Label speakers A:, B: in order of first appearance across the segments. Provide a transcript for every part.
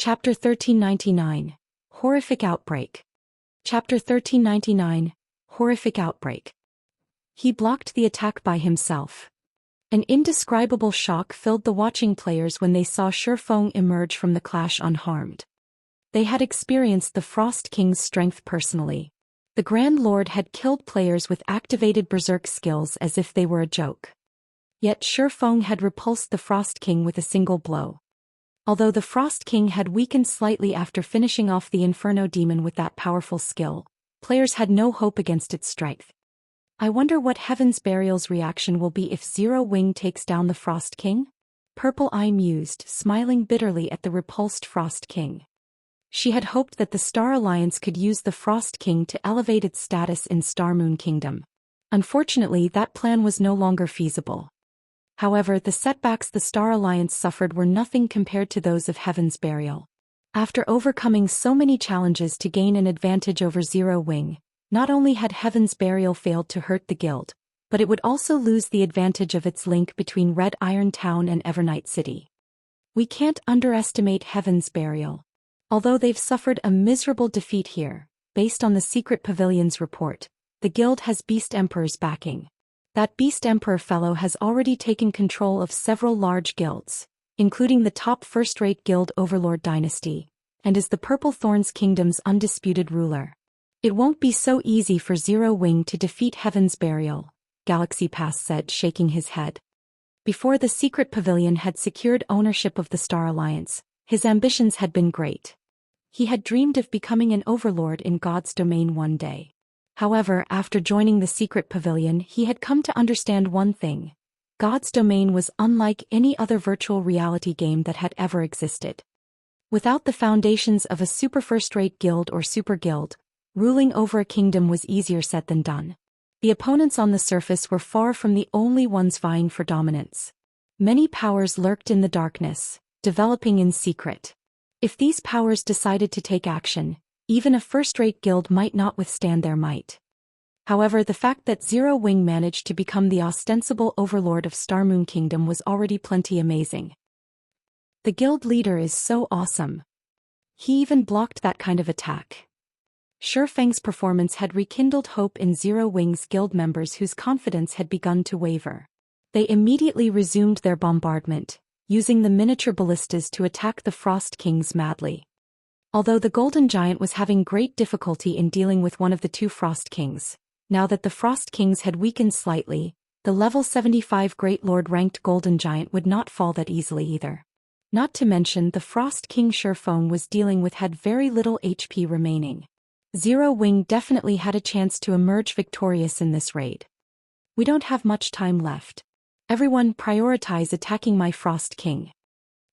A: Chapter 1399. Horrific Outbreak. Chapter 1399. Horrific Outbreak. He blocked the attack by himself. An indescribable shock filled the watching players when they saw Feng emerge from the clash unharmed. They had experienced the Frost King's strength personally. The Grand Lord had killed players with activated berserk skills as if they were a joke. Yet Feng had repulsed the Frost King with a single blow. Although the Frost King had weakened slightly after finishing off the Inferno Demon with that powerful skill, players had no hope against its strength. I wonder what Heaven's Burial's reaction will be if Zero Wing takes down the Frost King? Purple Eye mused, smiling bitterly at the repulsed Frost King. She had hoped that the Star Alliance could use the Frost King to elevate its status in Star Moon Kingdom. Unfortunately, that plan was no longer feasible. However, the setbacks the Star Alliance suffered were nothing compared to those of Heaven's Burial. After overcoming so many challenges to gain an advantage over Zero Wing, not only had Heaven's Burial failed to hurt the guild, but it would also lose the advantage of its link between Red Iron Town and Evernight City. We can't underestimate Heaven's Burial. Although they've suffered a miserable defeat here, based on the Secret Pavilion's report, the guild has Beast Emperor's backing. That Beast Emperor fellow has already taken control of several large guilds, including the top first-rate guild Overlord Dynasty, and is the Purple Thorns Kingdom's undisputed ruler. It won't be so easy for Zero Wing to defeat Heaven's Burial, Galaxy Pass said, shaking his head. Before the Secret Pavilion had secured ownership of the Star Alliance, his ambitions had been great. He had dreamed of becoming an overlord in God's domain one day. However, after joining the Secret Pavilion, he had come to understand one thing. God's domain was unlike any other virtual reality game that had ever existed. Without the foundations of a super first-rate guild or super guild, ruling over a kingdom was easier said than done. The opponents on the surface were far from the only ones vying for dominance. Many powers lurked in the darkness, developing in secret. If these powers decided to take action, even a first-rate guild might not withstand their might. However, the fact that Zero Wing managed to become the ostensible overlord of Star Moon Kingdom was already plenty amazing. The guild leader is so awesome. He even blocked that kind of attack. Feng's performance had rekindled hope in Zero Wing's guild members whose confidence had begun to waver. They immediately resumed their bombardment, using the miniature ballistas to attack the Frost Kings madly. Although the Golden Giant was having great difficulty in dealing with one of the two Frost Kings, now that the Frost Kings had weakened slightly, the level 75 Great Lord ranked Golden Giant would not fall that easily either. Not to mention the Frost King Feng was dealing with had very little HP remaining. Zero Wing definitely had a chance to emerge victorious in this raid. We don't have much time left. Everyone prioritize attacking my Frost King.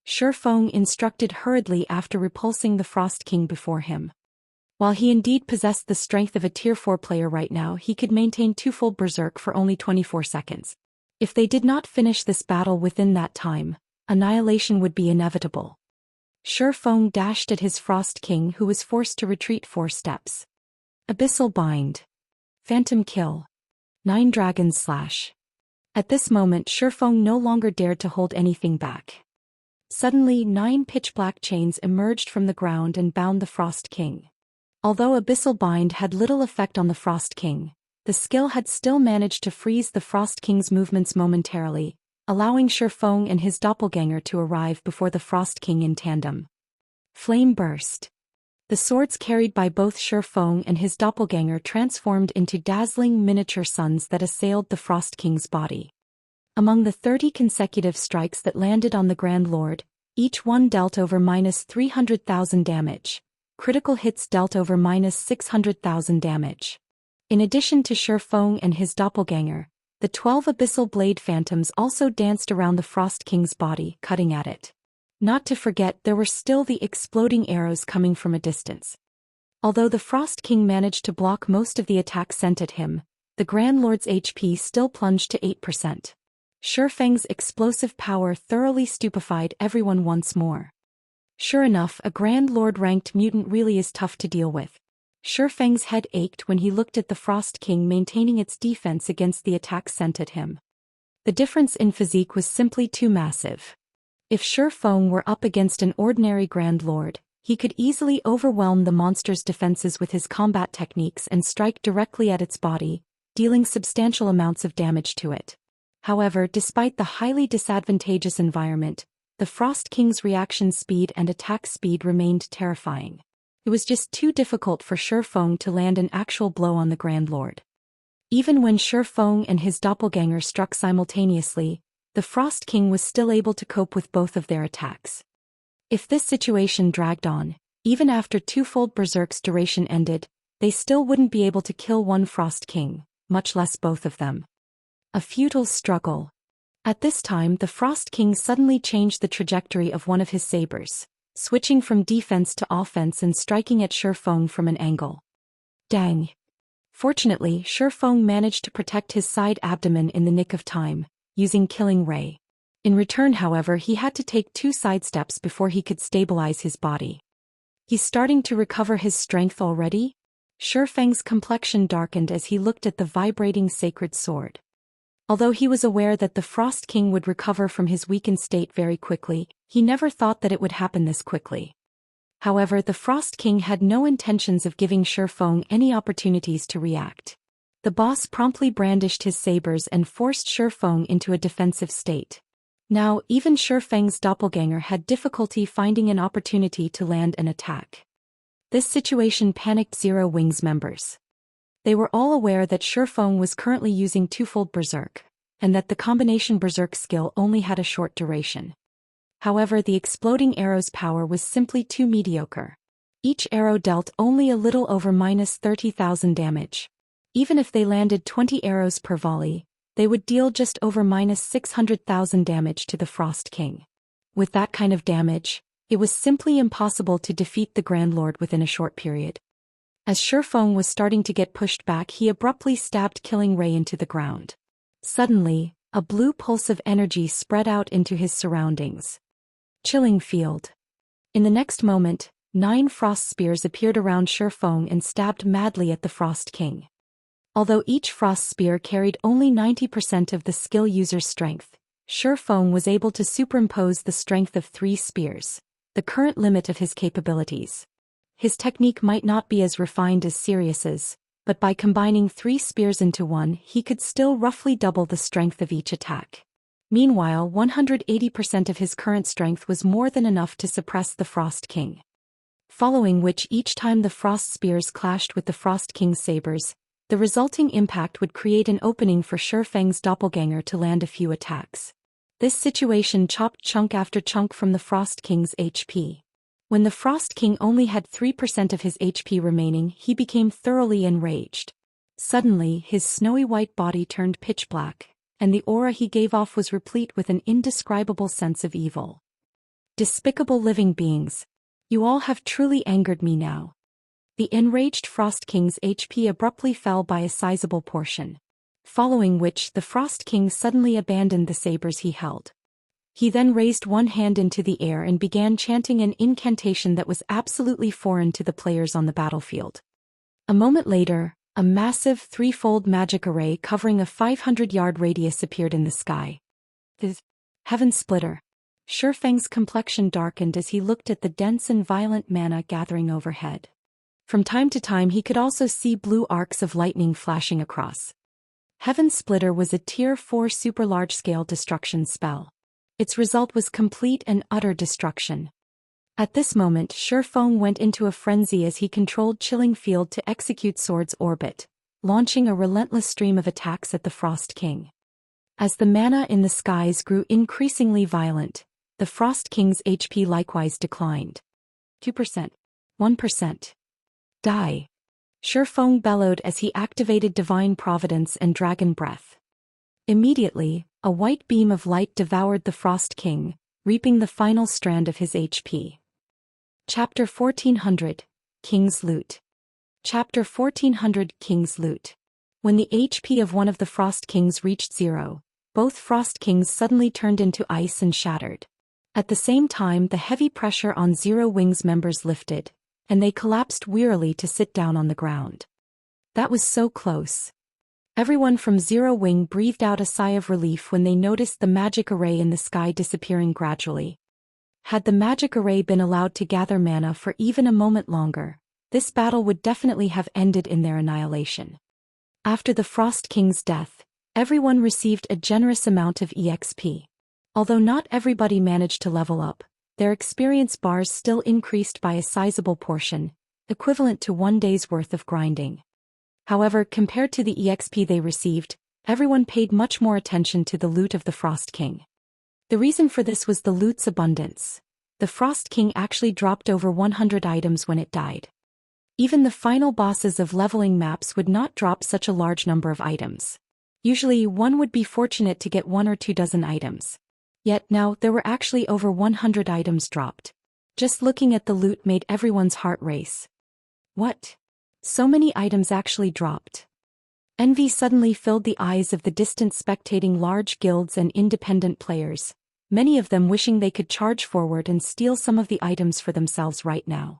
A: Feng instructed hurriedly after repulsing the Frost King before him. While he indeed possessed the strength of a Tier 4 player right now, he could maintain twofold berserk for only 24 seconds. If they did not finish this battle within that time, annihilation would be inevitable. Feng dashed at his Frost King, who was forced to retreat 4 steps. Abyssal Bind. Phantom Kill. 9 Dragon Slash. At this moment Feng no longer dared to hold anything back. Suddenly 9 pitch-black chains emerged from the ground and bound the Frost King. Although Abyssal Bind had little effect on the Frost King, the skill had still managed to freeze the Frost King's movements momentarily, allowing Feng and his doppelganger to arrive before the Frost King in tandem. Flame Burst. The swords carried by both Feng and his doppelganger transformed into dazzling miniature suns that assailed the Frost King's body. Among the 30 consecutive strikes that landed on the Grand Lord, each one dealt over -300,000 damage. Critical hits dealt over -600,000 damage. In addition to Feng and his doppelganger, the 12 Abyssal Blade Phantoms also danced around the Frost King's body, cutting at it. Not to forget, there were still the exploding arrows coming from a distance. Although the Frost King managed to block most of the attacks sent at him, the Grand Lord's HP still plunged to 8%. Feng's explosive power thoroughly stupefied everyone once more. Sure enough, a Grand Lord-ranked mutant really is tough to deal with. Feng's head ached when he looked at the Frost King maintaining its defense against the attacks sent at him. The difference in physique was simply too massive. If Feng were up against an ordinary Grand Lord, he could easily overwhelm the monster's defenses with his combat techniques and strike directly at its body, dealing substantial amounts of damage to it. However, despite the highly disadvantageous environment, the Frost King's reaction speed and attack speed remained terrifying. It was just too difficult for Feng to land an actual blow on the Grand Lord. Even when Feng and his doppelganger struck simultaneously, the Frost King was still able to cope with both of their attacks. If this situation dragged on, even after twofold Berserk's duration ended, they still wouldn't be able to kill one Frost King, much less both of them. A futile struggle. At this time, the Frost King suddenly changed the trajectory of one of his sabers, switching from defense to offense and striking at Feng from an angle. Dang! Fortunately, Feng managed to protect his side abdomen in the nick of time, using Killing Ray. In return, however, he had to take 2 sidesteps before he could stabilize his body. He's starting to recover his strength already? Feng's complexion darkened as he looked at the vibrating sacred sword. Although he was aware that the Frost King would recover from his weakened state very quickly, he never thought that it would happen this quickly. However, the Frost King had no intentions of giving Feng any opportunities to react. The boss promptly brandished his sabers and forced Feng into a defensive state. Now, even Feng's doppelganger had difficulty finding an opportunity to land an attack. This situation panicked Zero Wing's members. They were all aware that Feng was currently using twofold Berserk, and that the combination Berserk skill only had a short duration. However, the exploding arrow's power was simply too mediocre. Each arrow dealt only a little over -30,000 damage. Even if they landed 20 arrows per volley, they would deal just over -600,000 damage to the Frost King. With that kind of damage, it was simply impossible to defeat the Grand Lord within a short period. As Feng was starting to get pushed back, he abruptly stabbed Killing Ray into the ground. Suddenly, a blue pulse of energy spread out into his surroundings. Chilling Field. In the next moment, 9 frost spears appeared around Feng and stabbed madly at the Frost King. Although each frost spear carried only 90% of the skill user's strength, Feng was able to superimpose the strength of 3 spears, the current limit of his capabilities. His technique might not be as refined as Sirius's, but by combining 3 spears into one, he could still roughly double the strength of each attack. Meanwhile, 180% of his current strength was more than enough to suppress the Frost King. Following which, each time the frost spears clashed with the Frost King's sabers, the resulting impact would create an opening for Feng's doppelganger to land a few attacks. This situation chopped chunk after chunk from the Frost King's HP. When the Frost King only had 3% of his HP remaining, he became thoroughly enraged. Suddenly, his snowy white body turned pitch black, and the aura he gave off was replete with an indescribable sense of evil. Despicable living beings! You all have truly angered me now. The enraged Frost King's HP abruptly fell by a sizable portion. Following which, the Frost King suddenly abandoned the sabers he held. He then raised one hand into the air and began chanting an incantation that was absolutely foreign to the players on the battlefield. A moment later, a massive 3-fold magic array covering a 500-yard radius appeared in the sky. The Heaven Splitter. Feng's complexion darkened as he looked at the dense and violent mana gathering overhead. From time to time he could also see blue arcs of lightning flashing across. Heaven Splitter was a Tier 4 super large-scale destruction spell. Its result was complete and utter destruction. At this moment, Feng went into a frenzy as he controlled Chilling Field to execute Sword's Orbit, launching a relentless stream of attacks at the Frost King. As the mana in the skies grew increasingly violent, the Frost King's HP likewise declined. 2%. 1%. Die. Feng bellowed as he activated Divine Providence and Dragon Breath. Immediately, a white beam of light devoured the Frost King, reaping the final strand of his HP. Chapter 1400, King's Loot. Chapter 1400, King's Loot. When the HP of one of the Frost Kings reached 0, both Frost Kings suddenly turned into ice and shattered. At the same time, the heavy pressure on Zero Wing's members lifted, and they collapsed wearily to sit down on the ground. That was so close. Everyone from Zero Wing breathed out a sigh of relief when they noticed the magic array in the sky disappearing gradually. Had the magic array been allowed to gather mana for even a moment longer, this battle would definitely have ended in their annihilation. After the Frost King's death, everyone received a generous amount of EXP. Although not everybody managed to level up, their experience bars still increased by a sizable portion, equivalent to 1 day's worth of grinding. However, compared to the EXP they received, everyone paid much more attention to the loot of the Frost King. The reason for this was the loot's abundance. The Frost King actually dropped over 100 items when it died. Even the final bosses of leveling maps would not drop such a large number of items. Usually one would be fortunate to get 1 or 2 dozen items. Yet now there were actually over 100 items dropped. Just looking at the loot made everyone's heart race. What? So many items actually dropped. Envy suddenly filled the eyes of the distant spectating large guilds and independent players, many of them wishing they could charge forward and steal some of the items for themselves right now.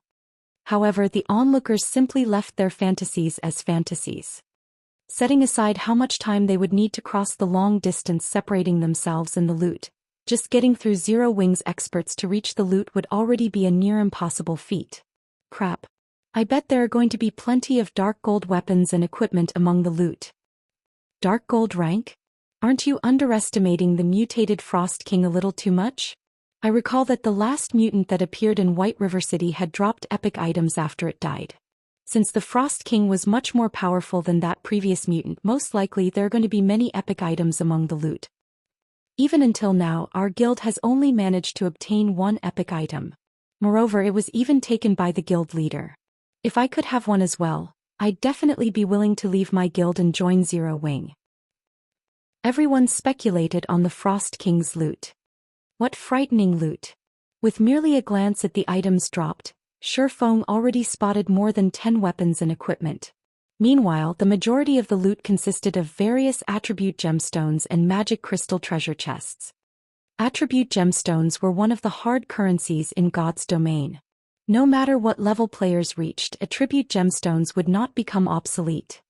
A: However, the onlookers simply left their fantasies as fantasies. Setting aside how much time they would need to cross the long distance separating themselves and the loot, just getting through Zero Wing's experts to reach the loot would already be a near impossible feat. Crap. I bet there are going to be plenty of dark gold weapons and equipment among the loot. Dark gold rank? Aren't you underestimating the mutated Frost King a little too much? I recall that the last mutant that appeared in White River City had dropped epic items after it died. Since the Frost King was much more powerful than that previous mutant, most likely there are going to be many epic items among the loot. Even until now, our guild has only managed to obtain 1 epic item. Moreover, it was even taken by the guild leader. If I could have one as well, I'd definitely be willing to leave my guild and join Zero Wing. Everyone speculated on the Frost King's loot. What frightening loot! With merely a glance at the items dropped, Feng already spotted more than 10 weapons and equipment. Meanwhile, the majority of the loot consisted of various attribute gemstones and magic crystal treasure chests. Attribute gemstones were one of the hard currencies in God's domain. No matter what level players reached, attribute gemstones would not become obsolete.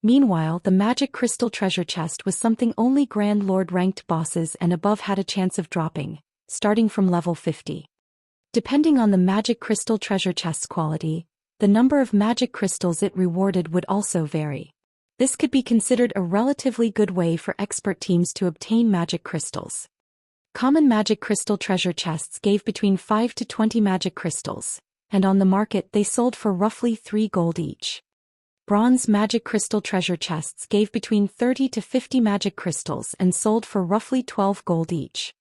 A: Meanwhile, the magic crystal treasure chest was something only Grand Lord ranked bosses and above had a chance of dropping, starting from level 50. Depending on the magic crystal treasure chest's quality, the number of magic crystals it rewarded would also vary. This could be considered a relatively good way for expert teams to obtain magic crystals. Common magic crystal treasure chests gave between 5 to 20 magic crystals, and on the market they sold for roughly 3 gold each. Bronze magic crystal treasure chests gave between 30 to 50 magic crystals and sold for roughly 12 gold each.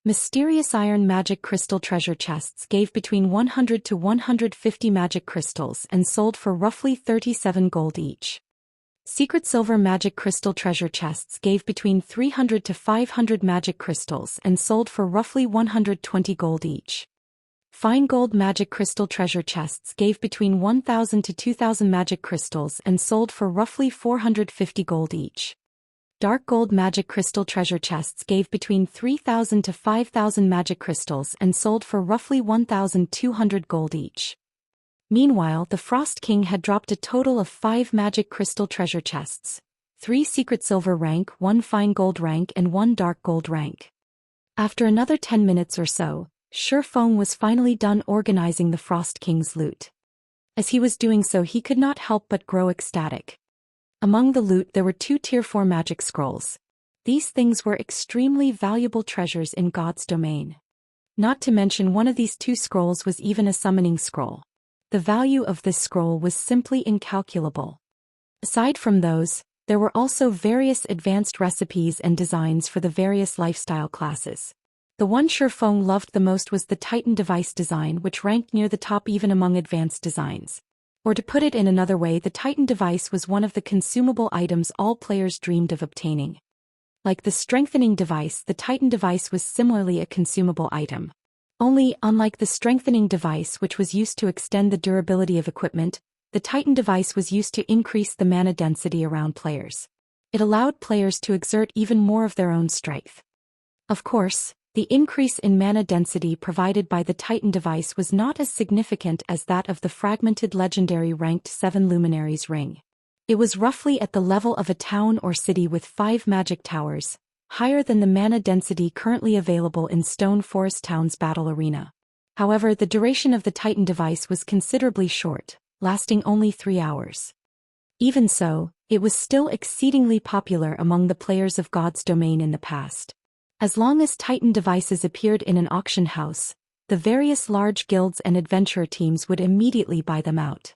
A: Mysterious iron magic crystal treasure chests gave between 100 to 150 magic crystals and sold for roughly 37 gold each. Secret silver magic crystal treasure chests gave between 300 to 500 magic crystals and sold for roughly 120 gold each. Fine gold magic crystal treasure chests gave between 1,000 to 2,000 magic crystals and sold for roughly 450 gold each. Dark gold magic crystal treasure chests gave between 3,000 to 5,000 magic crystals and sold for roughly 1,200 gold each. Meanwhile, the Frost King had dropped a total of 5 magic crystal treasure chests, 3 secret silver rank, 1 fine gold rank and 1 dark gold rank. After another 10 minutes or so, Feng was finally done organizing the Frost King's loot. As he was doing so, he could not help but grow ecstatic. Among the loot there were 2 tier 4 magic scrolls. These things were extremely valuable treasures in God's domain. Not to mention one of these 2 scrolls was even a summoning scroll. The value of this scroll was simply incalculable. Aside from those, there were also various advanced recipes and designs for the various lifestyle classes. The one Feng loved the most was the Titan device design, which ranked near the top even among advanced designs. Or to put it in another way, the Titan device was one of the consumable items all players dreamed of obtaining. Like the strengthening device, the Titan device was similarly a consumable item. Only, unlike the strengthening device which was used to extend the durability of equipment, the Titan device was used to increase the mana density around players. It allowed players to exert even more of their own strength. Of course, the increase in mana density provided by the Titan device was not as significant as that of the fragmented legendary ranked 7 Luminaries ring. It was roughly at the level of a town or city with 5 magic towers, higher than the mana density currently available in Stone Forest Town's battle arena. However, the duration of the Titan device was considerably short, lasting only 3 hours. Even so, it was still exceedingly popular among the players of God's Domain in the past. As long as Titan devices appeared in an auction house, the various large guilds and adventurer teams would immediately buy them out.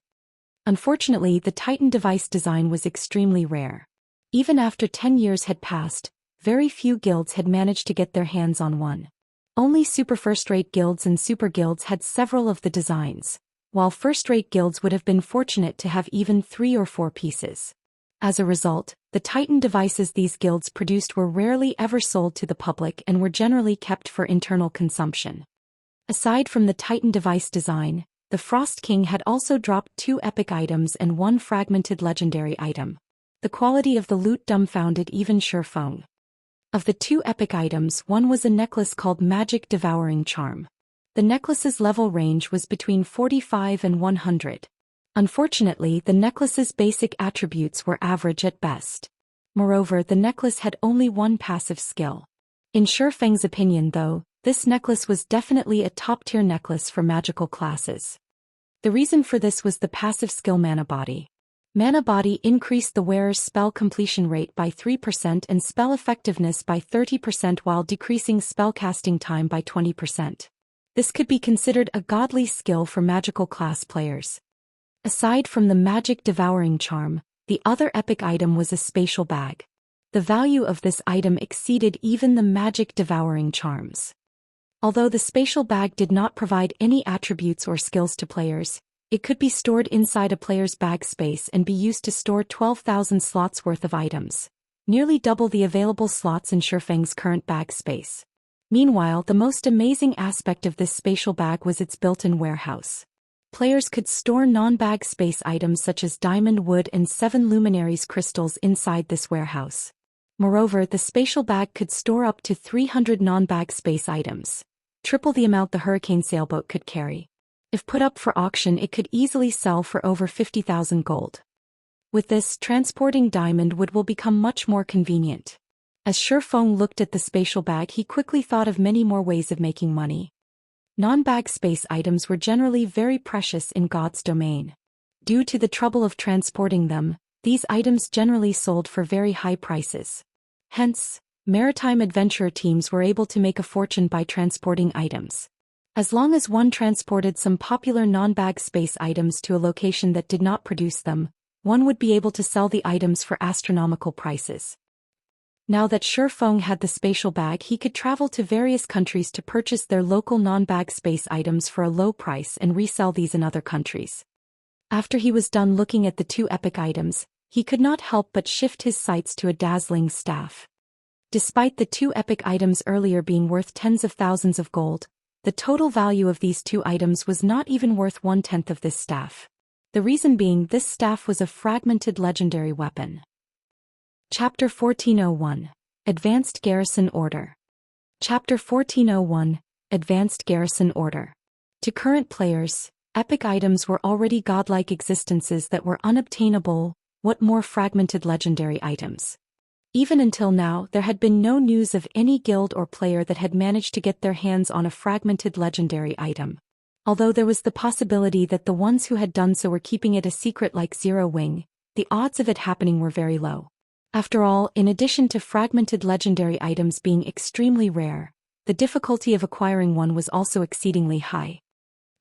A: Unfortunately, the Titan device design was extremely rare. Even after 10 years had passed, very few guilds had managed to get their hands on one. Only super first-rate guilds and super guilds had several of the designs, while first-rate guilds would have been fortunate to have even 3 or 4 pieces. As a result, the Titan devices these guilds produced were rarely ever sold to the public and were generally kept for internal consumption. Aside from the Titan device design, the Frost King had also dropped 2 epic items and 1 fragmented legendary item. The quality of the loot dumbfounded even Feng. Of the 2 epic items, one was a necklace called Magic Devouring Charm. The necklace's level range was between 45 and 100. Unfortunately, the necklace's basic attributes were average at best. Moreover, the necklace had only 1 passive skill. In Feng's opinion though, this necklace was definitely a top-tier necklace for magical classes. The reason for this was the passive skill Mana Body. Mana Body increased the wearer's spell completion rate by 3% and spell effectiveness by 30% while decreasing spellcasting time by 20%. This could be considered a godly skill for magical class players. Aside from the Magic Devouring Charm, the other epic item was a spatial bag. The value of this item exceeded even the Magic Devouring Charms. Although the spatial bag did not provide any attributes or skills to players, it could be stored inside a player's bag space and be used to store 12,000 slots worth of items, nearly double the available slots in Feng's current bag space. Meanwhile, the most amazing aspect of this spatial bag was its built-in warehouse. Players could store non-bag space items such as diamond wood and 7 luminaries crystals inside this warehouse. Moreover, the spatial bag could store up to 300 non-bag space items, triple the amount the Hurricane sailboat could carry. If put up for auction, it could easily sell for over 50,000 gold. With this, transporting diamond wood will become much more convenient. As Feng looked at the spatial bag, he quickly thought of many more ways of making money. Non-bag space items were generally very precious in God's Domain. Due to the trouble of transporting them, these items generally sold for very high prices. Hence, maritime adventurer teams were able to make a fortune by transporting items. As long as one transported some popular non-bag space items to a location that did not produce them, one would be able to sell the items for astronomical prices. Now that Feng had the spatial bag, he could travel to various countries to purchase their local non-bag space items for a low price and resell these in other countries. After he was done looking at the 2 epic items, he could not help but shift his sights to a dazzling staff. Despite the 2 epic items earlier being worth tens of thousands of gold, the total value of these 2 items was not even worth 1/10 of this staff. The reason being, this staff was a fragmented legendary weapon. Chapter 1401. Advanced Garrison Order. Chapter 1401. Advanced Garrison Order. To current players, epic items were already godlike existences that were unobtainable. What more fragmented legendary items? Even until now, there had been no news of any guild or player that had managed to get their hands on a fragmented legendary item. Although there was the possibility that the ones who had done so were keeping it a secret like Zero Wing, the odds of it happening were very low. After all, in addition to fragmented legendary items being extremely rare, the difficulty of acquiring one was also exceedingly high.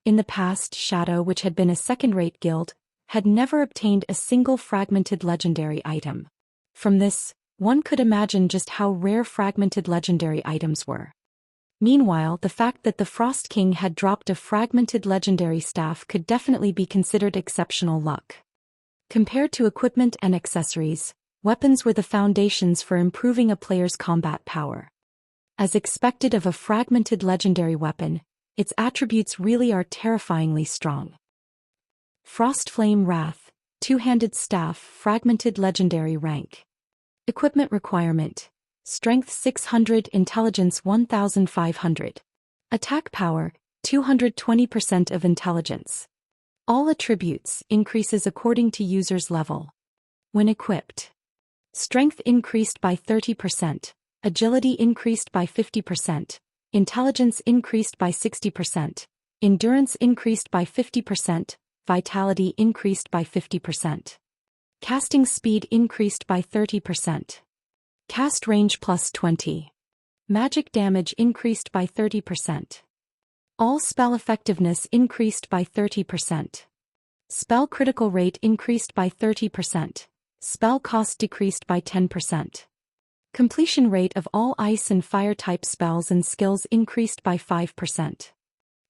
A: In the past, Shadow, which had been a second-rate guild, had never obtained a single fragmented legendary item. From this, one could imagine just how rare fragmented legendary items were. Meanwhile, the fact that the Frost King had dropped a fragmented legendary staff could definitely be considered exceptional luck. Compared to equipment and accessories, weapons were the foundations for improving a player's combat power. As expected of a fragmented legendary weapon, its attributes really are terrifyingly strong. Frostflame Wrath, Two-Handed Staff, Fragmented Legendary Rank. Equipment requirement: Strength 600, Intelligence 1500. Attack power, 220% of intelligence. All attributes increases according to user's level. When equipped. Strength increased by 30%, agility increased by 50%, intelligence increased by 60%, endurance increased by 50%, vitality increased by 50%. Casting speed increased by 30%. Cast range plus 20. Magic damage increased by 30%. All spell effectiveness increased by 30%. Spell critical rate increased by 30%. Spell cost decreased by 10%. Completion rate of all ice and fire type spells and skills increased by 5%.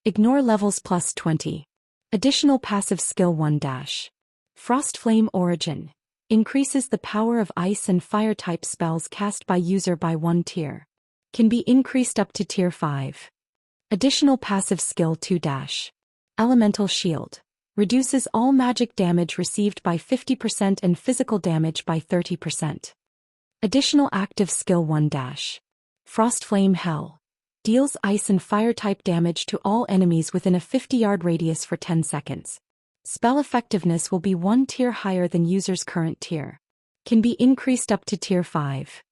A: Ignore levels plus 20. Additional passive skill 1 - Frost Flame Origin. Increases the power of ice and fire type spells cast by user by 1 tier. Can be increased up to tier 5. Additional passive skill 2 - Elemental Shield. Reduces all magic damage received by 50% and physical damage by 30%. Additional active skill 1 - Frost Flame Hell. Deals ice and fire type damage to all enemies within a 50-yard radius for 10 seconds. Spell effectiveness will be 1 tier higher than user's current tier. Can be increased up to tier 5.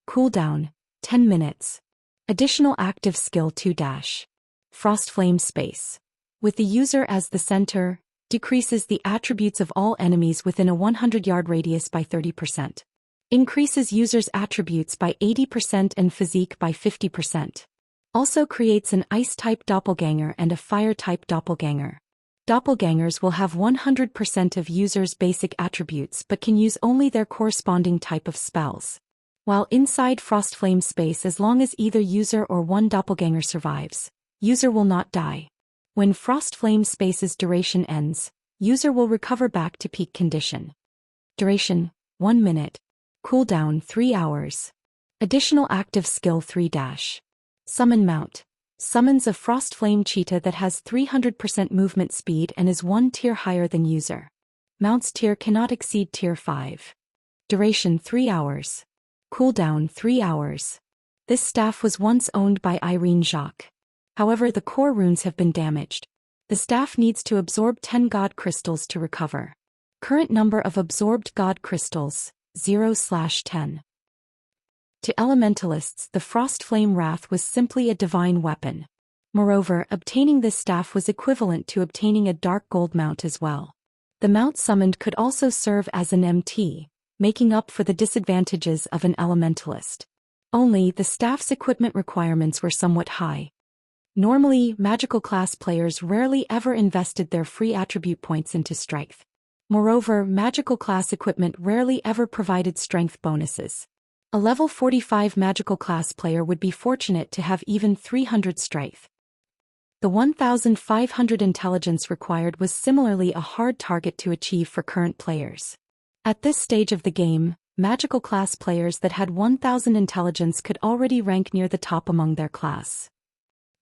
A: Cooldown 10 minutes. Additional active skill 2 - Frost Flame Space. With the user as the center, decreases the attributes of all enemies within a 100-yard radius by 30%. Increases user's attributes by 80% and physique by 50%. Also creates an ice-type doppelganger and a fire-type doppelganger. Doppelgangers will have 100% of users' basic attributes but can use only their corresponding type of spells. While inside Frost Flame Space, as long as either user or one doppelganger survives, user will not die. When Frost Flame Space's duration ends, user will recover back to peak condition. Duration 1 minute. Cooldown 3 hours. Additional active skill 3 - Summon Mount. Summons a Frost Flame Cheetah that has 300% movement speed and is 1 tier higher than user. Mount's tier cannot exceed tier 5. Duration 3 hours. Cooldown 3 hours. This staff was once owned by Irene Jacques. However, the core runes have been damaged. The staff needs to absorb 10 God crystals to recover. Current number of absorbed God crystals, 0/10. To Elementalists, the Frost Flame Wrath was simply a divine weapon. Moreover, obtaining this staff was equivalent to obtaining a dark gold mount as well. The mount summoned could also serve as an MT, making up for the disadvantages of an Elementalist. Only, the staff's equipment requirements were somewhat high. Normally, magical class players rarely ever invested their free attribute points into strength. Moreover, magical class equipment rarely ever provided strength bonuses. A level 45 magical class player would be fortunate to have even 300 strength. The 1,500 intelligence required was similarly a hard target to achieve for current players. At this stage of the game, magical class players that had 1,000 intelligence could already rank near the top among their class.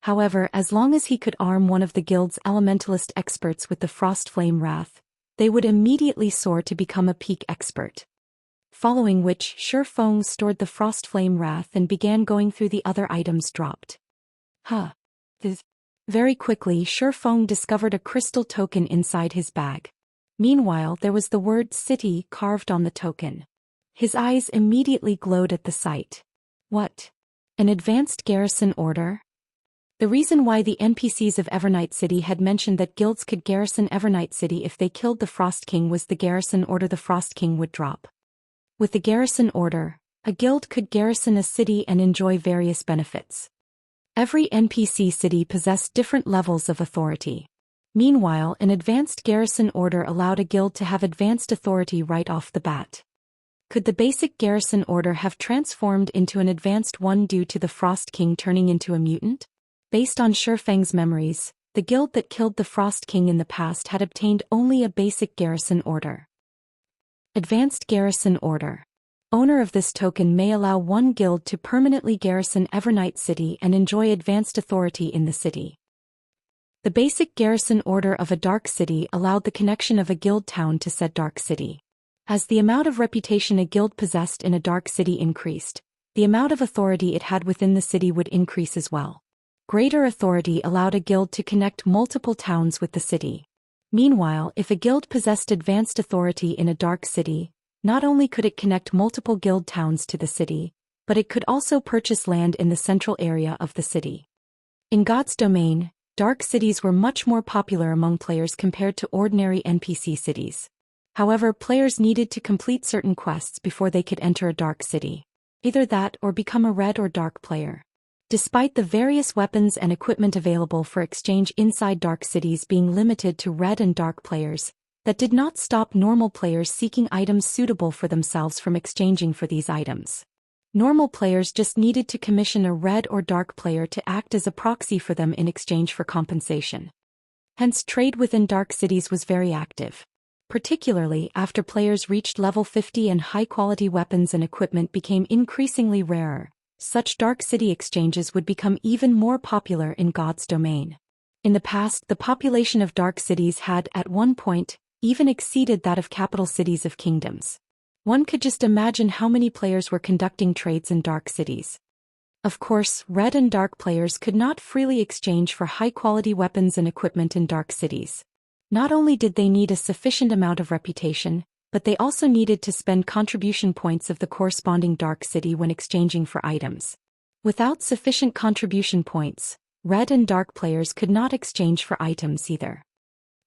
A: However, as long as he could arm one of the guild's elementalist experts with the Frost Flame Wrath, they would immediately soar to become a peak expert. Following which, Feng stored the Frost Flame Wrath and began going through the other items dropped. Very quickly, Feng discovered a crystal token inside his bag. Meanwhile, there was the word City carved on the token. His eyes immediately glowed at the sight. What? An advanced garrison order? The reason why the NPCs of Evernight City had mentioned that guilds could garrison Evernight City if they killed the Frost King was the garrison order the Frost King would drop. With the garrison order, a guild could garrison a city and enjoy various benefits. Every NPC city possessed different levels of authority. Meanwhile, an advanced garrison order allowed a guild to have advanced authority right off the bat. Could the basic garrison order have transformed into an advanced one due to the Frost King turning into a mutant? Based on Feng's memories, the guild that killed the Frost King in the past had obtained only a basic garrison order. Advanced Garrison Order. Owner of this token may allow one guild to permanently garrison Evernight City and enjoy advanced authority in the city. The basic garrison order of a dark city allowed the connection of a guild town to said dark city. As the amount of reputation a guild possessed in a dark city increased, the amount of authority it had within the city would increase as well. Greater authority allowed a guild to connect multiple towns with the city. Meanwhile, if a guild possessed advanced authority in a dark city, Not only could it connect multiple guild towns to the city, but it could also purchase land in the central area of the city. In God's domain, dark cities were much more popular among players compared to ordinary NPC cities. However, players needed to complete certain quests before they could enter a dark city. Either that or become a red or dark player. Despite the various weapons and equipment available for exchange inside dark cities being limited to red and dark players, that did not stop normal players seeking items suitable for themselves from exchanging for these items. Normal players just needed to commission a red or dark player to act as a proxy for them in exchange for compensation. Hence, trade within dark cities was very active. Particularly after players reached level 50 and high-quality weapons and equipment became increasingly rarer, such dark city exchanges would become even more popular in God's domain. In the past, the population of dark cities had, at one point, even exceeded that of capital cities of kingdoms. One could just imagine how many players were conducting trades in dark cities. Of course, red and dark players could not freely exchange for high-quality weapons and equipment in dark cities. Not only did they need a sufficient amount of reputation, but they also needed to spend contribution points of the corresponding dark city when exchanging for items. Without sufficient contribution points, red and dark players could not exchange for items either.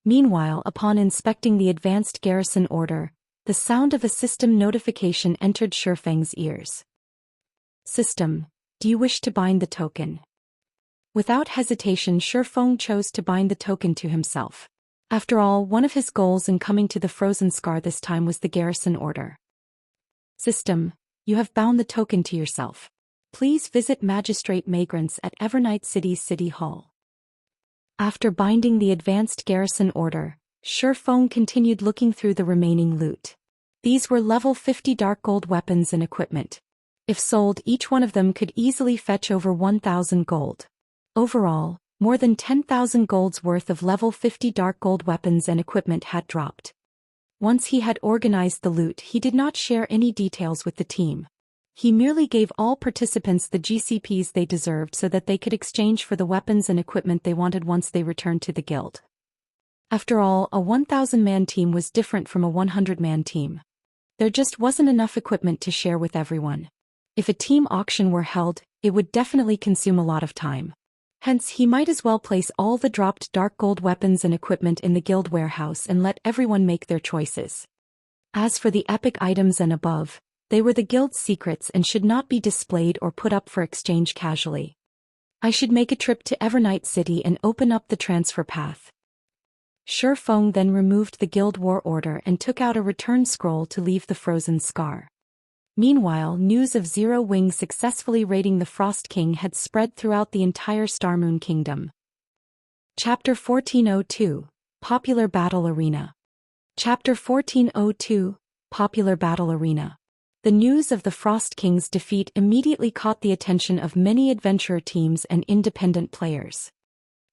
A: Meanwhile, upon inspecting the advanced garrison order, the sound of a system notification entered Feng's ears. System, do you wish to bind the token? Without hesitation, Feng chose to bind the token to himself. After all, one of his goals in coming to the Frozen Scar this time was the garrison order. System, you have bound the token to yourself. Please visit Magistrate Magrants at Evernight City's City Hall. After binding the advanced garrison order, Feng continued looking through the remaining loot. These were level 50 dark gold weapons and equipment. If sold, each one of them could easily fetch over 1,000 gold. Overall, more than 10,000 gold's worth of level 50 dark gold weapons and equipment had dropped. Once he had organized the loot, he did not share any details with the team. He merely gave all participants the GCPs they deserved so that they could exchange for the weapons and equipment they wanted once they returned to the guild. After all, a 1,000-man team was different from a 100-man team. There just wasn't enough equipment to share with everyone. If a team auction were held, it would definitely consume a lot of time. Hence, he might as well place all the dropped dark gold weapons and equipment in the guild warehouse and let everyone make their choices. As for the epic items and above, they were the guild's secrets and should not be displayed or put up for exchange casually. I should make a trip to Evernight City and open up the transfer path. Feng then removed the guild war order and took out a return scroll to leave the Frozen Scar. Meanwhile, news of Zero Wing successfully raiding the Frost King had spread throughout the entire Starmoon Kingdom. Chapter 1402, Popular Battle Arena. Chapter 1402, Popular Battle Arena. The news of the Frost King's defeat immediately caught the attention of many adventurer teams and independent players.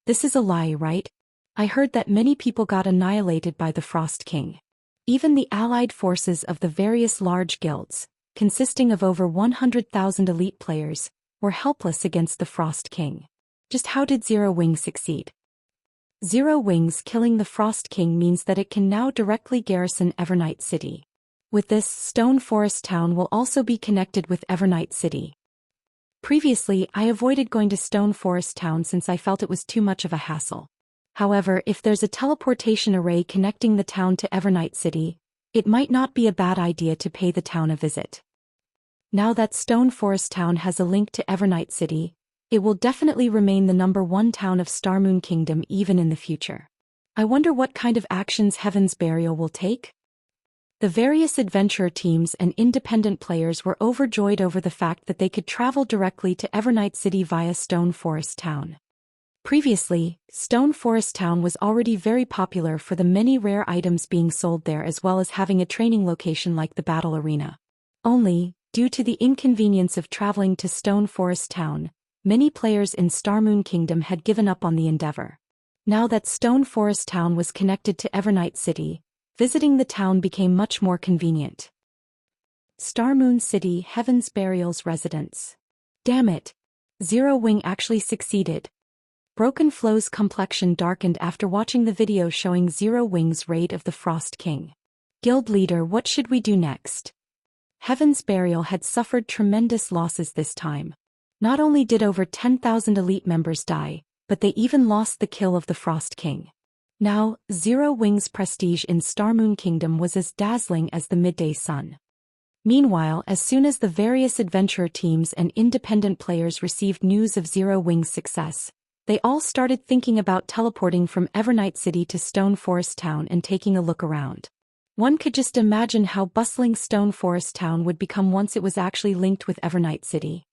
A: This is a lie, right? I heard that many people got annihilated by the Frost King. Even the allied forces of the various large guilds, consisting of over 100,000 elite players, were helpless against the Frost King. Just how did Zero Wing succeed? Zero Wing's killing the Frost King means that it can now directly garrison Evernight City. With this, Stone Forest Town will also be connected with Evernight City. Previously, I avoided going to Stone Forest Town since I felt it was too much of a hassle. However, if there's a teleportation array connecting the town to Evernight City, it might not be a bad idea to pay the town a visit. Now that Stone Forest Town has a link to Evernight City, it will definitely remain the #1 town of Starmoon Kingdom even in the future. I wonder what kind of actions Heaven's Burial will take? The various adventurer teams and independent players were overjoyed over the fact that they could travel directly to Evernight City via Stone Forest Town. Previously, Stone Forest Town was already very popular for the many rare items being sold there as well as having a training location like the Battle Arena. Only, due to the inconvenience of traveling to Stone Forest Town, many players in Starmoon Kingdom had given up on the endeavor. Now that Stone Forest Town was connected to Evernight City, visiting the town became much more convenient. Starmoon City, Heaven's Burial's residence. Damn it! Zero Wing actually succeeded. Broken Flow's complexion darkened after watching the video showing Zero Wing's raid of the Frost King. Guild leader, what should we do next? Heaven's Burial had suffered tremendous losses this time. Not only did over 10,000 elite members die, but they even lost the kill of the Frost King. Now, Zero Wing's prestige in Starmoon Kingdom was as dazzling as the midday sun. Meanwhile, as soon as the various adventurer teams and independent players received news of Zero Wing's success, they all started thinking about teleporting from Evernight City to Stone Forest Town and taking a look around. One could just imagine how bustling Stone Forest Town would become once it was actually linked with Evernight City.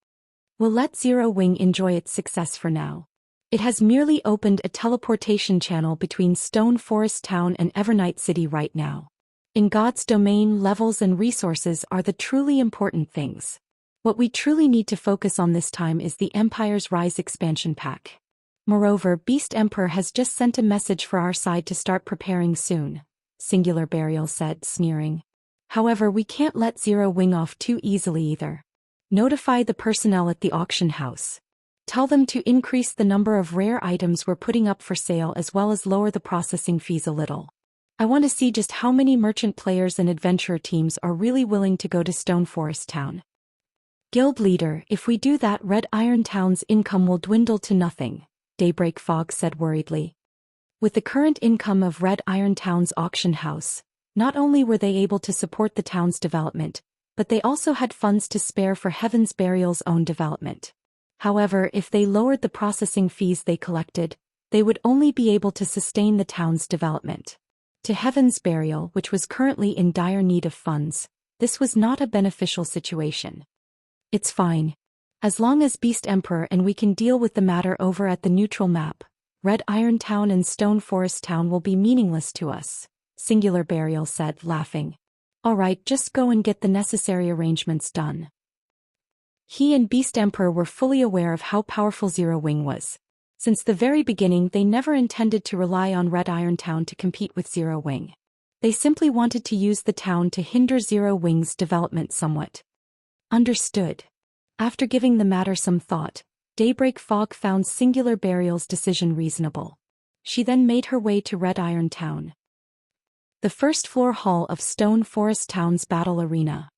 A: We'll let Zero Wing enjoy its success for now. It has merely opened a teleportation channel between Stone Forest Town and Evernight City right now. In God's domain, levels and resources are the truly important things. What we truly need to focus on this time is the Empire's Rise expansion pack. Moreover, Beast Emperor has just sent a message for our side to start preparing soon, Singular Burial said, sneering. However, we can't let Zero Wing off too easily either. Notify the personnel at the auction house. Tell them to increase the number of rare items we're putting up for sale as well as lower the processing fees a little. I want to see just how many merchant players and adventurer teams are really willing to go to Stone Forest Town. Guild leader, if we do that, Red Iron Town's income will dwindle to nothing, Daybreak Fog said worriedly. With the current income of Red Iron Town's auction house, not only were they able to support the town's development, but they also had funds to spare for Heaven's Burial's own development. However, if they lowered the processing fees they collected, they would only be able to sustain the town's development. To Heaven's Burial, which was currently in dire need of funds, this was not a beneficial situation. It's fine. As long as Beast Emperor and we can deal with the matter over at the neutral map, Red Iron Town and Stone Forest Town will be meaningless to us, Singular Burial said, laughing. Alright, just go and get the necessary arrangements done. He and Beast Emperor were fully aware of how powerful Zero Wing was. Since the very beginning, they never intended to rely on Red Iron Town to compete with Zero Wing. They simply wanted to use the town to hinder Zero Wing's development somewhat. Understood. After giving the matter some thought, Daybreak Fog found Singular Burial's decision reasonable. She then made her way to Red Iron Town. The first floor hall of Stone Forest Town's battle arena.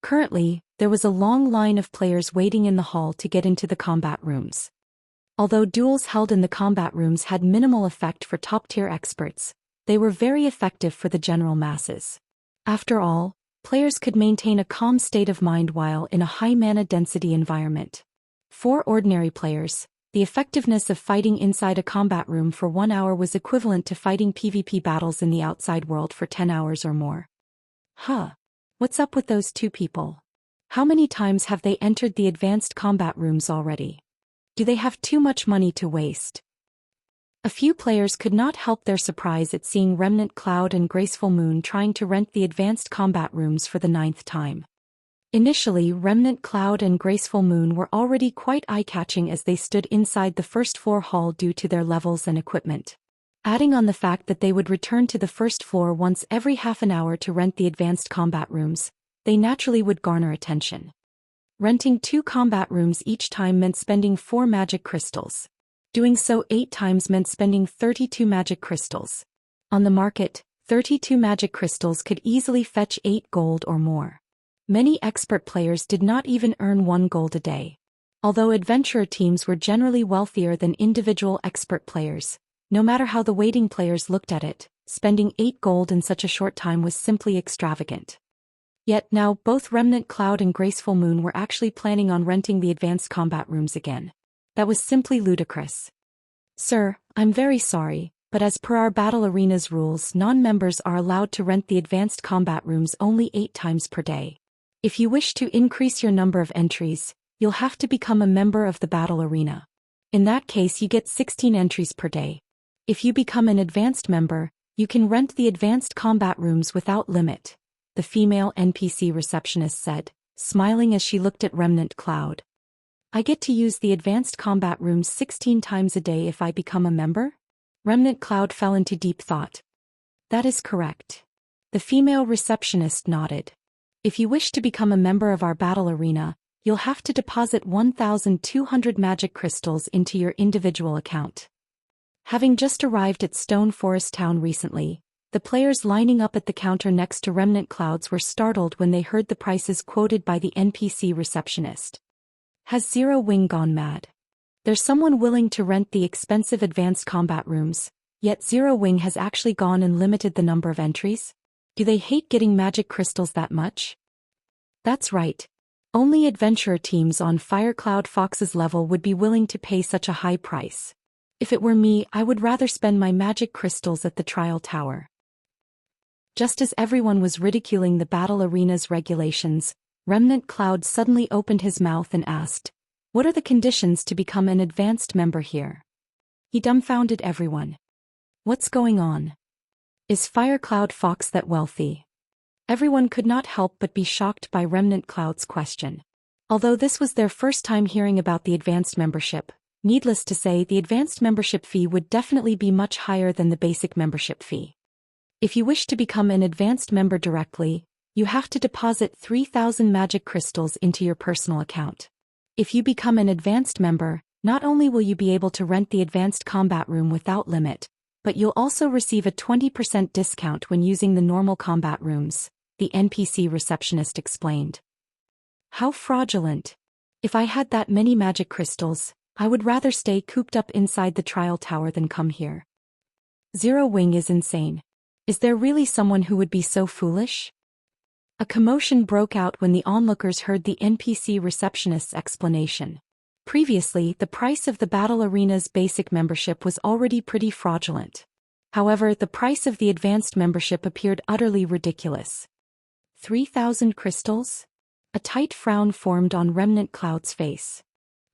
A: Currently, there was a long line of players waiting in the hall to get into the combat rooms. Although duels held in the combat rooms had minimal effect for top-tier experts, they were very effective for the general masses. After all, players could maintain a calm state of mind while in a high mana density environment. For ordinary players, the effectiveness of fighting inside a combat room for 1 hour was equivalent to fighting PvP battles in the outside world for 10 hours or more. What's up with those two people? How many times have they entered the advanced combat rooms already? Do they have too much money to waste? A few players could not help their surprise at seeing Remnant Cloud and Graceful Moon trying to rent the advanced combat rooms for the 9th time. Initially, Remnant Cloud and Graceful Moon were already quite eye-catching as they stood inside the first floor hall due to their levels and equipment. Adding on the fact that they would return to the first floor once every half an hour to rent the advanced combat rooms, they naturally would garner attention. Renting 2 combat rooms each time meant spending 4 magic crystals. Doing so 8 times meant spending 32 magic crystals. On the market, 32 magic crystals could easily fetch 8 gold or more. Many expert players did not even earn 1 gold a day. Although adventurer teams were generally wealthier than individual expert players, no matter how the waiting players looked at it, spending 8 gold in such a short time was simply extravagant. Yet now both Remnant Cloud and Graceful Moon were actually planning on renting the advanced combat rooms again. That was simply ludicrous. Sir, I'm very sorry, but as per our battle arena's rules, non-members are allowed to rent the advanced combat rooms only 8 times per day. If you wish to increase your number of entries, you'll have to become a member of the battle arena. In that case, you get 16 entries per day. If you become an advanced member, you can rent the advanced combat rooms without limit, the female NPC receptionist said, smiling as she looked at Remnant Cloud. I get to use the advanced combat rooms 16 times a day if I become a member? Remnant Cloud fell into deep thought. That is correct. The female receptionist nodded. If you wish to become a member of our battle arena, you'll have to deposit 1,200 magic crystals into your individual account. Having just arrived at Stone Forest Town recently, The players lining up at the counter next to Remnant Clouds were startled when they heard the prices quoted by the NPC receptionist. Has Zero Wing gone mad? There's someone willing to rent the expensive advanced combat rooms, yet Zero Wing has actually gone and limited the number of entries? Do they hate getting magic crystals that much? That's right. Only adventurer teams on Firecloud Fox's level would be willing to pay such a high price. If it were me, I would rather spend my magic crystals at the trial tower. Just as everyone was ridiculing the battle arena's regulations, Remnant Cloud suddenly opened his mouth and asked, "What are the conditions to become an advanced member here?" He dumbfounded everyone. What's going on? Is Firecloud Fox that wealthy? Everyone could not help but be shocked by Remnant Cloud's question. Although this was their first time hearing about the advanced membership, needless to say, the advanced membership fee would definitely be much higher than the basic membership fee. If you wish to become an advanced member directly, you have to deposit 3,000 magic crystals into your personal account. If you become an advanced member, not only will you be able to rent the advanced combat room without limit, but you'll also receive a 20% discount when using the normal combat rooms, the NPC receptionist explained. How fraudulent. If I had that many magic crystals, I would rather stay cooped up inside the trial tower than come here. Zero Wing is insane. Is there really someone who would be so foolish? A commotion broke out when the onlookers heard the NPC receptionist's explanation. Previously, the price of the battle arena's basic membership was already pretty fraudulent. However, the price of the advanced membership appeared utterly ridiculous. 3,000 crystals? A tight frown formed on Remnant Cloud's face.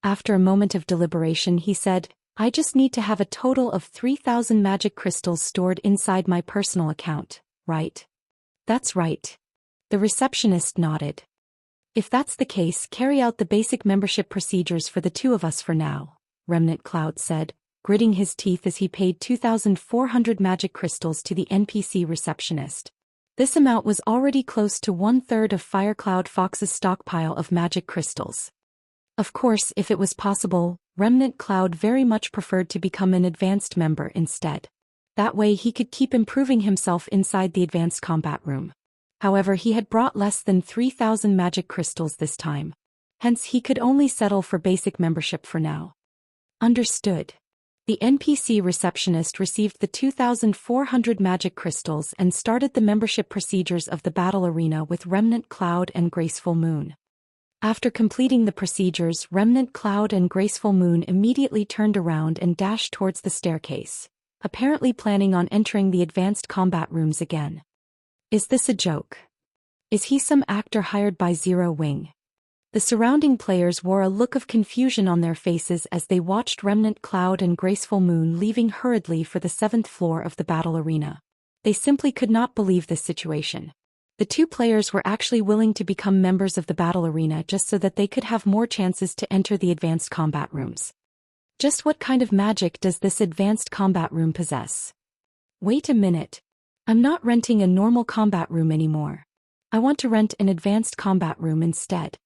A: After a moment of deliberation, he said, "I just need to have a total of 3,000 magic crystals stored inside my personal account, right?" "That's right." The receptionist nodded. "If that's the case, carry out the basic membership procedures for the two of us for now," Remnant Cloud said, gritting his teeth as he paid 2,400 magic crystals to the NPC receptionist. This amount was already close to 1/3 of Firecloud Fox's stockpile of magic crystals. Of course, if it was possible, Remnant Cloud very much preferred to become an advanced member instead. That way he could keep improving himself inside the advanced combat room. However, he had brought less than 3,000 magic crystals this time. Hence he could only settle for basic membership for now. Understood. The NPC receptionist received the 2,400 magic crystals and started the membership procedures of the battle arena with Remnant Cloud and Graceful Moon. After completing the procedures, Remnant Cloud and Graceful Moon immediately turned around and dashed towards the staircase, apparently planning on entering the advanced combat rooms again. Is this a joke? Is he some actor hired by Zero Wing? The surrounding players wore a look of confusion on their faces as they watched Remnant Cloud and Graceful Moon leaving hurriedly for the 7th floor of the battle arena. They simply could not believe this situation. The two players were actually willing to become members of the battle arena just so that they could have more chances to enter the advanced combat rooms. Just what kind of magic does this advanced combat room possess? Wait a minute. I'm not renting a normal combat room anymore. I want to rent an advanced combat room instead.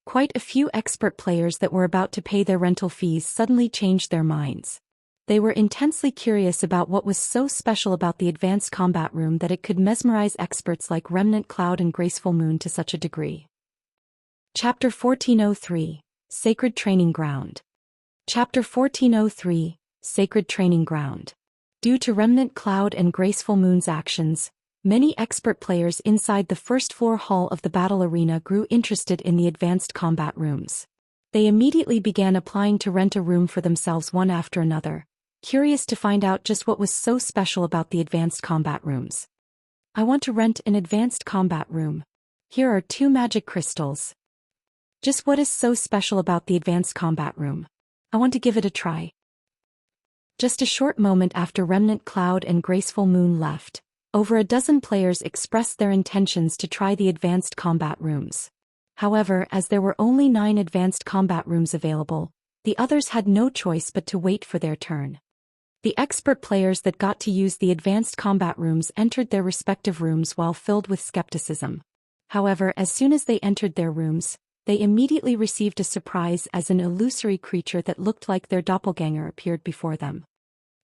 A: Quite a few expert players that were about to pay their rental fees suddenly changed their minds. They were intensely curious about what was so special about the advanced combat room that it could mesmerize experts like Remnant Cloud and Graceful Moon to such a degree. Chapter 1403, Sacred Training Ground. Chapter 1403, Sacred Training Ground. Due to Remnant Cloud and Graceful Moon's actions, many expert players inside the first floor hall of the battle arena grew interested in the advanced combat rooms. They immediately began applying to rent a room for themselves one after another, curious to find out just what was so special about the advanced combat rooms. I want to rent an advanced combat room. Here are 2 magic crystals. Just what is so special about the advanced combat room? I want to give it a try. Just a short moment after Remnant Cloud and Graceful Moon left, over a dozen players expressed their intentions to try the advanced combat rooms. However, as there were only 9 advanced combat rooms available, the others had no choice but to wait for their turn. The expert players that got to use the advanced combat rooms entered their respective rooms while filled with skepticism. However, as soon as they entered their rooms, they immediately received a surprise as an illusory creature that looked like their doppelganger appeared before them.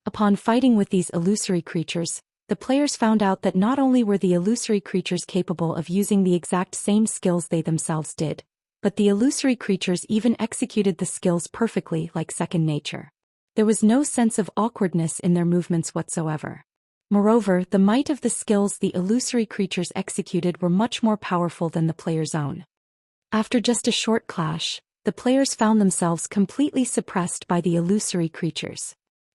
A: Upon fighting with these illusory creatures, the players found out that not only were the illusory creatures capable of using the exact same skills they themselves did, but the illusory creatures even executed the skills perfectly like second nature. There was no sense of awkwardness in their movements whatsoever. Moreover, the might of the skills the illusory creatures executed were much more powerful than the players' own. After just a short clash, the players found themselves completely suppressed by the illusory creatures.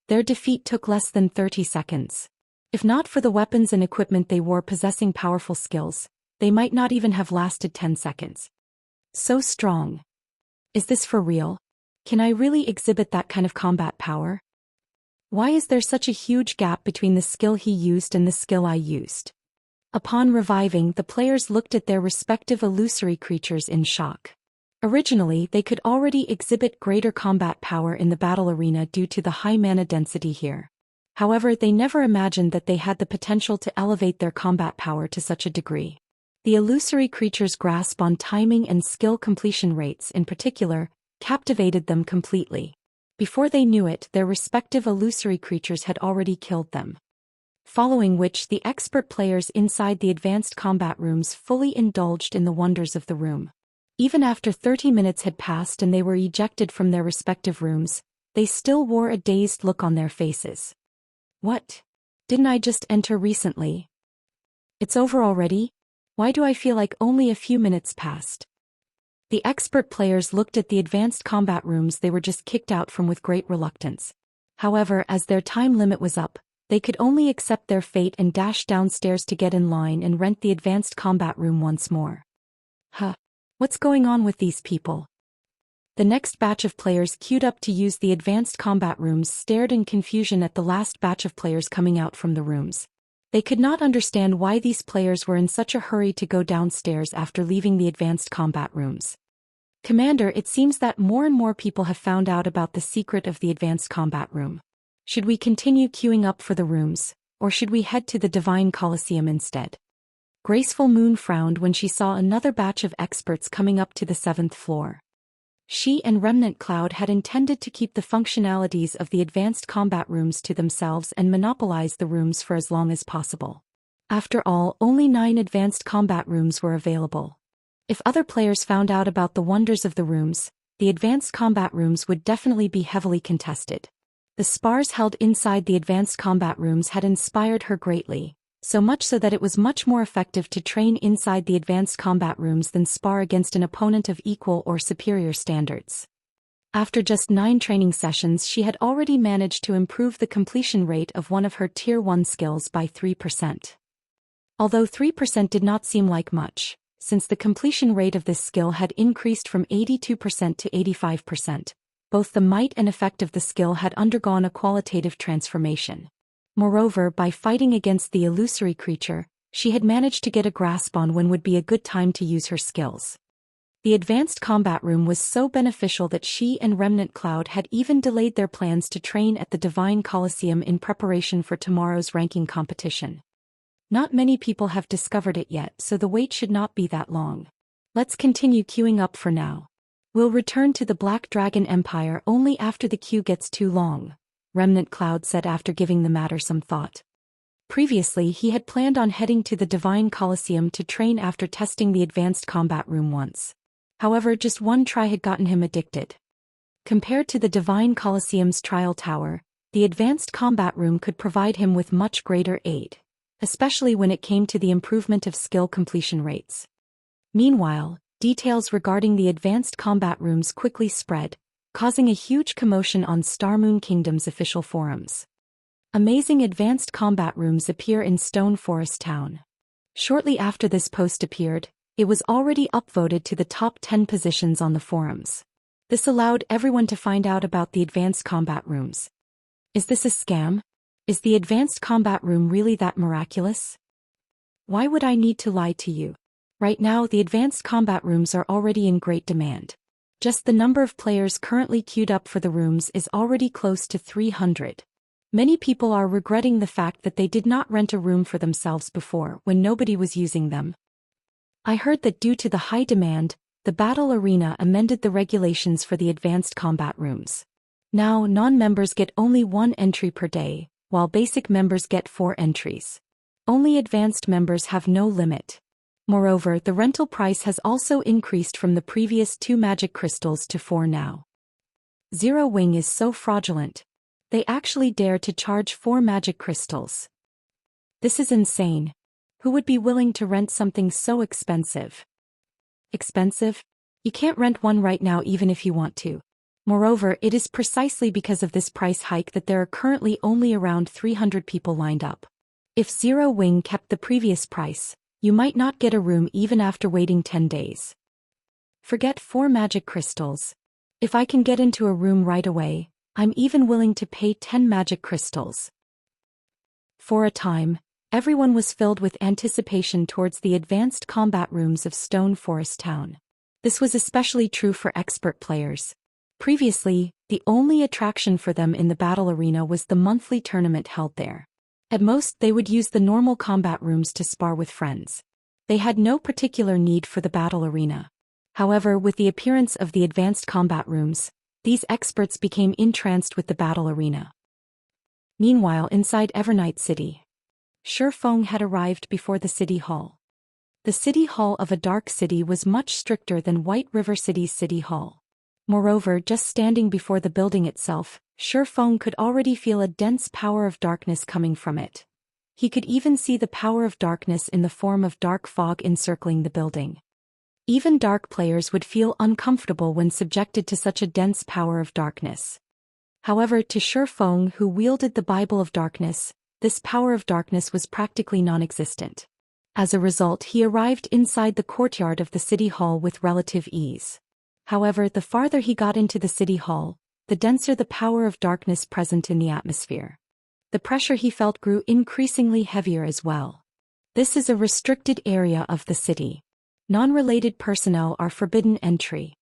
A: Their defeat took less than 30 seconds. If not for the weapons and equipment they wore possessing powerful skills, they might not even have lasted 10 seconds. So strong. Is this for real? Can I really exhibit that kind of combat power? Why is there such a huge gap between the skill he used and the skill I used? Upon reviving, the players looked at their respective illusory creatures in shock. Originally, they could already exhibit greater combat power in the battle arena due to the high mana density here. However, they never imagined that they had the potential to elevate their combat power to such a degree. The illusory creatures' grasp on timing and skill completion rates in particular captivated them completely. Before they knew it, their respective illusory creatures had already killed them. Following which, the expert players inside the advanced combat rooms fully indulged in the wonders of the room. Even after 30 minutes had passed and they were ejected from their respective rooms, they still wore a dazed look on their faces. What? Didn't I just enter recently? It's over already? Why do I feel like only a few minutes passed? The expert players looked at the advanced combat rooms they were just kicked out from with great reluctance. However, as their time limit was up, they could only accept their fate and dash downstairs to get in line and rent the advanced combat room once more. What's going on with these people? The next batch of players queued up to use the advanced combat rooms stared in confusion at the last batch of players coming out from the rooms. They could not understand why these players were in such a hurry to go downstairs after leaving the advanced combat rooms. Commander, it seems that more and more people have found out about the secret of the advanced combat room. Should we continue queuing up for the rooms, or should we head to the Divine Colosseum instead? Graceful Moon frowned when she saw another batch of experts coming up to the 7th floor. She and Remnant Cloud had intended to keep the functionalities of the advanced combat rooms to themselves and monopolize the rooms for as long as possible. After all, only 9 advanced combat rooms were available. If other players found out about the wonders of the rooms, the advanced combat rooms would definitely be heavily contested. The spars held inside the advanced combat rooms had inspired her greatly, so much so that it was much more effective to train inside the advanced combat rooms than spar against an opponent of equal or superior standards. After just 9 training sessions, she had already managed to improve the completion rate of one of her Tier 1 skills by 3%. Although 3% did not seem like much, since the completion rate of this skill had increased from 82% to 85%, both the might and effect of the skill had undergone a qualitative transformation. Moreover, by fighting against the illusory creature, she had managed to get a grasp on when would be a good time to use her skills. The advanced combat room was so beneficial that she and Remnant Cloud had even delayed their plans to train at the Divine Colosseum in preparation for tomorrow's ranking competition. Not many people have discovered it yet, so the wait should not be that long. Let's continue queuing up for now. We'll return to the Black Dragon Empire only after the queue gets too long, Remnant Cloud said after giving the matter some thought. Previously, he had planned on heading to the Divine Colosseum to train after testing the advanced combat room once. However, just one try had gotten him addicted. Compared to the Divine Colosseum's trial tower, the advanced combat room could provide him with much greater aid, especially when it came to the improvement of skill completion rates. Meanwhile, details regarding the advanced combat rooms quickly spread, causing a huge commotion on Starmoon Kingdom's official forums. Amazing advanced combat rooms appear in Stone Forest Town. Shortly after this post appeared, it was already upvoted to the top 10 positions on the forums. This allowed everyone to find out about the advanced combat rooms. Is this a scam? Is the advanced combat room really that miraculous? Why would I need to lie to you? Right now, the advanced combat rooms are already in great demand. Just the number of players currently queued up for the rooms is already close to 300. Many people are regretting the fact that they did not rent a room for themselves before when nobody was using them. I heard that due to the high demand, the battle arena amended the regulations for the advanced combat rooms. Now, non-members get only 1 entry per day, while basic members get 4 entries. Only advanced members have no limit. Moreover, the rental price has also increased from the previous 2 magic crystals to 4 now. Zero Wing is so fraudulent. They actually dare to charge 4 magic crystals. This is insane. Who would be willing to rent something so expensive? Expensive? You can't rent one right now even if you want to. Moreover, it is precisely because of this price hike that there are currently only around 300 people lined up. If Zero Wing kept the previous price, you might not get a room even after waiting 10 days. Forget 4 magic crystals. If I can get into a room right away, I'm even willing to pay 10 magic crystals. For a time, everyone was filled with anticipation towards the advanced combat rooms of Stone Forest Town. This was especially true for expert players. Previously, the only attraction for them in the battle arena was the monthly tournament held there. At most, they would use the normal combat rooms to spar with friends. They had no particular need for the battle arena. However, with the appearance of the advanced combat rooms, these experts became entranced with the battle arena. Meanwhile, inside Evernight City, Feng had arrived before the city hall. The city hall of a dark city was much stricter than White River City's city hall. Moreover, just standing before the building itself, Feng could already feel a dense power of darkness coming from it. He could even see the power of darkness in the form of dark fog encircling the building. Even dark players would feel uncomfortable when subjected to such a dense power of darkness. However, to Feng, who wielded the Bible of Darkness, this power of darkness was practically non-existent. As a result, he arrived inside the courtyard of the city hall with relative ease. However, the farther he got into the city hall, the denser the power of darkness present in the atmosphere. The pressure he felt grew increasingly heavier as well. This is a restricted area of the city. Non-related personnel are forbidden entry.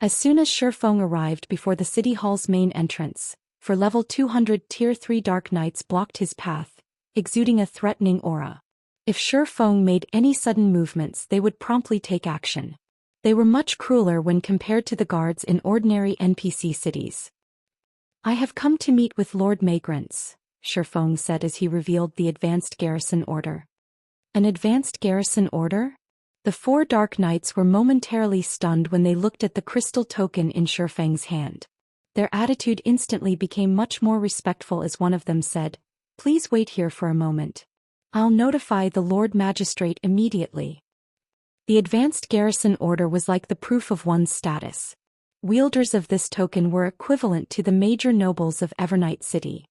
A: As soon as Feng arrived before the city hall's main entrance, for level 200 Tier 3 Dark Knights blocked his path, exuding a threatening aura. If Feng made any sudden movements, they would promptly take action. They were much crueler when compared to the guards in ordinary NPC cities. I have come to meet with Lord Magrants, Feng said as he revealed the advanced garrison order. An advanced garrison order? The 4 Dark Knights were momentarily stunned when they looked at the crystal token in Feng's hand. Their attitude instantly became much more respectful as one of them said, "Please wait here for a moment. I'll notify the Lord Magistrate immediately." The advanced garrison order was like the proof of one's status. Wielders of this token were equivalent to the major nobles of Evernight City.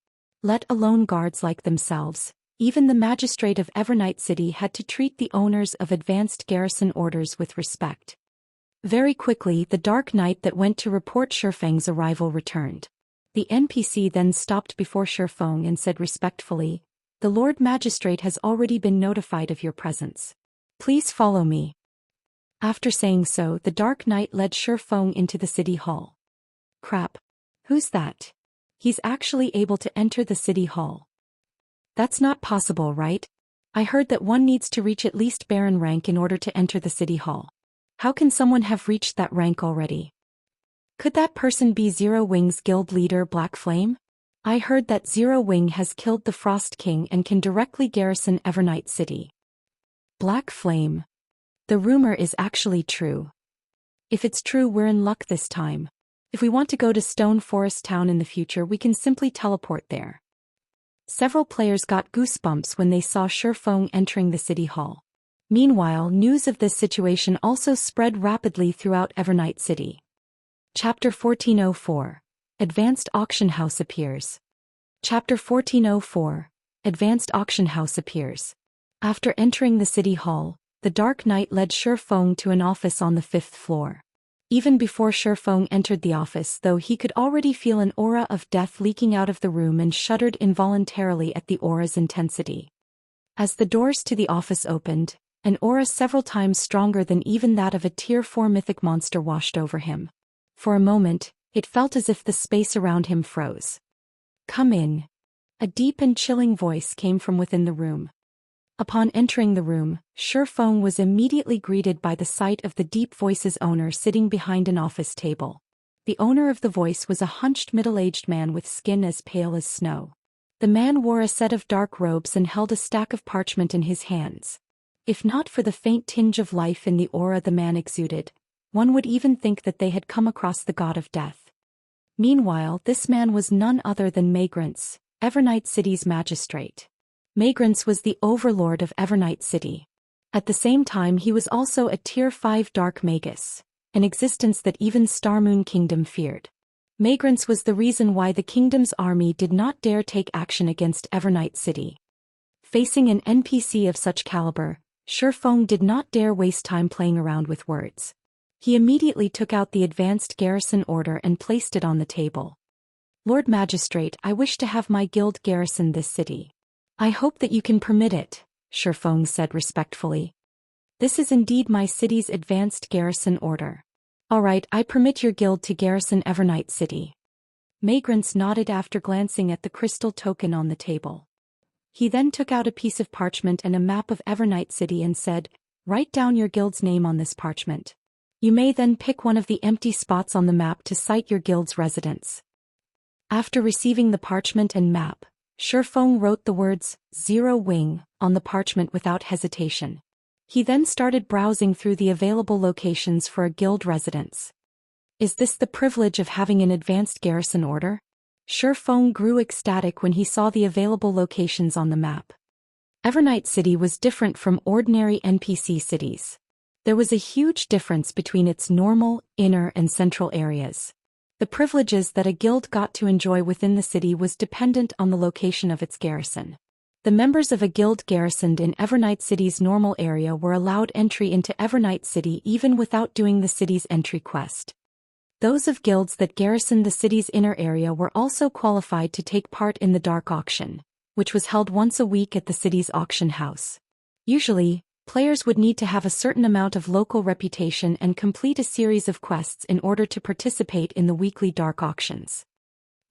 A: Let alone guards like themselves, even the magistrate of Evernight City had to treat the owners of advanced garrison orders with respect. Very quickly, the Dark Knight that went to report Feng's arrival returned. The NPC then stopped before Feng and said respectfully, "The Lord Magistrate has already been notified of your presence. Please follow me." After saying so, the Dark Knight led Feng into the city hall. Crap. Who's that? He's actually able to enter the city hall. That's not possible, right? I heard that one needs to reach at least Baron rank in order to enter the city hall. How can someone have reached that rank already? Could that person be Zero Wing's guild leader Black Flame? I heard that Zero Wing has killed the Frost King and can directly garrison Evernight City. Black Flame. The rumor is actually true. If it's true, we're in luck this time. If we want to go to Stone Forest Town in the future, we can simply teleport there. Several players got goosebumps when they saw Feng entering the city hall. Meanwhile, news of this situation also spread rapidly throughout Evernight City. Chapter 1404. Advanced Auction House appears. Chapter 1404. Advanced Auction House appears. After entering the city hall, the Dark Knight led Feng to an office on the 5th floor. Even before Feng entered the office, though, he could already feel an aura of death leaking out of the room and shuddered involuntarily at the aura's intensity. As the doors to the office opened, an aura several times stronger than even that of a Tier 4 mythic monster washed over him. For a moment, it felt as if the space around him froze. "Come in." A deep and chilling voice came from within the room. Upon entering the room, Feng was immediately greeted by the sight of the deep voice's owner sitting behind an office table. The owner of the voice was a hunched middle-aged man with skin as pale as snow. The man wore a set of dark robes and held a stack of parchment in his hands. If not for the faint tinge of life in the aura the man exuded, one would even think that they had come across the god of death. Meanwhile, this man was none other than Magrance, Evernight City's magistrate. Magrance was the overlord of Evernight City. At the same time, he was also a Tier 5 Dark Magus, an existence that even Starmoon Kingdom feared. Magrance was the reason why the kingdom's army did not dare take action against Evernight City. Facing an NPC of such caliber, Feng did not dare waste time playing around with words. He immediately took out the advanced garrison order and placed it on the table. Lord Magistrate, I wish to have my guild garrison this city. I hope that you can permit it, Feng said respectfully. This is indeed my city's advanced garrison order. All right, I permit your guild to garrison Evernight City. Magrance nodded after glancing at the crystal token on the table. He then took out a piece of parchment and a map of Evernight City and said, "Write down your guild's name on this parchment. You may then pick one of the empty spots on the map to cite your guild's residence." After receiving the parchment and map, Feng wrote the words, "Zero Wing," on the parchment without hesitation. He then started browsing through the available locations for a guild residence. Is this the privilege of having an advanced garrison order? Feng grew ecstatic when he saw the available locations on the map. Evernight City was different from ordinary NPC cities. There was a huge difference between its normal, inner and central areas. The privileges that a guild got to enjoy within the city was dependent on the location of its garrison. The members of a guild garrisoned in Evernight City's normal area were allowed entry into Evernight City even without doing the city's entry quest. Those of guilds that garrisoned the city's inner area were also qualified to take part in the Dark Auction, which was held once a week at the city's auction house. Usually, players would need to have a certain amount of local reputation and complete a series of quests in order to participate in the weekly Dark Auctions.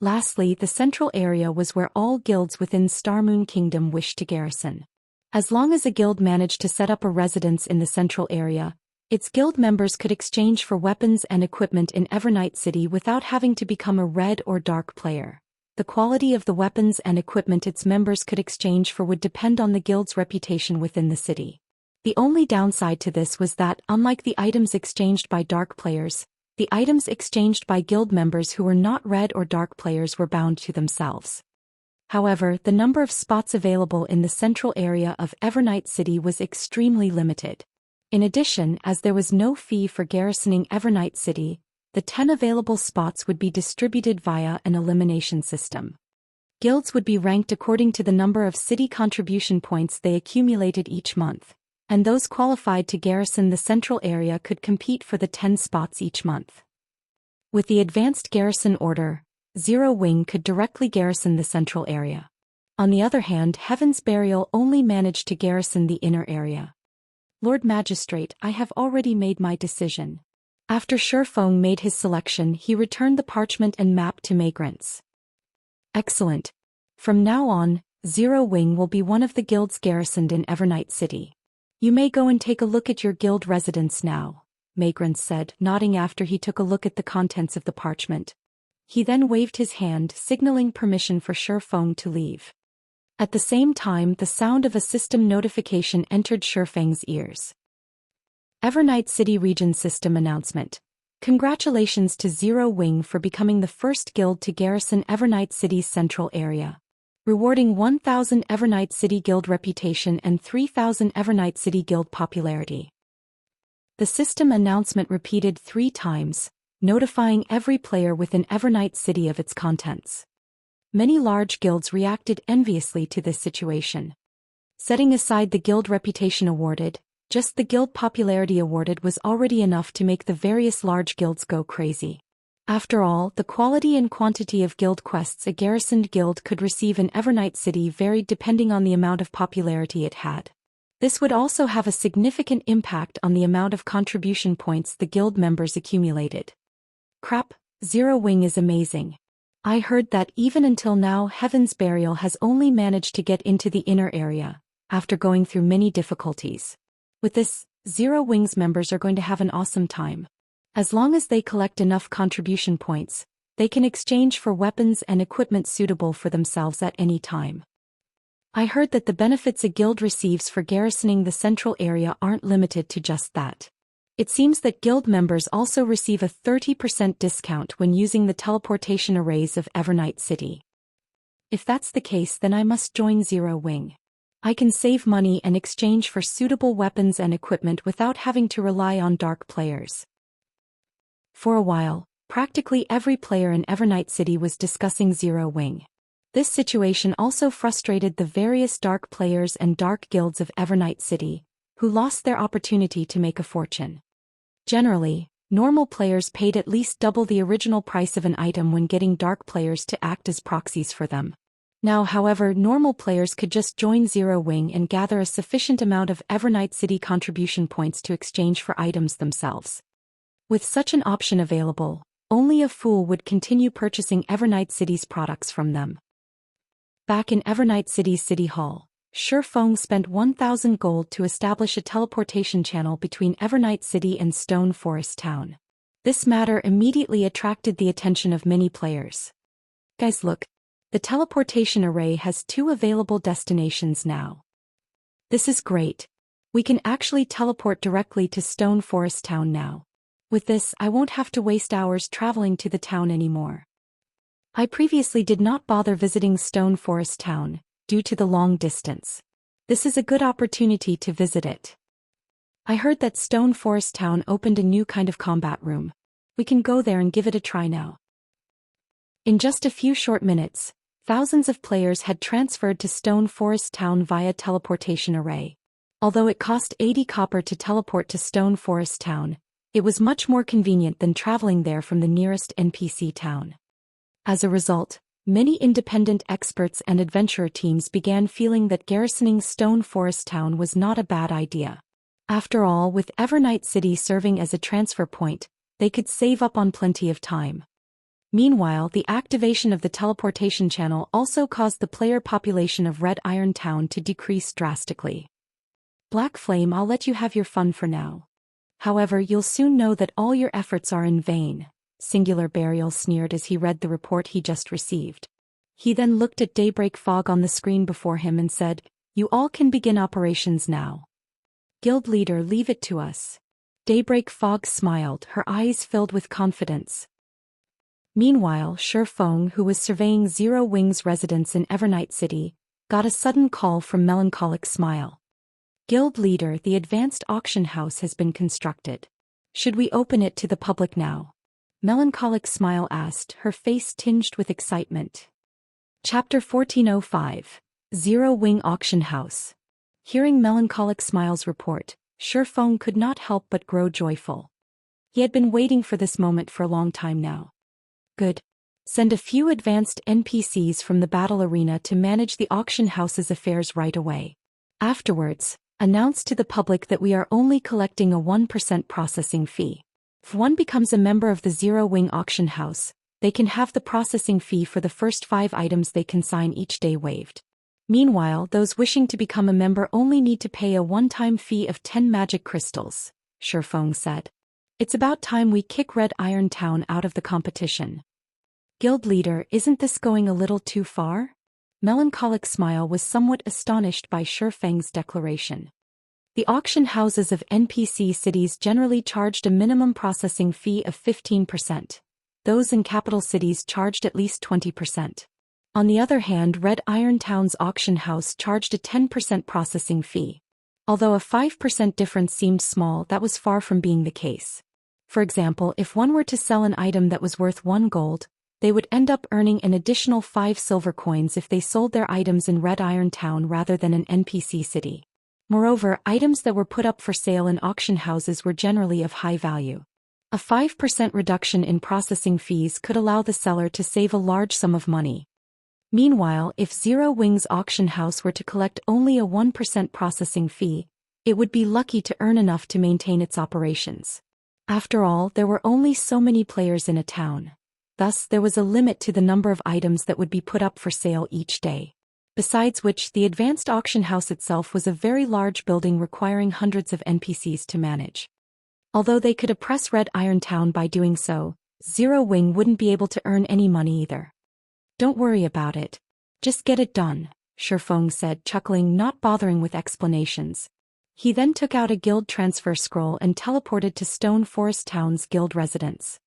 A: Lastly, the central area was where all guilds within Starmoon Kingdom wished to garrison. As long as a guild managed to set up a residence in the central area, its guild members could exchange for weapons and equipment in Evernight City without having to become a red or dark player. The quality of the weapons and equipment its members could exchange for would depend on the guild's reputation within the city. The only downside to this was that, unlike the items exchanged by dark players, the items exchanged by guild members who were not red or dark players were bound to themselves. However, the number of spots available in the central area of Evernight City was extremely limited. In addition, as there was no fee for garrisoning Evernight City, the 10 available spots would be distributed via an elimination system. Guilds would be ranked according to the number of city contribution points they accumulated each month, and those qualified to garrison the central area could compete for the 10 spots each month. With the advanced garrison order, Zero Wing could directly garrison the central area. On the other hand, Heaven's Burial only managed to garrison the inner area. Lord Magistrate, I have already made my decision. After Feng made his selection, he returned the parchment and map to Magrance. Excellent. From now on, Zero Wing will be one of the guilds garrisoned in Evernight City. You may go and take a look at your guild residence now, Magrance said, nodding after he took a look at the contents of the parchment. He then waved his hand, signaling permission for Feng to leave. At the same time, the sound of a system notification entered Feng's ears. Evernight City Region System Announcement. Congratulations to Zero Wing for becoming the first guild to garrison Evernight City's central area. Rewarding 1,000 Evernight City Guild reputation and 3,000 Evernight City Guild popularity. The system announcement repeated 3 times, notifying every player within Evernight City of its contents. Many large guilds reacted enviously to this situation. Setting aside the guild reputation awarded, just the guild popularity awarded was already enough to make the various large guilds go crazy. After all, the quality and quantity of guild quests a garrisoned guild could receive in Evernight City varied depending on the amount of popularity it had. This would also have a significant impact on the amount of contribution points the guild members accumulated. Crap, Zero Wing is amazing. I heard that even until now Heaven's Burial has only managed to get into the inner area, after going through many difficulties. With this, Zero Wing's members are going to have an awesome time. As long as they collect enough contribution points, They can exchange for weapons and equipment suitable for themselves at any time. I heard that the benefits a guild receives for garrisoning the central area aren't limited to just that. It seems that guild members also receive a 30% discount when using the teleportation arrays of Evernight City. If that's the case, then I must join Zero Wing. I can save money and exchange for suitable weapons and equipment without having to rely on dark players. For a while, practically every player in Evernight City was discussing Zero Wing. This situation also frustrated the various dark players and dark guilds of Evernight City, who lost their opportunity to make a fortune. Generally, normal players paid at least double the original price of an item when getting dark players to act as proxies for them. Now, however, normal players could just join Zero Wing and gather a sufficient amount of Evernight City contribution points to exchange for items themselves. With such an option available, only a fool would continue purchasing Evernight City's products from them. Back in Evernight City's City Hall, Feng spent 1,000 gold to establish a teleportation channel between Evernight City and Stone Forest Town. This matter immediately attracted the attention of many players. Guys, look. The teleportation array has 2 available destinations now. This is great. We can actually teleport directly to Stone Forest Town now. With this, I won't have to waste hours traveling to the town anymore. I previously did not bother visiting Stone Forest Town, due to the long distance. This is a good opportunity to visit it. I heard that Stone Forest Town opened a new kind of combat room. We can go there and give it a try now. In just a few short minutes, thousands of players had transferred to Stone Forest Town via teleportation array. Although it cost 80 copper to teleport to Stone Forest Town, it was much more convenient than traveling there from the nearest NPC town. As a result, many independent experts and adventurer teams began feeling that garrisoning Stone Forest Town was not a bad idea. After all, with Evernight City serving as a transfer point, they could save up on plenty of time. Meanwhile, the activation of the teleportation channel also caused the player population of Red Iron Town to decrease drastically. Black Flame, I'll let you have your fun for now. However, you'll soon know that all your efforts are in vain. Singular Burial sneered as he read the report he just received. He then looked at Daybreak Fog on the screen before him and said, "You all can begin operations now. Guild leader, leave it to us." Daybreak Fog smiled, her eyes filled with confidence. Meanwhile, Feng, who was surveying Zero Wing's residence in Evernight City, got a sudden call from Melancholic Smile. "Guild leader, the advanced auction house has been constructed. Should we open it to the public now?" Melancholic Smile asked, her face tinged with excitement. Chapter 1405. Zero Wing Auction House. Hearing Melancholic Smile's report, Feng could not help but grow joyful. He had been waiting for this moment for a long time now. Good. Send a few advanced NPCs from the battle arena to manage the auction house's affairs right away. Afterwards, announce to the public that we are only collecting a 1% processing fee. If one becomes a member of the Zero Wing Auction House, they can have the processing fee for the first 5 items they consign each day waived. Meanwhile, those wishing to become a member only need to pay a one-time fee of 10 magic crystals, Feng said. It's about time we kick Red Iron Town out of the competition. Guild leader, isn't this going a little too far? Melancholic Smile was somewhat astonished by Feng's declaration. The auction houses of NPC cities generally charged a minimum processing fee of 15%. Those in capital cities charged at least 20%. On the other hand, Red Iron Town's auction house charged a 10% processing fee. Although a 5% difference seemed small, that was far from being the case. For example, if one were to sell an item that was worth 1 gold, they would end up earning an additional 5 silver coins if they sold their items in Red Iron Town rather than an NPC city. Moreover, items that were put up for sale in auction houses were generally of high value. A 5% reduction in processing fees could allow the seller to save a large sum of money. Meanwhile, if Zero Wing's auction house were to collect only a 1% processing fee, it would be lucky to earn enough to maintain its operations. After all, there were only so many players in a town. Thus, there was a limit to the number of items that would be put up for sale each day. Besides which, the advanced auction house itself was a very large building requiring hundreds of NPCs to manage. Although they could oppress Red Iron Town by doing so, Zero Wing wouldn't be able to earn any money either. Don't worry about it. Just get it done, Feng said, chuckling, not bothering with explanations. He then took out a guild transfer scroll and teleported to Stone Forest Town's guild residence.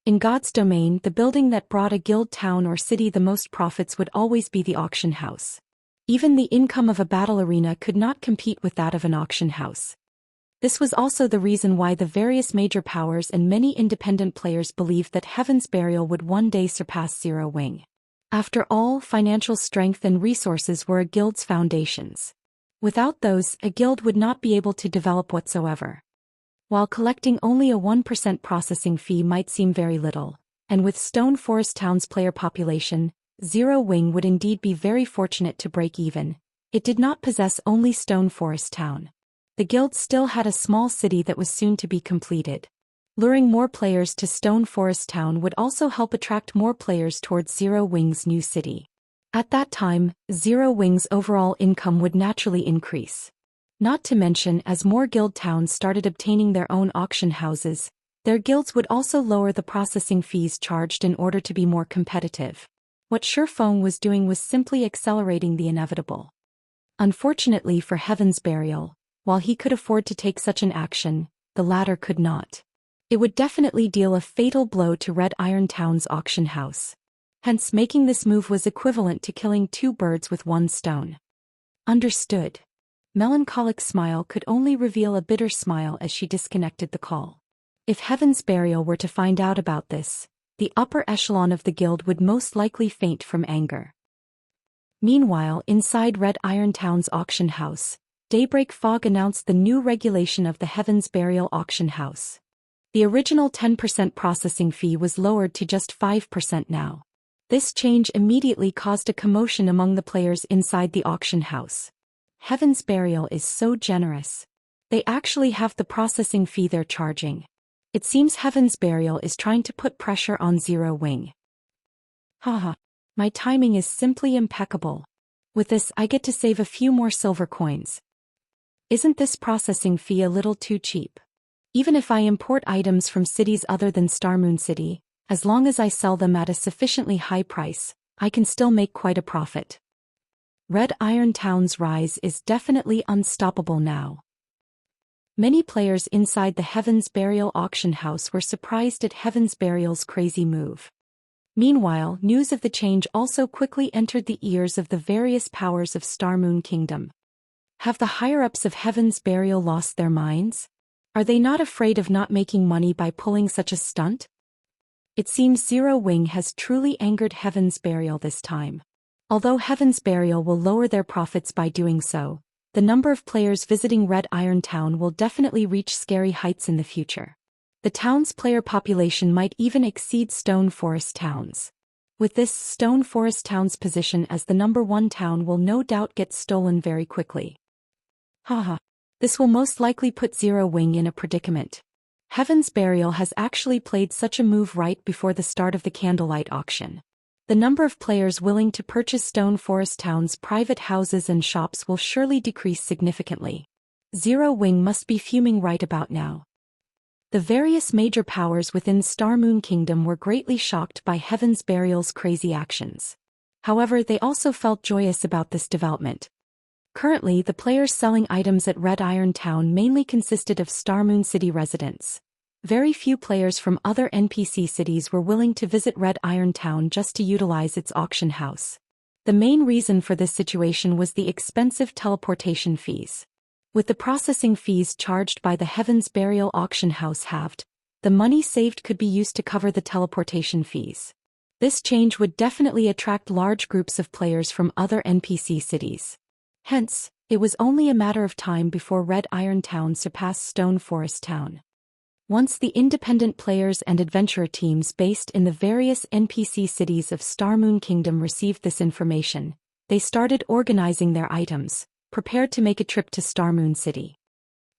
A: In God's domain, the building that brought a guild town or city the most profits would always be the auction house. Even the income of a battle arena could not compete with that of an auction house. This was also the reason why the various major powers and many independent players believed that Heaven's Burial would one day surpass Zero Wing. After all, financial strength and resources were a guild's foundations. Without those, a guild would not be able to develop whatsoever. While collecting only a 1% processing fee might seem very little, and with Stone Forest Town's player population, Zero Wing would indeed be very fortunate to break even, it did not possess only Stone Forest Town. The guild still had a small city that was soon to be completed. Luring more players to Stone Forest Town would also help attract more players towards Zero Wing's new city. At that time, Zero Wing's overall income would naturally increase. Not to mention, as more guild towns started obtaining their own auction houses, their guilds would also lower the processing fees charged in order to be more competitive. What Feng was doing was simply accelerating the inevitable. Unfortunately for Heaven's Burial, while he could afford to take such an action, the latter could not. It would definitely deal a fatal blow to Red Iron Town's auction house. Hence, making this move was equivalent to killing two birds with one stone. Understood. Melancholic smile could only reveal a bitter smile as she disconnected the call. If Heaven's Burial were to find out about this, the upper echelon of the guild would most likely faint from anger. Meanwhile, inside Red Iron Town's auction house, Daybreak Fog announced the new regulation of the Heaven's Burial auction house. The original 10% processing fee was lowered to just 5% now. This change immediately caused a commotion among the players inside the auction house. Heaven's Burial is so generous. They actually have the processing fee they're charging. It seems Heaven's Burial is trying to put pressure on Zero Wing. Haha. My timing is simply impeccable. With this, I get to save a few more silver coins. Isn't this processing fee a little too cheap? Even if I import items from cities other than Starmoon City, as long as I sell them at a sufficiently high price, I can still make quite a profit. Red Iron Town's rise is definitely unstoppable now. Many players inside the Heaven's Burial auction house were surprised at Heaven's Burial's crazy move. Meanwhile, news of the change also quickly entered the ears of the various powers of Starmoon Kingdom. Have the higher-ups of Heaven's Burial lost their minds? Are they not afraid of not making money by pulling such a stunt? It seems Zero Wing has truly angered Heaven's Burial this time. Although Heaven's Burial will lower their profits by doing so, the number of players visiting Red Iron Town will definitely reach scary heights in the future. The town's player population might even exceed Stone Forest Town's. With this, Stone Forest Town's position as the #1 town will no doubt get stolen very quickly. Haha. This will most likely put Zero Wing in a predicament. Heaven's Burial has actually played such a move right before the start of the candlelight auction. The number of players willing to purchase Stone Forest Town's private houses and shops will surely decrease significantly. Zero Wing must be fuming right about now. The various major powers within Starmoon Kingdom were greatly shocked by Heaven's Burial's crazy actions. However, they also felt joyous about this development. Currently, the players selling items at Red Iron Town mainly consisted of Starmoon City residents. Very few players from other NPC cities were willing to visit Red Iron Town just to utilize its auction house. The main reason for this situation was the expensive teleportation fees. With the processing fees charged by the Heaven's Burial auction house halved, the money saved could be used to cover the teleportation fees. This change would definitely attract large groups of players from other NPC cities. Hence, it was only a matter of time before Red Iron Town surpassed Stone Forest Town. Once the independent players and adventurer teams based in the various NPC cities of Starmoon Kingdom received this information, they started organizing their items, prepared to make a trip to Starmoon City.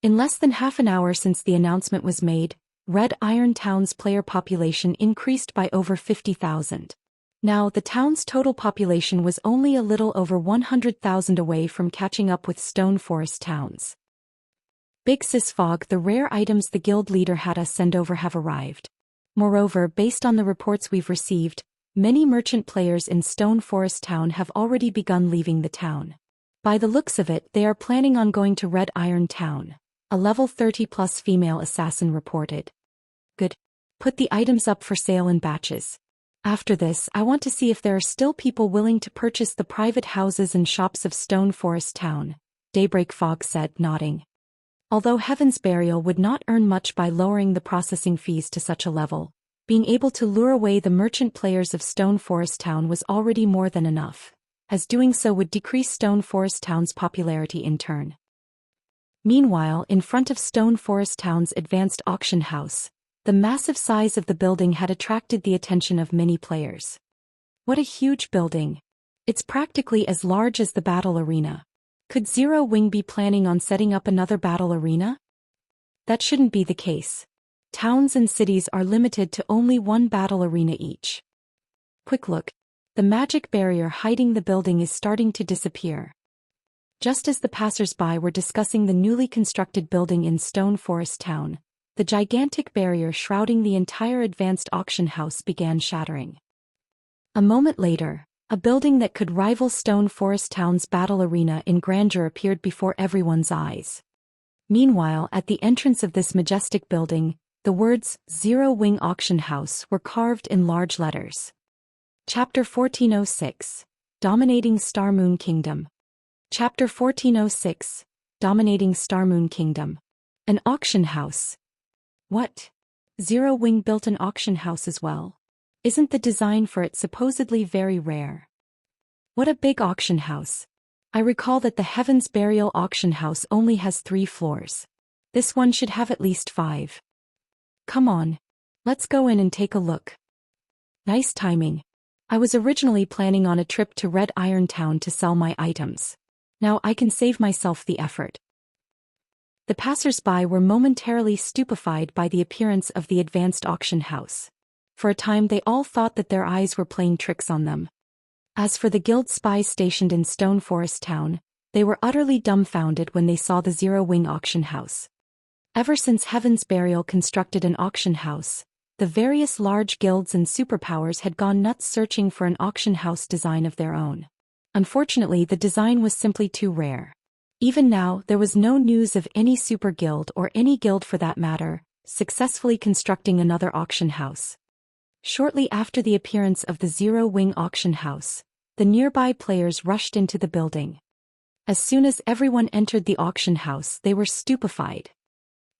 A: In less than half an hour since the announcement was made, Red Iron Town's player population increased by over 50,000. Now, the town's total population was only a little over 100,000 away from catching up with Stone Forest Town's. Big Sis Fog, the rare items the guild leader had us send over have arrived. Moreover, based on the reports we've received, many merchant players in Stone Forest Town have already begun leaving the town. By the looks of it, they are planning on going to Red Iron Town, a level 30+ female assassin reported. Good. Put the items up for sale in batches. After this, I want to see if there are still people willing to purchase the private houses and shops of Stone Forest Town, Daybreak Fog said, nodding. Although Heaven's Burial would not earn much by lowering the processing fees to such a level, being able to lure away the merchant players of Stone Forest Town was already more than enough, as doing so would decrease Stone Forest Town's popularity in turn. Meanwhile, in front of Stone Forest Town's advanced auction house, the massive size of the building had attracted the attention of many players. What a huge building! It's practically as large as the battle arena. Could Zero Wing be planning on setting up another battle arena? That shouldn't be the case. Towns and cities are limited to only one battle arena each. Quick look. The magic barrier hiding the building is starting to disappear. Just as the passers-by were discussing the newly constructed building in Stone Forest Town, the gigantic barrier shrouding the entire advanced auction house began shattering. A moment later, a building that could rival Stone Forest Town's battle arena in grandeur appeared before everyone's eyes. Meanwhile, at the entrance of this majestic building, the words, Zero Wing Auction House, were carved in large letters. Chapter 1406, Dominating Star Moon Kingdom. Chapter 1406, Dominating Star Moon Kingdom. An auction house. What? Zero Wing built an auction house as well? Isn't the design for it supposedly very rare? What a big auction house. I recall that the Heaven's Burial auction house only has 3 floors. This one should have at least 5. Come on. Let's go in and take a look. Nice timing. I was originally planning on a trip to Red Iron Town to sell my items. Now I can save myself the effort. The passers-by were momentarily stupefied by the appearance of the advanced auction house. For a time they all thought that their eyes were playing tricks on them. As for the guild spies stationed in Stone Forest Town, they were utterly dumbfounded when they saw the Zero Wing auction house. Ever since Heaven's Burial constructed an auction house, the various large guilds and superpowers had gone nuts searching for an auction house design of their own. Unfortunately, the design was simply too rare. Even now, there was no news of any super guild, or any guild for that matter, successfully constructing another auction house. Shortly after the appearance of the Zero Wing auction house, the nearby players rushed into the building. As soon as everyone entered the auction house, they were stupefied.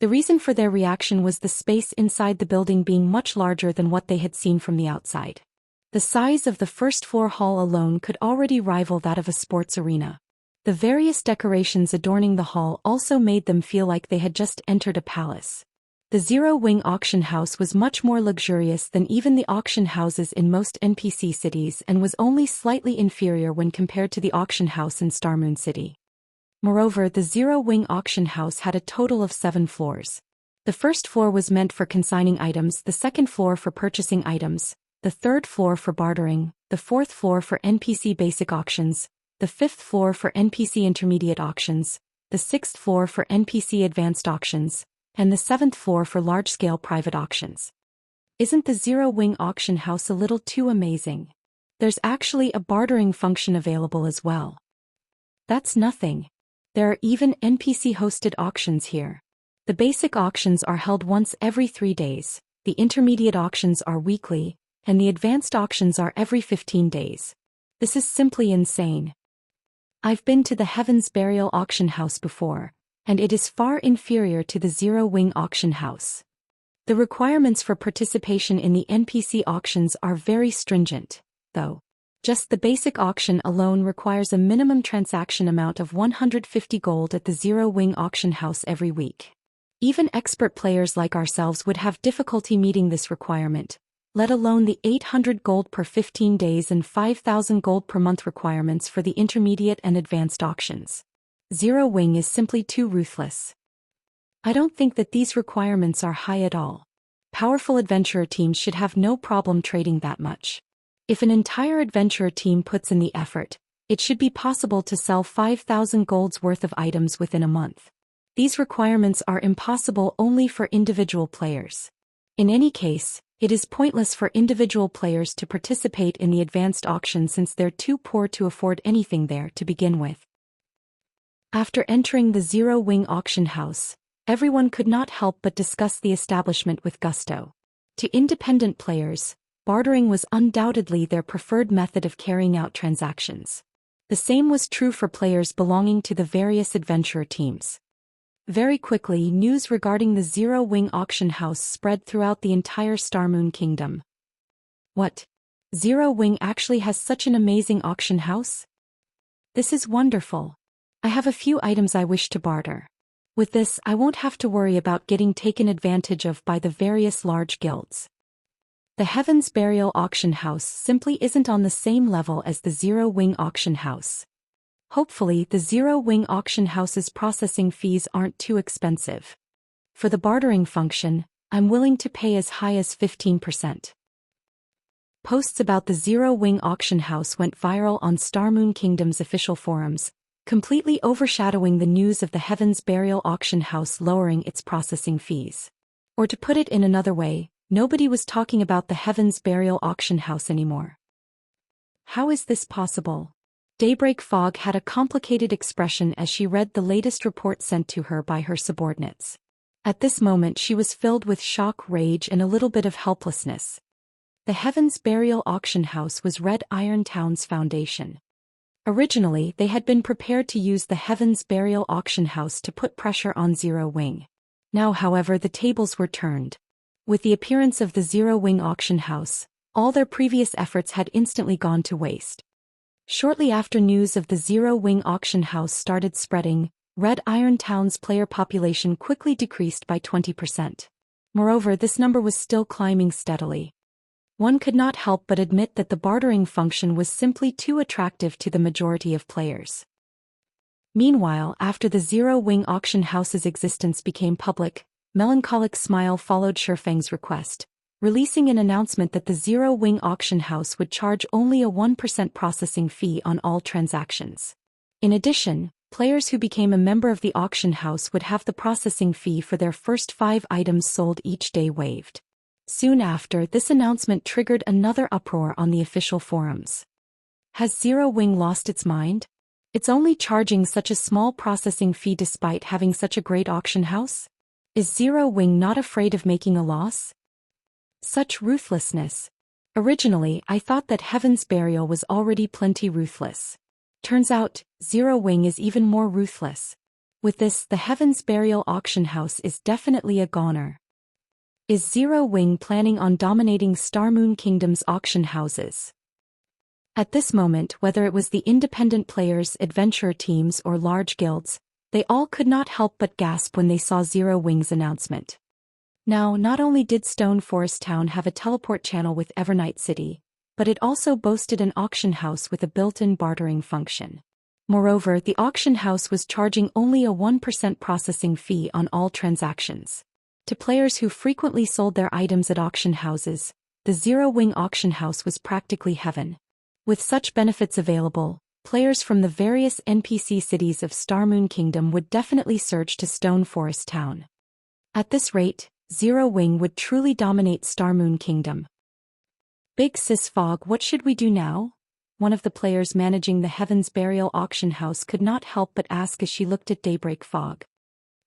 A: The reason for their reaction was the space inside the building being much larger than what they had seen from the outside. The size of the first-floor hall alone could already rival that of a sports arena. The various decorations adorning the hall also made them feel like they had just entered a palace. The Zero Wing auction house was much more luxurious than even the auction houses in most NPC cities and was only slightly inferior when compared to the auction house in Starmoon City. Moreover, the Zero Wing auction house had a total of 7 floors. The first floor was meant for consigning items, the second floor for purchasing items, the third floor for bartering, the fourth floor for NPC basic auctions, the fifth floor for NPC intermediate auctions, the sixth floor for NPC advanced auctions, and the 7th floor for large-scale private auctions. Isn't the Zero Wing auction house a little too amazing? There's actually a bartering function available as well. That's nothing. There are even NPC-hosted auctions here. The basic auctions are held once every 3 days, the intermediate auctions are weekly, and the advanced auctions are every 15 days. This is simply insane. I've been to the Heaven's Burial auction house before, and it is far inferior to the Zero Wing auction house. The requirements for participation in the NPC auctions are very stringent, though. Just the basic auction alone requires a minimum transaction amount of 150 gold at the Zero Wing auction house every week. Even expert players like ourselves would have difficulty meeting this requirement, let alone the 800 gold per 15 days and 5,000 gold per month requirements for the intermediate and advanced auctions. Zero Wing is simply too ruthless. I don't think that these requirements are high at all. Powerful adventurer teams should have no problem trading that much. If an entire adventurer team puts in the effort, it should be possible to sell 5,000 gold's worth of items within a month. These requirements are impossible only for individual players. In any case, It is pointless for individual players to participate in the advanced auction since they're too poor to afford anything there to begin with. After entering the Zero Wing auction house, everyone could not help but discuss the establishment with gusto. To independent players, bartering was undoubtedly their preferred method of carrying out transactions. The same was true for players belonging to the various adventurer teams. Very quickly, news regarding the Zero Wing auction house spread throughout the entire Starmoon Kingdom. What? Zero Wing actually has such an amazing auction house? This is wonderful. I have a few items I wish to barter. With this, I won't have to worry about getting taken advantage of by the various large guilds. The Heaven's Burial auction house simply isn't on the same level as the Zero Wing auction house. Hopefully, the Zero Wing auction house's processing fees aren't too expensive. For the bartering function, I'm willing to pay as high as 15%. Posts about the Zero Wing auction house went viral on Starmoon Kingdom's official forums, completely overshadowing the news of the Heaven's Burial auction house lowering its processing fees. Or to put it in another way, nobody was talking about the Heaven's Burial auction house anymore. How is this possible? Daybreak Fog had a complicated expression as she read the latest report sent to her by her subordinates. At this moment she was filled with shock, rage, and a little bit of helplessness. The Heaven's Burial auction house was Red Iron Town's foundation. Originally, they had been prepared to use the Heaven's Burial auction house to put pressure on Zero Wing. Now, however, the tables were turned. With the appearance of the Zero Wing auction house, all their previous efforts had instantly gone to waste. Shortly after news of the Zero Wing auction house started spreading, Red Iron Town's player population quickly decreased by 20%. Moreover, this number was still climbing steadily. One could not help but admit that the bartering function was simply too attractive to the majority of players. Meanwhile, after the Zero Wing auction house's existence became public, Melancholic Smile followed Feng's request, releasing an announcement that the Zero Wing auction house would charge only a 1% processing fee on all transactions. In addition, players who became a member of the auction house would have the processing fee for their first 5 items sold each day waived. Soon after, this announcement triggered another uproar on the official forums. Has Zero Wing lost its mind? It's only charging such a small processing fee despite having such a great auction house? Is Zero Wing not afraid of making a loss? Such ruthlessness. Originally, I thought that Heaven's Burial was already plenty ruthless. Turns out, Zero Wing is even more ruthless. With this, the Heaven's Burial auction house is definitely a goner. Is Zero Wing planning on dominating Starmoon Kingdom's auction houses? At this moment, whether it was the independent players, adventurer teams, or large guilds, they all could not help but gasp when they saw Zero Wing's announcement. Now, not only did Stone Forest Town have a teleport channel with Evernight City, but it also boasted an auction house with a built-in bartering function. Moreover, the auction house was charging only a 1% processing fee on all transactions. To players who frequently sold their items at auction houses, the Zero Wing auction house was practically heaven. With such benefits available, players from the various NPC cities of Starmoon Kingdom would definitely surge to Stone Forest Town. At this rate, Zero Wing would truly dominate Starmoon Kingdom. Big Sis Fog, what should we do now? One of the players managing the Heaven's Burial auction house could not help but ask as she looked at Daybreak Fog.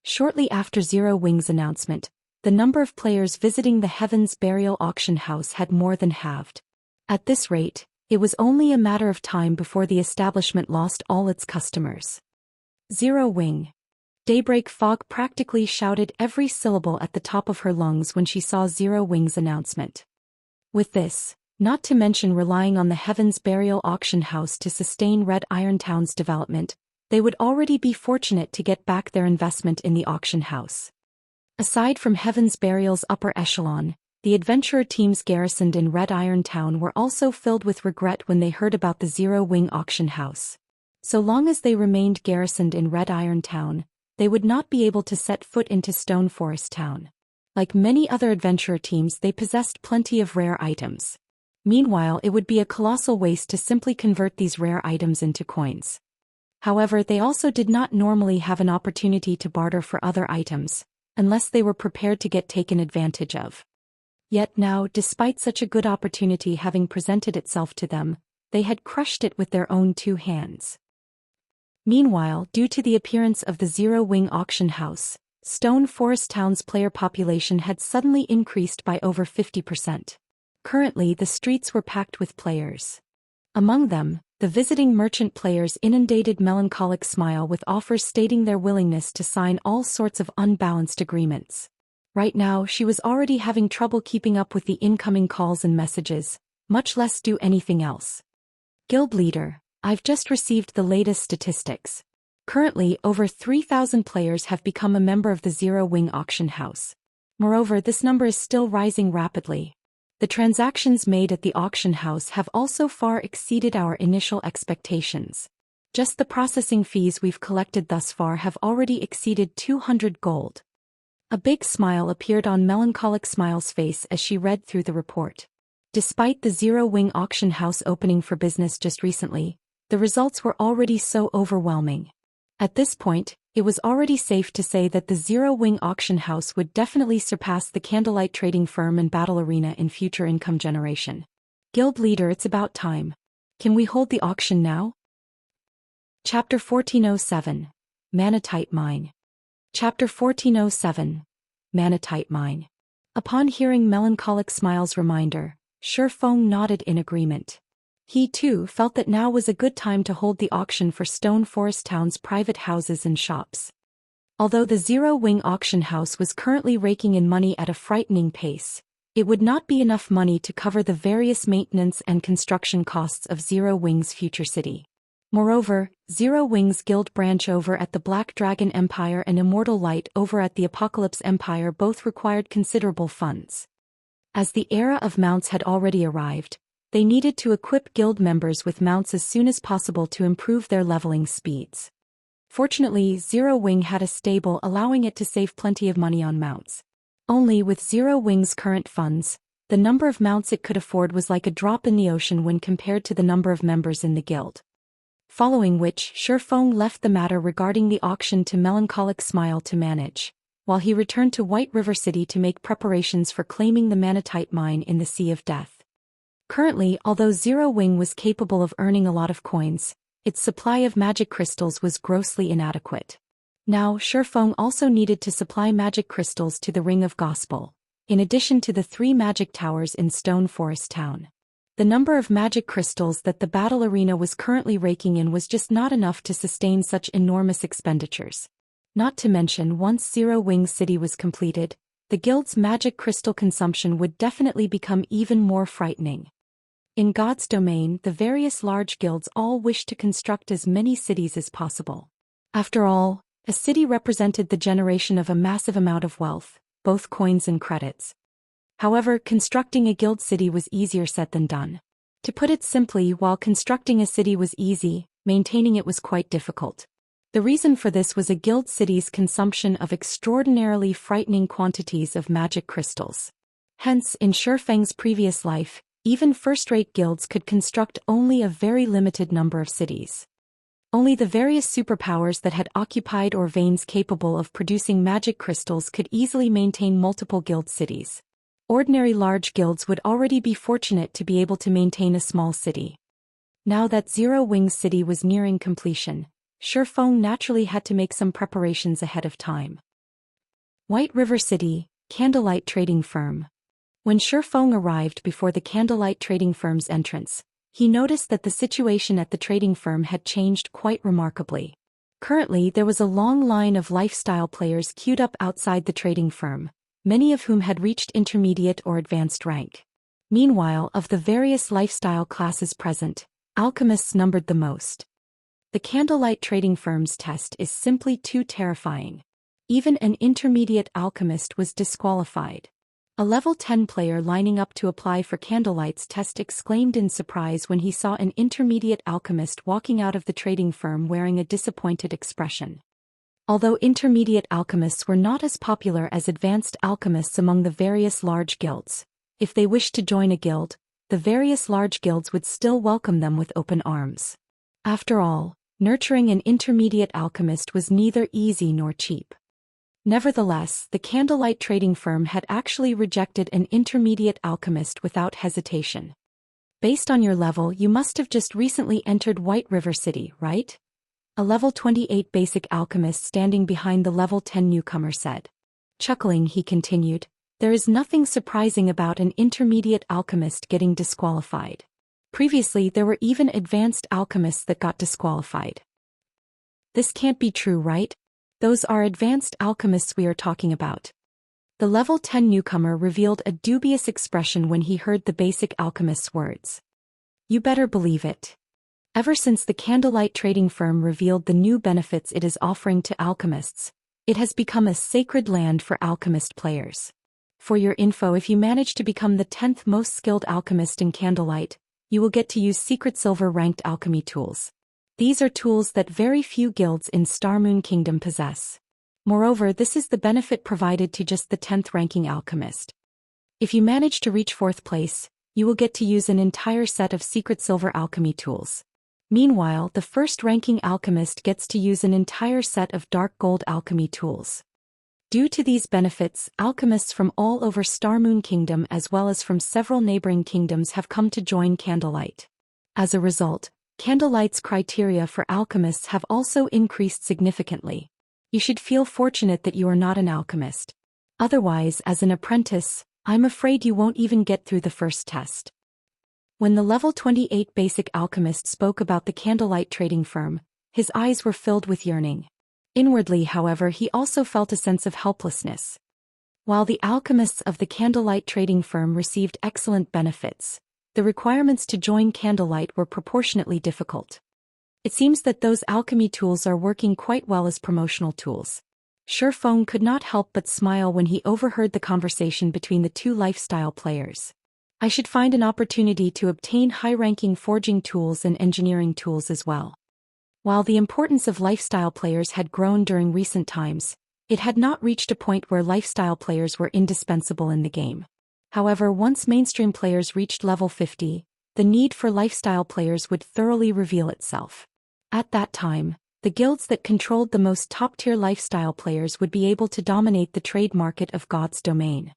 A: Shortly after Zero Wing's announcement, the number of players visiting the Heaven's Burial auction house had more than halved. At this rate, it was only a matter of time before the establishment lost all its customers. Zero Wing. Daybreak Fog practically shouted every syllable at the top of her lungs when she saw Zero Wing's announcement. With this, not to mention relying on the Heaven's Burial auction house to sustain Red Iron Town's development, they would already be fortunate to get back their investment in the auction house. Aside from Heaven's Burial's upper echelon, the adventurer teams garrisoned in Red Iron Town were also filled with regret when they heard about the Zero Wing auction house. So long as they remained garrisoned in Red Iron Town, they would not be able to set foot into Stone Forest Town. Like many other adventurer teams, they possessed plenty of rare items. Meanwhile, it would be a colossal waste to simply convert these rare items into coins. However, they also did not normally have an opportunity to barter for other items, unless they were prepared to get taken advantage of. Yet now, despite such a good opportunity having presented itself to them, they had crushed it with their own 2 hands. Meanwhile, due to the appearance of the Zero Wing auction house, Stone Forest Town's player population had suddenly increased by over 50%. Currently, the streets were packed with players. Among them, the visiting merchant players inundated Melancholic Smile with offers stating their willingness to sign all sorts of unbalanced agreements. Right now, she was already having trouble keeping up with the incoming calls and messages, much less do anything else. Guild leader, I've just received the latest statistics. Currently, over 3,000 players have become a member of the Zero Wing auction house. Moreover, this number is still rising rapidly. The transactions made at the auction house have also far exceeded our initial expectations. Just the processing fees we've collected thus far have already exceeded 200 gold. A big smile appeared on Melancholic Smile's face as she read through the report. Despite the Zero Wing auction house opening for business just recently, the results were already so overwhelming. At this point, it was already safe to say that the Zero Wing auction house would definitely surpass the Candlelight trading firm and Battle Arena in future income generation. Guild leader, it's about time. Can we hold the auction now? Chapter 1407, Manatite Mine. Chapter 1407, Manatite Mine. Upon hearing Melancholic Smile's reminder, Feng nodded in agreement. He too felt that now was a good time to hold the auction for Stone Forest Town's private houses and shops. Although the Zero Wing auction house was currently raking in money at a frightening pace, it would not be enough money to cover the various maintenance and construction costs of Zero Wing's future city. Moreover, Zero Wing's guild branch over at the Black Dragon Empire and Immortal Light over at the Apocalypse Empire both required considerable funds. As the era of mounts had already arrived, they needed to equip guild members with mounts as soon as possible to improve their leveling speeds. Fortunately, Zero Wing had a stable allowing it to save plenty of money on mounts. Only with Zero Wing's current funds, the number of mounts it could afford was like a drop in the ocean when compared to the number of members in the guild. Following which, Feng left the matter regarding the auction to Melancholic Smile to manage, while he returned to White River City to make preparations for claiming the Manatite mine in the Sea of Death. Currently, although Zero Wing was capable of earning a lot of coins, its supply of magic crystals was grossly inadequate. Now, Feng also needed to supply magic crystals to the Ring of Gospel, in addition to the 3 magic towers in Stone Forest Town. The number of magic crystals that the battle arena was currently raking in was just not enough to sustain such enormous expenditures. Not to mention, once Zero Wing City was completed, the guild's magic crystal consumption would definitely become even more frightening. In God's domain, the various large guilds all wished to construct as many cities as possible. After all, a city represented the generation of a massive amount of wealth, both coins and credits. However, constructing a guild city was easier said than done. To put it simply, while constructing a city was easy, maintaining it was quite difficult. The reason for this was a guild city's consumption of extraordinarily frightening quantities of magic crystals. Hence, in Feng's previous life, even first-rate guilds could construct only a very limited number of cities. Only the various superpowers that had occupied or veins capable of producing magic crystals could easily maintain multiple guild cities. Ordinary large guilds would already be fortunate to be able to maintain a small city. Now that Zero Wing City was nearing completion, Feng naturally had to make some preparations ahead of time. White River City, Candlelight Trading Firm. When Feng arrived before the Candlelight Trading Firm's entrance, he noticed that the situation at the trading firm had changed quite remarkably. Currently, there was a long line of lifestyle players queued up outside the trading firm, many of whom had reached intermediate or advanced rank. Meanwhile, of the various lifestyle classes present, alchemists numbered the most. The Candlelight Trading Firm's test is simply too terrifying. Even an intermediate alchemist was disqualified. A level 10 player lining up to apply for Candlelight's test exclaimed in surprise when he saw an intermediate alchemist walking out of the trading firm wearing a disappointed expression. Although intermediate alchemists were not as popular as advanced alchemists among the various large guilds, if they wished to join a guild, the various large guilds would still welcome them with open arms. After all, nurturing an intermediate alchemist was neither easy nor cheap. Nevertheless, the candlelight trading firm had actually rejected an intermediate alchemist without hesitation. Based on your level, you must have just recently entered White River City, right? A level 28 basic alchemist standing behind the level 10 newcomer said. Chuckling, he continued, there is nothing surprising about an intermediate alchemist getting disqualified. Previously, there were even advanced alchemists that got disqualified. This can't be true, right? Those are advanced alchemists we are talking about. The level 10 newcomer revealed a dubious expression when he heard the basic alchemist's words. You better believe it. Ever since the candlelight trading firm revealed the new benefits it is offering to alchemists, it has become a sacred land for alchemist players. For your info, if you manage to become the 10th most skilled alchemist in candlelight, you will get to use secret silver ranked alchemy tools. These are tools that very few guilds in Starmoon Kingdom possess. Moreover, this is the benefit provided to just the 10th ranking alchemist. If you manage to reach 4th place, you will get to use an entire set of secret silver alchemy tools. Meanwhile, the 1st ranking alchemist gets to use an entire set of dark gold alchemy tools. Due to these benefits, alchemists from all over Starmoon Kingdom as well as from several neighboring kingdoms have come to join Candlelight. As a result, Candlelight's criteria for alchemists have also increased significantly. You should feel fortunate that you are not an alchemist. Otherwise, as an apprentice, I'm afraid you won't even get through the first test. When the level 28 basic alchemist spoke about the candlelight trading firm, his eyes were filled with yearning. Inwardly, however, he also felt a sense of helplessness. While the alchemists of the candlelight trading firm received excellent benefits, the requirements to join Candlelight were proportionately difficult. It seems that those alchemy tools are working quite well as promotional tools. Feng could not help but smile when he overheard the conversation between the two lifestyle players. I should find an opportunity to obtain high-ranking forging tools and engineering tools as well. While the importance of lifestyle players had grown during recent times, it had not reached a point where lifestyle players were indispensable in the game. However, once mainstream players reached level 50, the need for lifestyle players would thoroughly reveal itself. At that time, the guilds that controlled the most top-tier lifestyle players would be able to dominate the trade market of God's domain.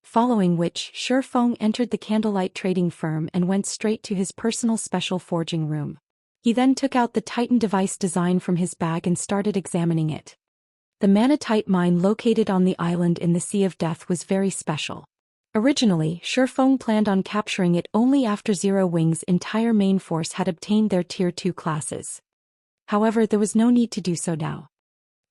A: Following which, Feng entered the candlelight trading firm and went straight to his personal special forging room. He then took out the Titan device design from his bag and started examining it. The Manatite mine located on the island in the Sea of Death was very special. Originally, Feng planned on capturing it only after Zero Wing's entire main force had obtained their Tier 2 classes. However, there was no need to do so now.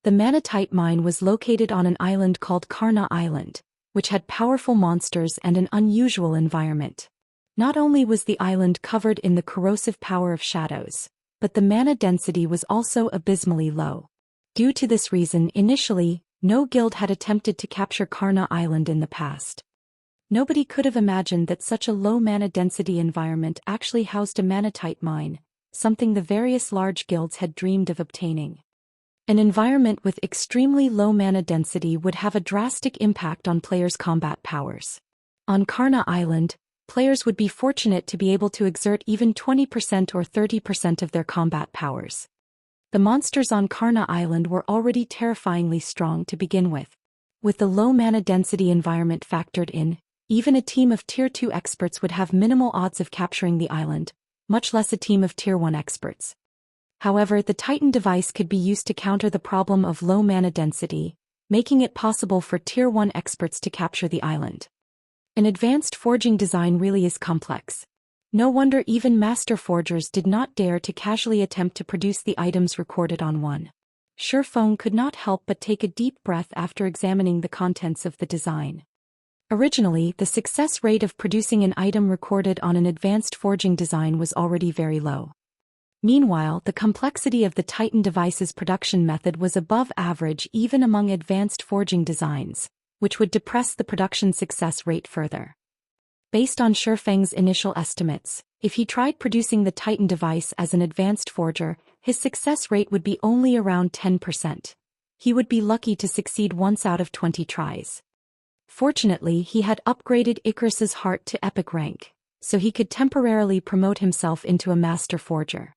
A: The Manatite mine was located on an island called Karna Island, which had powerful monsters and an unusual environment. Not only was the island covered in the corrosive power of shadows, but the mana density was also abysmally low. Due to this reason, initially, no guild had attempted to capture Karna Island in the past. Nobody could have imagined that such a low mana density environment actually housed a Manatite mine, something the various large guilds had dreamed of obtaining. An environment with extremely low mana density would have a drastic impact on players' combat powers. On Karna Island, players would be fortunate to be able to exert even 20% or 30% of their combat powers. The monsters on Karna Island were already terrifyingly strong to begin with. With the low mana density environment factored in, even a team of Tier 2 experts would have minimal odds of capturing the island, much less a team of Tier 1 experts. However, the Titan device could be used to counter the problem of low mana density, making it possible for Tier 1 experts to capture the island. An advanced forging design really is complex. No wonder even master forgers did not dare to casually attempt to produce the items recorded on one. Feng could not help but take a deep breath after examining the contents of the design. Originally, the success rate of producing an item recorded on an advanced forging design was already very low. Meanwhile, the complexity of the Titan device's production method was above average even among advanced forging designs, which would depress the production success rate further. Based on Feng's initial estimates, if he tried producing the Titan device as an advanced forger, his success rate would be only around 10%. He would be lucky to succeed once out of 20 tries. Fortunately, he had upgraded Icarus's heart to epic rank, so he could temporarily promote himself into a master forger.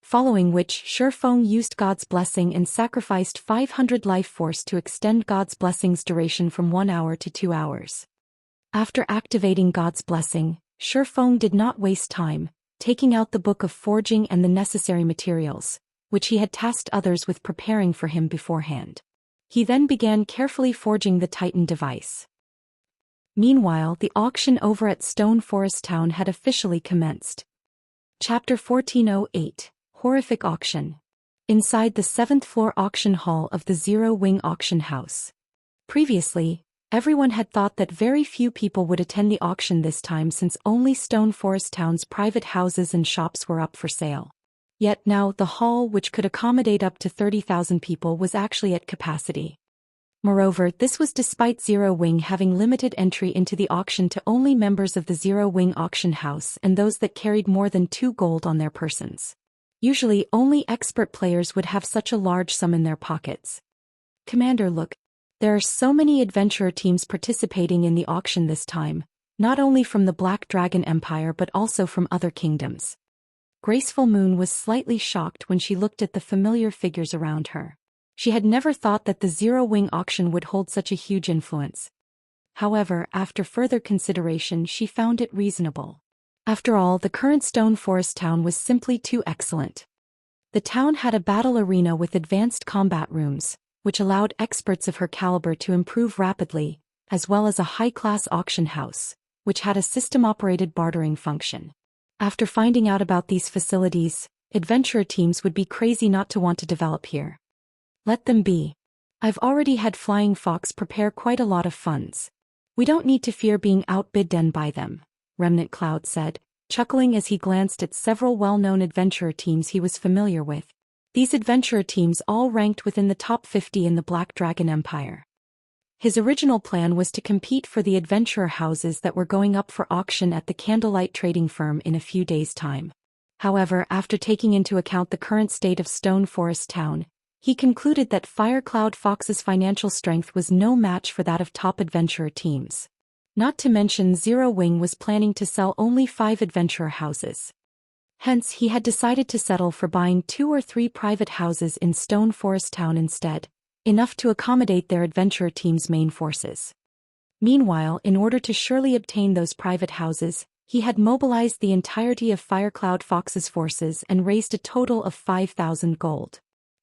A: following which Feng used God's blessing and sacrificed 500 life force to extend God's blessing's duration from 1 hour to 2 hours. After activating God's blessing, Feng did not waste time, taking out the book of forging and the necessary materials, which he had tasked others with preparing for him beforehand. He then began carefully forging the Titan device. Meanwhile, the auction over at Stone Forest Town had officially commenced. Chapter 1408, Horrific Auction. Inside the 7th floor auction hall of the Zero Wing Auction House. Previously, everyone had thought that very few people would attend the auction this time since only Stone Forest Town's private houses and shops were up for sale. Yet now the hall, which could accommodate up to 30,000 people, was actually at capacity. Moreover, this was despite Zero Wing having limited entry into the auction to only members of the Zero Wing auction house and those that carried more than 2 gold on their persons. Usually, only expert players would have such a large sum in their pockets. Commander, look. There are so many adventurer teams participating in the auction this time, not only from the Black Dragon Empire but also from other kingdoms. Graceful Moon was slightly shocked when she looked at the familiar figures around her. She had never thought that the Zero Wing auction would hold such a huge influence. However, after further consideration, she found it reasonable. After all, the current Stone Forest town was simply too excellent. The town had a battle arena with advanced combat rooms, which allowed experts of her caliber to improve rapidly, as well as a high-class auction house, which had a system-operated bartering function. After finding out about these facilities, adventurer teams would be crazy not to want to develop here. Let them be. I've already had Flying Fox prepare quite a lot of funds. We don't need to fear being outbidden by them, Remnant Cloud said, chuckling as he glanced at several well-known adventurer teams he was familiar with. These adventurer teams all ranked within the top 50 in the Black Dragon Empire. His original plan was to compete for the adventurer houses that were going up for auction at the Candlelight Trading Firm in a few days' time. However, after taking into account the current state of Stone Forest Town, he concluded that Firecloud Fox's financial strength was no match for that of top adventurer teams. Not to mention Zero Wing was planning to sell only 5 adventurer houses. Hence, he had decided to settle for buying 2 or 3 private houses in Stone Forest Town instead, enough to accommodate their adventurer team's main forces. Meanwhile, in order to surely obtain those private houses, he had mobilized the entirety of Firecloud Fox's forces and raised a total of 5,000 gold.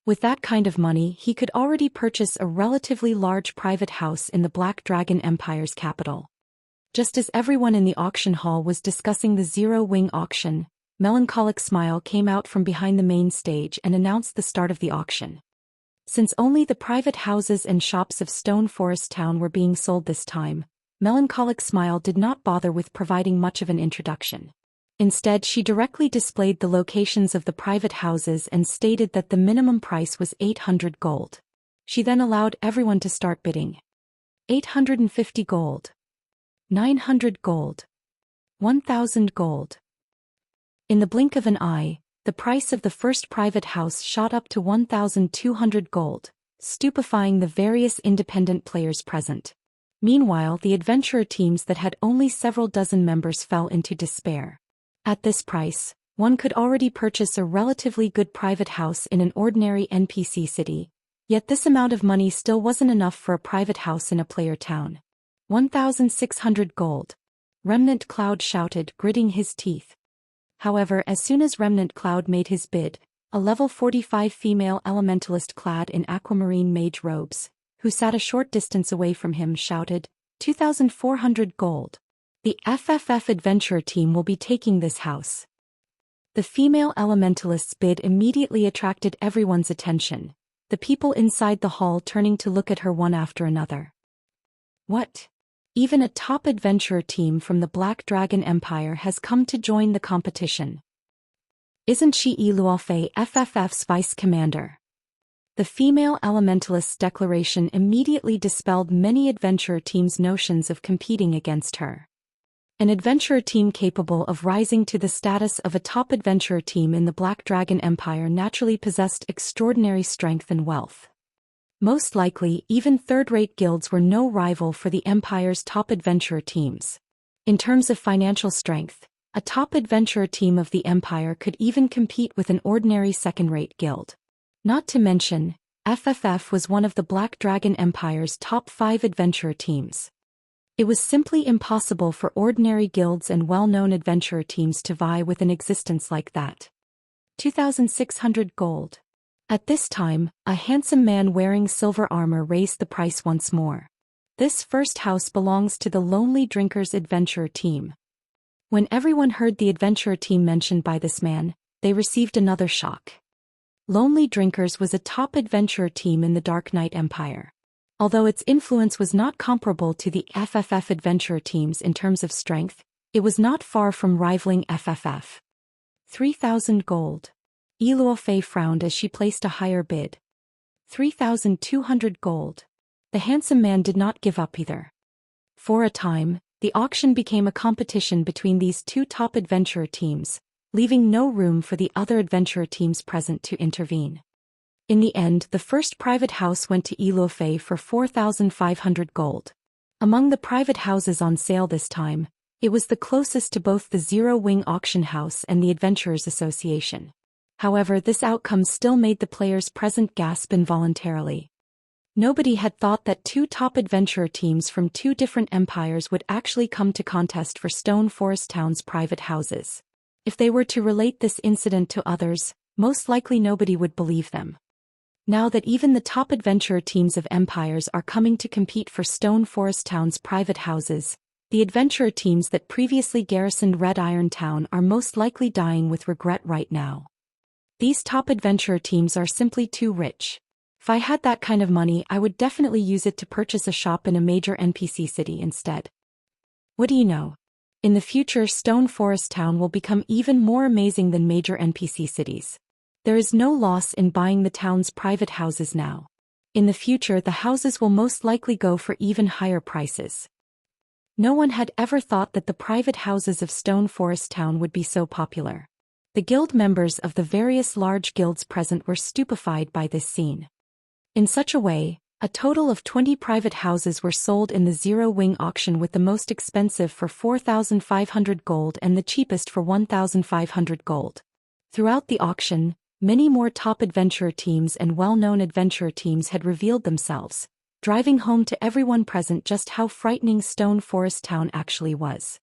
A: With that kind of money, he could already purchase a relatively large private house in the Black Dragon Empire's capital. Just as everyone in the auction hall was discussing the Zero Wing auction, Melancholic Smile came out from behind the main stage and announced the start of the auction. Since only the private houses and shops of Stone Forest Town were being sold this time, Melancholic Smile did not bother with providing much of an introduction. Instead, she directly displayed the locations of the private houses and stated that the minimum price was 800 gold. She then allowed everyone to start bidding. 850 gold. 900 gold. 1,000 gold. In the blink of an eye, the price of the first private house shot up to 1,200 gold, stupefying the various independent players present. Meanwhile, the adventurer teams that had only several dozen members fell into despair. At this price, one could already purchase a relatively good private house in an ordinary NPC city, yet this amount of money still wasn't enough for a private house in a player town. 1,600 gold. Remnant Cloud shouted, gritting his teeth. However, as soon as Remnant Cloud made his bid, a level 45 female elementalist clad in aquamarine mage robes, who sat a short distance away from him, shouted, 2,400 gold. The FFF adventurer team will be taking this house. The female elementalist's bid immediately attracted everyone's attention, the people inside the hall turning to look at her one after another. What? Even a top adventurer team from the Black Dragon Empire has come to join the competition. Isn't she Luofei, FFF's vice commander? The female elementalist's declaration immediately dispelled many adventurer teams' notions of competing against her. An adventurer team capable of rising to the status of a top adventurer team in the Black Dragon Empire naturally possessed extraordinary strength and wealth. Most likely, even third-rate guilds were no rival for the Empire's top adventurer teams. In terms of financial strength, A top adventurer team of the Empire could even compete with an ordinary second-rate guild. Not to mention, FFF was one of the Black Dragon Empire's top 5 adventurer teams. It was simply impossible for ordinary guilds and well-known adventurer teams to vie with an existence like that. 2,600 gold. At this time, a handsome man wearing silver armor raised the price once more. This first house belongs to the Lonely Drinkers Adventurer team. When everyone heard the adventurer team mentioned by this man, they received another shock. Lonely Drinkers was a top adventurer team in the Dark Knight Empire. Although its influence was not comparable to the FFF adventurer teams in terms of strength, it was not far from rivaling FFF. 3,000 gold. Eluofei frowned as she placed a higher bid. 3,200 gold. The handsome man did not give up either. For a time, the auction became a competition between these two top adventurer teams, leaving no room for the other adventurer teams present to intervene. In the end, the first private house went to Eluofei for 4,500 gold. Among the private houses on sale this time, it was the closest to both the Zero Wing Auction House and the Adventurers Association. However, this outcome still made the players present gasp involuntarily. Nobody had thought that two top adventurer teams from two different empires would actually come to contest for Stone Forest Town's private houses. If they were to relate this incident to others, most likely nobody would believe them. Now that even the top adventurer teams of empires are coming to compete for Stone Forest Town's private houses, the adventurer teams that previously garrisoned Red Iron Town are most likely dying with regret right now. These top adventurer teams are simply too rich. If I had that kind of money, I would definitely use it to purchase a shop in a major NPC city instead. What do you know? In the future, Stone Forest Town will become even more amazing than major NPC cities. There is no loss in buying the town's private houses now. In the future, the houses will most likely go for even higher prices. No one had ever thought that the private houses of Stone Forest Town would be so popular. The guild members of the various large guilds present were stupefied by this scene. In such a way, a total of 20 private houses were sold in the Zero Wing auction, with the most expensive for 4,500 gold and the cheapest for 1,500 gold. Throughout the auction, many more top adventurer teams and well-known adventurer teams had revealed themselves, driving home to everyone present just how frightening Stone Forest Town actually was.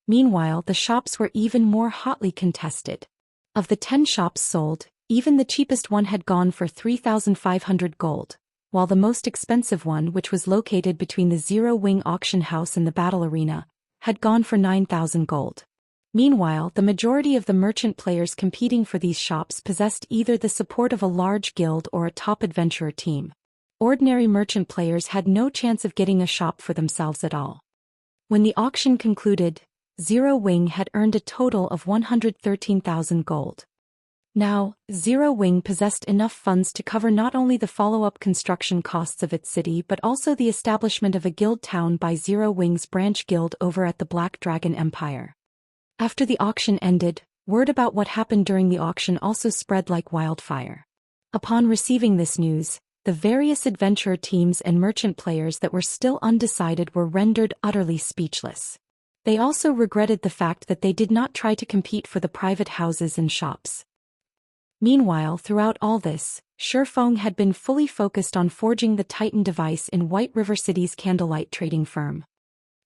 A: Meanwhile, the shops were even more hotly contested. Of the 10 shops sold, even the cheapest one had gone for 3,500 gold, while the most expensive one, which was located between the Zero Wing Auction House and the Battle Arena, had gone for 9,000 gold. Meanwhile, the majority of the merchant players competing for these shops possessed either the support of a large guild or a top adventurer team. Ordinary merchant players had no chance of getting a shop for themselves at all. When the auction concluded, Zero Wing had earned a total of 113,000 gold. Now, Zero Wing possessed enough funds to cover not only the follow-up construction costs of its city but also the establishment of a guild town by Zero Wing's branch guild over at the Black Dragon Empire. After the auction ended, word about what happened during the auction also spread like wildfire. Upon receiving this news, the various adventurer teams and merchant players that were still undecided were rendered utterly speechless. They also regretted the fact that they did not try to compete for the private houses and shops. Meanwhile, throughout all this, Feng had been fully focused on forging the Titan device in White River City's Candlelight trading firm.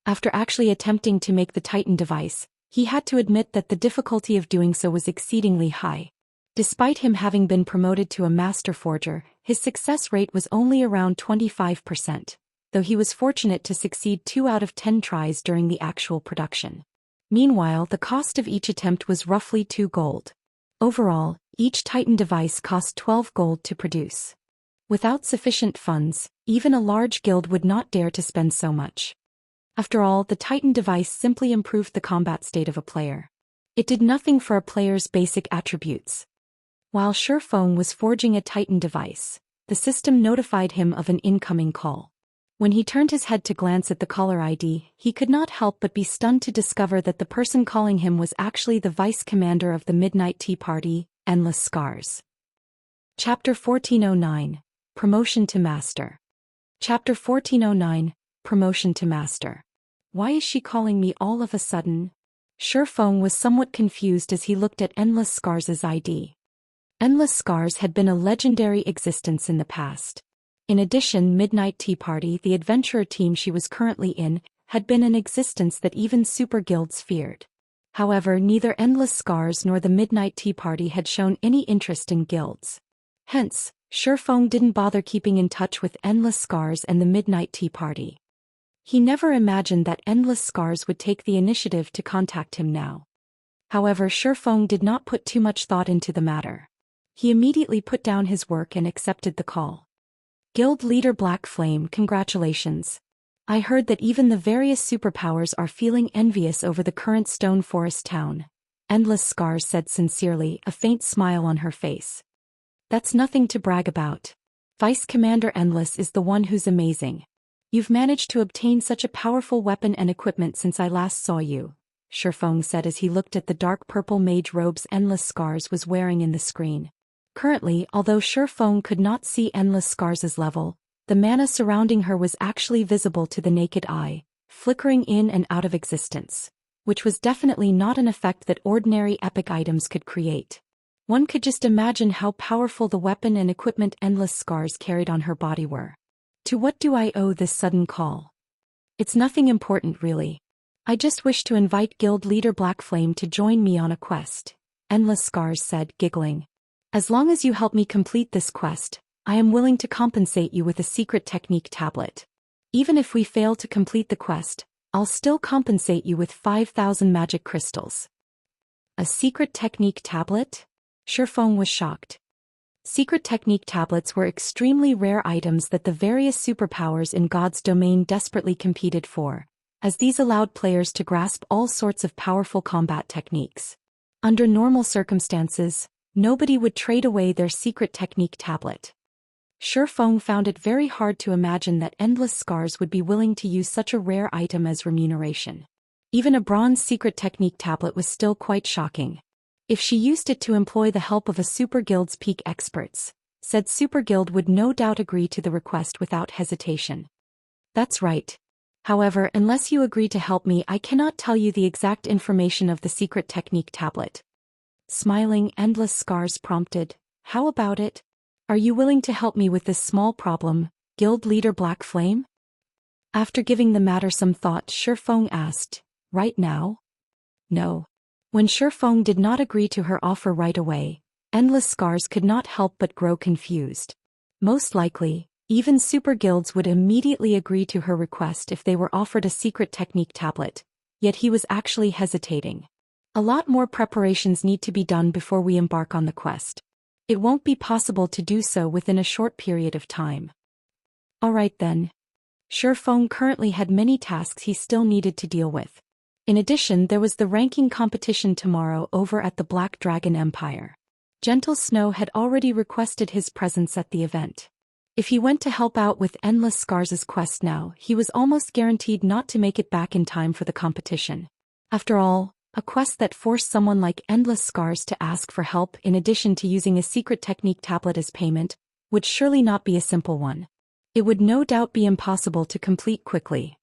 A: After actually attempting to make the Titan device, he had to admit that the difficulty of doing so was exceedingly high. Despite him having been promoted to a master forger, his success rate was only around 25%, though he was fortunate to succeed 2 out of 10 tries during the actual production. Meanwhile, the cost of each attempt was roughly 2 gold. Overall, each Titan device cost 12 gold to produce. Without sufficient funds, even a large guild would not dare to spend so much. After all, the Titan device simply improved the combat state of a player. It did nothing for a player's basic attributes. While Feng was forging a Titan device, the system notified him of an incoming call. When he turned his head to glance at the caller ID, he could not help but be stunned to discover that the person calling him was actually the vice commander of the Midnight Tea Party, Endless Scars. Chapter 1409, Promotion to Master. Chapter 1409, Promotion to Master. Why is she calling me all of a sudden? Feng was somewhat confused as he looked at Endless Scars' ID. Endless Scars had been a legendary existence in the past. In addition, Midnight Tea Party, the adventurer team she was currently in, had been an existence that even super guilds feared. However, neither Endless Scars nor the Midnight Tea Party had shown any interest in guilds. Hence, Feng didn't bother keeping in touch with Endless Scars and the Midnight Tea Party. He never imagined that Endless Scars would take the initiative to contact him now. However, Feng did not put too much thought into the matter. He immediately put down his work and accepted the call. Guild Leader Black Flame, congratulations. I heard that even the various superpowers are feeling envious over the current Stone Forest town. Endless Scars said sincerely, a faint smile on her face. That's nothing to brag about. Vice Commander Endless is the one who's amazing. You've managed to obtain such a powerful weapon and equipment since I last saw you, Feng said as he looked at the dark purple mage robes Endless Scars was wearing in the screen. Currently, although Feng could not see Endless Scars' level, the mana surrounding her was actually visible to the naked eye, flickering in and out of existence, which was definitely not an effect that ordinary epic items could create. One could just imagine how powerful the weapon and equipment Endless Scars carried on her body were. To what do I owe this sudden call? It's nothing important really. I just wish to invite Guild Leader Black Flame to join me on a quest, Endless Scars said, giggling. As long as you help me complete this quest, I am willing to compensate you with a secret technique tablet. Even if we fail to complete the quest, I'll still compensate you with 5,000 magic crystals. A secret technique tablet? Feng was shocked. Secret technique tablets were extremely rare items that the various superpowers in God's domain desperately competed for, as these allowed players to grasp all sorts of powerful combat techniques. Under normal circumstances, nobody would trade away their secret technique tablet. Feng found it very hard to imagine that Endless Scars would be willing to use such a rare item as remuneration. Even a bronze secret technique tablet was still quite shocking. If she used it to employ the help of a super guild's peak experts, said super guild would no doubt agree to the request without hesitation. That's right. However, unless you agree to help me, I cannot tell you the exact information of the secret technique tablet. Smiling, Endless Scars prompted, how about it? Are you willing to help me with this small problem, Guild Leader Black Flame? After giving the matter some thought, Feng asked, right now? No. When Feng did not agree to her offer right away, Endless Scars could not help but grow confused. Most likely, even super guilds would immediately agree to her request if they were offered a secret technique tablet, yet he was actually hesitating. A lot more preparations need to be done before we embark on the quest. It won't be possible to do so within a short period of time. Alright then. Feng currently had many tasks he still needed to deal with. In addition, there was the ranking competition tomorrow over at the Black Dragon Empire. Gentle Snow had already requested his presence at the event. If he went to help out with Endless Scars' quest now, he was almost guaranteed not to make it back in time for the competition. After all, a quest that forced someone like Endless Scars to ask for help in addition to using a secret technique tablet as payment, would surely not be a simple one. It would no doubt be impossible to complete quickly.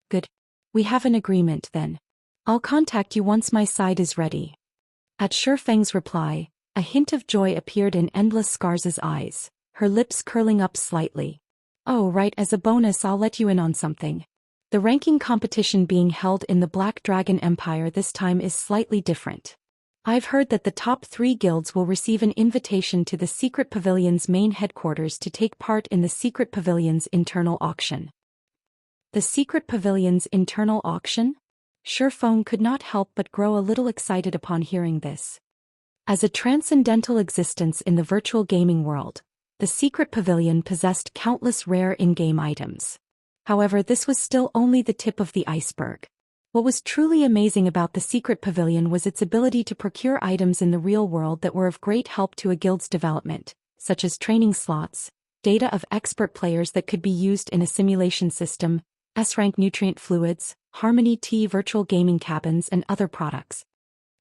A: Good. We have an agreement then. I'll contact you once my side is ready. At Feng's reply, a hint of joy appeared in Endless Scars' eyes, her lips curling up slightly. Oh right, as a bonus I'll let you in on something. The ranking competition being held in the Black Dragon Empire this time is slightly different. I've heard that the top 3 guilds will receive an invitation to the Secret Pavilion's main headquarters to take part in the Secret Pavilion's internal auction. The Secret Pavilion's internal auction? Feng could not help but grow a little excited upon hearing this. As a transcendental existence in the virtual gaming world, the Secret Pavilion possessed countless rare in-game items. However, this was still only the tip of the iceberg. What was truly amazing about the Secret Pavilion was its ability to procure items in the real world that were of great help to a guild's development, such as training slots, data of expert players that could be used in a simulation system, S-rank nutrient fluids, Harmony Tea virtual gaming cabins and other products.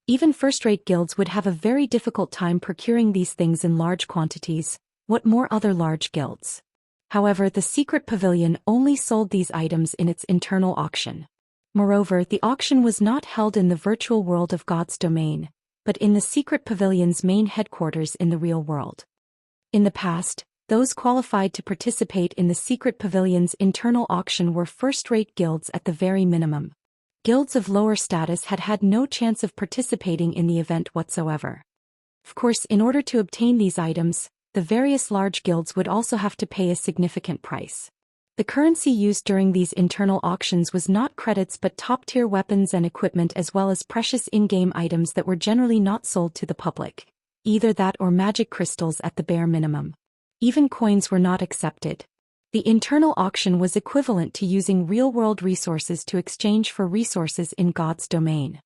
A: Even first-rate guilds would have a very difficult time procuring these things in large quantities, what more other large guilds. However, the Secret Pavilion only sold these items in its internal auction. Moreover, the auction was not held in the virtual world of God's domain, but in the secret pavilion's main headquarters in the real world. In the past, those qualified to participate in the secret pavilion's internal auction were first-rate guilds at the very minimum. Guilds of lower status had had no chance of participating in the event whatsoever. Of course, in order to obtain these items, the various large guilds would also have to pay a significant price. The currency used during these internal auctions was not credits but top-tier weapons and equipment, as well as precious in-game items that were generally not sold to the public. Either that or magic crystals at the bare minimum. Even coins were not accepted. The internal auction was equivalent to using real-world resources to exchange for resources in God's domain.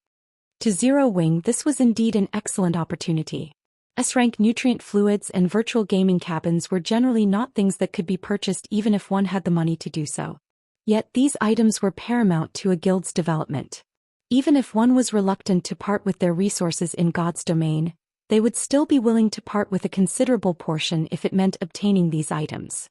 A: To Zero Wing, this was indeed an excellent opportunity. S-rank nutrient fluids and virtual gaming cabins were generally not things that could be purchased even if one had the money to do so. Yet these items were paramount to a guild's development. Even if one was reluctant to part with their resources in God's domain, they would still be willing to part with a considerable portion if it meant obtaining these items.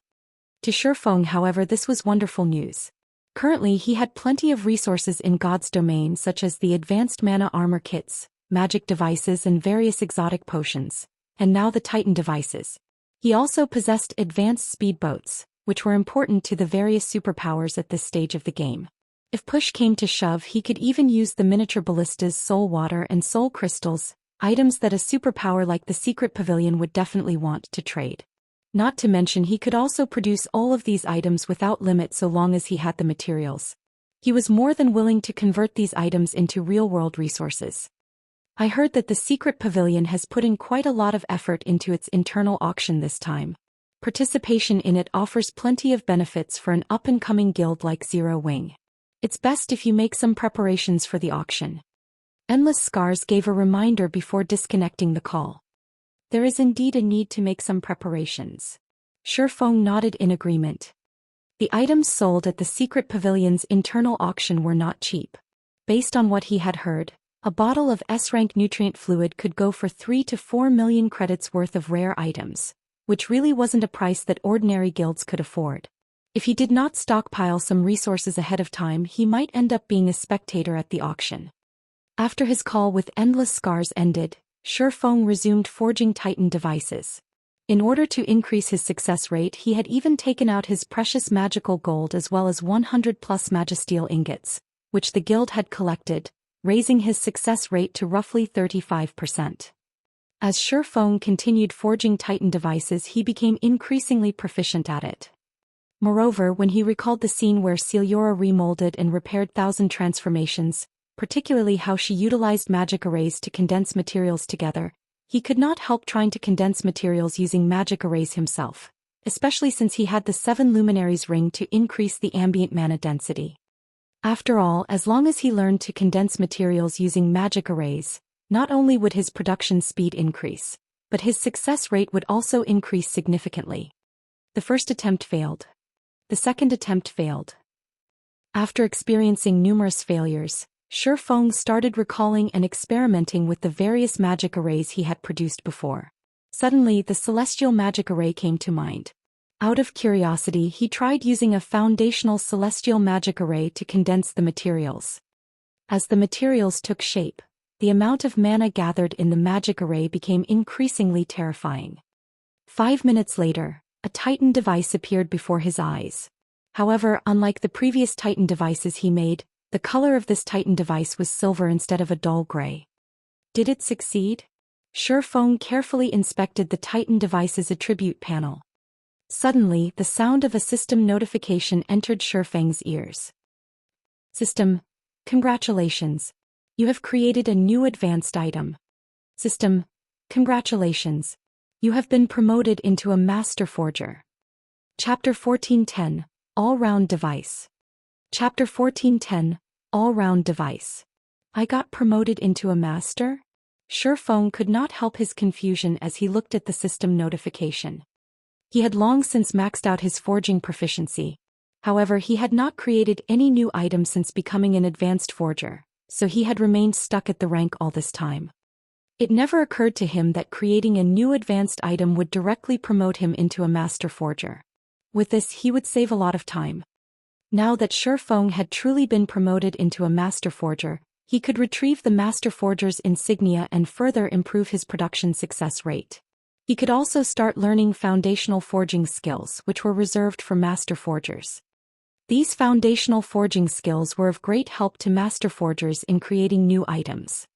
A: To Feng, however, this was wonderful news. Currently he had plenty of resources in God's domain, such as the advanced mana armor kits, magic devices and various exotic potions, and now the Titan devices. He also possessed advanced speedboats, which were important to the various superpowers at this stage of the game. If push came to shove, he could even use the miniature ballistas, soul water and soul crystals, items that a superpower like the secret pavilion would definitely want to trade. Not to mention he could also produce all of these items without limit so long as he had the materials. He was more than willing to convert these items into real-world resources. I heard that the secret pavilion has put in quite a lot of effort into its internal auction this time. Participation in it offers plenty of benefits for an up-and-coming guild like Zero Wing. It's best if you make some preparations for the auction. Endless Scars gave a reminder before disconnecting the call. There is indeed a need to make some preparations. Feng nodded in agreement. The items sold at the secret pavilion's internal auction were not cheap. Based on what he had heard, a bottle of S-rank nutrient fluid could go for 3 to 4 million credits worth of rare items, which really wasn't a price that ordinary guilds could afford. If he did not stockpile some resources ahead of time, he might end up being a spectator at the auction. After his call with Endless Scars ended, Feng resumed forging Titan devices. In order to increase his success rate, he had even taken out his precious magical gold as well as 100 plus magisteel ingots, which the guild had collected, raising his success rate to roughly 35%. As Feng continued forging Titan devices, he became increasingly proficient at it. Moreover, when he recalled the scene where Celiora remolded and repaired thousand transformations, particularly how she utilized magic arrays to condense materials together, he could not help trying to condense materials using magic arrays himself, especially since he had the 7 Luminaries ring to increase the ambient mana density. After all, as long as he learned to condense materials using magic arrays, not only would his production speed increase, but his success rate would also increase significantly. The first attempt failed. The second attempt failed. After experiencing numerous failures, Feng started recalling and experimenting with the various magic arrays he had produced before. Suddenly, the celestial magic array came to mind. Out of curiosity, he tried using a foundational celestial magic array to condense the materials. As the materials took shape, the amount of mana gathered in the magic array became increasingly terrifying. 5 minutes later, a Titan device appeared before his eyes. However, unlike the previous Titan devices he made, the color of this Titan device was silver instead of a dull gray. Did it succeed? Feng carefully inspected the Titan device's attribute panel. Suddenly, the sound of a system notification entered Feng's ears. System, congratulations. You have created a new advanced item. System, congratulations. You have been promoted into a Master Forger. Chapter 1410, All-Round Device. Chapter 1410, All-Round Device. I got promoted into a Master? Feng could not help his confusion as he looked at the system notification. He had long since maxed out his forging proficiency. However, he had not created any new items since becoming an advanced forger, so he had remained stuck at the rank all this time. It never occurred to him that creating a new advanced item would directly promote him into a master forger. With this, he would save a lot of time. Now that Feng had truly been promoted into a master forger, he could retrieve the master forger's insignia and further improve his production success rate. He could also start learning foundational forging skills which were reserved for master forgers. These foundational forging skills were of great help to master forgers in creating new items.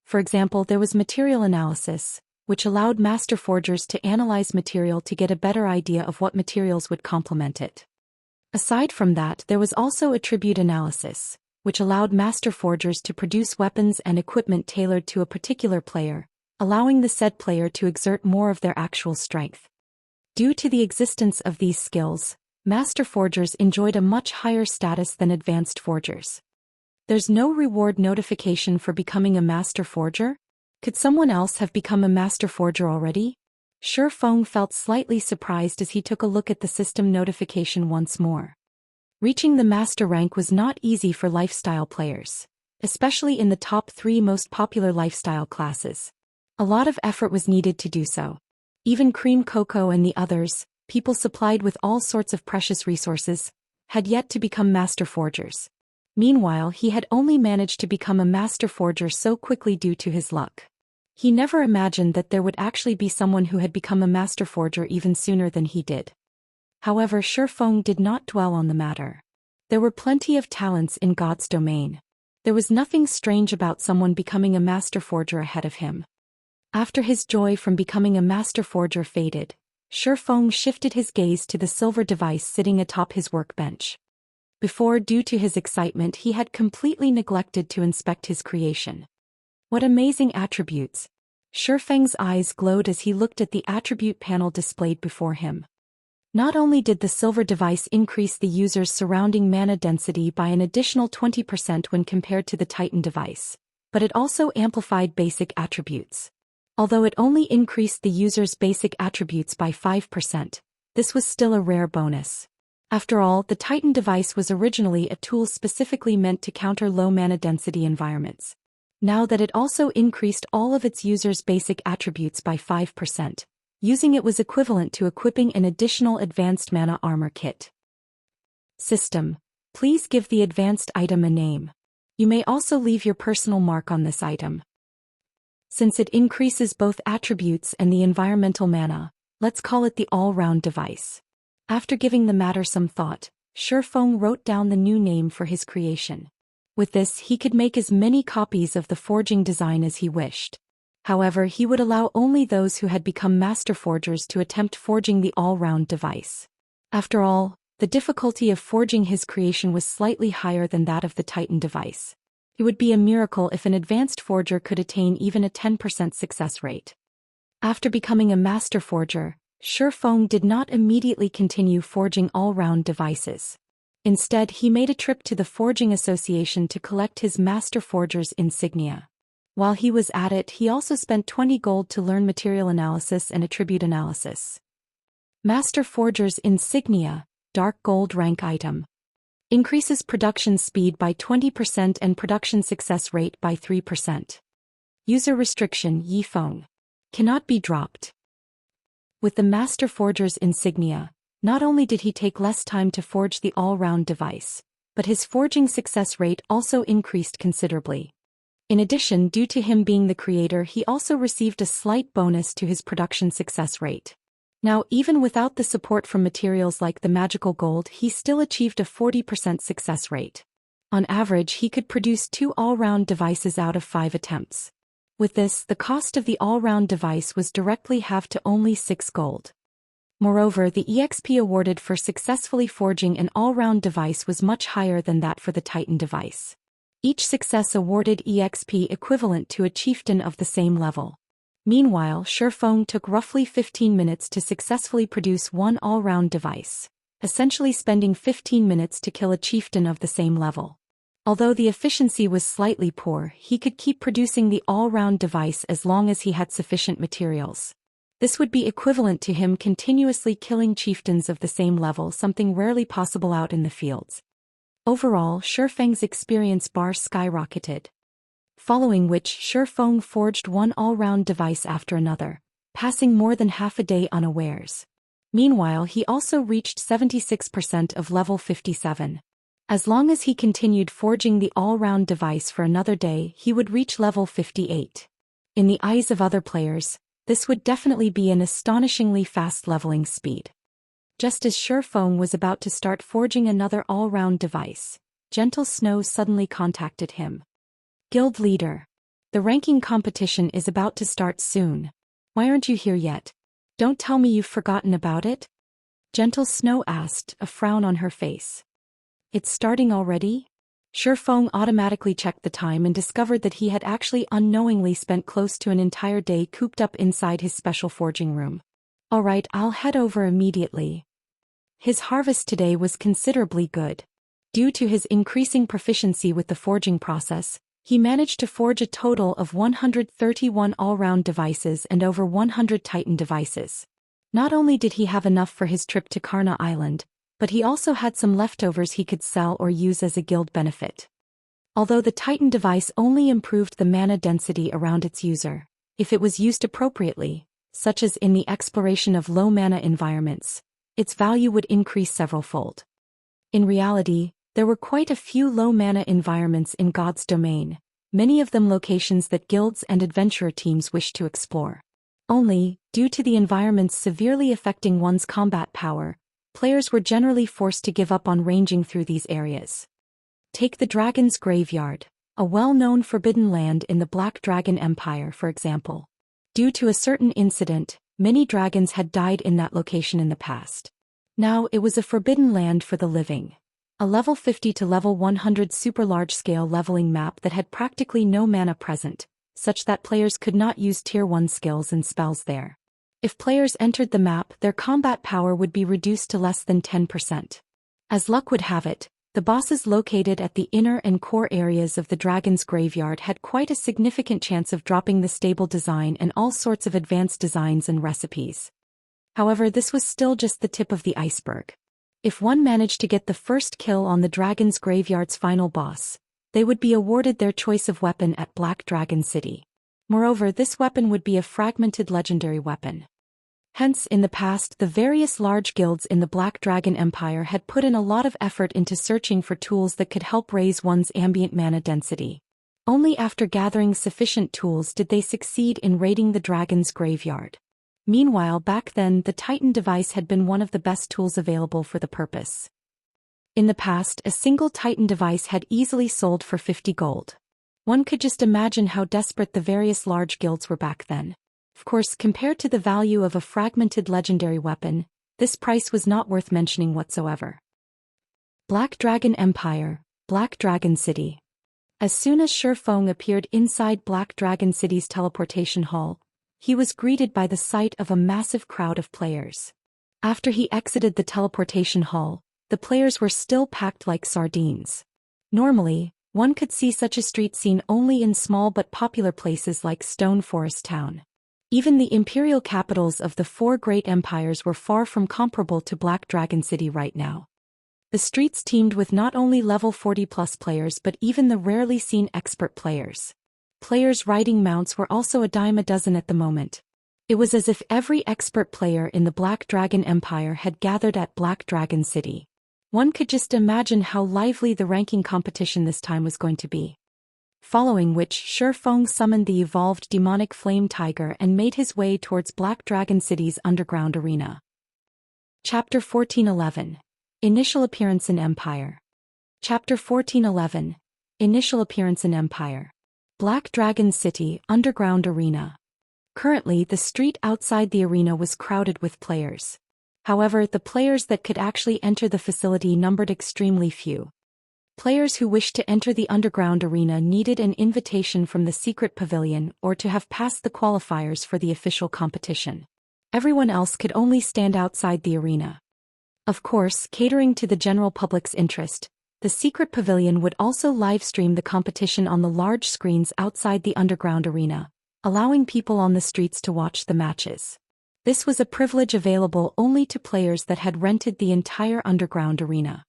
A: For example, there was material analysis, which allowed master forgers to analyze material to get a better idea of what materials would complement it. Aside from that, there was also attribute analysis, which allowed master forgers to produce weapons and equipment tailored to a particular player, allowing the said player to exert more of their actual strength. Due to the existence of these skills, master forgers enjoyed a much higher status than advanced forgers. There's no reward notification for becoming a master forger? Could someone else have become a master forger already? Feng felt slightly surprised as he took a look at the system notification once more. Reaching the master rank was not easy for lifestyle players, especially in the top 3 most popular lifestyle classes. A lot of effort was needed to do so. Even Cream Cocoa and the others, people supplied with all sorts of precious resources, had yet to become master forgers. Meanwhile, he had only managed to become a master forger so quickly due to his luck. He never imagined that there would actually be someone who had become a master forger even sooner than he did. However, Feng did not dwell on the matter. There were plenty of talents in God's domain. There was nothing strange about someone becoming a master forger ahead of him. After his joy from becoming a master forger faded, Feng shifted his gaze to the silver device sitting atop his workbench. Before, due to his excitement, he had completely neglected to inspect his creation. What amazing attributes! Feng's eyes glowed as he looked at the attribute panel displayed before him. Not only did the silver device increase the user's surrounding mana density by an additional 20% when compared to the Titan device, but it also amplified basic attributes. Although it only increased the user's basic attributes by 5%, this was still a rare bonus. After all, the Titan device was originally a tool specifically meant to counter low mana density environments. Now that it also increased all of its users' basic attributes by 5%, using it was equivalent to equipping an additional advanced mana armor kit. System. Please give the advanced item a name. You may also leave your personal mark on this item. Since it increases both attributes and the environmental mana, let's call it the all-round device. After giving the matter some thought, Feng wrote down the new name for his creation. With this, he could make as many copies of the forging design as he wished. However, he would allow only those who had become master forgers to attempt forging the all-round device. After all, the difficulty of forging his creation was slightly higher than that of the Titan device. It would be a miracle if an advanced forger could attain even a 10% success rate. After becoming a master forger, Feng did not immediately continue forging all-round devices. Instead, he made a trip to the Forging Association to collect his master forger's insignia. While he was at it, he also spent 20 gold to learn material analysis and attribute analysis. Master forger's insignia, dark gold rank item. Increases production speed by 20% and production success rate by 3%. User restriction Feng. Cannot be dropped. With the master forger's insignia, not only did he take less time to forge the all-round device, but his forging success rate also increased considerably. In addition, due to him being the creator, he also received a slight bonus to his production success rate. Now, even without the support from materials like the magical gold, he still achieved a 40% success rate. On average, he could produce 2 all-round devices out of 5 attempts. With this, the cost of the all-round device was directly halved to only 6 gold. Moreover, the EXP awarded for successfully forging an all-round device was much higher than that for the Titan device. Each success awarded EXP equivalent to a chieftain of the same level. Meanwhile, Feng took roughly 15 minutes to successfully produce one all-round device, essentially spending 15 minutes to kill a chieftain of the same level. Although the efficiency was slightly poor, he could keep producing the all-round device as long as he had sufficient materials. This would be equivalent to him continuously killing chieftains of the same level, something rarely possible out in the fields. Overall, Feng's experience bar skyrocketed. Following which, Feng forged one all-round device after another, passing more than half a day unawares. Meanwhile, he also reached 76% of level 57. As long as he continued forging the all-round device for another day, he would reach level 58. In the eyes of other players, this would definitely be an astonishingly fast leveling speed. Just as Feng was about to start forging another all-round device, Gentle Snow suddenly contacted him. Guild leader. The ranking competition is about to start soon. Why aren't you here yet? Don't tell me you've forgotten about it? Gentle Snow asked, a frown on her face. It's starting already? Feng automatically checked the time and discovered that he had actually unknowingly spent close to an entire day cooped up inside his special forging room. Alright, I'll head over immediately. His harvest today was considerably good. Due to his increasing proficiency with the forging process, he managed to forge a total of 131 all-round devices and over 100 Titan devices. Not only did he have enough for his trip to Karna Island, but he also had some leftovers he could sell or use as a guild benefit. Although the Titan device only improved the mana density around its user, if it was used appropriately, such as in the exploration of low-mana environments, its value would increase several-fold. In reality, there were quite a few low-mana environments in God's domain, many of them locations that guilds and adventurer teams wished to explore. Only, due to the environments severely affecting one's combat power, players were generally forced to give up on ranging through these areas. Take the Dragon's Graveyard, a well-known forbidden land in the Black Dragon Empire, for example. Due to a certain incident, many dragons had died in that location in the past. Now it was a forbidden land for the living. A level 50 to level 100 super large-scale leveling map that had practically no mana present, such that players could not use tier 1 skills and spells there. If players entered the map, their combat power would be reduced to less than 10%. As luck would have it, the bosses located at the inner and core areas of the Dragon's Graveyard had quite a significant chance of dropping the stable design and all sorts of advanced designs and recipes. However, this was still just the tip of the iceberg. If one managed to get the first kill on the Dragon's Graveyard's final boss, they would be awarded their choice of weapon at Black Dragon City. Moreover, this weapon would be a fragmented legendary weapon. Hence, in the past, the various large guilds in the Black Dragon Empire had put in a lot of effort into searching for tools that could help raise one's ambient mana density. Only after gathering sufficient tools did they succeed in raiding the Dragon's Graveyard. Meanwhile, back then, the Titan device had been one of the best tools available for the purpose. In the past, a single Titan device had easily sold for 50 gold. One could just imagine how desperate the various large guilds were back then. Of course, compared to the value of a fragmented legendary weapon, this price was not worth mentioning whatsoever. Black Dragon Empire, Black Dragon City. As soon as Feng appeared inside Black Dragon City's teleportation hall, he was greeted by the sight of a massive crowd of players. After he exited the teleportation hall, the players were still packed like sardines. Normally, one could see such a street scene only in small but popular places like Stone Forest Town. Even the imperial capitals of the 4 great empires were far from comparable to Black Dragon City right now. The streets teemed with not only level 40+ players but even the rarely seen expert players. Players riding mounts were also a dime a dozen at the moment. It was as if every expert player in the Black Dragon Empire had gathered at Black Dragon City. One could just imagine how lively the ranking competition this time was going to be. Following which, Feng summoned the evolved demonic flame tiger and made his way towards Black Dragon City's underground arena. Chapter 1411. Initial Appearance in Empire. Chapter 1411. Initial Appearance in Empire. Black Dragon City, Underground Arena. Currently, the street outside the arena was crowded with players. However, the players that could actually enter the facility numbered extremely few. Players who wished to enter the underground arena needed an invitation from the secret pavilion or to have passed the qualifiers for the official competition. Everyone else could only stand outside the arena. Of course, catering to the general public's interest, the secret pavilion would also livestream the competition on the large screens outside the underground arena, allowing people on the streets to watch the matches. This was a privilege available only to players that had rented the entire underground arena.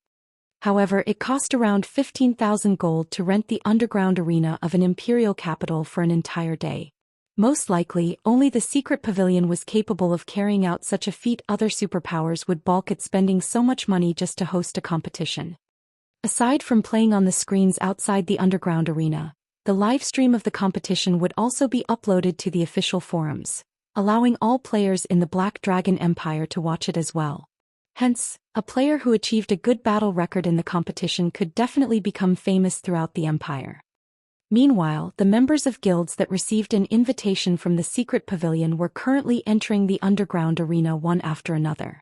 A: However, it cost around 15,000 gold to rent the underground arena of an imperial capital for an entire day. Most likely, only the secret pavilion was capable of carrying out such a feat. Other superpowers would balk at spending so much money just to host a competition. Aside from playing on the screens outside the underground arena, the live stream of the competition would also be uploaded to the official forums, allowing all players in the Black Dragon Empire to watch it as well. Hence, a player who achieved a good battle record in the competition could definitely become famous throughout the empire. Meanwhile, the members of guilds that received an invitation from the secret pavilion were currently entering the underground arena one after another.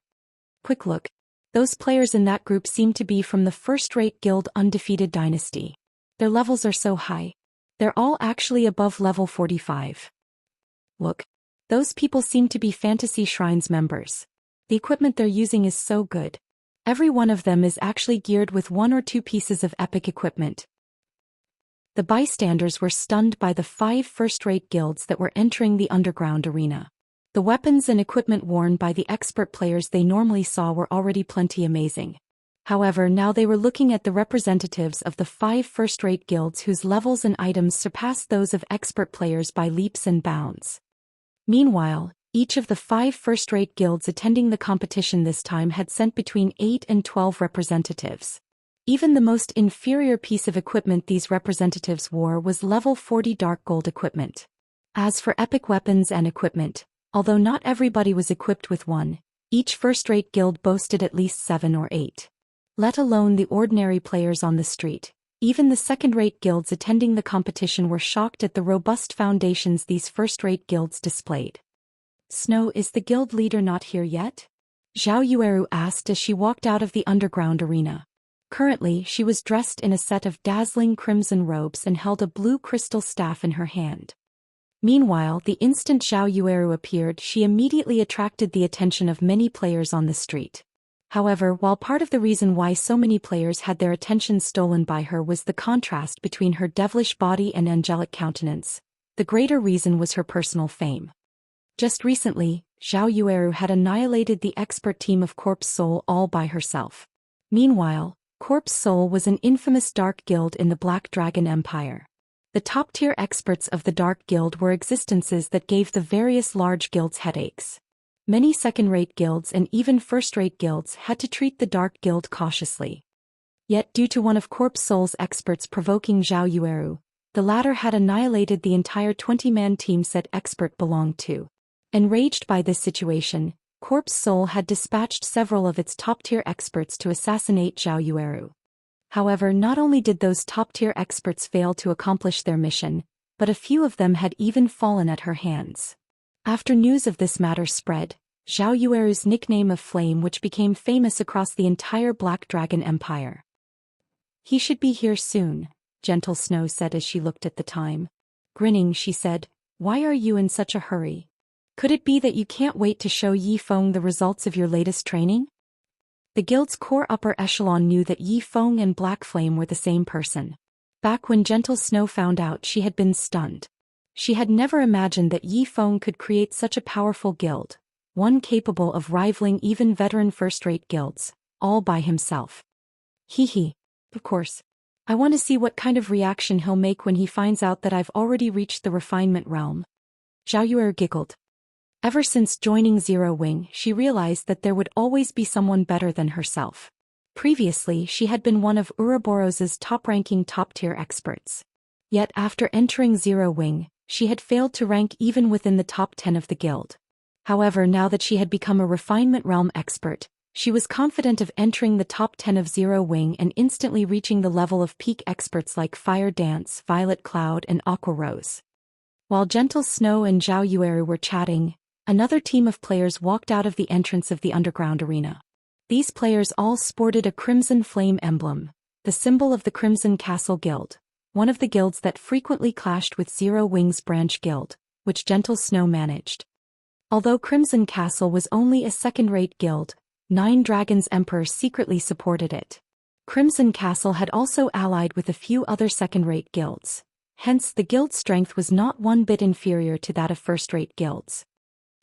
A: Quick look. Those players in that group seem to be from the first-rate guild Undefeated Dynasty. Their levels are so high. They're all actually above level 45. Look. Those people seem to be Fantasy Shrines members. The equipment they're using is so good. Every one of them is actually geared with 1 or 2 pieces of epic equipment. The bystanders were stunned by the 5 first-rate guilds that were entering the underground arena. The weapons and equipment worn by the expert players they normally saw were already plenty amazing. However, now they were looking at the representatives of the 5 first-rate guilds whose levels and items surpassed those of expert players by leaps and bounds. Meanwhile, each of the 5 first-rate guilds attending the competition this time had sent between 8 and 12 representatives. Even the most inferior piece of equipment these representatives wore was level 40 dark gold equipment. As for epic weapons and equipment, although not everybody was equipped with one, each first-rate guild boasted at least 7 or 8. Let alone the ordinary players on the street, even the second-rate guilds attending the competition were shocked at the robust foundations these first-rate guilds displayed. "Snow, is the guild leader not here yet?" Zhou Yueru asked as she walked out of the underground arena. Currently, she was dressed in a set of dazzling crimson robes and held a blue crystal staff in her hand. Meanwhile, the instant Zhou Yueru appeared, she immediately attracted the attention of many players on the street. However, while part of the reason why so many players had their attention stolen by her was the contrast between her devilish body and angelic countenance, the greater reason was her personal fame. Just recently, Zhou Yueru had annihilated the expert team of Corpse Soul all by herself. Meanwhile, Corpse Soul was an infamous dark guild in the Black Dragon Empire. The top-tier experts of the Dark Guild were existences that gave the various large guilds headaches. Many second-rate guilds and even first-rate guilds had to treat the Dark Guild cautiously. Yet due to one of Corpse Soul's experts provoking Zhou Yueru, the latter had annihilated the entire 20-man team said expert belonged to. Enraged by this situation, Corpse Soul had dispatched several of its top-tier experts to assassinate Zhou Yueru. However, not only did those top-tier experts fail to accomplish their mission, but a few of them had even fallen at her hands. After news of this matter spread, Zhou Yueru's nickname of Flame which became famous across the entire Black Dragon Empire. "He should be here soon," Gentle Snow said as she looked at the time. Grinning, she said, "Why are you in such a hurry? Could it be that you can't wait to show Yi Feng the results of your latest training?" The guild's core upper echelon knew that Yi Feng and Black Flame were the same person. Back when Gentle Snow found out, she had been stunned. She had never imagined that Yi Feng could create such a powerful guild, one capable of rivaling even veteran first-rate guilds, all by himself. Hee. Of course. I want to see what kind of reaction he'll make when he finds out that I've already reached the refinement realm. Zhou Yueru giggled. Ever since joining Zero Wing, she realized that there would always be someone better than herself. Previously, she had been one of Ouroboros's top-ranking top-tier experts. Yet after entering Zero Wing, she had failed to rank even within the top 10 of the guild. However, now that she had become a refinement realm expert, she was confident of entering the top 10 of Zero Wing and instantly reaching the level of peak experts like Fire Dance, Violet Cloud, and Aqua Rose. While Gentle Snow and Zhou Yueru were chatting, another team of players walked out of the entrance of the underground arena. These players all sported a crimson flame emblem, the symbol of the Crimson Castle Guild, one of the guilds that frequently clashed with Zero Wing's branch guild, which Gentle Snow managed. Although Crimson Castle was only a second-rate guild, 9 Dragons Emperor secretly supported it. Crimson Castle had also allied with a few other second-rate guilds. Hence, the guild's strength was not one bit inferior to that of first-rate guilds.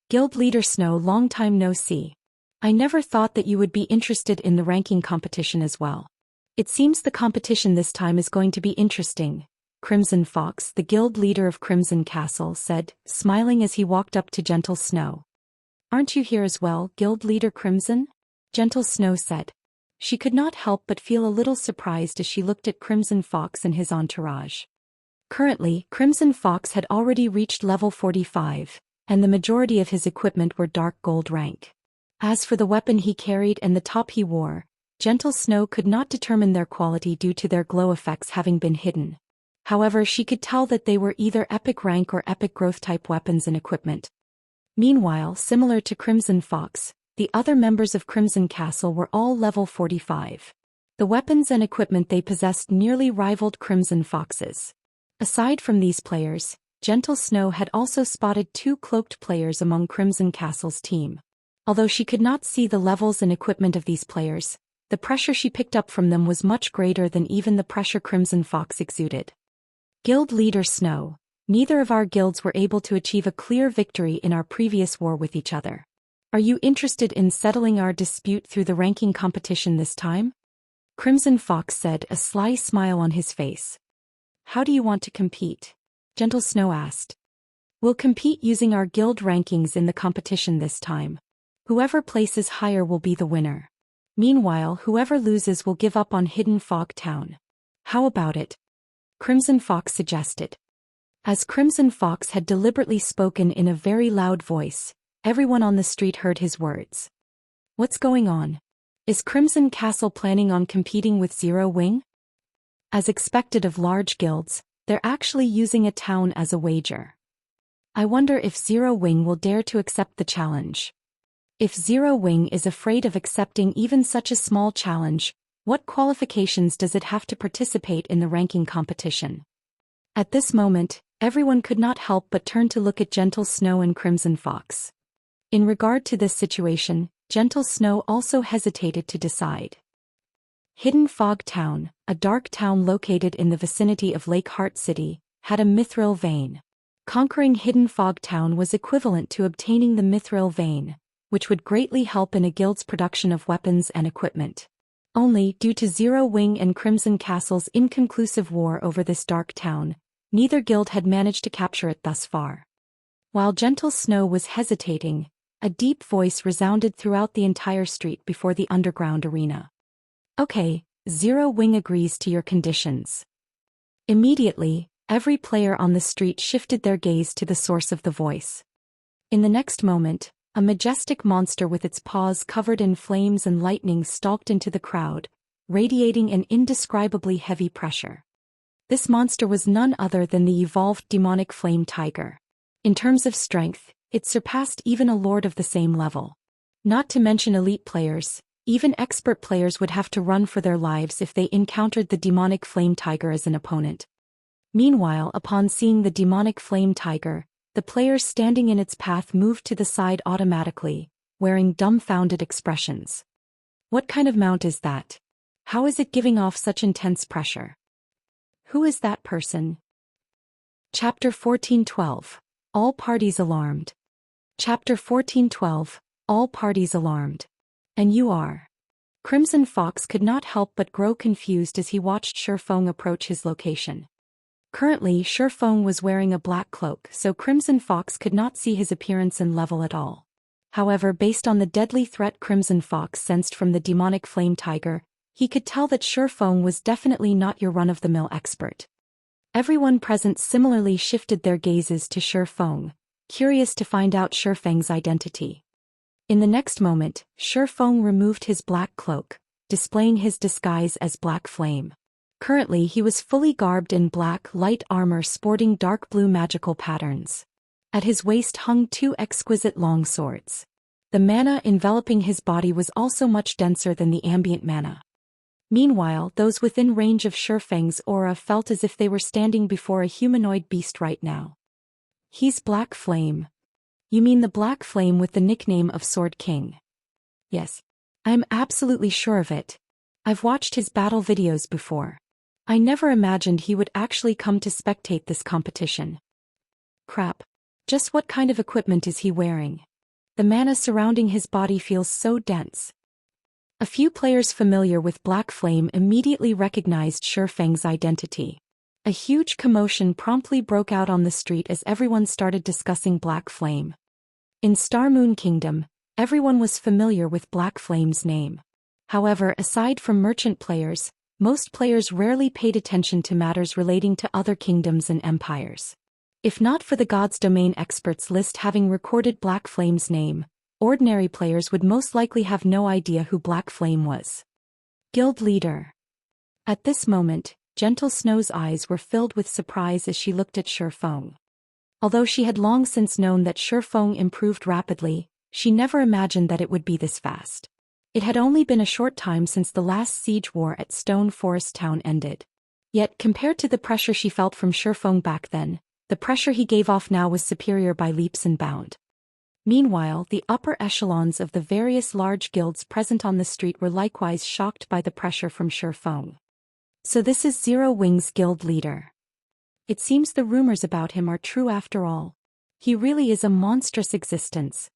A: Guild Leader Snow, long time no see. I never thought that you would be interested in the ranking competition as well. It seems the competition this time is going to be interesting, Crimson Fox, the guild leader of Crimson Castle, said, smiling as he walked up to Gentle Snow. Aren't you here as well, Guild Leader Crimson? Gentle Snow said. she could not help but feel a little surprised as she looked at Crimson Fox and his entourage. Currently, Crimson Fox had already reached level 45, and the majority of his equipment were dark gold rank. As for the weapon he carried and the top he wore, Gentle Snow could not determine their quality due to their glow effects having been hidden. However, she could tell that they were either epic rank or epic growth type weapons and equipment. Meanwhile, similar to Crimson Fox, the other members of Crimson Castle were all level 45. The weapons and equipment they possessed nearly rivaled Crimson Fox's. Aside from these players, Gentle Snow had also spotted 2 cloaked players among Crimson Castle's team. Although she could not see the levels and equipment of these players, the pressure she picked up from them was much greater than even the pressure Crimson Fox exuded. Guild Leader Snow, neither of our guilds were able to achieve a clear victory in our previous war with each other. Are you interested in settling our dispute through the ranking competition this time? Crimson Fox said, a sly smile on his face. How do you want to compete? Gentle Snow asked. We'll compete using our guild rankings in the competition this time. Whoever places higher will be the winner. Meanwhile, whoever loses will give up on Hidden Fog Town. How about it? Crimson Fox suggested. As Crimson Fox had deliberately spoken in a very loud voice, everyone on the street heard his words. What's going on? Is Crimson Castle planning on competing with Zero Wing? As expected of large guilds, they're actually using a town as a wager. I wonder if Zero Wing will dare to accept the challenge. If Zero Wing is afraid of accepting even such a small challenge, what qualifications does it have to participate in the ranking competition? At this moment, everyone could not help but turn to look at Gentle Snow and Crimson Fox. In regard to this situation, Gentle Snow also hesitated to decide. Hidden Fog Town, a dark town located in the vicinity of Lake Heart City, had a mithril vein. Conquering Hidden Fog Town was equivalent to obtaining the mithril vein, which would greatly help in a guild's production of weapons and equipment. Only, due to Zero Wing and Crimson Castle's inconclusive war over this dark town, neither guild had managed to capture it thus far. While Gentle Snow was hesitating, a deep voice resounded throughout the entire street before the underground arena. Okay, Zero Wing agrees to your conditions. Immediately, every player on the street shifted their gaze to the source of the voice. In the next moment, a majestic monster with its paws covered in flames and lightning stalked into the crowd, radiating an indescribably heavy pressure. This monster was none other than the evolved demonic flame tiger. In terms of strength, it surpassed even a lord of the same level. Not to mention elite players, even expert players would have to run for their lives if they encountered the demonic flame tiger as an opponent. Meanwhile, upon seeing the demonic flame tiger, the players standing in its path moved to the side automatically, wearing dumbfounded expressions. What kind of mount is that? How is it giving off such intense pressure? Who is that person? Chapter 1412. All parties alarmed. Chapter 1412. All parties alarmed. And you are. Crimson Fox could not help but grow confused as he watched Feng approach his location. Currently, Feng was wearing a black cloak, so Crimson Fox could not see his appearance and level at all. However, based on the deadly threat Crimson Fox sensed from the demonic flame tiger, he could tell that Feng was definitely not your run-of-the-mill expert. Everyone present similarly shifted their gazes to Feng, curious to find out Feng's identity. In the next moment, Feng removed his black cloak, displaying his disguise as Black Flame. Currently he was fully garbed in black light armor sporting dark blue magical patterns. At his waist hung 2 exquisite long swords. The mana enveloping his body was also much denser than the ambient mana. Meanwhile, those within range of Feng's aura felt as if they were standing before a humanoid beast right now. He's Black Flame. You mean the Black Flame with the nickname of Sword King? Yes. I'm absolutely sure of it. I've watched his battle videos before. I never imagined he would actually come to spectate this competition. Crap. Just what kind of equipment is he wearing? The mana surrounding his body feels so dense. A few players familiar with Black Flame immediately recognized Feng's identity. A huge commotion promptly broke out on the street as everyone started discussing Black Flame. In Star Moon Kingdom, everyone was familiar with Black Flame's name. However, aside from merchant players, most players rarely paid attention to matters relating to other kingdoms and empires. If not for the God's Domain experts list having recorded Black Flame's name, ordinary players would most likely have no idea who Black Flame was. Guild leader. At this moment, Gentle Snow's eyes were filled with surprise as she looked at Feng. Although she had long since known that Feng improved rapidly, she never imagined that it would be this fast. It had only been a short time since the last siege war at Stone Forest Town ended. Yet, compared to the pressure she felt from Feng back then, the pressure he gave off now was superior by leaps and bounds. Meanwhile, the upper echelons of the various large guilds present on the street were likewise shocked by the pressure from Feng. So this is Zero Wing's guild leader. It seems the rumors about him are true after all. He really is a monstrous existence.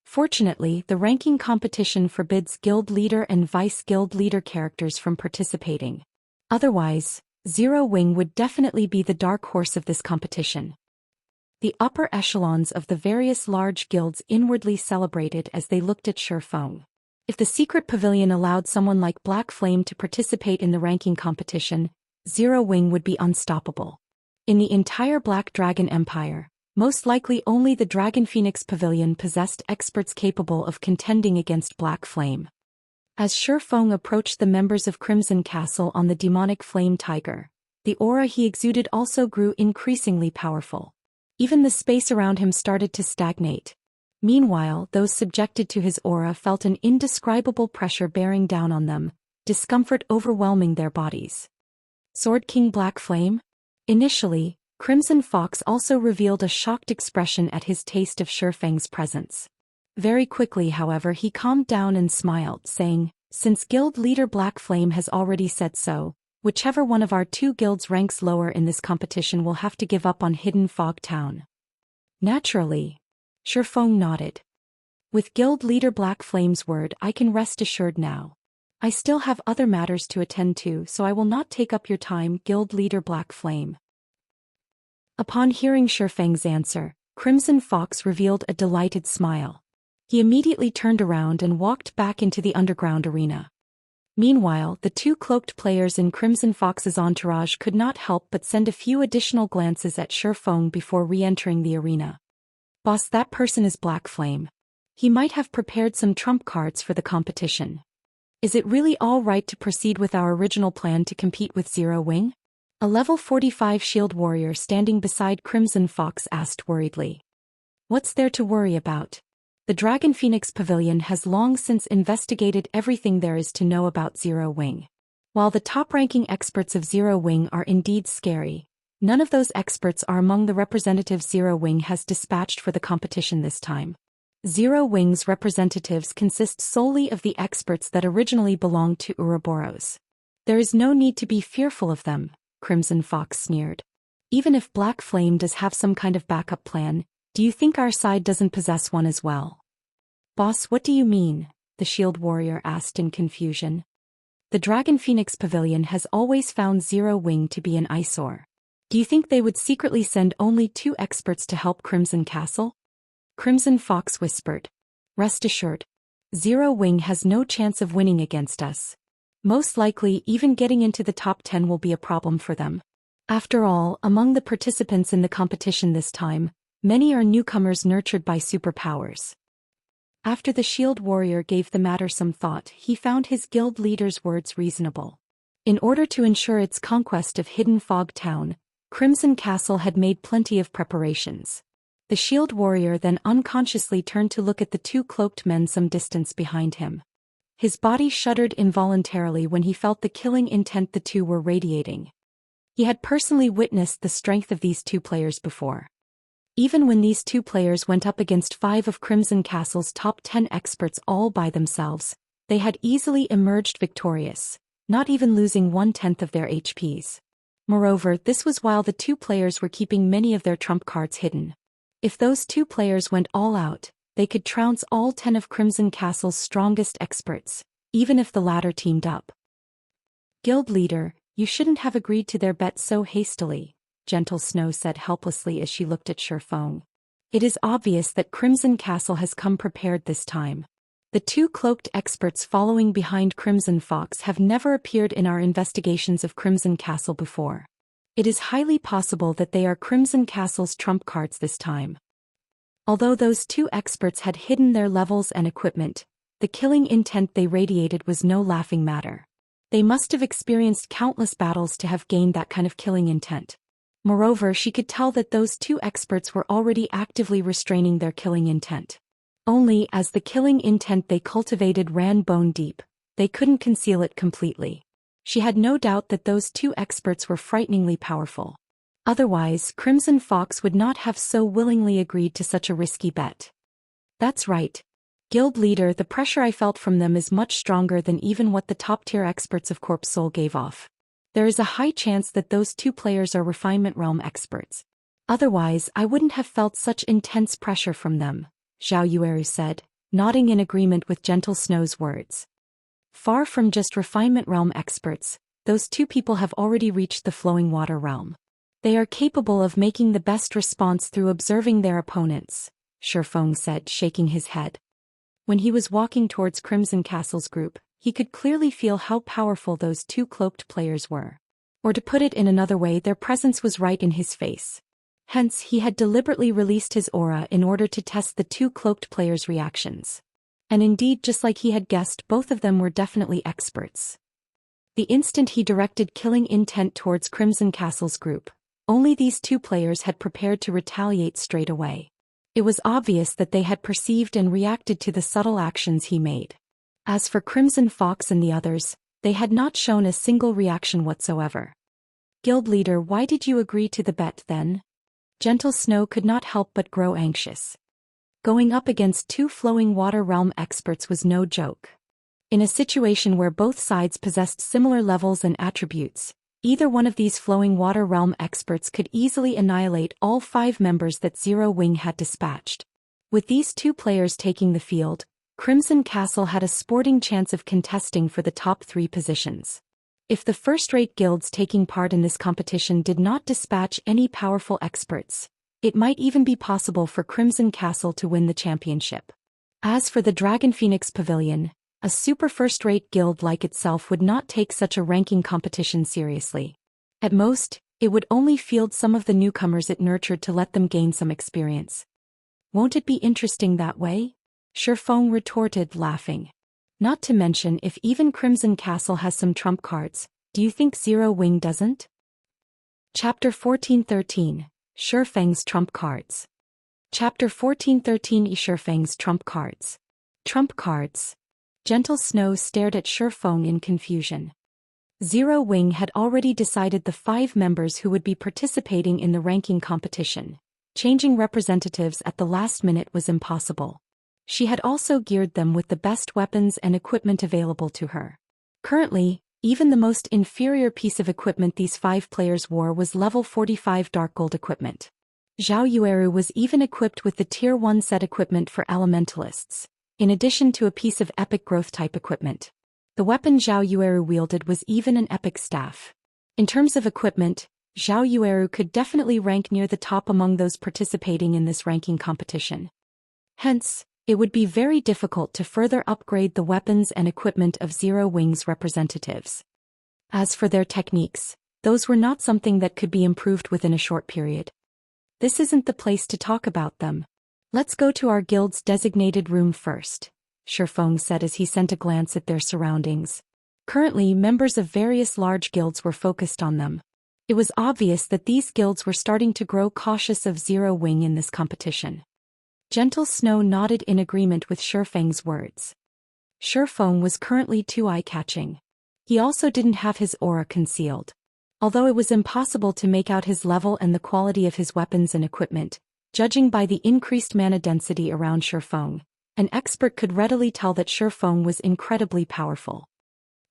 A: Fortunately, the ranking competition forbids guild leader and vice guild leader characters from participating. Otherwise, Zero Wing would definitely be the dark horse of this competition. The upper echelons of the various large guilds inwardly celebrated as they looked at Feng. If the secret pavilion allowed someone like Black Flame to participate in the ranking competition, Zero Wing would be unstoppable. In the entire Black Dragon Empire, most likely only the Dragon Phoenix Pavilion possessed experts capable of contending against Black Flame. As Feng approached the members of Crimson Castle on the demonic Flame Tiger, the aura he exuded also grew increasingly powerful. Even the space around him started to stagnate. Meanwhile, those subjected to his aura felt an indescribable pressure bearing down on them, discomfort overwhelming their bodies. Sword King Black Flame? Initially, Crimson Fox also revealed a shocked expression at his taste of Feng's presence. Very quickly, however, he calmed down and smiled, saying, "Since guild leader Black Flame has already said so, whichever one of our two guilds ranks lower in this competition will have to give up on Hidden Fog Town." Naturally. Feng nodded. With guild leader Black Flame's word, I can rest assured now. I still have other matters to attend to, so I will not take up your time, guild leader Black Flame. Upon hearing Feng's answer, Crimson Fox revealed a delighted smile. He immediately turned around and walked back into the underground arena. Meanwhile, the two cloaked players in Crimson Fox's entourage could not help but send a few additional glances at Feng before re-entering the arena. "Boss, that person is Black Flame. He might have prepared some trump cards for the competition. Is it really all right to proceed with our original plan to compete with Zero Wing?" A level 45 shield warrior standing beside Crimson Fox asked worriedly. "What's there to worry about? The Dragon Phoenix Pavilion has long since investigated everything there is to know about Zero Wing. While the top-ranking experts of Zero Wing are indeed scary, none of those experts are among the representatives Zero Wing has dispatched for the competition this time. Zero Wing's representatives consist solely of the experts that originally belonged to Ouroboros. There is no need to be fearful of them," Crimson Fox sneered. "Even if Black Flame does have some kind of backup plan, do you think our side doesn't possess one as well?" "Boss, what do you mean?" the shield warrior asked in confusion. "The Dragon Phoenix Pavilion has always found Zero Wing to be an eyesore. Do you think they would secretly send only two experts to help Crimson Castle?" Crimson Fox whispered. "Rest assured. Zero Wing has no chance of winning against us. Most likely, even getting into the top 10 will be a problem for them. After all, among the participants in the competition this time, many are newcomers nurtured by superpowers." After the shield warrior gave the matter some thought, he found his guild leader's words reasonable. In order to ensure its conquest of Hidden Fog Town, Crimson Castle had made plenty of preparations. The shield warrior then unconsciously turned to look at the two cloaked men some distance behind him. His body shuddered involuntarily when he felt the killing intent the two were radiating. He had personally witnessed the strength of these two players before. Even when these two players went up against 5 of Crimson Castle's top 10 experts all by themselves, they had easily emerged victorious, not even losing 1/10 of their HPs. Moreover, this was while the two players were keeping many of their trump cards hidden. If those two players went all out, they could trounce all 10 of Crimson Castle's strongest experts, even if the latter teamed up. "Guild leader, you shouldn't have agreed to their bet so hastily," Gentle Snow said helplessly as she looked at Feng. "It is obvious that Crimson Castle has come prepared this time. The two cloaked experts following behind Crimson Fox have never appeared in our investigations of Crimson Castle before. It is highly possible that they are Crimson Castle's trump cards this time. Although those two experts had hidden their levels and equipment, the killing intent they radiated was no laughing matter. They must have experienced countless battles to have gained that kind of killing intent. Moreover, she could tell that those two experts were already actively restraining their killing intent. Only as the killing intent they cultivated ran bone deep, they couldn't conceal it completely. She had no doubt that those two experts were frighteningly powerful. Otherwise, Crimson Fox would not have so willingly agreed to such a risky bet. That's right. Guild leader, the pressure I felt from them is much stronger than even what the top-tier experts of Corpse Soul gave off. There is a high chance that those two players are Refinement Realm experts. Otherwise, I wouldn't have felt such intense pressure from them, Zhao Yueru said, nodding in agreement with Gentle Snow's words. Far from just Refinement Realm experts, those two people have already reached the Flowing Water Realm. They are capable of making the best response through observing their opponents, Feng said, shaking his head. When he was walking towards Crimson Castle's group, he could clearly feel how powerful those two cloaked players were. Or to put it in another way, their presence was right in his face. Hence, he had deliberately released his aura in order to test the two cloaked players' reactions. And indeed, just like he had guessed, both of them were definitely experts. The instant he directed killing intent towards Crimson Castle's group, only these two players had prepared to retaliate straight away. It was obvious that they had perceived and reacted to the subtle actions he made. As for Crimson Fox and the others, they had not shown a single reaction whatsoever. Guild leader, why did you agree to the bet then? Gentle Snow could not help but grow anxious. Going up against two Flowing Water Realm experts was no joke. In a situation where both sides possessed similar levels and attributes, either one of these Flowing Water Realm experts could easily annihilate all 5 members that Zero Wing had dispatched. With these two players taking the field, Crimson Castle had a sporting chance of contesting for the top 3 positions. If the first-rate guilds taking part in this competition did not dispatch any powerful experts, it might even be possible for Crimson Castle to win the championship. As for the Dragon Phoenix Pavilion, a super first-rate guild like itself would not take such a ranking competition seriously. At most, it would only field some of the newcomers it nurtured to let them gain some experience. Won't it be interesting that way? Feng retorted, laughing. Not to mention, if even Crimson Castle has some trump cards, do you think Zero Wing doesn't? Chapter 1413, Feng's Trump Cards. Chapter 1413 Feng's Trump Cards. Trump cards. Gentle Snow stared at Feng in confusion. Zero Wing had already decided the 5 members who would be participating in the ranking competition. Changing representatives at the last minute was impossible. She had also geared them with the best weapons and equipment available to her. Currently, even the most inferior piece of equipment these 5 players wore was level 45 dark gold equipment. Zhao Yueru was even equipped with the Tier 1 set equipment for Elementalists, in addition to a piece of epic growth type equipment. The weapon Zhao Yueru wielded was even an epic staff. In terms of equipment, Zhao Yueru could definitely rank near the top among those participating in this ranking competition. Hence, it would be very difficult to further upgrade the weapons and equipment of Zero Wing's representatives. As for their techniques, those were not something that could be improved within a short period. This isn't the place to talk about them. Let's go to our guild's designated room first, Feng said as he sent a glance at their surroundings. Currently, members of various large guilds were focused on them. It was obvious that these guilds were starting to grow cautious of Zero Wing in this competition. Gentle Snow nodded in agreement with Feng's words. Feng was currently too eye-catching. He also didn't have his aura concealed. Although it was impossible to make out his level and the quality of his weapons and equipment, judging by the increased mana density around Feng, an expert could readily tell that Feng was incredibly powerful.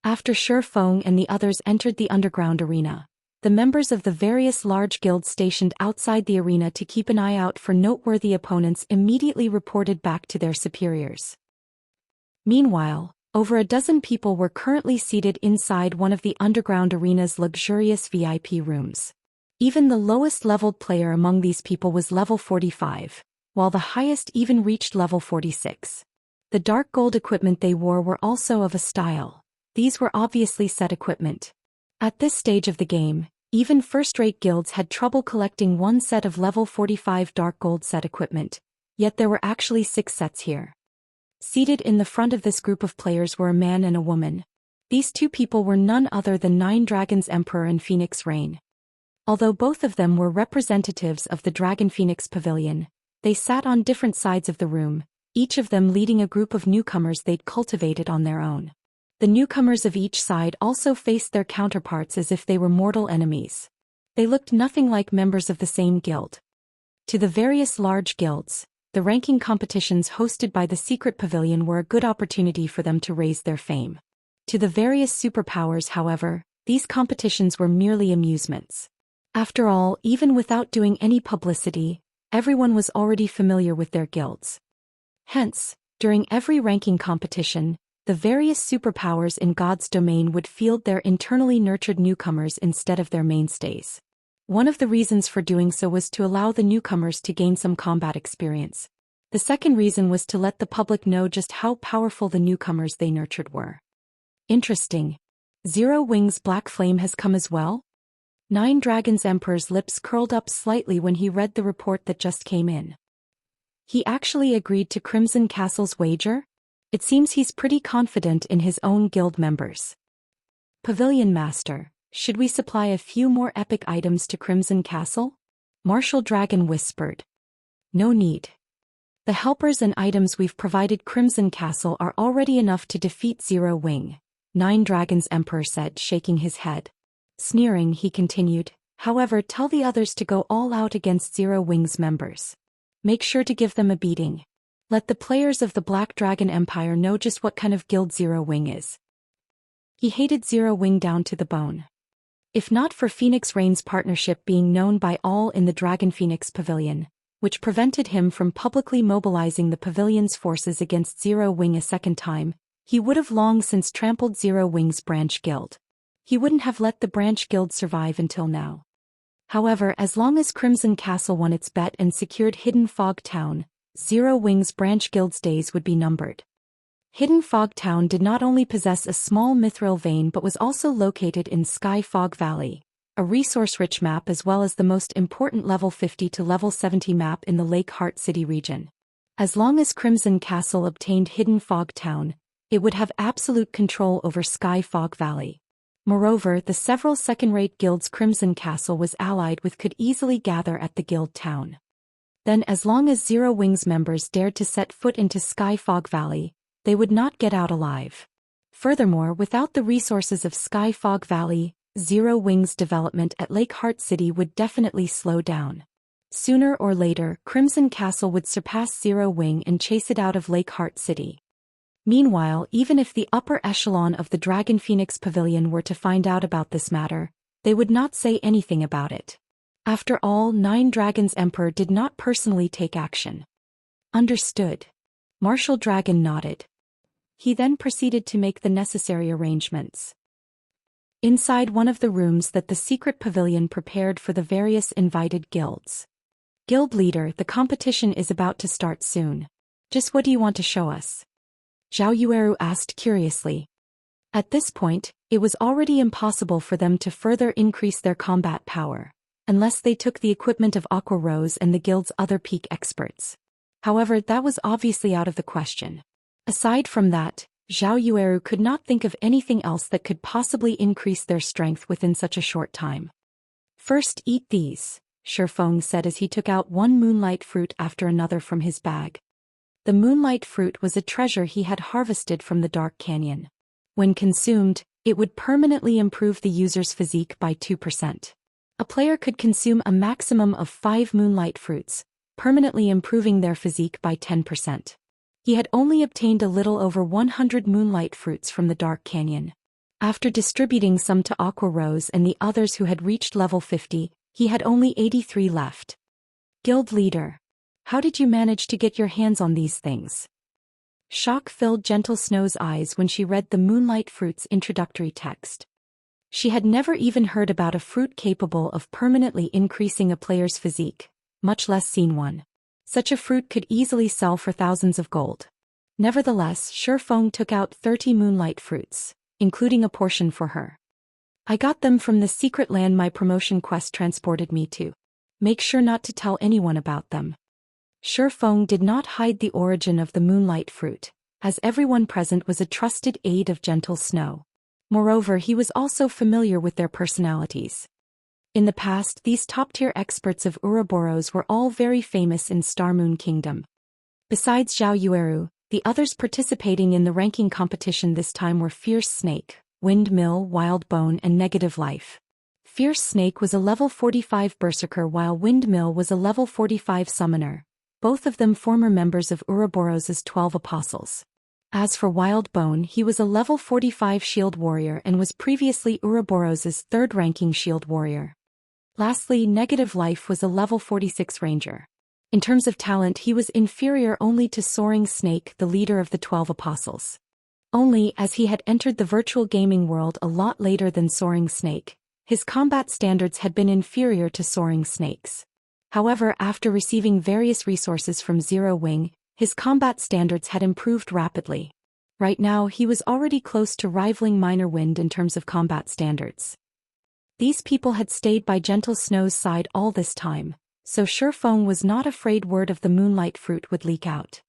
A: After Feng and the others entered the underground arena, the members of the various large guilds stationed outside the arena to keep an eye out for noteworthy opponents immediately reported back to their superiors. Meanwhile, over a dozen people were currently seated inside one of the underground arena's luxurious VIP rooms. Even the lowest-leveled player among these people was level 45, while the highest even reached level 46. The dark gold equipment they wore were also of a style. These were obviously set equipment. At this stage of the game, even first-rate guilds had trouble collecting one set of level 45 dark gold set equipment, yet there were actually 6 sets here. Seated in the front of this group of players were a man and a woman. These 2 people were none other than 9 Dragons Emperor and Phoenix Rain. Although both of them were representatives of the Dragon Phoenix Pavilion, they sat on different sides of the room, each of them leading a group of newcomers they'd cultivated on their own. The newcomers of each side also faced their counterparts as if they were mortal enemies. They looked nothing like members of the same guild. To the various large guilds, the ranking competitions hosted by the Secret Pavilion were a good opportunity for them to raise their fame. To the various superpowers, however, these competitions were merely amusements. After all, even without doing any publicity, everyone was already familiar with their guilds. Hence, during every ranking competition, the various superpowers in God's domain would field their internally nurtured newcomers instead of their mainstays. One of the reasons for doing so was to allow the newcomers to gain some combat experience. The second reason was to let the public know just how powerful the newcomers they nurtured were. Interesting. Zero Wing's Black Flame has come as well? 9 Dragons Emperor's lips curled up slightly when he read the report that just came in. He actually agreed to Crimson Castle's wager? It seems he's pretty confident in his own guild members. Pavilion Master, should we supply a few more epic items to Crimson Castle? Martial Dragon whispered. No need. The helpers and items we've provided Crimson Castle are already enough to defeat Zero Wing, 9 Dragons Emperor said, shaking his head. Sneering, he continued, however, tell the others to go all out against Zero Wing's members. Make sure to give them a beating. Let the players of the Black Dragon Empire know just what kind of guild Zero Wing is. He hated Zero Wing down to the bone. If not for Phoenix Rain's partnership being known by all in the Dragon Phoenix Pavilion, which prevented him from publicly mobilizing the pavilion's forces against Zero Wing a second time, he would have long since trampled Zero Wing's branch guild. He wouldn't have let the branch guild survive until now. However, as long as Crimson Castle won its bet and secured Hidden Fog Town, Zero Wing's branch guild's days would be numbered. Hidden Fog Town did not only possess a small mithril vein but was also located in Sky Fog Valley, a resource-rich map as well as the most important level 50 to level 70 map in the Lake Heart City region. As long as Crimson Castle obtained Hidden Fog Town, it would have absolute control over Sky Fog Valley. Moreover, the several second-rate guilds Crimson Castle was allied with could easily gather at the guild town. Then as long as Zero Wing's members dared to set foot into Sky Fog Valley, they would not get out alive. Furthermore, without the resources of Sky Fog Valley, Zero Wing's development at Lake Heart City would definitely slow down. Sooner or later, Crimson Castle would surpass Zero Wing and chase it out of Lake Heart City. Meanwhile, even if the upper echelon of the Dragon Phoenix Pavilion were to find out about this matter, they would not say anything about it. After all, 9 Dragons Emperor did not personally take action. Understood. Martial Dragon nodded. He then proceeded to make the necessary arrangements. Inside one of the rooms that the secret pavilion prepared for the various invited guilds. Guild leader, the competition is about to start soon. Just what do you want to show us? Zhao Yueru asked curiously. At this point, it was already impossible for them to further increase their combat power, unless they took the equipment of Aqua Rose and the guild's other peak experts. However, that was obviously out of the question. Aside from that, Zhao Yueru could not think of anything else that could possibly increase their strength within such a short time. First, eat these, Feng said as he took out one moonlight fruit after another from his bag. The moonlight fruit was a treasure he had harvested from the Dark Canyon. When consumed, it would permanently improve the user's physique by 2%. A player could consume a maximum of 5 moonlight fruits, permanently improving their physique by 10%. He had only obtained a little over 100 moonlight fruits from the Dark Canyon. After distributing some to Aqua Rose and the others who had reached level 50, he had only 83 left. Guild leader. How did you manage to get your hands on these things? Shock filled Gentle Snow's eyes when she read the Moonlight Fruit's introductory text. She had never even heard about a fruit capable of permanently increasing a player's physique, much less seen one. Such a fruit could easily sell for thousands of gold. Nevertheless, Feng took out 30 moonlight fruits, including a portion for her. I got them from the secret land my promotion quest transported me to. Make sure not to tell anyone about them. Feng did not hide the origin of the moonlight fruit, as everyone present was a trusted aide of gentle snow. Moreover, he was also familiar with their personalities. In the past, these top-tier experts of Ouroboros were all very famous in Star Moon Kingdom. Besides Zhao Yueru, the others participating in the ranking competition this time were Fierce Snake, Windmill, Wild Bone and Negative Life. Fierce Snake was a level 45 Berserker while Windmill was a level 45 Summoner, both of them former members of Ouroboros' 12 Apostles. As for Wild Bone, he was a level 45 Shield Warrior and was previously Ouroboros' third-ranking Shield Warrior. Lastly, Negative Life was a level 46 Ranger. In terms of talent, he was inferior only to Soaring Snake, the leader of the 12 Apostles. Only, as he had entered the virtual gaming world a lot later than Soaring Snake, his combat standards had been inferior to Soaring Snake's. However, after receiving various resources from Zero Wing, his combat standards had improved rapidly. Right now, he was already close to rivaling Minor Wind in terms of combat standards. These people had stayed by Gentle Snow's side all this time, so Feng was not afraid word of the moonlight fruit would leak out.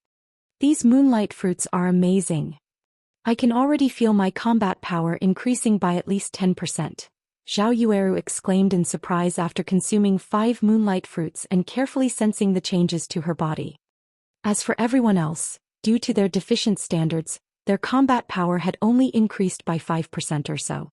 A: These moonlight fruits are amazing. I can already feel my combat power increasing by at least 10%. Zhao Yueru exclaimed in surprise after consuming 5 moonlight fruits and carefully sensing the changes to her body. As for everyone else, due to their deficient standards, their combat power had only increased by 5% or so.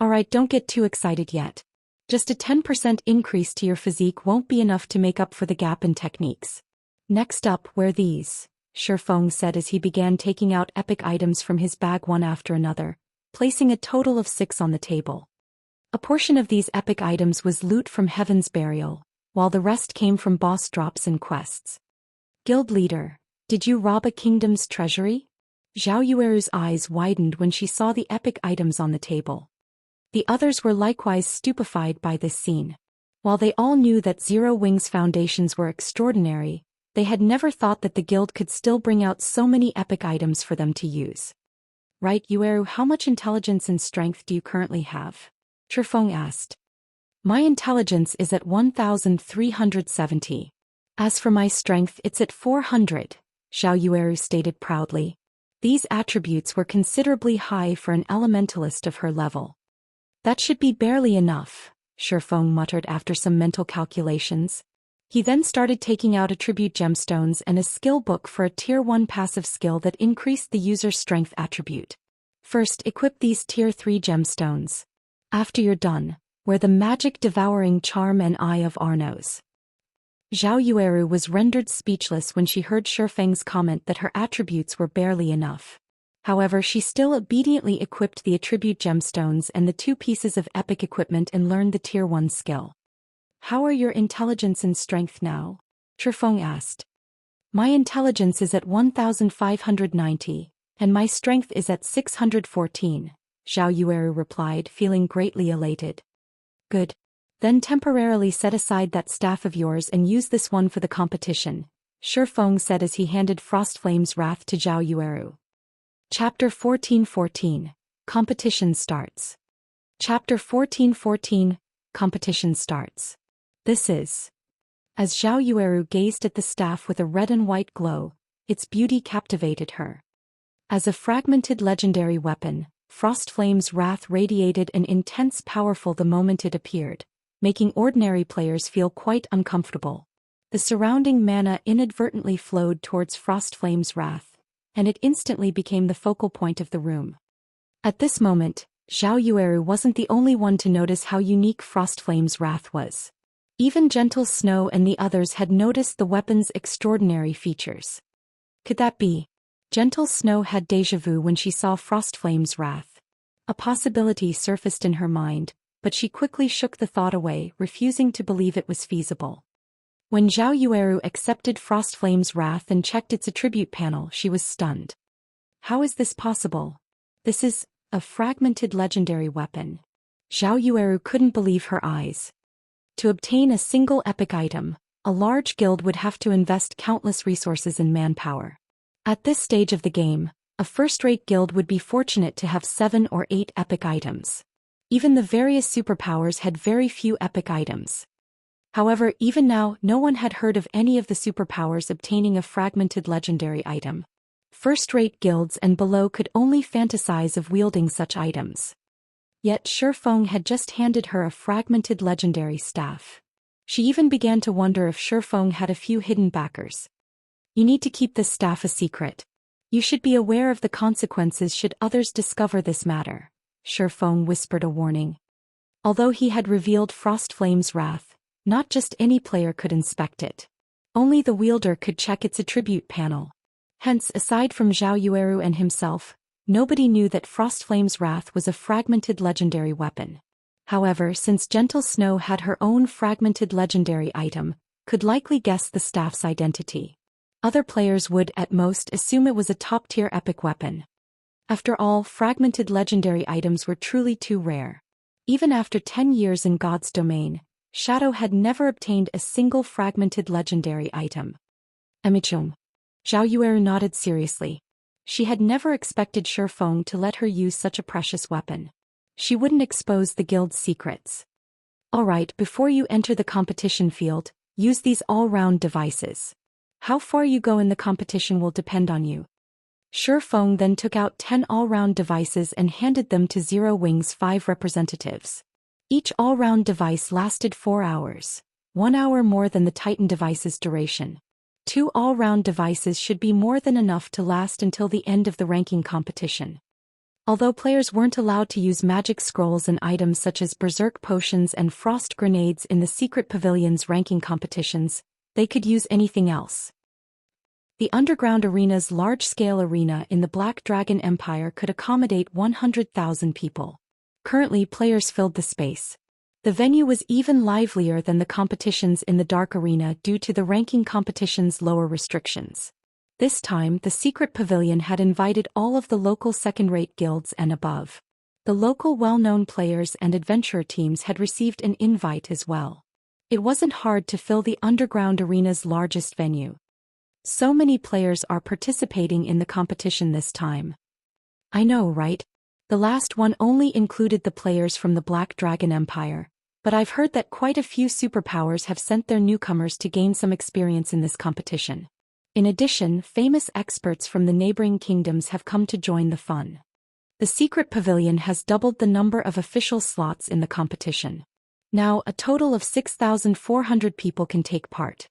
A: Alright, don't get too excited yet. Just a 10% increase to your physique won't be enough to make up for the gap in techniques. Next up, wear these, Feng said as he began taking out epic items from his bag one after another, placing a total of 6 on the table. A portion of these epic items was loot from Heaven's Burial, while the rest came from boss drops and quests. Guild leader, did you rob a kingdom's treasury? Zhao Yueru's eyes widened when she saw the epic items on the table. The others were likewise stupefied by this scene. While they all knew that Zero Wing's foundations were extraordinary, they had never thought that the guild could still bring out so many epic items for them to use. Right, Yueru, how much intelligence and strength do you currently have? Feng asked. My intelligence is at 1,370. As for my strength, it's at 400, Zhao Yueru stated proudly. These attributes were considerably high for an elementalist of her level. That should be barely enough, Feng muttered after some mental calculations. He then started taking out attribute gemstones and a skill book for a tier 1 passive skill that increased the user's strength attribute. First, equip these tier 3 gemstones. After you're done, wear the magic devouring charm and Eye of Arnos. Zhao Yueru was rendered speechless when she heard Feng's comment that her attributes were barely enough. However, she still obediently equipped the attribute gemstones and the 2 pieces of epic equipment and learned the tier 1 skill. How are your intelligence and strength now? Feng asked. My intelligence is at 1,590, and my strength is at 614, Zhao Yueru replied, feeling greatly elated. Good. Then temporarily set aside that staff of yours and use this one for the competition, Feng said as he handed Frostflame's Wrath to Zhao Yueru. Chapter 1414, Competition starts. Chapter 1414, Competition starts. This is. As Zhao Yueru gazed at the staff with a red and white glow, its beauty captivated her. As a fragmented legendary weapon, Frostflame's Wrath radiated an intense powerful the moment it appeared, making ordinary players feel quite uncomfortable. The surrounding mana inadvertently flowed towards Frostflame's Wrath, and it instantly became the focal point of the room. At this moment, Zhao Yueru wasn't the only one to notice how unique Frostflame's Wrath was. Even Gentle Snow and the others had noticed the weapon's extraordinary features. Could that be? Gentle Snow had déjà vu when she saw Frostflame's Wrath. A possibility surfaced in her mind, but she quickly shook the thought away, refusing to believe it was feasible. When Zhao Yueru accepted Frostflame's Wrath and checked its attribute panel, she was stunned. How is this possible? This is a fragmented legendary weapon. Zhao Yueru couldn't believe her eyes. To obtain a single epic item, a large guild would have to invest countless resources and manpower. At this stage of the game, a first-rate guild would be fortunate to have 7 or 8 epic items. Even the various superpowers had very few epic items. However, even now, no one had heard of any of the superpowers obtaining a fragmented legendary item. First-rate guilds and below could only fantasize of wielding such items. Yet Feng had just handed her a fragmented legendary staff. She even began to wonder if Feng had a few hidden backers. You need to keep this staff a secret. You should be aware of the consequences should others discover this matter, Feng whispered a warning. Although he had revealed Frostflame's wrath, not just any player could inspect it. Only the wielder could check its attribute panel. Hence, aside from Zhao Yueru and himself, nobody knew that Frostflame's wrath was a fragmented legendary weapon. However, since Gentle Snow had her own fragmented legendary item, could likely guess the staff's identity. Other players would, at most, assume it was a top-tier epic weapon. After all, fragmented legendary items were truly too rare. Even after 10 years in God's domain, Shadow had never obtained a single fragmented legendary item. Amichung. Zhao Yueru nodded seriously. She had never expected Feng to let her use such a precious weapon. She wouldn't expose the guild's secrets. Alright, before you enter the competition field, use these all-round devices. How far you go in the competition will depend on you. Feng then took out 10 all-round devices and handed them to Zero Wing's 5 representatives. Each all-round device lasted 4 hours, 1 hour more than the Titan device's duration. 2 all-round devices should be more than enough to last until the end of the ranking competition. Although players weren't allowed to use magic scrolls and items such as berserk potions and frost grenades in the secret pavilion's ranking competitions, they could use anything else. The underground arena's large-scale arena in the Black Dragon Empire could accommodate 100,000 people. Currently, players filled the space. The venue was even livelier than the competitions in the Dark Arena due to the ranking competition's lower restrictions. This time, the secret pavilion had invited all of the local second-rate guilds and above. The local well-known players and adventurer teams had received an invite as well. It wasn't hard to fill the underground arena's largest venue. So many players are participating in the competition this time. I know, right? The last one only included the players from the Black Dragon Empire, but I've heard that quite a few superpowers have sent their newcomers to gain some experience in this competition. In addition, famous experts from the neighboring kingdoms have come to join the fun. The secret pavilion has doubled the number of official slots in the competition. Now, a total of 6,400 people can take part.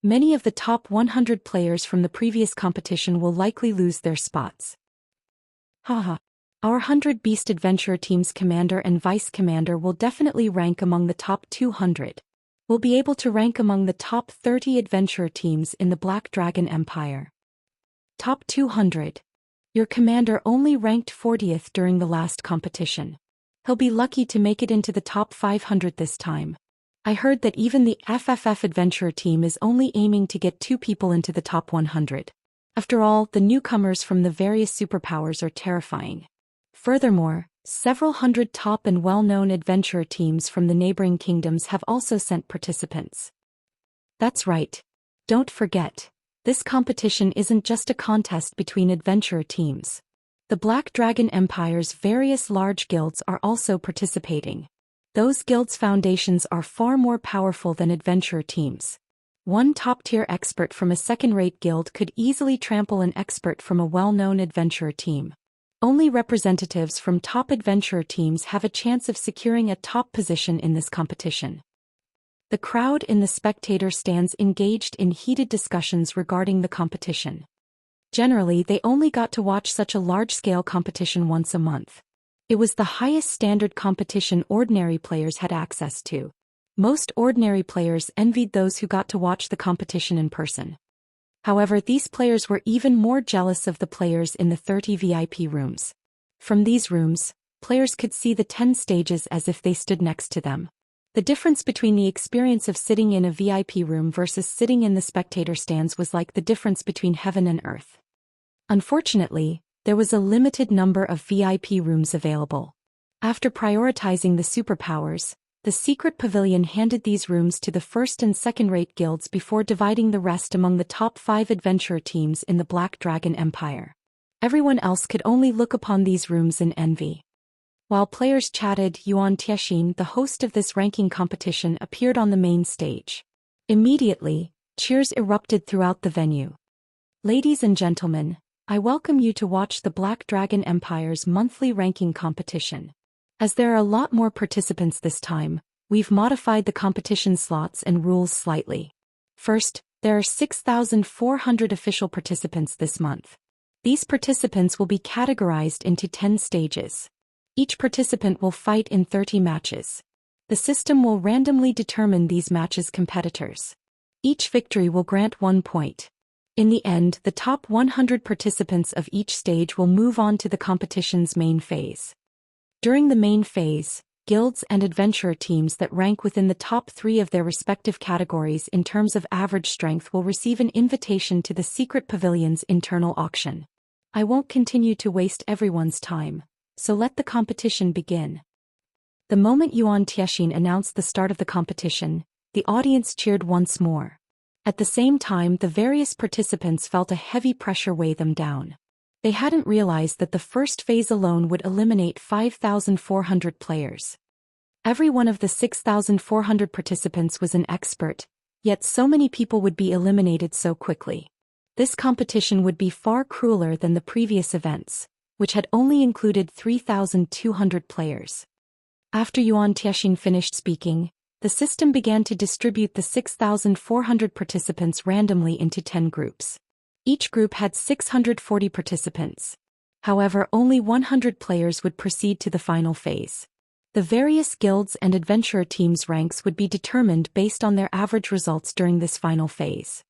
A: Many of the top 100 players from the previous competition will likely lose their spots. Haha. Our 100 Beast Adventurer Team's commander and vice commander will definitely rank among the top 200. We'll be able to rank among the top 30 adventurer teams in the Black Dragon Empire. Top 200. Your commander only ranked 40th during the last competition. He'll be lucky to make it into the top 500 this time. I heard that even the FFF Adventurer Team is only aiming to get 2 people into the top 100. After all, the newcomers from the various superpowers are terrifying. Furthermore, several hundred top and well-known adventurer teams from the neighboring kingdoms have also sent participants. That's right. Don't forget, this competition isn't just a contest between adventurer teams. The Black Dragon Empire's various large guilds are also participating. Those guilds' foundations are far more powerful than adventurer teams. One top-tier expert from a second-rate guild could easily trample an expert from a well-known adventurer team. Only representatives from top adventurer teams have a chance of securing a top position in this competition. The crowd in the spectator stands engaged in heated discussions regarding the competition. Generally, they only got to watch such a large-scale competition once a month. It was the highest standard competition ordinary players had access to. Most ordinary players envied those who got to watch the competition in person. However, these players were even more jealous of the players in the 30 VIP rooms. From these rooms, players could see the 10 stages as if they stood next to them. The difference between the experience of sitting in a VIP room versus sitting in the spectator stands was like the difference between heaven and earth. Unfortunately, there was a limited number of VIP rooms available. After prioritizing the superpowers, The secret pavilion handed these rooms to the first and second-rate guilds before dividing the rest among the top 5 adventurer teams in the Black Dragon Empire. Everyone else could only look upon these rooms in envy. While players chatted, Yuan Tiexin, the host of this ranking competition, appeared on the main stage. Immediately, cheers erupted throughout the venue. Ladies and gentlemen, I welcome you to watch the Black Dragon Empire's monthly ranking competition. As there are a lot more participants this time, we've modified the competition slots and rules slightly. First, there are 6,400 official participants this month. These participants will be categorized into 10 stages. Each participant will fight in 30 matches. The system will randomly determine these matches' competitors. Each victory will grant 1 point. In the end, the top 100 participants of each stage will move on to the competition's main phase. During the main phase, guilds and adventurer teams that rank within the top 3 of their respective categories in terms of average strength will receive an invitation to the secret pavilion's internal auction. I won't continue to waste everyone's time, so let the competition begin. The moment Yuan Tiexin announced the start of the competition, the audience cheered once more. At the same time, the various participants felt a heavy pressure weigh them down. They hadn't realized that the first phase alone would eliminate 5,400 players. Every one of the 6,400 participants was an expert, yet so many people would be eliminated so quickly. This competition would be far crueler than the previous events, which had only included 3,200 players. After Yuan Tiexin finished speaking, the system began to distribute the 6,400 participants randomly into 10 groups. Each group had 640 participants. However, only 100 players would proceed to the final phase. The various guilds and adventurer teams' ranks would be determined based on their average results during this final phase.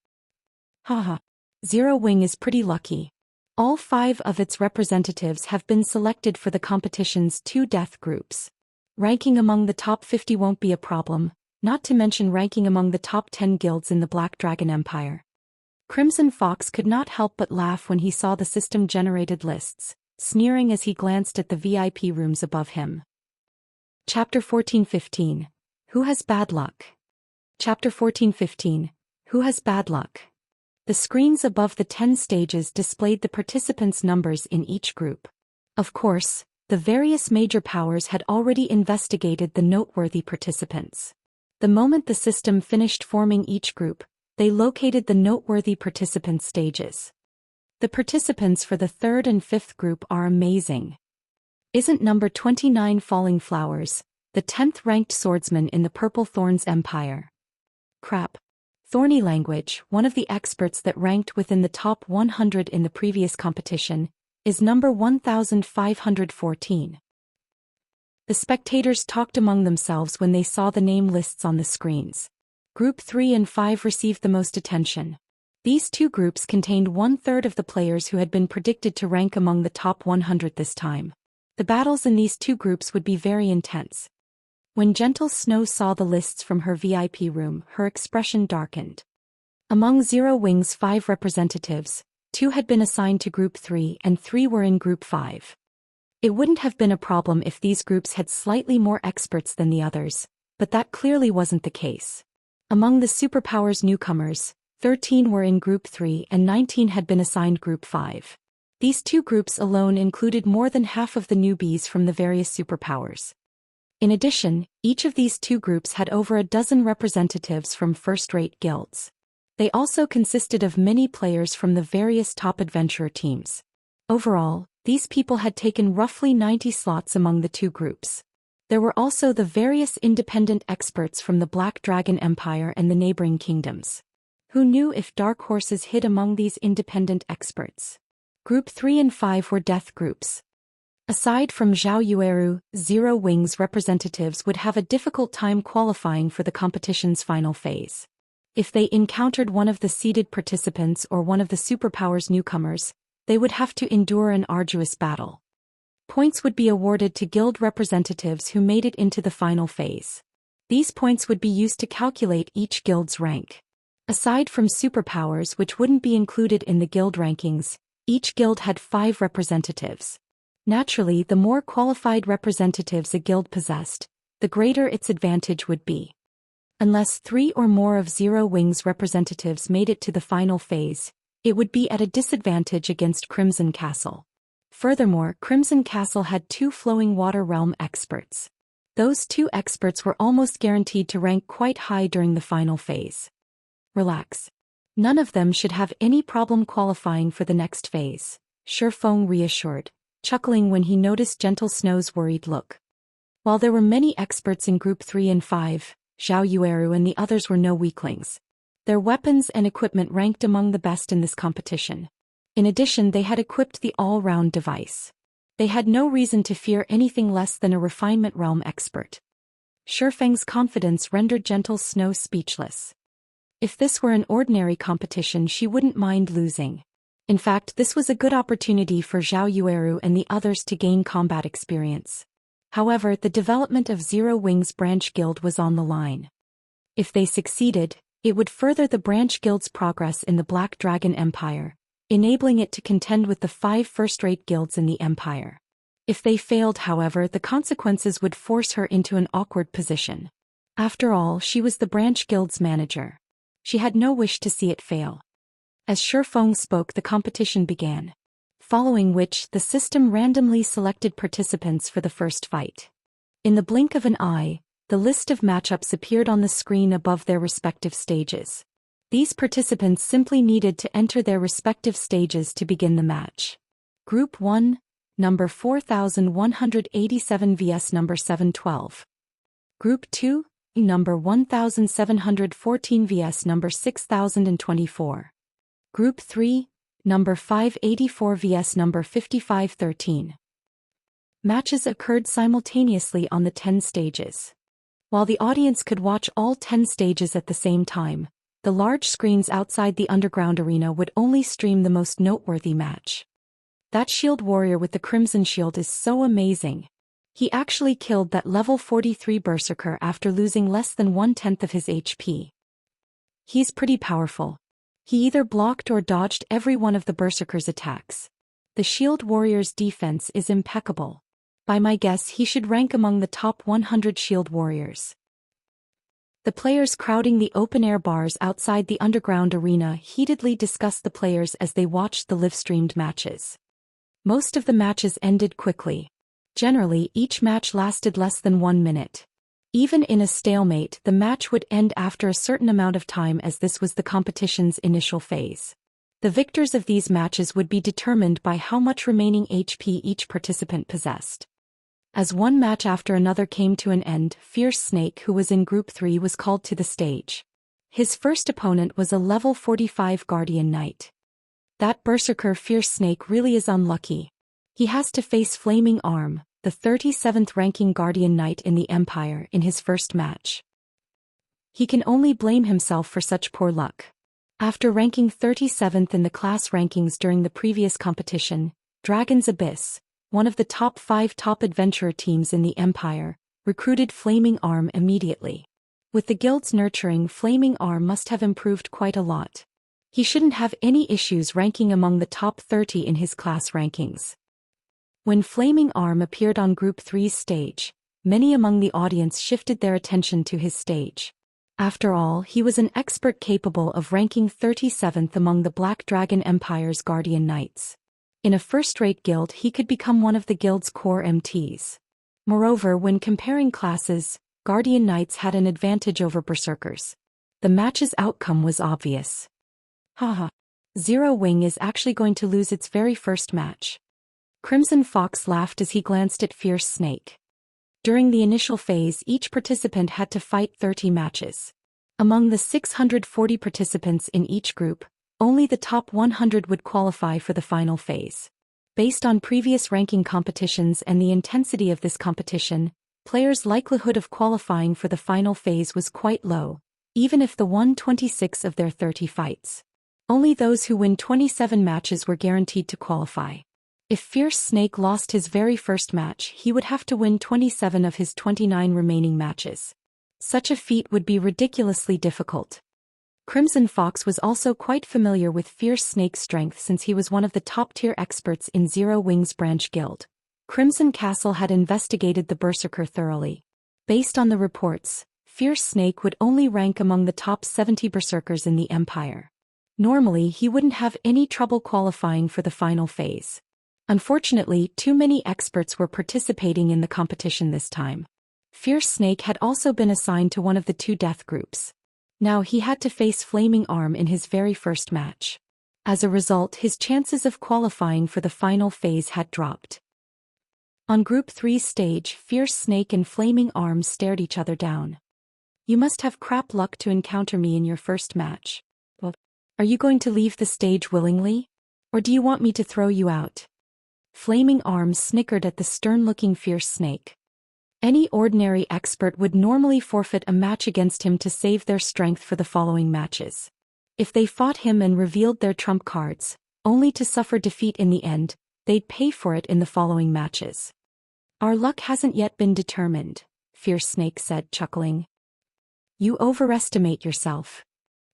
A: Haha. Zero Wing is pretty lucky. All 5 of its representatives have been selected for the competition's 2 death groups. Ranking among the top 50 won't be a problem, not to mention ranking among the top 10 guilds in the Black Dragon Empire. Crimson Fox could not help but laugh when he saw the system-generated lists, sneering as he glanced at the VIP rooms above him. Chapter 14:15. Who has bad luck? Chapter 14:15. Who has bad luck? The screens above the 10 stages displayed the participants' numbers in each group. Of course, the various major powers had already investigated the noteworthy participants. The moment the system finished forming each group, they located the noteworthy participants' stages. The participants for the 3rd and 5th group are amazing. Isn't number 29 Falling Flowers, the 10th ranked swordsman in the Purple Thorns Empire? Crap. Thorny Language, one of the experts that ranked within the top 100 in the previous competition, is number 1514. The spectators talked among themselves when they saw the name lists on the screens. Group 3 and 5 received the most attention. These 2 groups contained 1/3 of the players who had been predicted to rank among the top 100 this time. The battles in these 2 groups would be very intense. When Gentle Snow saw the lists from her VIP room, her expression darkened. Among Zero Wing's 5 representatives, 2 had been assigned to Group 3 and 3 were in Group 5. It wouldn't have been a problem if these groups had slightly more experts than the others, but that clearly wasn't the case. Among the Superpowers newcomers, 13 were in Group 3 and 19 had been assigned Group 5. These 2 groups alone included more than half of the newbies from the various superpowers. In addition, each of these 2 groups had over a dozen representatives from first-rate guilds. They also consisted of many players from the various top adventurer teams. Overall, these people had taken roughly 90 slots among the 2 groups. There were also the various independent experts from the Black Dragon Empire and the neighboring kingdoms. Who knew if dark horses hid among these independent experts? Group 3 and 5 were death groups. Aside from Zhao Yueru, Zero Wing's representatives would have a difficult time qualifying for the competition's final phase. If they encountered one of the seeded participants or one of the superpowers newcomers, they would have to endure an arduous battle. Points would be awarded to guild representatives who made it into the final phase. These points would be used to calculate each guild's rank. Aside from superpowers which wouldn't be included in the guild rankings, each guild had 5 representatives. Naturally, the more qualified representatives a guild possessed, the greater its advantage would be. Unless 3 or more of Zero Wing's representatives made it to the final phase, it would be at a disadvantage against Crimson Castle. Furthermore, Crimson Castle had 2 Flowing Water Realm experts. Those 2 experts were almost guaranteed to rank quite high during the final phase. Relax. None of them should have any problem qualifying for the next phase, Feng reassured, chuckling when he noticed Gentle Snow's worried look. While there were many experts in Group 3 and 5, Zhao Yueru and the others were no weaklings. Their weapons and equipment ranked among the best in this competition. In addition, they had equipped the all-round device. They had no reason to fear anything less than a refinement realm expert. Feng's confidence rendered Gentle Snow speechless. If this were an ordinary competition, she wouldn't mind losing. In fact, this was a good opportunity for Zhao Yueru and the others to gain combat experience. However, the development of Zero Wing's branch guild was on the line. If they succeeded, it would further the branch guild's progress in the Black Dragon Empire, enabling it to contend with the 5 first-rate guilds in the empire. If they failed, however, the consequences would force her into an awkward position. After all, she was the branch guild's manager. She had no wish to see it fail. As Feng spoke, the competition began. Following which, the system randomly selected participants for the first fight. In the blink of an eye, the list of matchups appeared on the screen above their respective stages. These participants simply needed to enter their respective stages to begin the match. Group 1, number 4187 vs number 712. Group 2, number 1714 vs number 6024. Group 3, number 584 vs number 5513. Matches occurred simultaneously on the 10 stages. While the audience could watch all 10 stages at the same time, the large screens outside the underground arena would only stream the most noteworthy match. That shield warrior with the crimson shield is so amazing. He actually killed that level 43 berserker after losing less than 1/10 of his HP. He's pretty powerful. He either blocked or dodged every one of the berserker's attacks. The shield warrior's defense is impeccable. By my guess, he should rank among the top 100 shield warriors. The players crowding the open-air bars outside the underground arena heatedly discussed the players as they watched the live-streamed matches. Most of the matches ended quickly. Generally, each match lasted less than 1 minute. Even in a stalemate, the match would end after a certain amount of time, as this was the competition's initial phase. The victors of these matches would be determined by how much remaining HP each participant possessed. As one match after another came to an end, Fierce Snake, who was in Group 3, was called to the stage. His first opponent was a level 45 Guardian Knight. That berserker Fierce Snake really is unlucky. He has to face Flaming Arm, the 37th ranking Guardian Knight in the Empire, in his first match. He can only blame himself for such poor luck. After ranking 37th in the class rankings during the previous competition, Dragon's Abyss, one of the top 5 top adventurer teams in the Empire, recruited Flaming Arm immediately. With the guild's nurturing, Flaming Arm must have improved quite a lot. He shouldn't have any issues ranking among the top 30 in his class rankings. When Flaming Arm appeared on Group 3's stage, many among the audience shifted their attention to his stage. After all, he was an expert capable of ranking 37th among the Black Dragon Empire's Guardian Knights. In a first-rate guild, he could become one of the guild's core MTs. Moreover, when comparing classes, Guardian Knights had an advantage over Berserkers. The match's outcome was obvious. Haha. Zero Wing is actually going to lose its very first match. Crimson Fox laughed as he glanced at Fierce Snake. During the initial phase, each participant had to fight 30 matches. Among the 640 participants in each group, only the top 100 would qualify for the final phase. Based on previous ranking competitions and the intensity of this competition, players' likelihood of qualifying for the final phase was quite low, even if they won 26 of their 30 fights. Only those who win 27 matches were guaranteed to qualify. If Fierce Snake lost his very first match, he would have to win 27 of his 29 remaining matches. Such a feat would be ridiculously difficult. Crimson Fox was also quite familiar with Fierce Snake's strength since he was one of the top-tier experts in Zero Wing's branch guild. Crimson Castle had investigated the Berserker thoroughly. Based on the reports, Fierce Snake would only rank among the top 70 berserkers in the Empire. Normally he wouldn't have any trouble qualifying for the final phase. Unfortunately, too many experts were participating in the competition this time. Fierce Snake had also been assigned to one of the 2 death groups. Now he had to face Flaming Arm in his very first match. As a result, his chances of qualifying for the final phase had dropped. On Group 3 stage, Fierce Snake and Flaming Arm stared each other down. "You must have crap luck to encounter me in your first match. Well, are you going to leave the stage willingly? Or do you want me to throw you out?" Flaming Arm snickered at the stern-looking Fierce Snake. Any ordinary expert would normally forfeit a match against him to save their strength for the following matches. If they fought him and revealed their trump cards, only to suffer defeat in the end, they'd pay for it in the following matches. "Our luck hasn't yet been determined," Fierce Snake said, chuckling. "You overestimate yourself."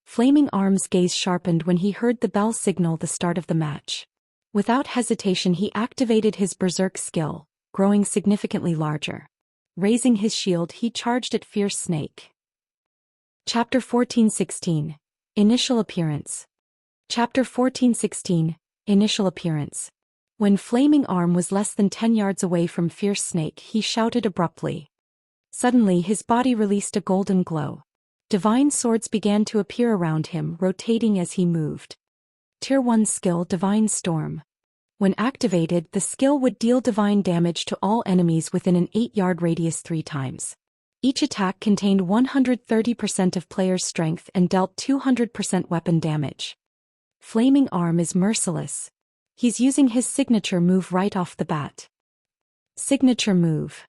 A: Flaming Arm's gaze sharpened when he heard the bell signal the start of the match. Without hesitation he activated his berserk skill, growing significantly larger. Raising his shield he charged at Fierce Snake. Chapter 14:16. Initial Appearance. Chapter 14:16. Initial Appearance. When Flaming Arm was less than 10 yards away from Fierce Snake he shouted abruptly. Suddenly his body released a golden glow. Divine swords began to appear around him, rotating as he moved. Tier 1 skill Divine Storm. When activated, the skill would deal divine damage to all enemies within an 8-yard radius 3 times. Each attack contained 130% of player's strength and dealt 200% weapon damage. Flaming Arm is merciless. He's using his signature move right off the bat. Signature move.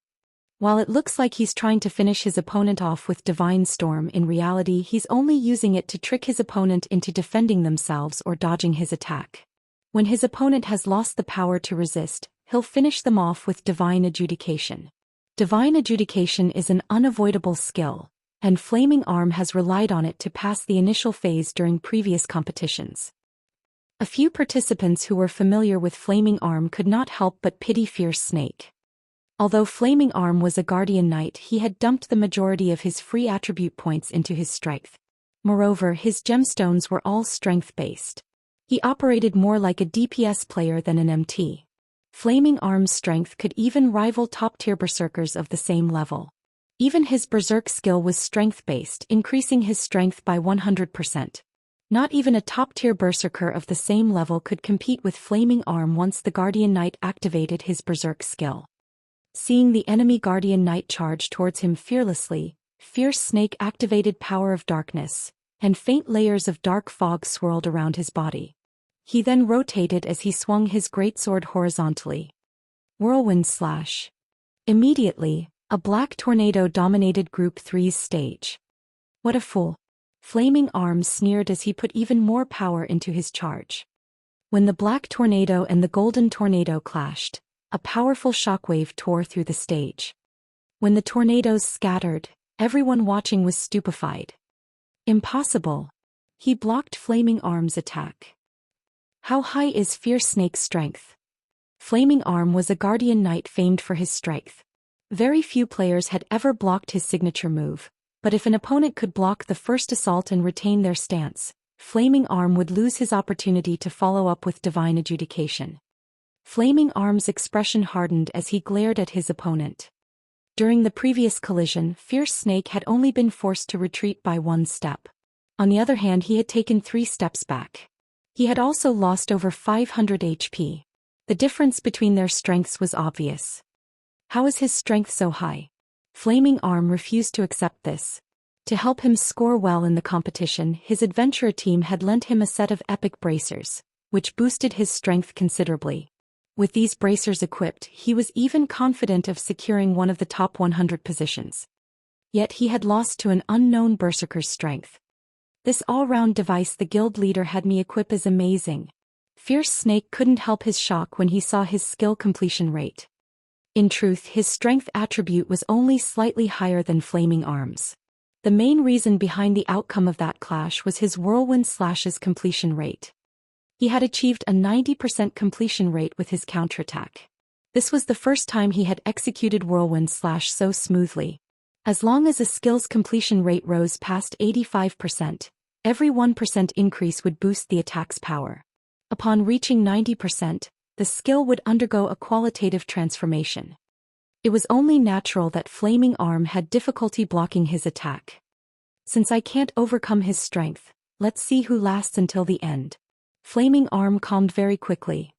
A: While it looks like he's trying to finish his opponent off with Divine Storm, in reality he's only using it to trick his opponent into defending themselves or dodging his attack. When his opponent has lost the power to resist, he'll finish them off with Divine Adjudication. Divine Adjudication is an unavoidable skill, and Flaming Arm has relied on it to pass the initial phase during previous competitions. A few participants who were familiar with Flaming Arm could not help but pity Fierce Snake. Although Flaming Arm was a Guardian Knight, he had dumped the majority of his free attribute points into his strength. Moreover, his gemstones were all strength-based. He operated more like a DPS player than an MT. Flaming Arm's strength could even rival top-tier berserkers of the same level. Even his berserk skill was strength-based, increasing his strength by 100%. Not even a top-tier berserker of the same level could compete with Flaming Arm once the Guardian Knight activated his berserk skill. Seeing the enemy Guardian Knight charge towards him fearlessly, Fierce Snake activated Power of Darkness, and faint layers of dark fog swirled around his body. He then rotated as he swung his greatsword horizontally. Whirlwind Slash. Immediately, a black tornado dominated Group 3's stage. "What a fool." Flaming Arm sneered as he put even more power into his charge. When the black tornado and the golden tornado clashed, a powerful shockwave tore through the stage. When the tornadoes scattered, everyone watching was stupefied. Impossible. He blocked Flaming Arm's attack. How high is Fierce Snake's strength? Flaming Arm was a Guardian Knight famed for his strength. Very few players had ever blocked his signature move, but if an opponent could block the first assault and retain their stance, Flaming Arm would lose his opportunity to follow up with Divine Adjudication. Flaming Arm's expression hardened as he glared at his opponent. During the previous collision, Fierce Snake had only been forced to retreat by 1 step. On the other hand, he had taken 3 steps back. He had also lost over 500 HP. The difference between their strengths was obvious. How is his strength so high? Flaming Arm refused to accept this. To help him score well in the competition, his adventurer team had lent him a set of epic bracers, which boosted his strength considerably. With these bracers equipped, he was even confident of securing one of the top 100 positions. Yet he had lost to an unknown berserker's strength. This all-round device the guild leader had me equip is amazing. Fierce Snake couldn't help his shock when he saw his skill completion rate. In truth, his strength attribute was only slightly higher than Flaming Arm's. The main reason behind the outcome of that clash was his Whirlwind Slash's completion rate. He had achieved a 90% completion rate with his counterattack. This was the first time he had executed Whirlwind Slash so smoothly. As long as a skill's completion rate rose past 85%, every 1% increase would boost the attack's power. Upon reaching 90%, the skill would undergo a qualitative transformation. It was only natural that Flaming Arm had difficulty blocking his attack. Since I can't overcome his strength, let's see who lasts until the end. Flaming Arm calmed very quickly.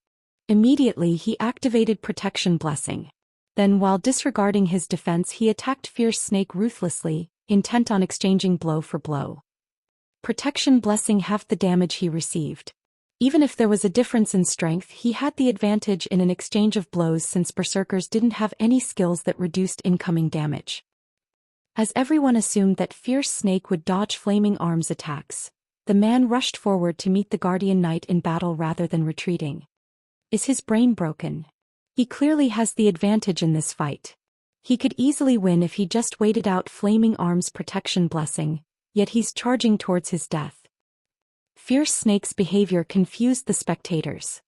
A: Immediately he activated Protection Blessing. Then while disregarding his defense he attacked Fierce Snake ruthlessly, intent on exchanging blow for blow. Protection Blessing halved the damage he received. Even if there was a difference in strength, he had the advantage in an exchange of blows since berserkers didn't have any skills that reduced incoming damage. As everyone assumed that Fierce Snake would dodge Flaming Arm's attacks, the man rushed forward to meet the Guardian Knight in battle rather than retreating. Is his brain broken? He clearly has the advantage in this fight. He could easily win if he just waited out Flaming Arm's Protection Blessing, yet he's charging towards his death. Fierce Snake's behavior confused the spectators.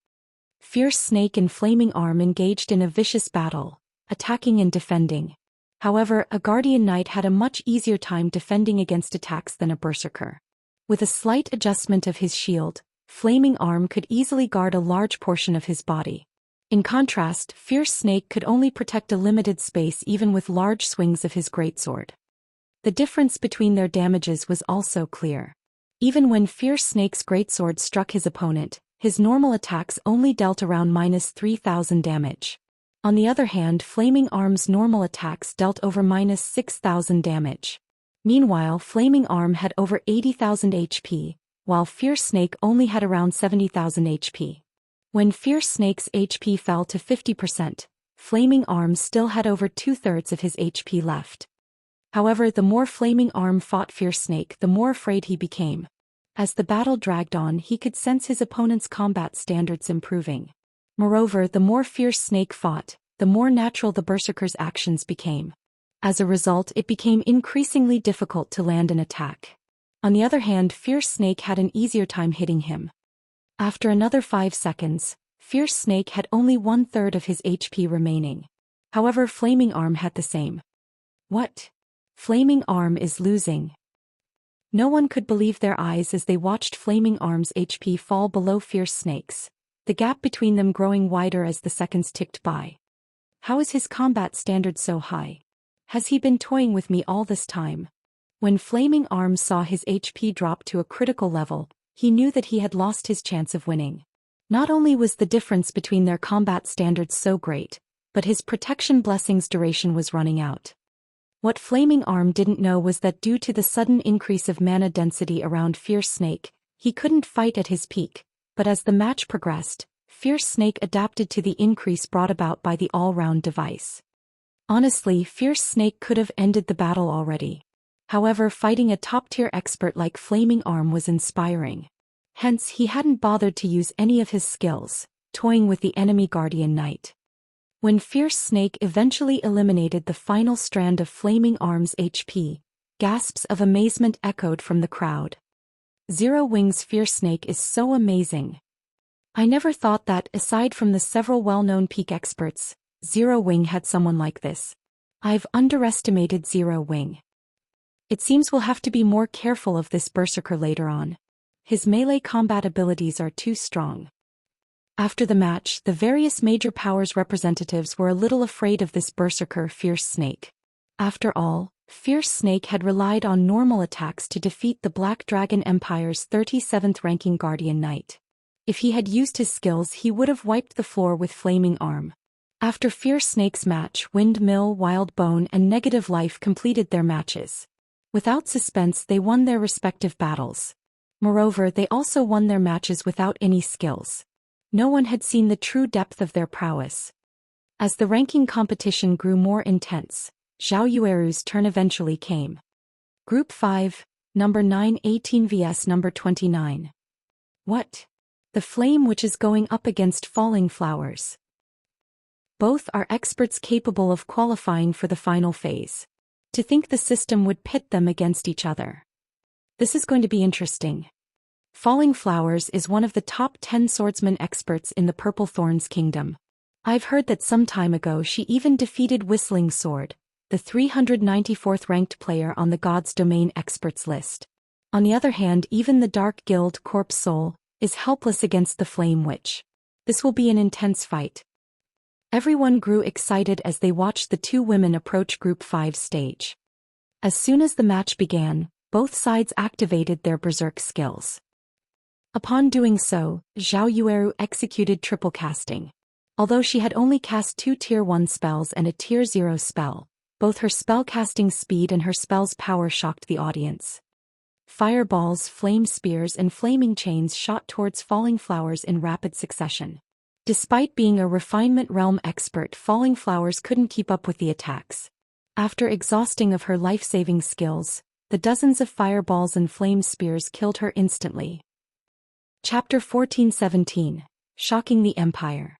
A: Fierce Snake and Flaming Arm engaged in a vicious battle, attacking and defending. However, a Guardian Knight had a much easier time defending against attacks than a berserker. With a slight adjustment of his shield, Flaming Arm could easily guard a large portion of his body. In contrast, Fierce Snake could only protect a limited space even with large swings of his greatsword. The difference between their damages was also clear. Even when Fierce Snake's greatsword struck his opponent, his normal attacks only dealt around -3,000 damage. On the other hand, Flaming Arm's normal attacks dealt over -6,000 damage. Meanwhile, Flaming Arm had over 80,000 HP, while Fierce Snake only had around 70,000 HP. When Fierce Snake's HP fell to 50%, Flaming Arm still had over 2/3 of his HP left. However, the more Flaming Arm fought Fierce Snake, the more afraid he became. As the battle dragged on, he could sense his opponent's combat standards improving. Moreover, the more Fierce Snake fought, the more natural the berserker's actions became. As a result, it became increasingly difficult to land an attack. On the other hand, Fierce Snake had an easier time hitting him. After another 5 seconds, Fierce Snake had only 1/3 of his HP remaining. However, Flaming Arm had the same. What? Flaming Arm is losing. No one could believe their eyes as they watched Flaming Arm's HP fall below Fierce Snake's, the gap between them growing wider as the seconds ticked by. How is his combat standard so high? Has he been toying with me all this time? When Flaming Arm saw his HP drop to a critical level, he knew that he had lost his chance of winning. Not only was the difference between their combat standards so great, but his Protection Blessing's duration was running out. What Flaming Arm didn't know was that due to the sudden increase of mana density around Fierce Snake, he couldn't fight at his peak, but as the match progressed, Fierce Snake adapted to the increase brought about by the all-round device. Honestly, Fierce Snake could have ended the battle already. However, fighting a top-tier expert like Flaming Arm was inspiring. Hence, he hadn't bothered to use any of his skills, toying with the enemy Guardian Knight. When Fierce Snake eventually eliminated the final strand of Flaming Arm's HP, gasps of amazement echoed from the crowd. Zero Wing's Fierce Snake is so amazing. I never thought that, aside from the several well-known peak experts, Zero Wing had someone like this. I've underestimated Zero Wing. It seems we'll have to be more careful of this berserker later on. His melee combat abilities are too strong. After the match, the various major powers representatives were a little afraid of this berserker Fierce Snake. After all, Fierce Snake had relied on normal attacks to defeat the Black Dragon Empire's 37th ranking Guardian Knight. If he had used his skills, he would have wiped the floor with Flaming Arm. After Fierce Snake's match, Windmill, Wild Bone, and Negative Life completed their matches. Without suspense, they won their respective battles. Moreover, they also won their matches without any skills. No one had seen the true depth of their prowess. As the ranking competition grew more intense, Zhao Yueru's turn eventually came. Group 5, number 9 18 vs number 29. What? The flame which is going up against Falling Flowers. Both are experts capable of qualifying for the final phase. To think the system would pit them against each other. This is going to be interesting. Falling Flowers is one of the top 10 swordsman experts in the Purple Thorns Kingdom. I've heard that some time ago she even defeated Whistling Sword, the 394th ranked player on the God's Domain experts list. On the other hand, even the Dark Guild Corpse Soul is helpless against the Flame Witch. This will be an intense fight. Everyone grew excited as they watched the two women approach Group 5 stage. As soon as the match began, both sides activated their berserk skills. Upon doing so, Zhao Yueru executed triple casting. Although she had only cast 2 Tier 1 spells and a Tier 0 spell, both her spell casting speed and her spell's power shocked the audience. Fireballs, flame spears and flaming chains shot towards falling flowers in rapid succession. Despite being a refinement realm expert, falling flowers couldn't keep up with the attacks. After exhausting of her life-saving skills, the dozens of fireballs and flame spears killed her instantly. Chapter 1417. Shocking the Empire.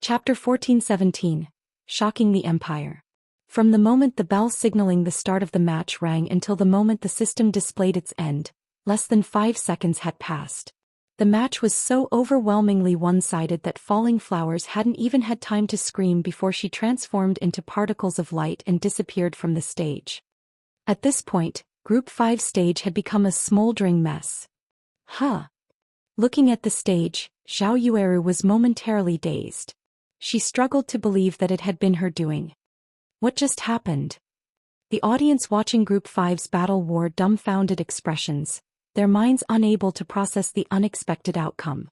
A: Chapter 1417. Shocking the Empire. From the moment the bell signaling the start of the match rang until the moment the system displayed its end, less than 5 seconds had passed. The match was so overwhelmingly one-sided that Falling Flowers hadn't even had time to scream before she transformed into particles of light and disappeared from the stage. At this point, Group 5 stage had become a smoldering mess. Looking at the stage, Zhao Yueru was momentarily dazed. She struggled to believe that it had been her doing. What just happened? The audience watching Group 5's battle wore dumbfounded expressions, their minds unable to process the unexpected outcome.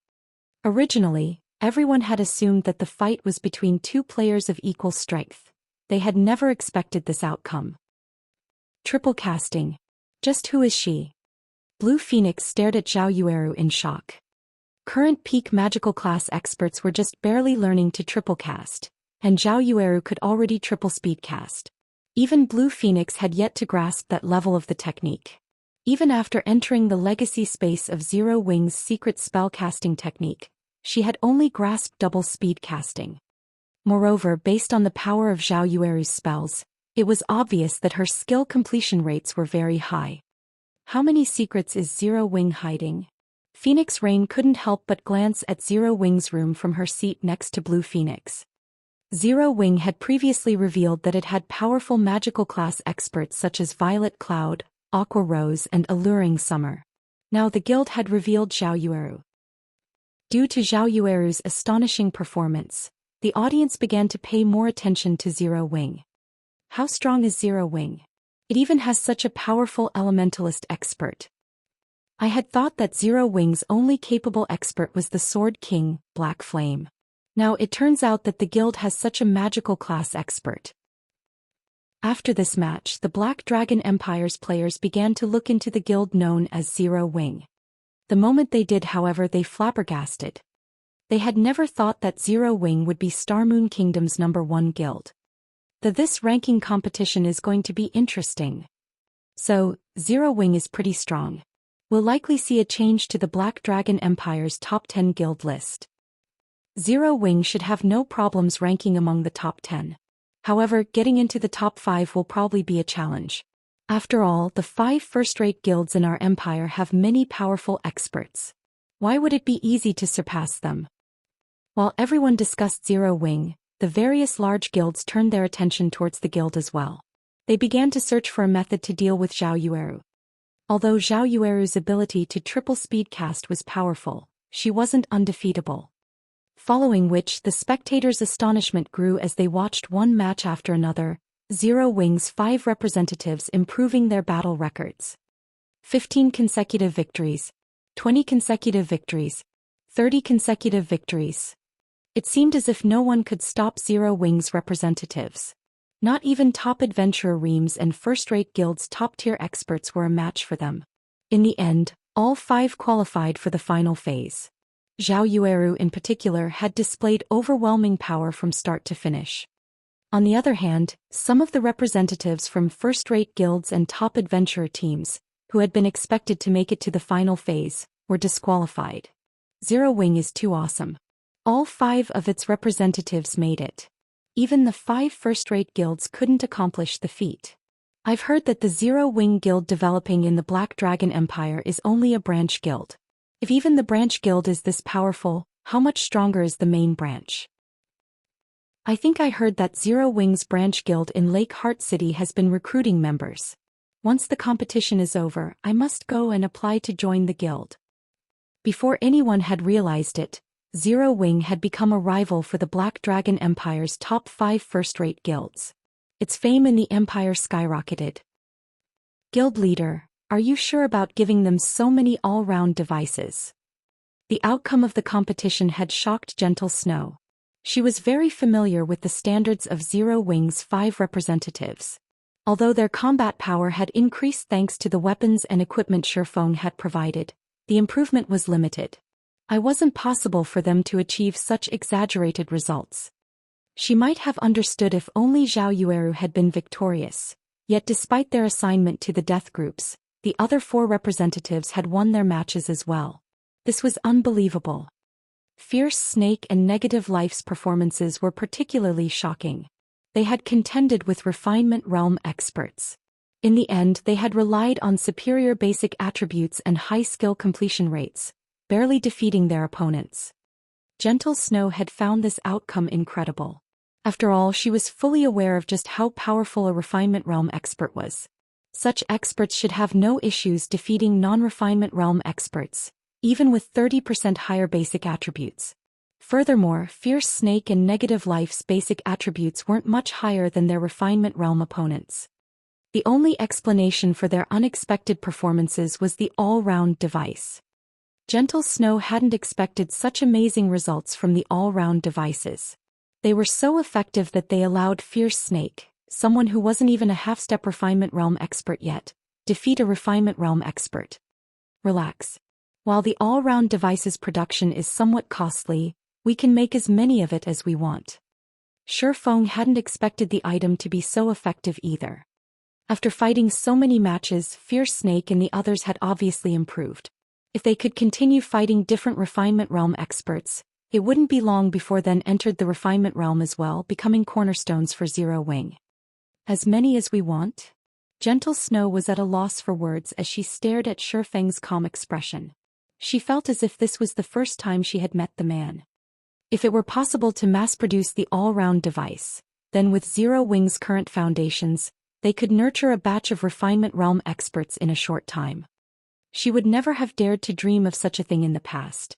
A: Originally, everyone had assumed that the fight was between 2 players of equal strength. They had never expected this outcome. Triple casting. Just who is she? Blue Phoenix stared at Zhao Yueru in shock. Current peak magical class experts were just barely learning to triple cast, and Zhao Yueru could already triple speed cast. Even Blue Phoenix had yet to grasp that level of the technique. Even after entering the legacy space of Zero Wing's secret spell casting technique, she had only grasped double speed casting. Moreover, based on the power of Zhao Yueru's spells, it was obvious that her skill completion rates were very high. How many secrets is Zero Wing hiding? Phoenix Rain couldn't help but glance at Zero Wing's room from her seat next to Blue Phoenix. Zero Wing had previously revealed that it had powerful magical class experts such as Violet Cloud, Aqua Rose and Alluring Summer. Now the guild had revealed Zhao Yueru. Due to Zhao Yueru's astonishing performance, the audience began to pay more attention to Zero Wing. How strong is Zero Wing? It even has such a powerful Elementalist expert. I had thought that Zero Wing's only capable expert was the Sword King, Black Flame. Now it turns out that the guild has such a magical class expert. After this match, the Black Dragon Empire's players began to look into the guild known as Zero Wing. The moment they did, however, they flabbergasted. They had never thought that Zero Wing would be Starmoon Kingdom's #1 guild. This ranking competition is going to be interesting. So, Zero Wing is pretty strong. We'll likely see a change to the Black Dragon Empire's top 10 guild list. Zero Wing should have no problems ranking among the top 10. However, getting into the top 5 will probably be a challenge. After all, the 5 first-rate guilds in our empire have many powerful experts. Why would it be easy to surpass them? While everyone discussed Zero Wing, the various large guilds turned their attention towards the guild as well. They began to search for a method to deal with Zhao Yueru. Although Zhao Yueru's ability to triple speed cast was powerful, she wasn't undefeatable. Following which, the spectators' astonishment grew as they watched one match after another, Zero Wing's 5 representatives improving their battle records. 15 consecutive victories, 20 consecutive victories, 30 consecutive victories. It seemed as if no one could stop Zero Wing's representatives. Not even top adventurer reams and first-rate guilds' top-tier experts were a match for them. In the end, all 5 qualified for the final phase. Zhao Yueru in particular had displayed overwhelming power from start to finish. On the other hand, some of the representatives from first-rate guilds and top adventurer teams, who had been expected to make it to the final phase, were disqualified. Zero Wing is too awesome. All 5 of its representatives made it. Even the 5 first-rate guilds couldn't accomplish the feat. I've heard that the Zero Wing guild developing in the Black Dragon Empire is only a branch guild. If even the branch guild is this powerful, how much stronger is the main branch? I think I heard that Zero Wings branch guild in Lake Heart City has been recruiting members. Once the competition is over, I must go and apply to join the guild. Before anyone had realized it, Zero Wing had become a rival for the Black Dragon Empire's top 5 first-rate guilds. Its fame in the Empire skyrocketed. Guild leader, are you sure about giving them so many all-round devices? The outcome of the competition had shocked Gentle Snow. She was very familiar with the standards of Zero Wing's 5 representatives. Although their combat power had increased thanks to the weapons and equipment Feng had provided, the improvement was limited. It wasn't possible for them to achieve such exaggerated results. She might have understood if only Zhao Yueru had been victorious, yet despite their assignment to the death groups, the other 4 representatives had won their matches as well. This was unbelievable. Fierce Snake and Negative Life's performances were particularly shocking. They had contended with Refinement Realm experts. In the end, they had relied on superior basic attributes and high skill completion rates, barely defeating their opponents. Gentle Snow had found this outcome incredible. After all, she was fully aware of just how powerful a Refinement Realm expert was. Such experts should have no issues defeating non-Refinement Realm experts, even with 30% higher basic attributes. Furthermore, Fierce Snake and Negative Life's basic attributes weren't much higher than their Refinement Realm opponents. The only explanation for their unexpected performances was the all-round device. Gentle Snow hadn't expected such amazing results from the all-round devices. They were so effective that they allowed Fierce Snake, someone who wasn't even a half-step Refinement Realm expert yet, defeat a Refinement Realm expert. Relax. While the all-round device's production is somewhat costly, we can make as many of it as we want. Feng hadn't expected the item to be so effective either. After fighting so many matches, Fierce Snake and the others had obviously improved. If they could continue fighting different Refinement Realm experts, it wouldn't be long before then entered the Refinement Realm as well, becoming cornerstones for Zero Wing. As many as we want? Gentle Snow was at a loss for words as she stared at Feng's calm expression. She felt as if this was the first time she had met the man. If it were possible to mass-produce the all-round device, then with Zero Wing's current foundations, they could nurture a batch of Refinement Realm experts in a short time. She would never have dared to dream of such a thing in the past.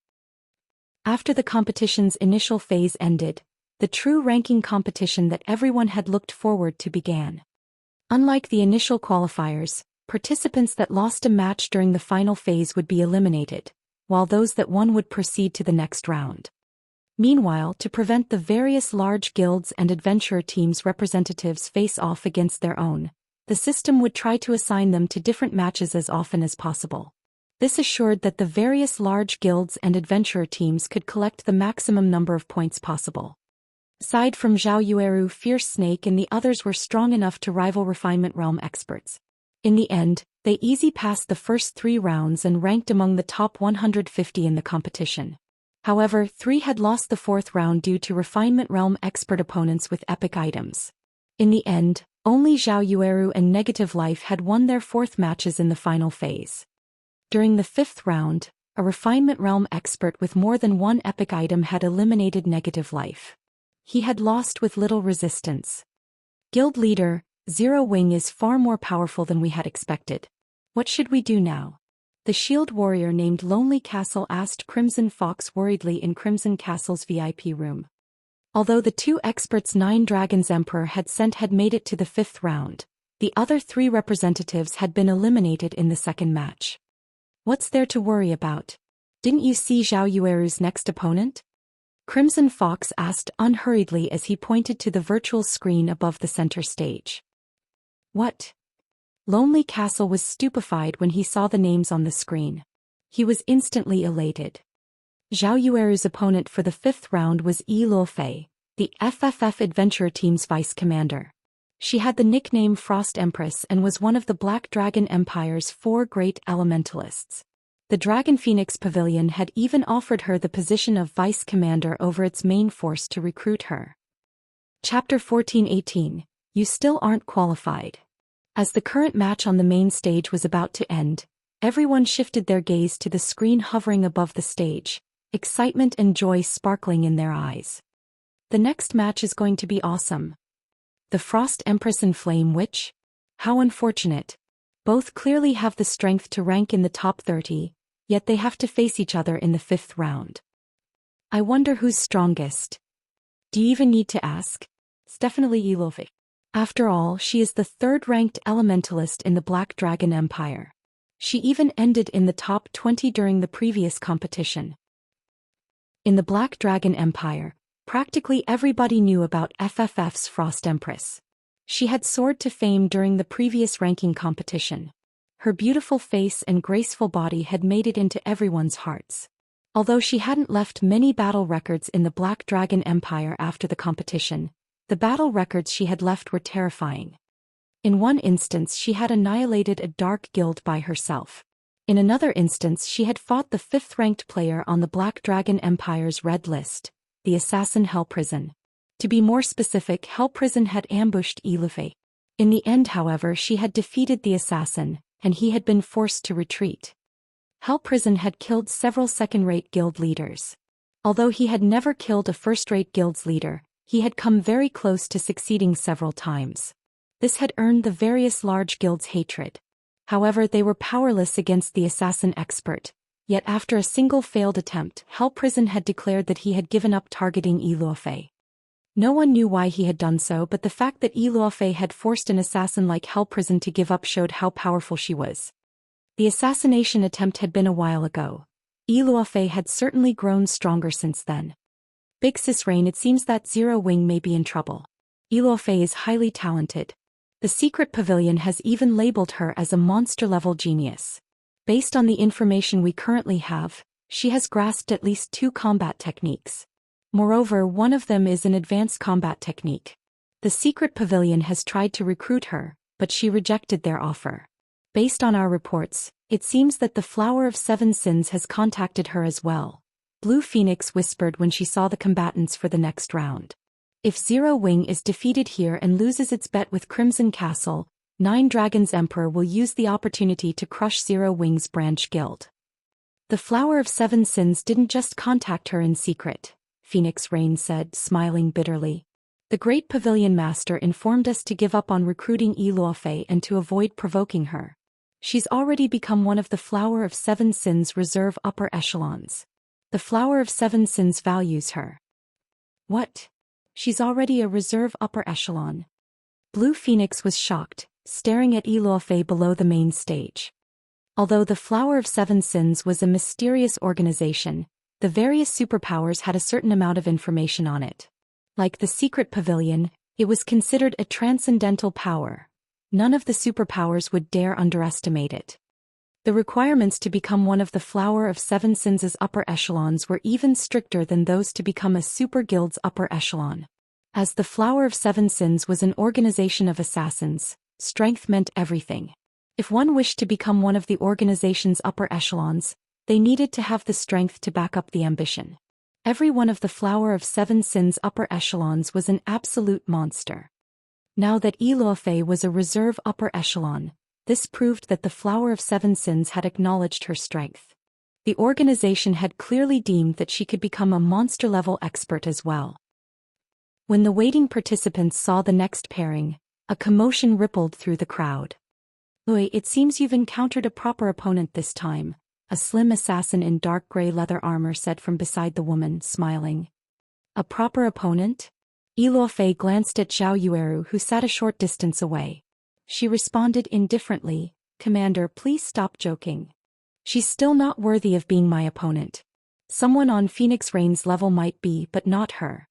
A: After the competition's initial phase ended, the true ranking competition that everyone had looked forward to began. Unlike the initial qualifiers, participants that lost a match during the final phase would be eliminated, while those that won would proceed to the next round. Meanwhile, to prevent the various large guilds and adventurer teams' representatives face off against their own, the system would try to assign them to different matches as often as possible. This assured that the various large guilds and adventurer teams could collect the maximum number of points possible. Aside from Zhao Yueru, Fierce Snake and the others were strong enough to rival Refinement Realm experts. In the end, they easy passed the first 3 rounds and ranked among the top 150 in the competition. However, 3 had lost the 4th round due to Refinement Realm expert opponents with epic items. In the end, only Zhao Yueru and Negative Life had won their 4th matches in the final phase. During the 5th round, a Refinement Realm expert with more than 1 epic item had eliminated Negative Life. He had lost with little resistance. Guild leader, Zero Wing is far more powerful than we had expected. What should we do now? The shield warrior named Lonely Castle asked Crimson Fox worriedly in Crimson Castle's VIP room. Although the 2 experts 9 Dragons Emperor had sent had made it to the 5th round, the other 3 representatives had been eliminated in the 2nd match. What's there to worry about? Didn't you see Zhao Yueru's next opponent? Crimson Fox asked unhurriedly as he pointed to the virtual screen above the center stage. What? Lonely Castle was stupefied when he saw the names on the screen. He was instantly elated. Zhao Yueru's opponent for the 5th round was Yi Luofei, the FFF Adventurer Team's vice commander. She had the nickname Frost Empress and was one of the Black Dragon Empire's 4 great elementalists. The Dragon Phoenix Pavilion had even offered her the position of vice commander over its main force to recruit her. Chapter 14:18. You still aren't qualified. As the current match on the main stage was about to end, everyone shifted their gaze to the screen hovering above the stage, excitement and joy sparkling in their eyes. The next match is going to be awesome. The Frost Empress and Flame Witch? How unfortunate. Both clearly have the strength to rank in the top 30, yet they have to face each other in the 5th round. I wonder who's strongest. Do you even need to ask? It's definitely Ilofe. After all, she is the 3rd-ranked Elementalist in the Black Dragon Empire. She even ended in the top 20 during the previous competition. In the Black Dragon Empire, practically everybody knew about FFF's Frost Empress. She had soared to fame during the previous ranking competition. Her beautiful face and graceful body had made it into everyone's hearts. Although she hadn't left many battle records in the Black Dragon Empire after the competition, the battle records she had left were terrifying. In one instance she had annihilated a dark guild by herself. In another instance she had fought the 5th-ranked player on the Black Dragon Empire's red list, the assassin Hell Prison. To be more specific, Hell Prison had ambushed Ilufe. In the end, however, she had defeated the assassin, and he had been forced to retreat. Hell Prison had killed several second-rate guild leaders. Although he had never killed a first-rate guild's leader, he had come very close to succeeding several times. This had earned the various large guilds' hatred. However, they were powerless against the assassin expert, yet after a single failed attempt, Hell Prison had declared that he had given up targeting Ilufe. No one knew why he had done so, but the fact that Ilufe had forced an assassin like Hell Prison to give up showed how powerful she was. The assassination attempt had been a while ago. Ilufe had certainly grown stronger since then. Big Sis Rain, it seems that Zero Wing may be in trouble. Ilufe is highly talented. The Secret Pavilion has even labeled her as a monster-level genius. Based on the information we currently have, she has grasped at least 2 combat techniques. Moreover, one of them is an advanced combat technique. The Secret Pavilion has tried to recruit her, but she rejected their offer. Based on our reports, it seems that the Flower of 7 Sins has contacted her as well. Blue Phoenix whispered when she saw the combatants for the next round. If Zero Wing is defeated here and loses its bet with Crimson Castle, 9 Dragons Emperor will use the opportunity to crush Zero Wing's branch guild. The Flower of 7 Sins didn't just contact her in secret, Phoenix Rain said, smiling bitterly. The Great Pavilion Master informed us to give up on recruiting Ilufe and to avoid provoking her. She's already become one of the Flower of 7 Sins reserve upper echelons. The Flower of 7 Sins values her. What? She's already a reserve upper echelon. Blue Phoenix was shocked, staring at Ilufe below the main stage. Although the Flower of 7 Sins was a mysterious organization, the various superpowers had a certain amount of information on it. Like the Secret Pavilion, it was considered a transcendental power. None of the superpowers would dare underestimate it. The requirements to become one of the Flower of 7 Sins' upper echelons were even stricter than those to become a super guild's upper echelon. As the Flower of 7 Sins was an organization of assassins, strength meant everything. If one wished to become one of the organization's upper echelons, they needed to have the strength to back up the ambition. Every one of the Flower of 7 Sins' upper echelons was an absolute monster. Now that Ilufe was a reserve upper echelon, this proved that the Flower of 7 Sins had acknowledged her strength. The organization had clearly deemed that she could become a monster-level expert as well. When the waiting participants saw the next pairing, a commotion rippled through the crowd. "Oi, it seems you've encountered a proper opponent this time," a slim assassin in dark gray leather armor said from beside the woman, smiling. "A proper opponent?" Ilufe glanced at Zhao Yueru, who sat a short distance away. She responded indifferently, "Commander, please stop joking. She's still not worthy of being my opponent. Someone on Phoenix Rain's level might be, but not her."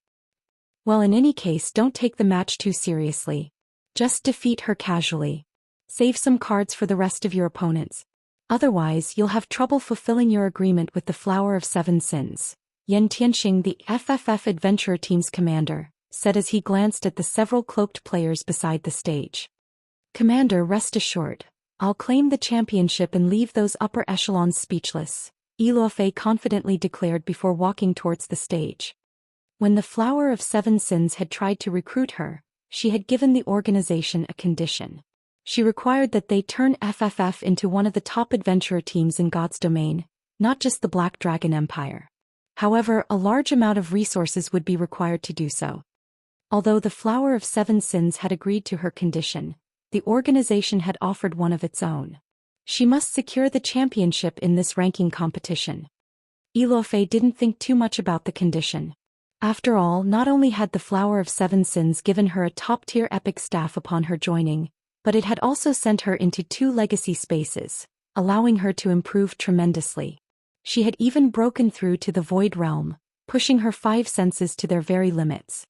A: "Well, in any case, don't take the match too seriously. Just defeat her casually. Save some cards for the rest of your opponents. Otherwise, you'll have trouble fulfilling your agreement with the Flower of 7 Sins," Yen Tianxing, the FFF Adventurer Team's commander, said as he glanced at the several cloaked players beside the stage. "Commander, rest assured, I'll claim the championship and leave those upper echelons speechless," Ilufe confidently declared before walking towards the stage. When the Flower of 7 Sins had tried to recruit her, she had given the organization a condition. She required that they turn FFF into one of the top adventurer teams in God's domain, not just the Black Dragon Empire. However, a large amount of resources would be required to do so. Although the Flower of Seven Sins had agreed to her condition, the organization had offered one of its own. She must secure the championship in this ranking competition. Iluofei didn't think too much about the condition. After all, not only had the Flower of Seven Sins given her a top-tier epic staff upon her joining, but it had also sent her into 2 legacy spaces, allowing her to improve tremendously. She had even broken through to the Void Realm, pushing her 5 senses to their very limits.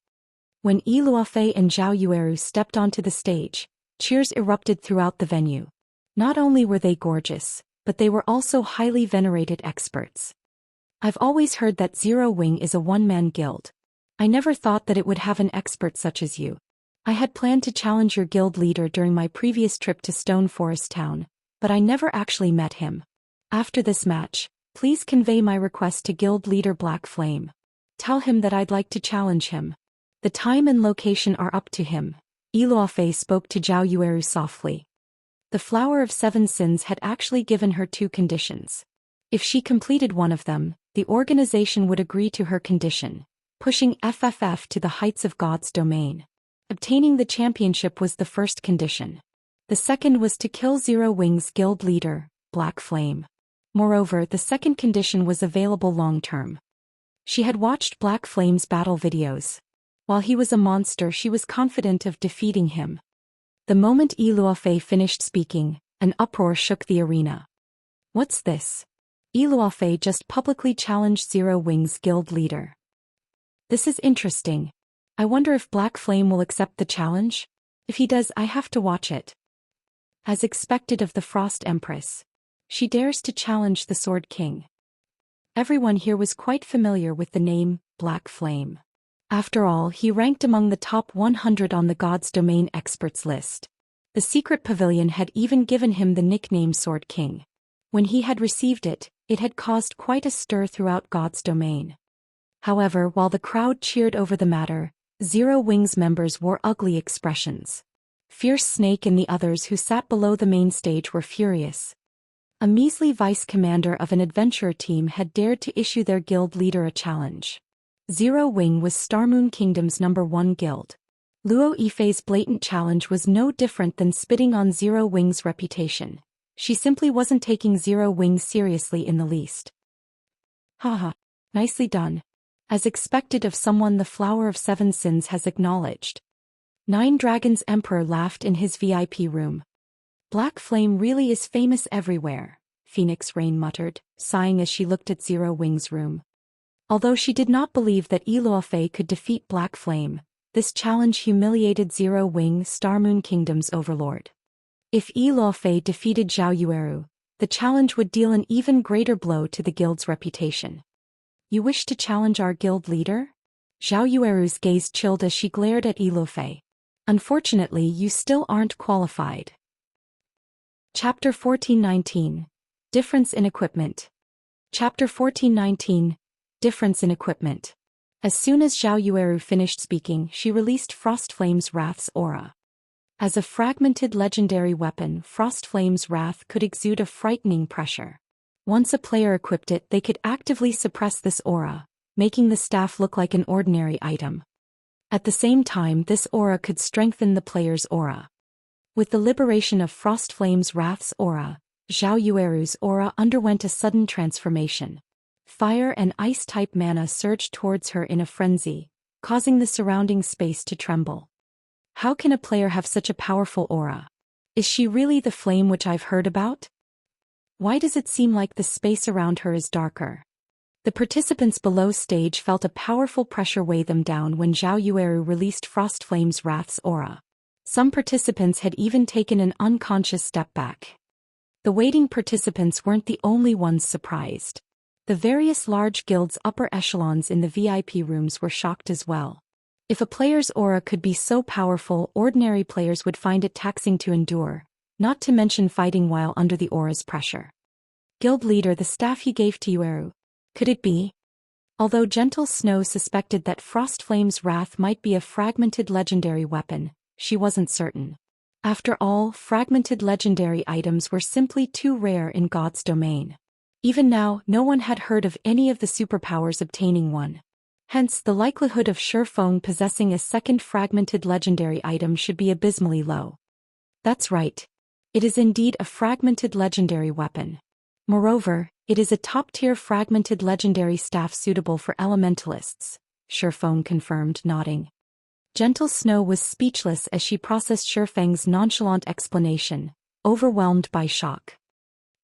A: When Iluofei and Zhao Yueru stepped onto the stage, cheers erupted throughout the venue. Not only were they gorgeous, but they were also highly venerated experts. I've always heard that Zero Wing is a one-man guild. I never thought that it would have an expert such as you. I had planned to challenge your guild leader during my previous trip to Stone Forest Town, but I never actually met him. After this match, please convey my request to guild leader Black Flame. Tell him that I'd like to challenge him. The time and location are up to him. Iluofei spoke to Zhao Yueru softly. The Flower of Seven Sins had actually given her 2 conditions. If she completed one of them, the organization would agree to her condition, pushing FFF to the heights of God's domain. Obtaining the championship was the first condition. The second was to kill Zero Wing's guild leader, Black Flame. Moreover, the second condition was available long-term. She had watched Black Flame's battle videos. While he was a monster, she was confident of defeating him. The moment Iluofei finished speaking, an uproar shook the arena. What's this? Iluofei just publicly challenged Zero Wing's guild leader. This is interesting. I wonder if Black Flame will accept the challenge? If he does, I have to watch it. As expected of the Frost Empress, she dares to challenge the Sword King. Everyone here was quite familiar with the name Black Flame. After all, he ranked among the top 100 on the God's Domain experts list. The secret pavilion had even given him the nickname Sword King. When he had received it, it had caused quite a stir throughout God's Domain. However, while the crowd cheered over the matter, Zero Wing's members wore ugly expressions. Fierce Snake and the others who sat below the main stage were furious. A measly vice-commander of an adventurer team had dared to issue their guild leader a challenge. Zero Wing was Starmoon Kingdom's #1 guild. Luo Yifei's blatant challenge was no different than spitting on Zero Wing's reputation. She simply wasn't taking Zero Wing seriously in the least. Haha, nicely done. As expected of someone the Flower of Seven Sins has acknowledged. Nine Dragons Emperor laughed in his VIP room. Black Flame really is famous everywhere, Phoenix Rain muttered, sighing as she looked at Zero Wing's room. Although she did not believe that Iluofei could defeat Black Flame, this challenge humiliated Zero Wing, Starmoon Kingdom's overlord. If Iluofei defeated Zhao Yueru, the challenge would deal an even greater blow to the guild's reputation. You wish to challenge our guild leader? Zhao Yueru's gaze chilled as she glared at Iluofei. Unfortunately, you still aren't qualified. Chapter 1419. Difference in Equipment. Chapter 1419. Difference in Equipment. As soon as Zhao Yueru finished speaking, she released Frost Flame's Wrath's aura. As a fragmented legendary weapon, Frost Flame's Wrath could exude a frightening pressure. Once a player equipped it, they could actively suppress this aura, making the staff look like an ordinary item. At the same time, this aura could strengthen the player's aura. With the liberation of Frost Flame's Wrath's aura, Zhao Yueru's aura underwent a sudden transformation. Fire and ice-type mana surged towards her in a frenzy, causing the surrounding space to tremble. How can a player have such a powerful aura? Is she really the flame which I've heard about? Why does it seem like the space around her is darker? The participants below stage felt a powerful pressure weigh them down when Zhao Yueru released Frost Flame's Wrath's aura. Some participants had even taken an unconscious step back. The waiting participants weren't the only ones surprised. The various large guilds' upper echelons in the VIP rooms were shocked as well. If a player's aura could be so powerful, ordinary players would find it taxing to endure, not to mention fighting while under the aura's pressure. Guild leader, the staff he gave to Yueru. Could it be? Although Gentle Snow suspected that Frost Flame's Wrath might be a fragmented legendary weapon, she wasn't certain. After all, fragmented legendary items were simply too rare in God's domain. Even now, no one had heard of any of the superpowers obtaining one. Hence, the likelihood of Feng possessing a second fragmented legendary item should be abysmally low. That's right. It is indeed a fragmented legendary weapon. Moreover, it is a top-tier fragmented legendary staff suitable for elementalists, Feng confirmed, nodding. Gentle Snow was speechless as she processed Feng's nonchalant explanation, overwhelmed by shock.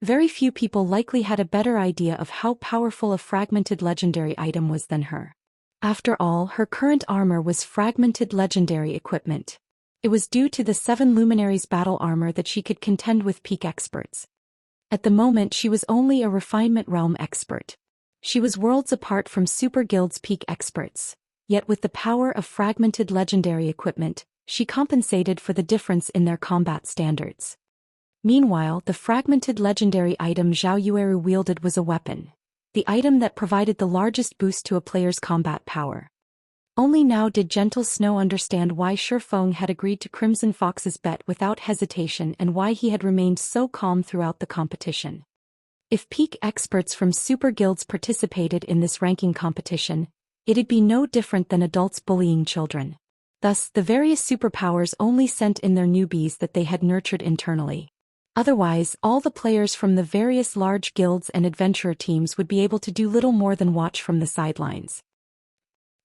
A: Very few people likely had a better idea of how powerful a fragmented legendary item was than her. After all, her current armor was fragmented legendary equipment. It was due to the 7 luminaries battle armor that she could contend with peak experts. At the moment she was only a refinement realm expert. She was worlds apart from Super Guild's peak experts, yet with the power of fragmented legendary equipment, she compensated for the difference in their combat standards. Meanwhile, the fragmented legendary item Zhao Yueru wielded was a weapon, the item that provided the largest boost to a player's combat power. Only now did Gentle Snow understand why Feng had agreed to Crimson Fox's bet without hesitation and why he had remained so calm throughout the competition. If peak experts from super guilds participated in this ranking competition, it'd be no different than adults bullying children. Thus, the various superpowers only sent in their newbies that they had nurtured internally. Otherwise, all the players from the various large guilds and adventurer teams would be able to do little more than watch from the sidelines.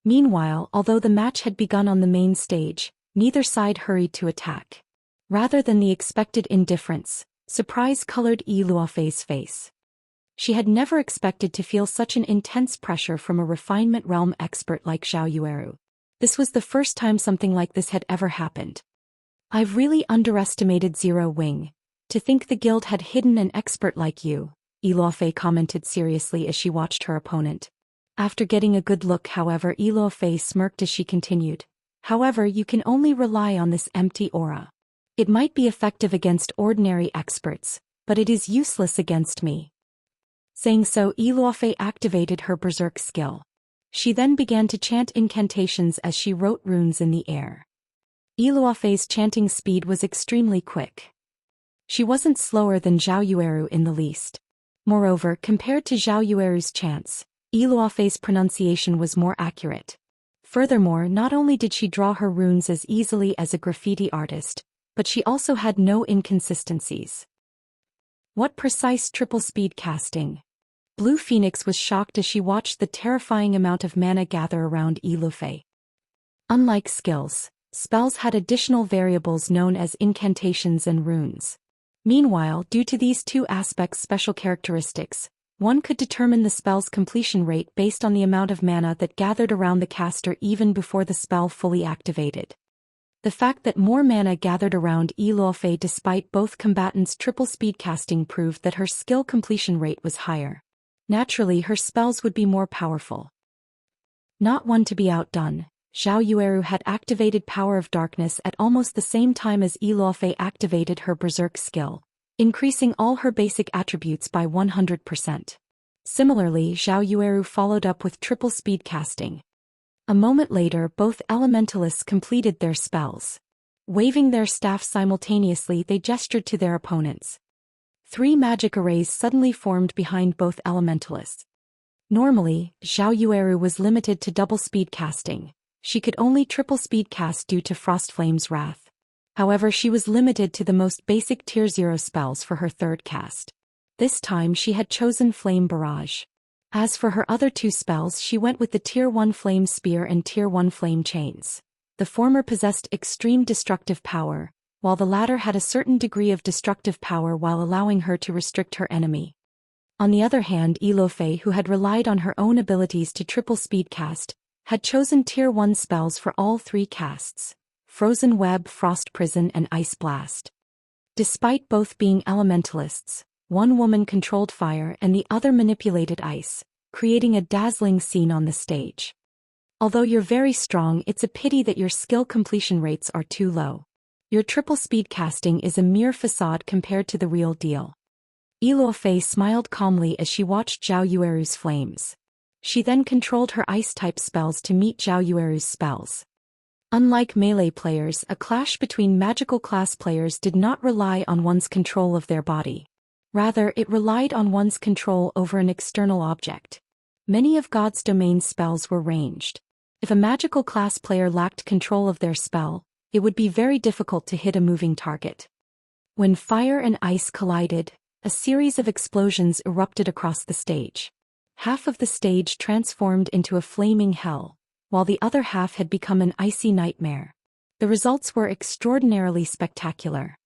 A: Meanwhile, although the match had begun on the main stage, neither side hurried to attack. Rather than the expected indifference, surprise colored Yi Luofei's face. She had never expected to feel such an intense pressure from a refinement realm expert like Zhao Yueru. This was the first time something like this had ever happened. I've really underestimated Zero Wing. To think the guild had hidden an expert like you, Yi Luofei commented seriously as she watched her opponent. After getting a good look, however, Yi Luofei smirked as she continued. However, you can only rely on this empty aura. It might be effective against ordinary experts, but it is useless against me. Saying so, Yi Luofei activated her berserk skill. She then began to chant incantations as she wrote runes in the air. Yi Luofei's chanting speed was extremely quick. She wasn't slower than Zhao Yueru in the least. Moreover, compared to Zhao Yueru's chants, Yi Luofei's pronunciation was more accurate. Furthermore, not only did she draw her runes as easily as a graffiti artist, but she also had no inconsistencies. What precise triple speed casting! Blue Phoenix was shocked as she watched the terrifying amount of mana gather around Yi Luofei. Unlike skills, spells had additional variables known as incantations and runes. Meanwhile, due to these two aspects' special characteristics, one could determine the spell's completion rate based on the amount of mana that gathered around the caster even before the spell fully activated. The fact that more mana gathered around Yi Luofei despite both combatants' triple speed casting proved that her skill completion rate was higher. Naturally, her spells would be more powerful. Not one to be outdone, Zhao Yueru had activated Power of Darkness at almost the same time as Yi Luofei activated her Berserk skill, increasing all her basic attributes by 100%. Similarly, Zhao Yueru followed up with triple speed casting. A moment later, both elementalists completed their spells. Waving their staffs simultaneously, they gestured to their opponents. 3 magic arrays suddenly formed behind both elementalists. Normally, Zhao Yueru was limited to double speed casting. She could only triple speed cast due to Frostflame's wrath. However, she was limited to the most basic Tier 0 spells for her third cast. This time she had chosen Flame Barrage. As for her other 2 spells, she went with the Tier 1 Flame Spear and Tier 1 Flame Chains. The former possessed extreme destructive power, while the latter had a certain degree of destructive power while allowing her to restrict her enemy. On the other hand, Yi Luofei, who had relied on her own abilities to triple speed cast, had chosen Tier 1 spells for all 3 casts: Frozen Web, Frost Prison and Ice Blast. Despite both being elementalists, one woman controlled fire and the other manipulated ice, creating a dazzling scene on the stage. Although you're very strong, it's a pity that your skill completion rates are too low. Your triple speed casting is a mere facade compared to the real deal. Yi Luofei smiled calmly as she watched Zhao Yueru's flames. She then controlled her ice-type spells to meet Zhao Yueru's spells. Unlike melee players, a clash between magical class players did not rely on one's control of their body. Rather, it relied on one's control over an external object. Many of God's domain spells were ranged. If a magical class player lacked control of their spell, it would be very difficult to hit a moving target. When fire and ice collided, a series of explosions erupted across the stage. Half of the stage transformed into a flaming hell, while the other half had become an icy nightmare. The results were extraordinarily spectacular.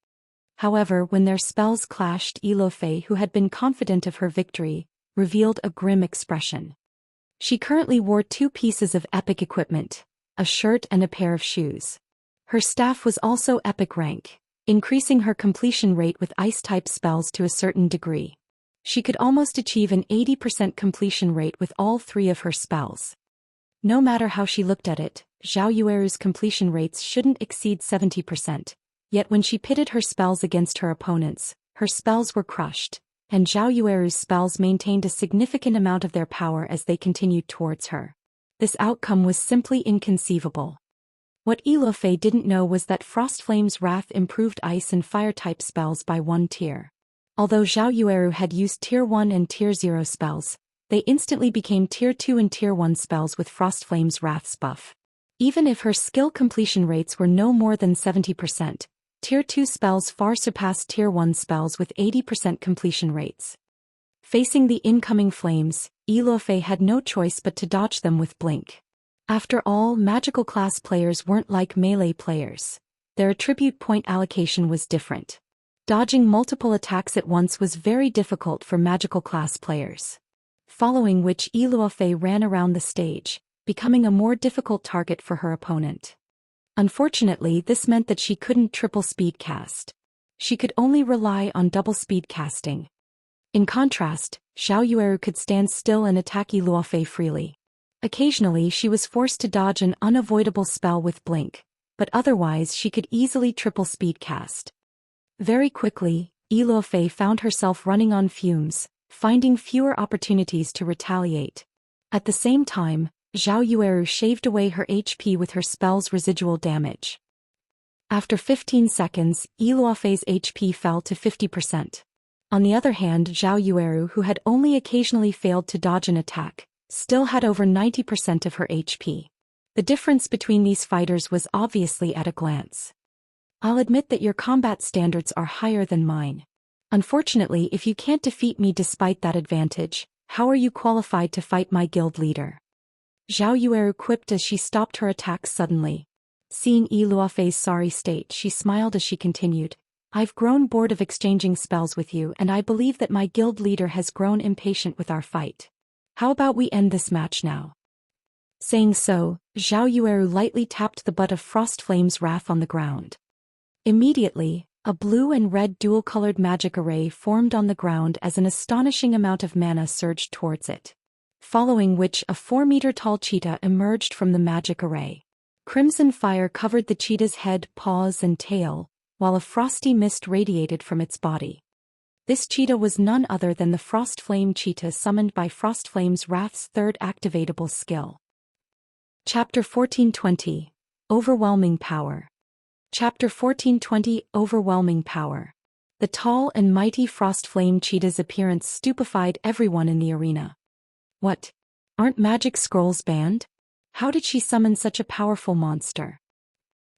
A: However, when their spells clashed, Ilofei, who had been confident of her victory, revealed a grim expression. She currently wore 2 pieces of epic equipment, a shirt and a pair of shoes. Her staff was also epic rank, increasing her completion rate with ice-type spells to a certain degree. She could almost achieve an 80% completion rate with all 3 of her spells. No matter how she looked at it, Zhao Yueru's completion rates shouldn't exceed 70%. Yet when she pitted her spells against her opponents, her spells were crushed, and Zhao Yueru's spells maintained a significant amount of their power as they continued towards her. This outcome was simply inconceivable. What Ilofei didn't know was that Frostflame's Wrath improved ice and fire-type spells by 1 tier. Although Zhao Yueru had used Tier 1 and Tier 0 spells, they instantly became Tier 2 and Tier 1 spells with Frostflame's Wrath's buff. Even if her skill completion rates were no more than 70%, Tier 2 spells far surpassed Tier 1 spells with 80% completion rates. Facing the incoming flames, Ilofei had no choice but to dodge them with Blink. After all, magical class players weren't like melee players. Their attribute point allocation was different. Dodging multiple attacks at once was very difficult for magical class players. Following which, Ilofei ran around the stage, becoming a more difficult target for her opponent. Unfortunately, this meant that she couldn't triple speed cast. She could only rely on double speed casting. In contrast, Zhao Yueru could stand still and attack Ilofei freely. Occasionally she was forced to dodge an unavoidable spell with Blink, but otherwise she could easily triple speed cast. Very quickly, Ilofei found herself running on fumes, finding fewer opportunities to retaliate. At the same time, Zhao Yueru shaved away her HP with her spell's residual damage. After 15 seconds, Ilofei's HP fell to 50%. On the other hand, Zhao Yueru, who had only occasionally failed to dodge an attack, still had over 90% of her HP. The difference between these fighters was obviously at a glance. I'll admit that your combat standards are higher than mine. Unfortunately, if you can't defeat me despite that advantage, how are you qualified to fight my guild leader? Zhao Yueru quipped as she stopped her attacks suddenly. Seeing Ilofei's sorry state, she smiled as she continued, I've grown bored of exchanging spells with you, and I believe that my guild leader has grown impatient with our fight. How about we end this match now? Saying so, Zhao Yueru lightly tapped the butt of Frostflame's Wrath on the ground. Immediately, a blue and red dual-colored magic array formed on the ground as an astonishing amount of mana surged towards it. Following which, a 4-meter-tall cheetah emerged from the magic array. Crimson fire covered the cheetah's head, paws, and tail, while a frosty mist radiated from its body. This cheetah was none other than the Frostflame cheetah summoned by Frostflame's Wrath's 3rd activatable skill. Chapter 1420. Overwhelming Power. Chapter 1420. Overwhelming Power. The tall and mighty Frostflame cheetah's appearance stupefied everyone in the arena. What? Aren't magic scrolls banned? How did she summon such a powerful monster?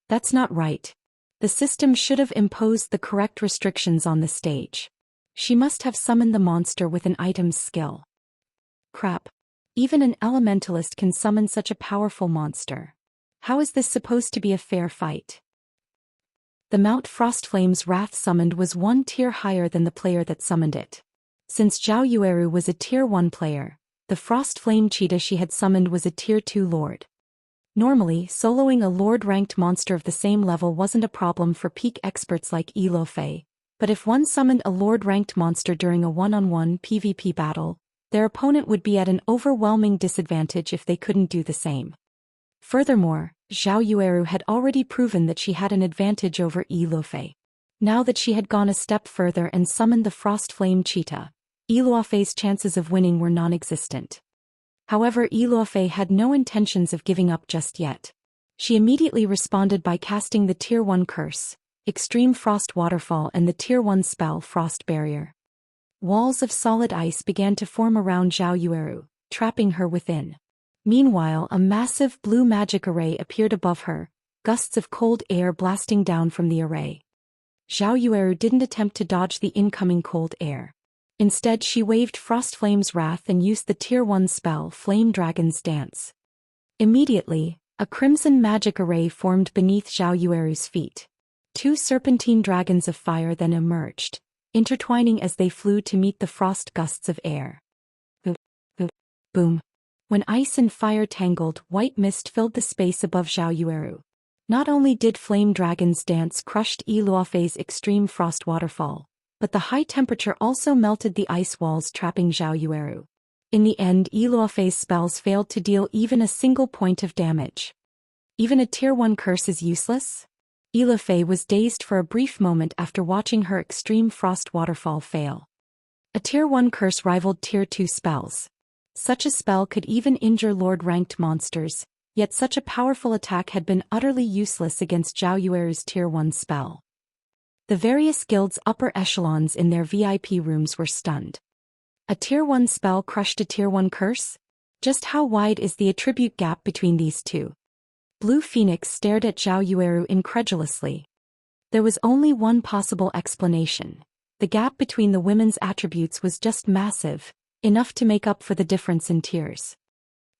A: That's not right. The system should have imposed the correct restrictions on the stage. She must have summoned the monster with an item's skill. Crap. Even an elementalist can summon such a powerful monster. How is this supposed to be a fair fight? The Mount Frostflame's Wrath summoned was 1 tier higher than the player that summoned it. Since Zhao Yueru was a Tier 1 player, the Frostflame cheetah she had summoned was a Tier 2 lord. Normally, soloing a lord-ranked monster of the same level wasn't a problem for peak experts like Ilofei, but if one summoned a lord-ranked monster during a one-on-one PvP battle, their opponent would be at an overwhelming disadvantage if they couldn't do the same. Furthermore, Zhao Yueru had already proven that she had an advantage over Ilofei. Now that she had gone a step further and summoned the Frostflame cheetah, Ilofei's chances of winning were non-existent. However, Ilofei had no intentions of giving up just yet. She immediately responded by casting the Tier 1 curse, Extreme Frost Waterfall, and the Tier 1 spell Frost Barrier. Walls of solid ice began to form around Zhao Yueru, trapping her within. Meanwhile, a massive blue magic array appeared above her, gusts of cold air blasting down from the array. Zhao Yueru didn't attempt to dodge the incoming cold air. Instead, she waved Frostflame's Wrath and used the Tier 1 spell Flame Dragon's Dance. Immediately, a crimson magic array formed beneath Zhao Yueru's feet. Two serpentine dragons of fire then emerged, intertwining as they flew to meet the frost gusts of air. Boom. When ice and fire tangled, white mist filled the space above Zhao Yueru. Not only did Flame Dragon's Dance crushed Luofei's extreme frost waterfall, but the high temperature also melted the ice walls trapping Zhao Yueru. In the end, Luofei's spells failed to deal even a single point of damage. Even a Tier 1 curse is useless? Luofei was dazed for a brief moment after watching her extreme frost waterfall fail. A Tier 1 curse rivaled Tier 2 spells. Such a spell could even injure Lord-ranked monsters, yet such a powerful attack had been utterly useless against Zhao Yueru's Tier 1 spell. The various guilds' upper echelons in their VIP rooms were stunned. A Tier 1 spell crushed a Tier 1 curse? Just how wide is the attribute gap between these two? Blue Phoenix stared at Zhao Yueru incredulously. There was only one possible explanation. The gap between the women's attributes was just massive, enough to make up for the difference in tiers.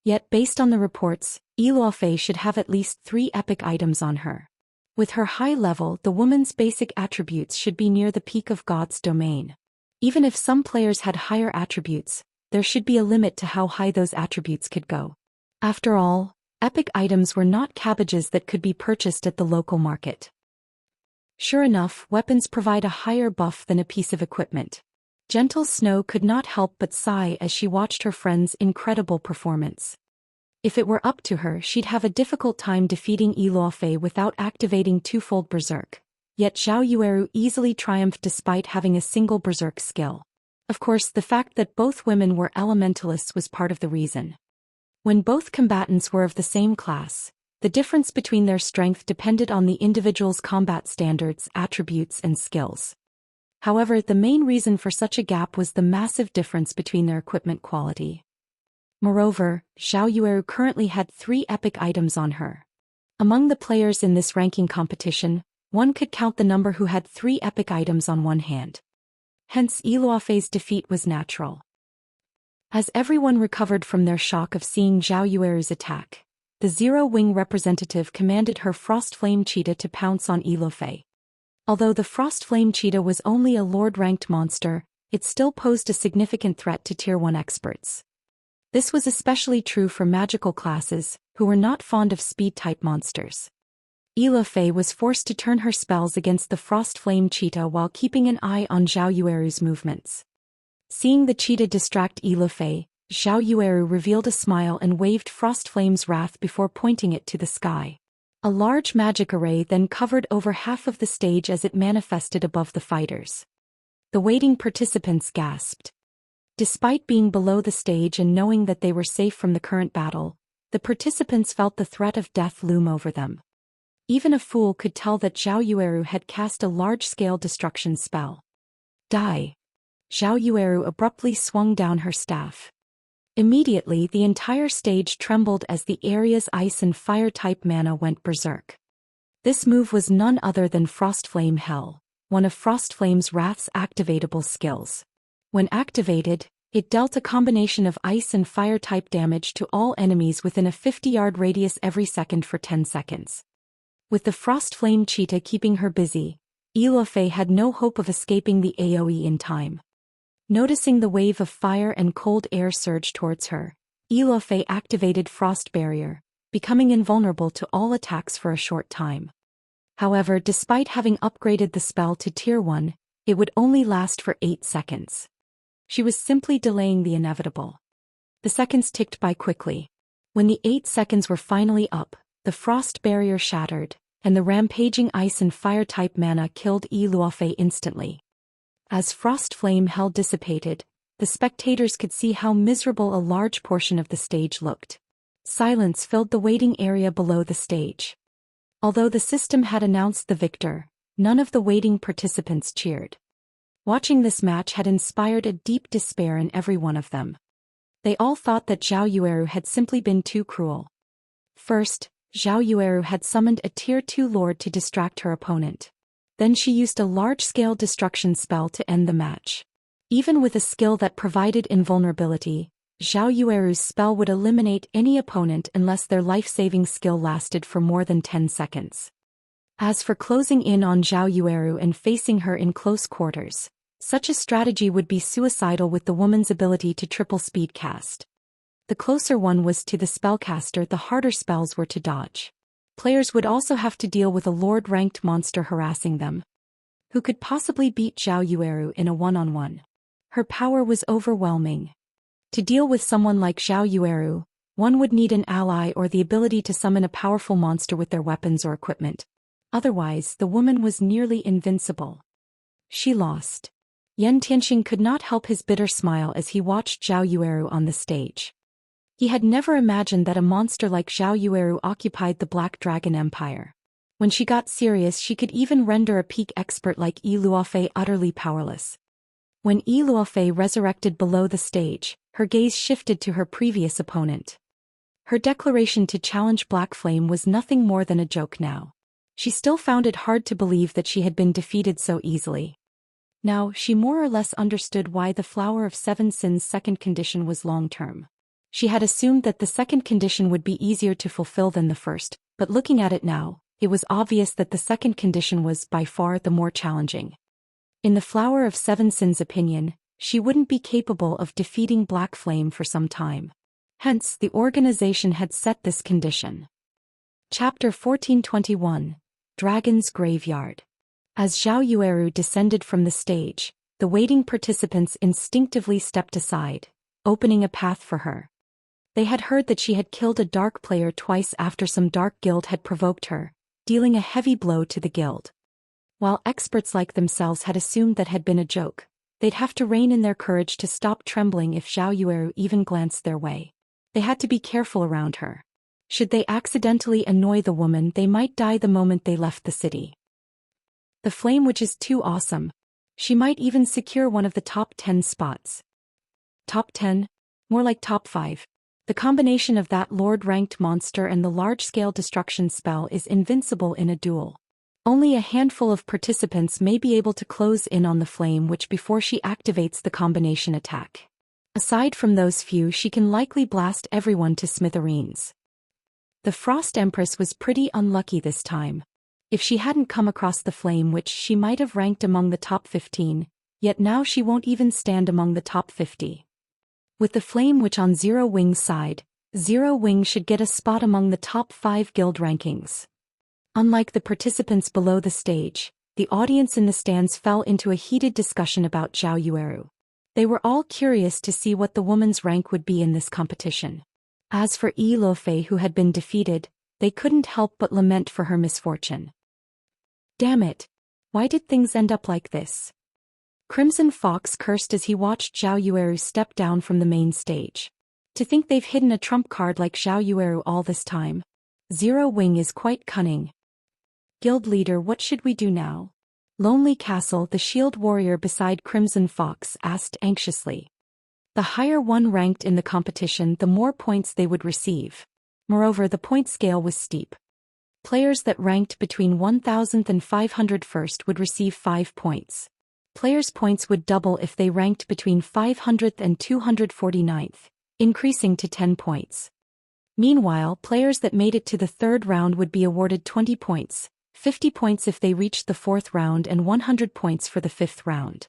A: Yet based on the reports, Luofei should have at least 3 epic items on her. With her high level, the woman's basic attributes should be near the peak of God's domain. Even if some players had higher attributes, there should be a limit to how high those attributes could go. After all, epic items were not cabbages that could be purchased at the local market. Sure enough, weapons provide a higher buff than a piece of equipment. Gentle Snow could not help but sigh as she watched her friend's incredible performance. If it were up to her, she'd have a difficult time defeating Luofei without activating twofold Berserk. Yet Zhao Yueru easily triumphed despite having a single Berserk skill. Of course, the fact that both women were Elementalists was part of the reason. When both combatants were of the same class, the difference between their strength depended on the individual's combat standards, attributes, and skills. However, the main reason for such a gap was the massive difference between their equipment quality. Moreover, Zhao Yueru currently had 3 epic items on her. Among the players in this ranking competition, one could count the number who had 3 epic items on one hand. Hence, Luofei's defeat was natural. As everyone recovered from their shock of seeing Zhao Yueru's attack, the Zero-Wing representative commanded her Frost Flame Cheetah to pounce on Luofei. Although the Frost Flame Cheetah was only a Lord-ranked monster, it still posed a significant threat to Tier 1 experts. This was especially true for magical classes, who were not fond of speed-type monsters. Luofei was forced to turn her spells against the Frost Flame Cheetah while keeping an eye on Zhao Yueru's movements. Seeing the cheetah distract Luofei, Zhao Yueru revealed a smile and waved Frost Flame's Wrath before pointing it to the sky. A large magic array then covered over half of the stage as it manifested above the fighters. The waiting participants gasped. Despite being below the stage and knowing that they were safe from the current battle, the participants felt the threat of death loom over them. Even a fool could tell that Zhao Yueru had cast a large-scale destruction spell. Die! Zhao Yueru abruptly swung down her staff. Immediately, the entire stage trembled as the area's ice and fire-type mana went berserk. This move was none other than Frostflame Hell, one of Frostflame's Wrath's activatable skills. When activated, it dealt a combination of ice and fire-type damage to all enemies within a 50-yard radius every second for 10 seconds. With the Frostflame Cheetah keeping her busy, Luofei had no hope of escaping the AoE in time. Noticing the wave of fire and cold air surge towards her, Luofei activated Frost Barrier, becoming invulnerable to all attacks for a short time. However, despite having upgraded the spell to Tier 1, it would only last for 8 seconds. She was simply delaying the inevitable. The seconds ticked by quickly. When the 8 seconds were finally up, the Frost Barrier shattered, and the rampaging ice and fire-type mana killed Luofei instantly. As Frost Flame Hell dissipated, the spectators could see how miserable a large portion of the stage looked. Silence filled the waiting area below the stage. Although the system had announced the victor, none of the waiting participants cheered. Watching this match had inspired a deep despair in every one of them. They all thought that Zhao Yueru had simply been too cruel. First, Zhao Yueru had summoned a Tier 2 lord to distract her opponent. Then she used a large-scale destruction spell to end the match. Even with a skill that provided invulnerability, Zhao Yueru's spell would eliminate any opponent unless their life-saving skill lasted for more than 10 seconds. As for closing in on Zhao Yueru and facing her in close quarters, such a strategy would be suicidal with the woman's ability to triple speed cast. The closer one was to the spellcaster, the harder spells were to dodge. Players would also have to deal with a lord-ranked monster harassing them. Who could possibly beat Zhao Yueru in a one-on-one? Her power was overwhelming. To deal with someone like Zhao Yueru, one would need an ally or the ability to summon a powerful monster with their weapons or equipment. Otherwise, the woman was nearly invincible. She lost. Yan Tianxing could not help his bitter smile as he watched Zhao Yueru on the stage. He had never imagined that a monster like Zhao Yueru occupied the Black Dragon Empire. When she got serious, she could even render a peak expert like Yi Luofei utterly powerless. When Yi Luofei resurrected below the stage, her gaze shifted to her previous opponent. Her declaration to challenge Black Flame was nothing more than a joke now. She still found it hard to believe that she had been defeated so easily. Now, she more or less understood why the Flower of Seven Sins' second condition was long-term. She had assumed that the second condition would be easier to fulfill than the first, but looking at it now, it was obvious that the second condition was by far the more challenging. In the Flower of Seven Sins' opinion, she wouldn't be capable of defeating Black Flame for some time. Hence, the organization had set this condition. Chapter 1421, Dragon's Graveyard. As Zhao Yueru descended from the stage, the waiting participants instinctively stepped aside, opening a path for her. They had heard that she had killed a dark player twice after some dark guild had provoked her, dealing a heavy blow to the guild. While experts like themselves had assumed that had been a joke, they'd have to rein in their courage to stop trembling if Zhao Yueru even glanced their way. They had to be careful around her. Should they accidentally annoy the woman, they might die the moment they left the city. The Flame Witch is too awesome. She might even secure one of the top 10 spots. Top 10? More like top 5. The combination of that lord-ranked monster and the large-scale destruction spell is invincible in a duel. Only a handful of participants may be able to close in on the Flame Witch before she activates the combination attack. Aside from those few, she can likely blast everyone to smithereens. The Frost Empress was pretty unlucky this time. If she hadn't come across the Flame Witch, she might have ranked among the top 15, yet now she won't even stand among the top 50. With the Flame Witch on Zero Wing's side, Zero Wing should get a spot among the top 5 guild rankings. Unlike the participants below the stage, the audience in the stands fell into a heated discussion about Zhao Yueru. They were all curious to see what the woman's rank would be in this competition. As for Yi Luofei, who had been defeated, they couldn't help but lament for her misfortune. Damn it! Why did things end up like this? Crimson Fox cursed as he watched Zhao Yueru step down from the main stage. To think they've hidden a trump card like Zhao Yueru all this time. Zero Wing is quite cunning. Guild leader, what should we do now? Lonely Castle, the shield warrior beside Crimson Fox, asked anxiously. The higher one ranked in the competition, the more points they would receive. Moreover, the point scale was steep. Players that ranked between 1000th and 501st would receive 5 points. Players' points would double if they ranked between 500th and 249th, increasing to 10 points. Meanwhile, players that made it to the third round would be awarded 20 points, 50 points if they reached the fourth round and 100 points for the fifth round.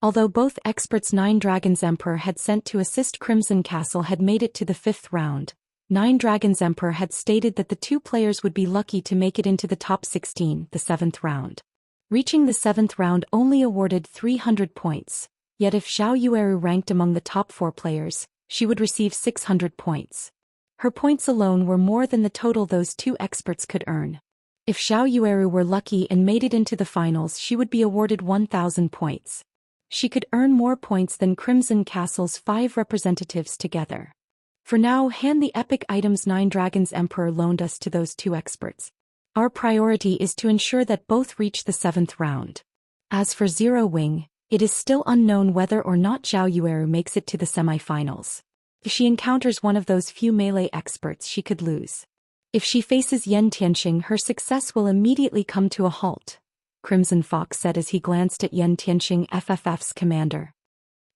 A: Although both experts Nine Dragons Emperor had sent to assist Crimson Castle had made it to the fifth round, Nine Dragons Emperor had stated that the two players would be lucky to make it into the top 16, the seventh round. Reaching the seventh round only awarded 300 points, yet if Zhao Yueru ranked among the top 4 players, she would receive 600 points. Her points alone were more than the total those two experts could earn. If Zhao Yueru were lucky and made it into the finals, she would be awarded 1,000 points. She could earn more points than Crimson Castle's 5 representatives together. For now, hand the epic items Nine Dragons Emperor loaned us to those two experts. Our priority is to ensure that both reach the 7th round. As for Zero Wing, It is still unknown whether or not Zhao Yueru makes it to the semifinals. If she encounters one of those few melee experts, she could lose. If she faces Yan Tianxing, her success will immediately come to a halt, Crimson Fox said as he glanced at Yan Tianxing, FFF's commander.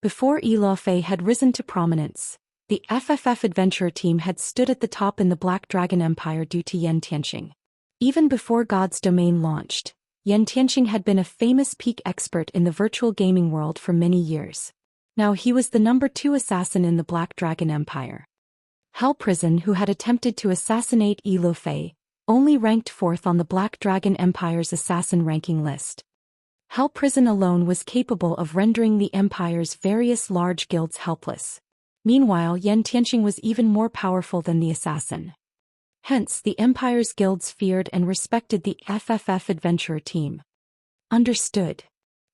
A: Before Luofei had risen to prominence, the FFF adventurer team had stood at the top in the Black Dragon Empire due to Yan Tianxing. Even before God's Domain launched, Yan Tianxing had been a famous peak expert in the virtual gaming world for many years. Now he was the number 2 assassin in the Black Dragon Empire. Hell Prison, who had attempted to assassinate Luofei, only ranked 4th on the Black Dragon Empire's assassin ranking list. Hell Prison alone was capable of rendering the Empire's various large guilds helpless. Meanwhile, Yan Tianxing was even more powerful than the assassin. Hence, the Empire's guilds feared and respected the FFF adventurer team. Understood.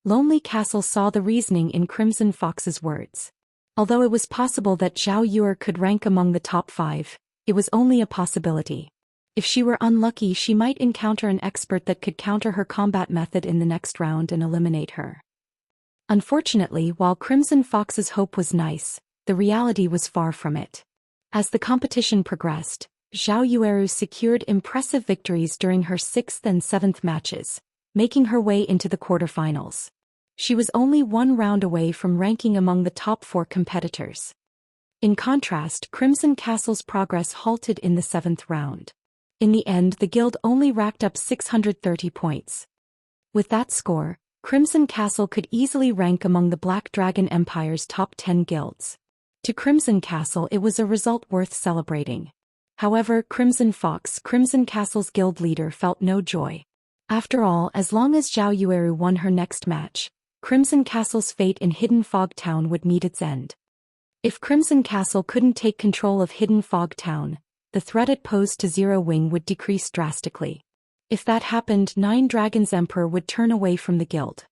A: Lonely Castle saw the reasoning in Crimson Fox's words. Although it was possible that Zhao Yueru could rank among the top 5, it was only a possibility. If she were unlucky, she might encounter an expert that could counter her combat method in the next round and eliminate her. Unfortunately, while Crimson Fox's hope was nice, the reality was far from it. As the competition progressed, Zhao Yueru secured impressive victories during her 6th and 7th matches, making her way into the quarterfinals. She was only 1 round away from ranking among the top 4 competitors. In contrast, Crimson Castle's progress halted in the 7th round. In the end, the guild only racked up 630 points. With that score, Crimson Castle could easily rank among the Black Dragon Empire's top 10 guilds. To Crimson Castle, it was a result worth celebrating. However, Crimson Fox, Crimson Castle's guild leader, felt no joy. After all, as long as Zhao Yueru won her next match, Crimson Castle's fate in Hidden Fog Town would meet its end. If Crimson Castle couldn't take control of Hidden Fog Town, the threat it posed to Zero Wing would decrease drastically. If that happened, Nine Dragons Emperor would turn away from the guild.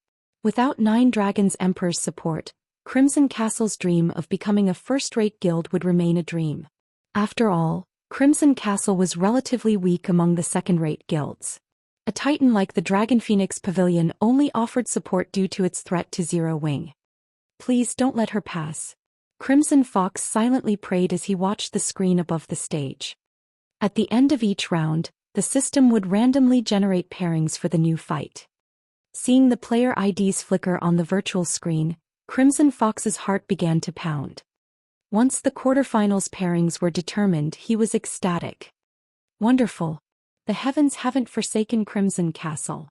A: Without Nine Dragons Emperor's support, Crimson Castle's dream of becoming a first-rate guild would remain a dream. After all, Crimson Castle was relatively weak among the second-rate guilds. A titan like the Dragon Phoenix Pavilion only offered support due to its threat to Zero Wing. Please don't let her pass. Crimson Fox silently prayed as he watched the screen above the stage. At the end of each round, the system would randomly generate pairings for the new fight. Seeing the player IDs flicker on the virtual screen, Crimson Fox's heart began to pound. Once the quarterfinals pairings were determined, he was ecstatic. Wonderful. The heavens haven't forsaken Crimson Castle.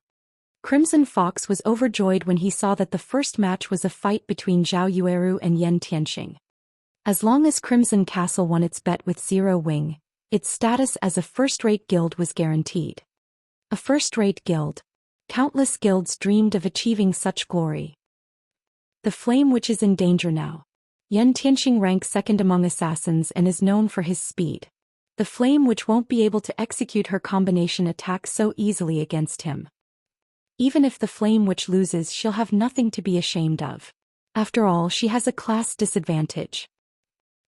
A: Crimson Fox was overjoyed when he saw that the first match was a fight between Zhao Yueru and Yan Tianxing. As long as Crimson Castle won its bet with Zero Wing, its status as a first-rate guild was guaranteed. A first-rate guild. Countless guilds dreamed of achieving such glory. The Flame Witch is in danger now. Yan Tianxing ranks 2nd among assassins and is known for his speed. The Flame Witch won't be able to execute her combination attack so easily against him. Even if the Flame Witch loses, she'll have nothing to be ashamed of. After all, she has a class disadvantage.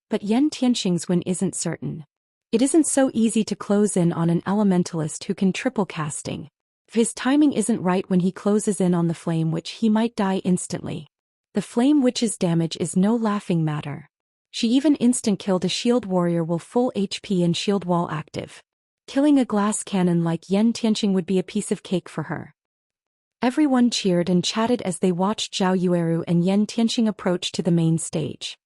A: But Yan Tianxing's win isn't certain. It isn't so easy to close in on an Elementalist who can triple casting. If his timing isn't right when he closes in on the Flame Witch, he might die instantly. The Flame Witch's damage is no laughing matter. She even instant-killed a shield warrior while full HP and shield wall active. Killing a glass cannon like Yan Tianxing would be a piece of cake for her. Everyone cheered and chatted as they watched Zhao Yueru and Yan Tianxing approach to the main stage.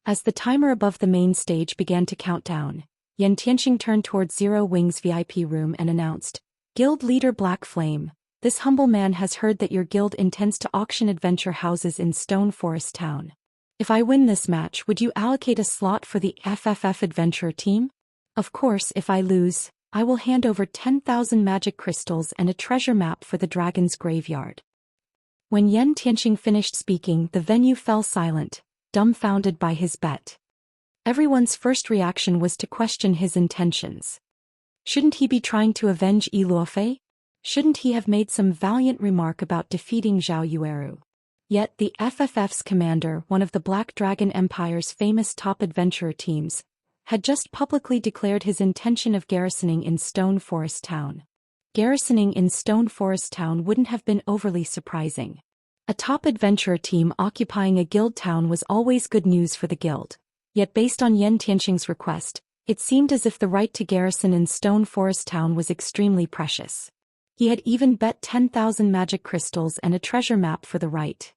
A: As the timer above the main stage began to count down, Yan Tianxing turned towards Zero Wing's VIP room and announced, "Guild Leader Black Flame, this humble man has heard that your guild intends to auction adventure houses in Stone Forest Town. If I win this match, would you allocate a slot for the FFF adventure team? Of course, if I lose, I will hand over 10,000 magic crystals and a treasure map for the dragon's graveyard." When Yan Tianxing finished speaking, the venue fell silent, dumbfounded by his bet. Everyone's first reaction was to question his intentions. Shouldn't he be trying to avenge Luofei? Shouldn't he have made some valiant remark about defeating Zhao Yueru? Yet the FFF's commander, one of the Black Dragon Empire's famous top adventurer teams, had just publicly declared his intention of garrisoning in Stone Forest Town. Garrisoning in Stone Forest Town wouldn't have been overly surprising. A top adventurer team occupying a guild town was always good news for the guild. Yet based on Yan Tianxing's request, it seemed as if the right to garrison in Stone Forest Town was extremely precious. He had even bet 10,000 magic crystals and a treasure map for the right.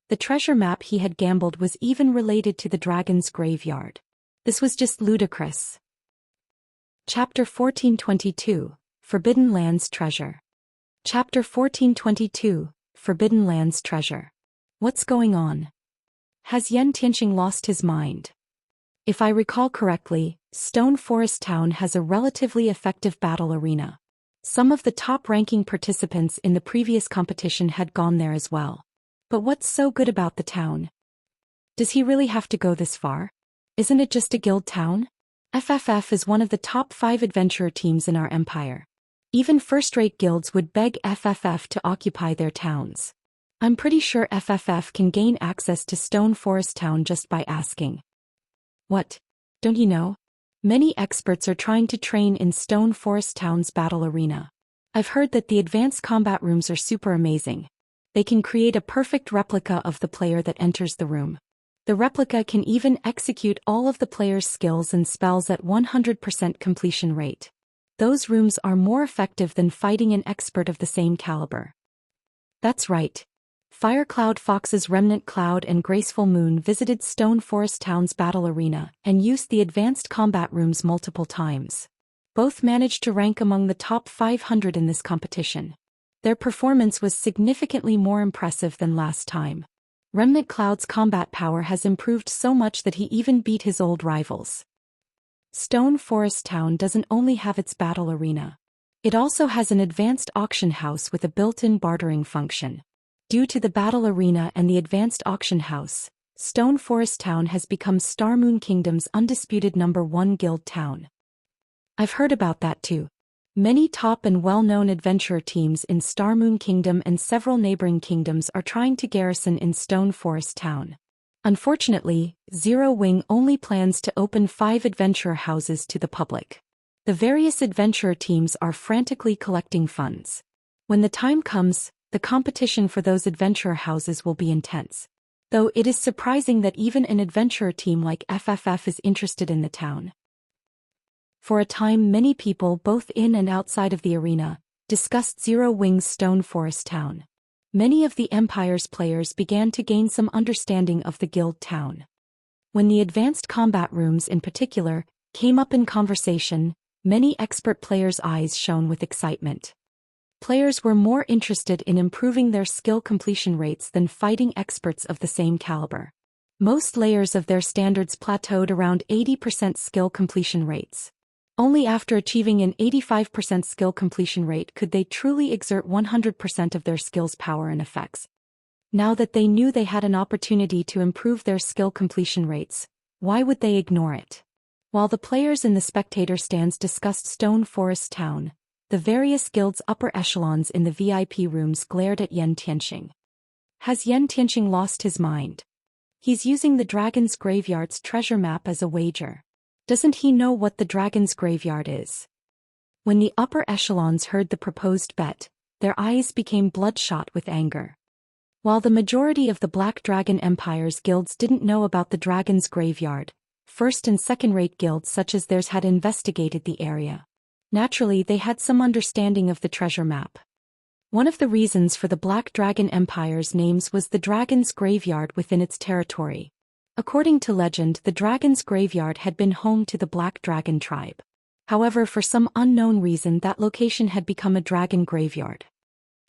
A: The treasure map he had gambled was even related to the dragon's graveyard. This was just ludicrous. Chapter 1422, Forbidden Lands Treasure. Chapter 1422, Forbidden Lands Treasure. What's going on? Has Yan Tianxing lost his mind? If I recall correctly, Stone Forest Town has a relatively effective battle arena. Some of the top-ranking participants in the previous competition had gone there as well. But what's so good about the town? Does he really have to go this far? Isn't it just a guild town? FFF is one of the top 5 adventurer teams in our empire. Even first-rate guilds would beg FFF to occupy their towns. I'm pretty sure FFF can gain access to Stone Forest Town just by asking. What? Don't you know? Many experts are trying to train in Stone Forest Town's battle arena. I've heard that the advanced combat rooms are super amazing. They can create a perfect replica of the player that enters the room. The replica can even execute all of the player's skills and spells at 100% completion rate. Those rooms are more effective than fighting an expert of the same caliber. That's right. Firecloud Fox's Remnant Cloud and Graceful Moon visited Stone Forest Town's battle arena and used the advanced combat rooms multiple times. Both managed to rank among the top 500 in this competition. Their performance was significantly more impressive than last time. Remnant Cloud's combat power has improved so much that he even beat his old rivals. Stone Forest Town doesn't only have its battle arena. It also has an advanced auction house with a built-in bartering function. Due to the battle arena and the advanced auction house, Stone Forest Town has become Star Moon Kingdom's undisputed #1 guild town. I've heard about that too. Many top and well-known adventurer teams in Star Moon Kingdom and several neighboring kingdoms are trying to garrison in Stone Forest Town. Unfortunately, Zero Wing only plans to open 5 adventurer houses to the public. The various adventurer teams are frantically collecting funds. When the time comes, the competition for those adventurer houses will be intense. Though it is surprising that even an adventurer team like FFF is interested in the town. For a time, many people both in and outside of the arena discussed Zero Wing's Stone Forest Town. Many of the Empire's players began to gain some understanding of the guild town. When the advanced combat rooms in particular came up in conversation, many expert players' eyes shone with excitement. Players were more interested in improving their skill completion rates than fighting experts of the same caliber. Most layers of their standards plateaued around 80% skill completion rates. Only after achieving an 85% skill completion rate could they truly exert 100% of their skill's power and effects. Now that they knew they had an opportunity to improve their skill completion rates, why would they ignore it? While the players in the spectator stands discussed Stone Forest Town, the various guilds' upper echelons in the VIP rooms glared at Yan Tianxing. Has Yan Tianxing lost his mind? He's using the Dragon's Graveyard's treasure map as a wager. Doesn't he know what the Dragon's Graveyard is? When the upper echelons heard the proposed bet, their eyes became bloodshot with anger. While the majority of the Black Dragon Empire's guilds didn't know about the Dragon's Graveyard, first- and second-rate guilds such as theirs had investigated the area. Naturally, they had some understanding of the treasure map. One of the reasons for the Black Dragon Empire's names was the Dragon's Graveyard within its territory. According to legend, the Dragon's Graveyard had been home to the Black Dragon tribe. However, for some unknown reason, that location had become a dragon graveyard.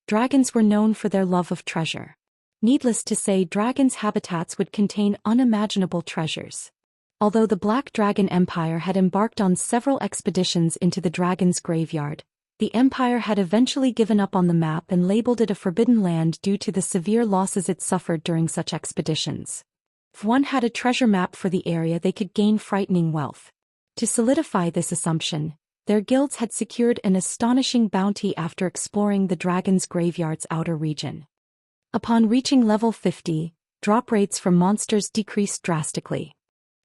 A: Dragons were known for their love of treasure. Needless to say, dragons' habitats would contain unimaginable treasures. Although the Black Dragon Empire had embarked on several expeditions into the Dragon's Graveyard, the Empire had eventually given up on the map and labeled it a forbidden land due to the severe losses it suffered during such expeditions. If one had a treasure map for the area, they could gain frightening wealth. To solidify this assumption, their guilds had secured an astonishing bounty after exploring the Dragon's Graveyard's outer region. Upon reaching level 50, drop rates from monsters decreased drastically.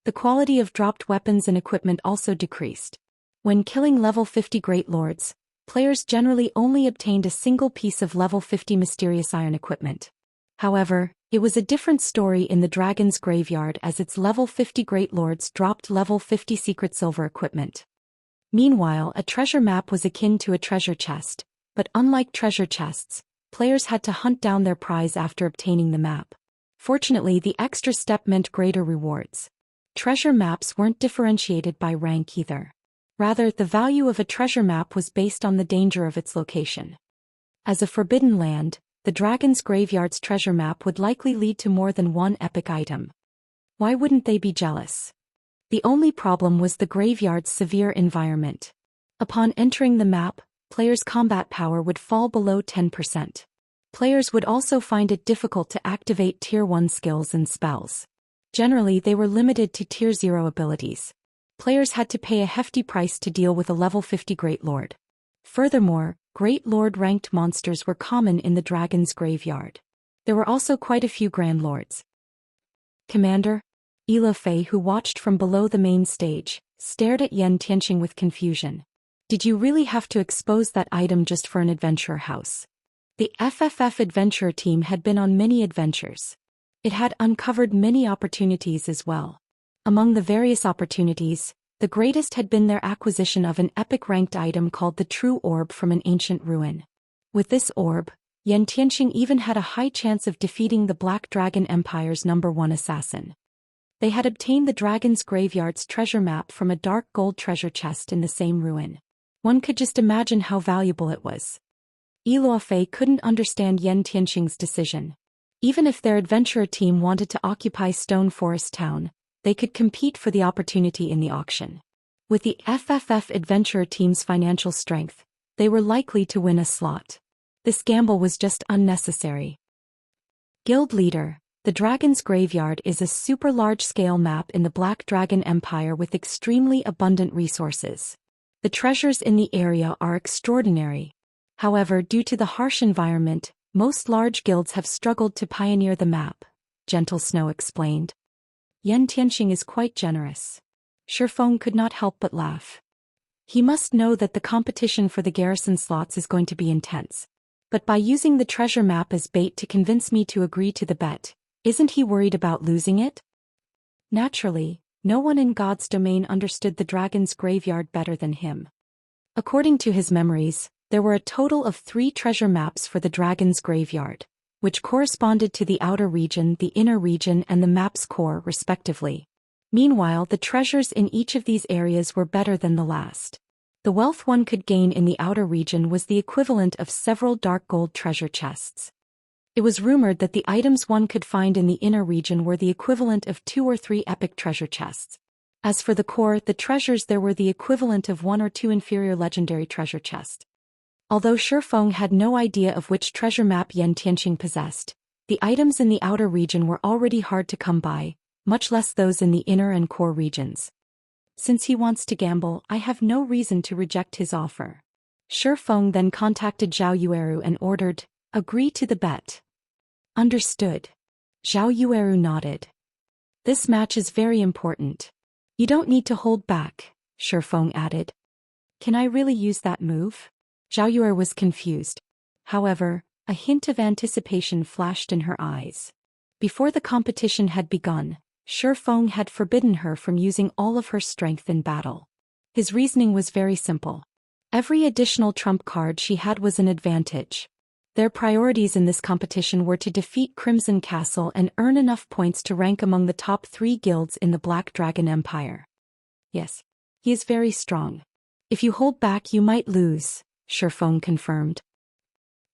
A: The quality of dropped weapons and equipment also decreased. When killing level 50 Great Lords, players generally only obtained a single piece of level 50 mysterious iron equipment. However, it was a different story in the dragon's graveyard as its level 50 Great Lords dropped level 50 secret silver equipment. Meanwhile, a treasure map was akin to a treasure chest, but unlike treasure chests, players had to hunt down their prize after obtaining the map. Fortunately, the extra step meant greater rewards. Treasure maps weren't differentiated by rank either. Rather, the value of a treasure map was based on the danger of its location. As a forbidden land, the dragon's graveyard's treasure map would likely lead to more than one epic item. Why wouldn't they be jealous? The only problem was the graveyard's severe environment. Upon entering the map, players' combat power would fall below 10%. Players would also find it difficult to activate Tier 1 skills and spells. Generally, they were limited to Tier 0 abilities. Players had to pay a hefty price to deal with a level 50 Great Lord. Furthermore, Great Lord-ranked monsters were common in the dragon's graveyard. There were also quite a few Grand Lords. Commander? Ilo Fei, who watched from below the main stage, stared at Yan Tianqing with confusion. Did you really have to expose that item just for an adventurer house? The FFF adventurer team had been on many adventures. It had uncovered many opportunities as well. Among the various opportunities, the greatest had been their acquisition of an epic-ranked item called the True Orb from an ancient ruin. With this orb, Yan Tianqing even had a high chance of defeating the Black Dragon Empire's #1 assassin. They had obtained the dragon's graveyard's treasure map from a dark gold treasure chest in the same ruin. One could just imagine how valuable it was. Ilo Fei couldn't understand Yan Tianqing's decision. Even if their adventurer team wanted to occupy Stone Forest Town, they could compete for the opportunity in the auction. With the FFF adventurer team's financial strength, they were likely to win a slot. This gamble was just unnecessary. Guild Leader, the Dragon's Graveyard is a super large-scale map in the Black Dragon Empire with extremely abundant resources. The treasures in the area are extraordinary. However, due to the harsh environment, most large guilds have struggled to pioneer the map, Gentle Snow explained. Yan Tianqing is quite generous. Feng could not help but laugh. He must know that the competition for the Garrison slots is going to be intense. But by using the treasure map as bait to convince me to agree to the bet, isn't he worried about losing it? Naturally, no one in God's domain understood the dragon's graveyard better than him. According to his memories, there were a total of 3 treasure maps for the dragon's graveyard, which corresponded to the outer region, the inner region, and the map's core, respectively. Meanwhile, the treasures in each of these areas were better than the last. The wealth one could gain in the outer region was the equivalent of several dark gold treasure chests. It was rumored that the items one could find in the inner region were the equivalent of 2 or 3 epic treasure chests. As for the core, the treasures there were the equivalent of 1 or 2 inferior legendary treasure chests. Although Feng had no idea of which treasure map Yan Tianqing possessed, the items in the outer region were already hard to come by, much less those in the inner and core regions. Since he wants to gamble, I have no reason to reject his offer. Feng then contacted Zhao Yueru and ordered, "Agree to the bet." Understood. Zhao Yueru nodded. This match is very important. You don't need to hold back, Feng added. Can I really use that move? Zhao Yueru was confused. However, a hint of anticipation flashed in her eyes. Before the competition had begun, Feng had forbidden her from using all of her strength in battle. His reasoning was very simple. Every additional trump card she had was an advantage. Their priorities in this competition were to defeat Crimson Castle and earn enough points to rank among the top 3 guilds in the Black Dragon Empire. Yes, he is very strong. If you hold back, you might lose, Feng confirmed.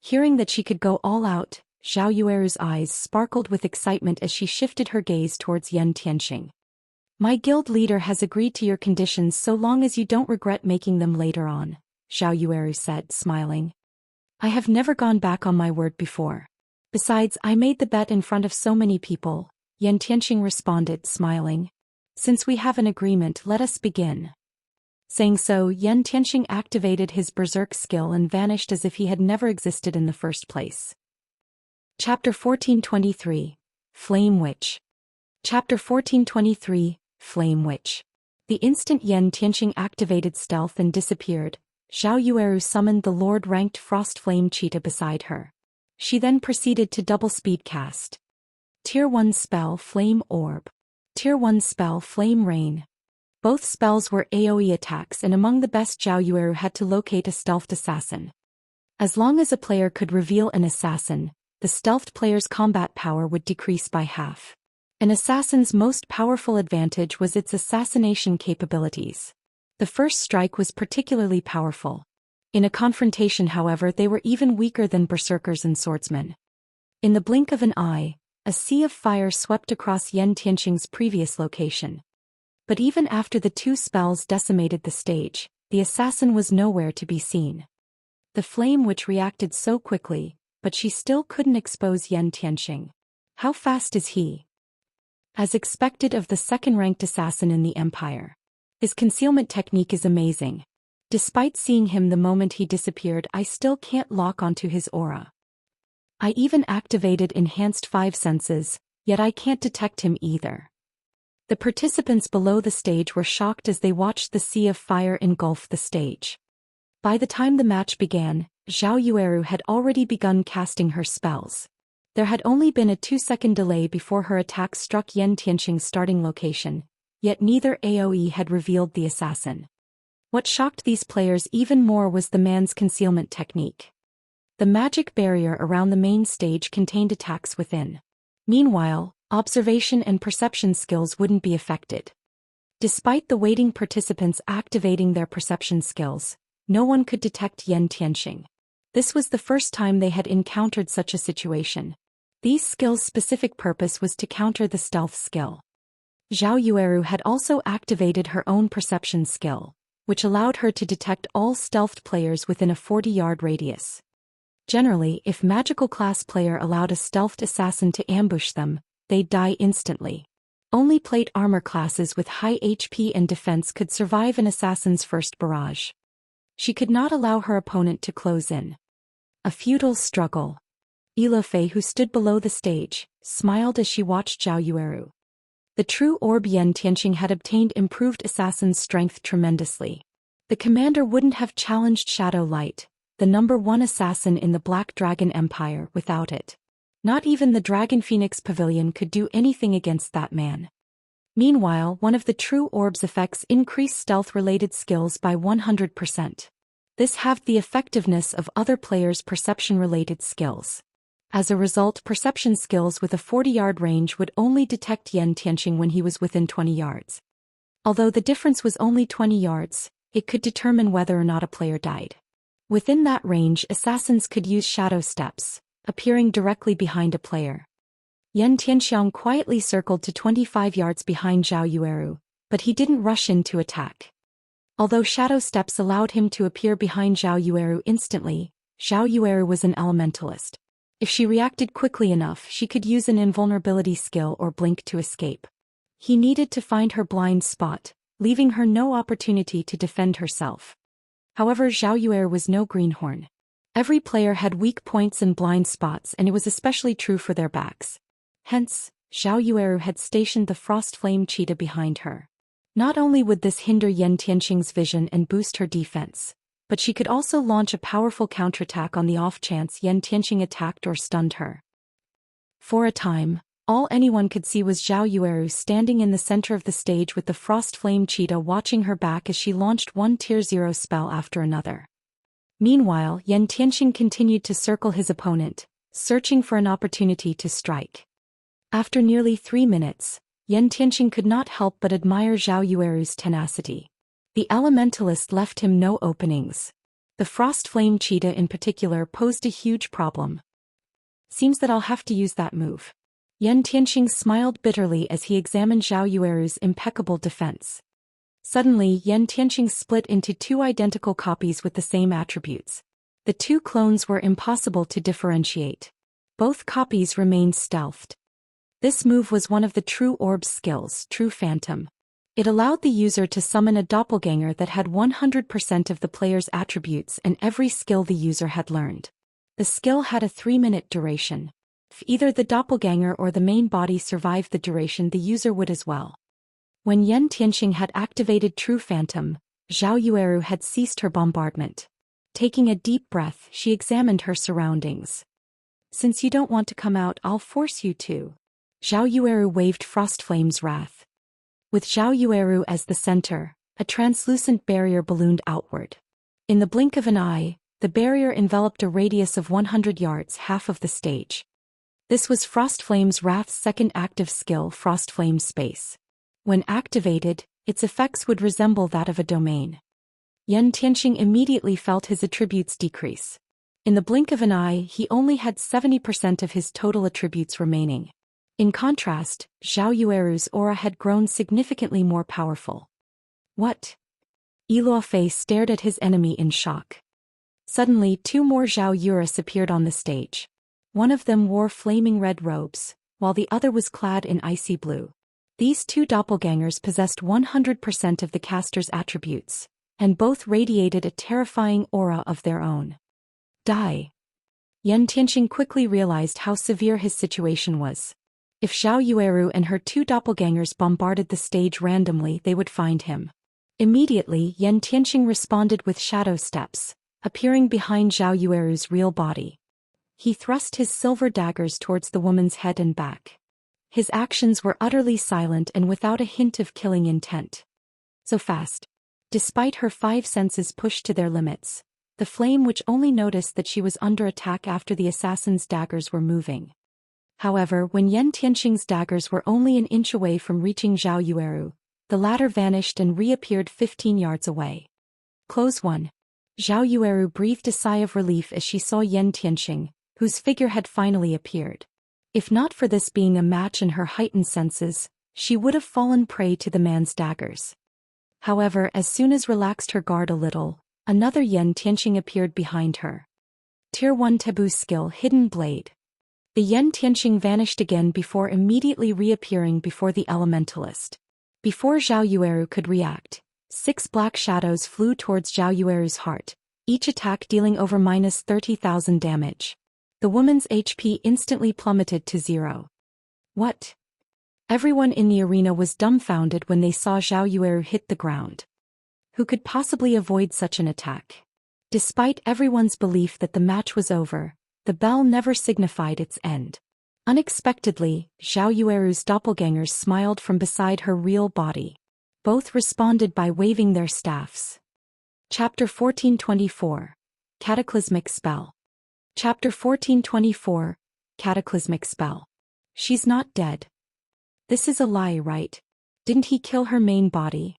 A: Hearing that she could go all out, Zhao Yueru's eyes sparkled with excitement as she shifted her gaze towards Yan Tianqing. My guild leader has agreed to your conditions so long as you don't regret making them later on, Zhao Yueru said, smiling. I have never gone back on my word before. Besides, I made the bet in front of so many people, Yan Tianqing responded, smiling. Since we have an agreement, let us begin. Saying so, Yan Tianqing activated his berserk skill and vanished as if he had never existed in the first place. Chapter 1423, Flame Witch. Chapter 1423, Flame Witch. The instant Yan Tianqing activated stealth and disappeared, Zhao Yueru summoned the Lord-ranked Frost Flame Cheetah beside her. She then proceeded to double speed cast. Tier 1 spell Flame Orb. Tier 1 spell Flame Rain. Both spells were AoE attacks, and among the best, Zhao Yueru had to locate a stealthed assassin. As long as a player could reveal an assassin, the stealthed player's combat power would decrease by half. An assassin's most powerful advantage was its assassination capabilities. The first strike was particularly powerful. In a confrontation, however, they were even weaker than berserkers and swordsmen. In the blink of an eye, a sea of fire swept across Yan Tianqing's previous location. But even after the two spells decimated the stage, the assassin was nowhere to be seen. The flame witch reacted so quickly, but she still couldn't expose Yan Tianqing. How fast is he? As expected of the second-ranked assassin in the Empire. His concealment technique is amazing. Despite seeing him the moment he disappeared, I still can't lock onto his aura. I even activated Enhanced 5 Senses, yet I can't detect him either. The participants below the stage were shocked as they watched the sea of fire engulf the stage. By the time the match began, Zhao Yueru had already begun casting her spells. There had only been a 2-second delay before her attack struck Yan Tianqing's starting location, yet neither AoE had revealed the assassin. What shocked these players even more was the man's concealment technique. The magic barrier around the main stage contained attacks within. Meanwhile, observation and perception skills wouldn't be affected. Despite the waiting participants activating their perception skills, no one could detect Yan Tianqing. This was the first time they had encountered such a situation. These skills' specific purpose was to counter the stealth skill. Zhao Yueru had also activated her own perception skill, which allowed her to detect all stealthed players within a 40-yard radius. Generally, if magical class player allowed a stealthed assassin to ambush them, they'd die instantly. Only plate armor classes with high HP and defense could survive an assassin's first barrage. She could not allow her opponent to close in. A futile struggle. Ilofei, who stood below the stage, smiled as she watched Zhao Yueru. The true orb Yan Tianqing had obtained improved assassin's strength tremendously. The commander wouldn't have challenged Shadow Light, the #1 assassin in the Black Dragon Empire, without it. Not even the Dragon Phoenix Pavilion could do anything against that man. Meanwhile, one of the true orb's effects increased stealth-related skills by 100%. This halved the effectiveness of other players' perception-related skills. As a result, perception skills with a 40-yard range would only detect Yan Tianqing when he was within 20 yards. Although the difference was only 20 yards, it could determine whether or not a player died. Within that range, assassins could use shadow steps, appearing directly behind a player. Yan Tianxiang quietly circled to 25 yards behind Zhao Yueru, but he didn't rush in to attack. Although shadow steps allowed him to appear behind Zhao Yueru instantly, Zhao Yueru was an elementalist. If she reacted quickly enough, she could use an invulnerability skill or blink to escape. He needed to find her blind spot, leaving her no opportunity to defend herself. However, Zhao Yueru was no greenhorn. Every player had weak points and blind spots, and it was especially true for their backs. Hence, Zhao Yueru had stationed the Frost Flame Cheetah behind her. Not only would this hinder Yan Tianqing's vision and boost her defense, but she could also launch a powerful counterattack on the off chance Yan Tianqing attacked or stunned her. For a time, all anyone could see was Zhao Yueru standing in the center of the stage with the Frost Flame Cheetah watching her back as she launched one Tier 0 spell after another. Meanwhile, Yan Tianqing continued to circle his opponent, searching for an opportunity to strike. After nearly 3 minutes, Yan Tianqing could not help but admire Zhao Yueru's tenacity. The Elementalist left him no openings. The Frost Flame Cheetah in particular posed a huge problem. Seems that I'll have to use that move. Yan Tianqing smiled bitterly as he examined Zhao Yueru's impeccable defense. Suddenly, Yan Tianqing split into 2 identical copies with the same attributes. The 2 clones were impossible to differentiate. Both copies remained stealthed. This move was one of the true orb's skills, True Phantom. It allowed the user to summon a doppelganger that had 100% of the player's attributes and every skill the user had learned. The skill had a 3-minute duration. If either the doppelganger or the main body survived the duration, the user would as well. When Yan Tianqing had activated True Phantom, Zhao Yueru had ceased her bombardment. Taking a deep breath, she examined her surroundings. Since you don't want to come out, I'll force you to. Zhao Yueru waved Frostflame's wrath. With Zhao Yueru as the center, a translucent barrier ballooned outward. In the blink of an eye, the barrier enveloped a radius of 100 yards, half of the stage. This was Frostflame's wrath's second active skill, Frostflame Space. When activated, its effects would resemble that of a domain. Yan Tianxing immediately felt his attributes decrease. In the blink of an eye, he only had 70% of his total attributes remaining. In contrast, Zhao Yueru's aura had grown significantly more powerful. What? Eluo Fei stared at his enemy in shock. Suddenly, two more Zhao Yueris appeared on the stage. One of them wore flaming red robes, while the other was clad in icy blue. These two doppelgangers possessed 100% of the caster's attributes, and both radiated a terrifying aura of their own. Die. Yan Tianxing quickly realized how severe his situation was. If Zhao Yueru and her two doppelgangers bombarded the stage randomly, they would find him. Immediately, Yan Tianxing responded with shadow steps, appearing behind Zhao Yueru's real body. He thrust his silver daggers towards the woman's head and back. His actions were utterly silent and without a hint of killing intent. So fast. Despite her five senses pushed to their limits, the flame which only noticed that she was under attack after the assassin's daggers were moving. However, when Yan Tianxing's daggers were only an inch away from reaching Zhao Yueru, the latter vanished and reappeared 15 yards away. Close one. Zhao Yueru breathed a sigh of relief as she saw Yan Tianxing, whose figure had finally appeared. If not for this being a match in her heightened senses, she would have fallen prey to the man's daggers. However, as soon as relaxed her guard a little, another Yan Tianxing appeared behind her. Tier 1 Taboo skill, Hidden Blade. The Yan Tianxing vanished again before immediately reappearing before the Elementalist. Before Zhao Yueru could react, 6 black shadows flew towards Zhao Yueru's heart, each attack dealing over -30,000 damage. The woman's HP instantly plummeted to 0. What? Everyone in the arena was dumbfounded when they saw Zhao Yueru hit the ground. Who could possibly avoid such an attack? Despite everyone's belief that the match was over, the bell never signified its end. Unexpectedly, Zhao Yueru's doppelgangers smiled from beside her real body. Both responded by waving their staffs. Chapter 1424. Cataclysmic Spell. Chapter 1424. Cataclysmic Spell. She's not dead. This is a lie, right? Didn't he kill her main body?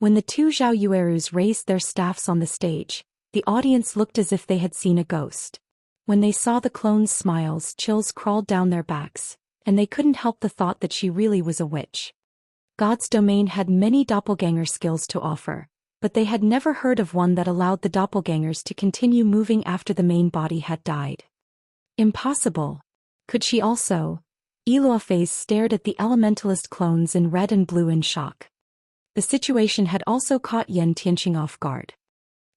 A: When the two Zhao Yuerus raised their staffs on the stage, the audience looked as if they had seen a ghost. When they saw the clone's smiles, chills crawled down their backs, and they couldn't help the thought that she really was a witch. God's domain had many doppelganger skills to offer, but they had never heard of one that allowed the doppelgangers to continue moving after the main body had died. Impossible. Could she also? Eluo Fei stared at the Elementalist clones in red and blue in shock. The situation had also caught Yan Tianxing off guard.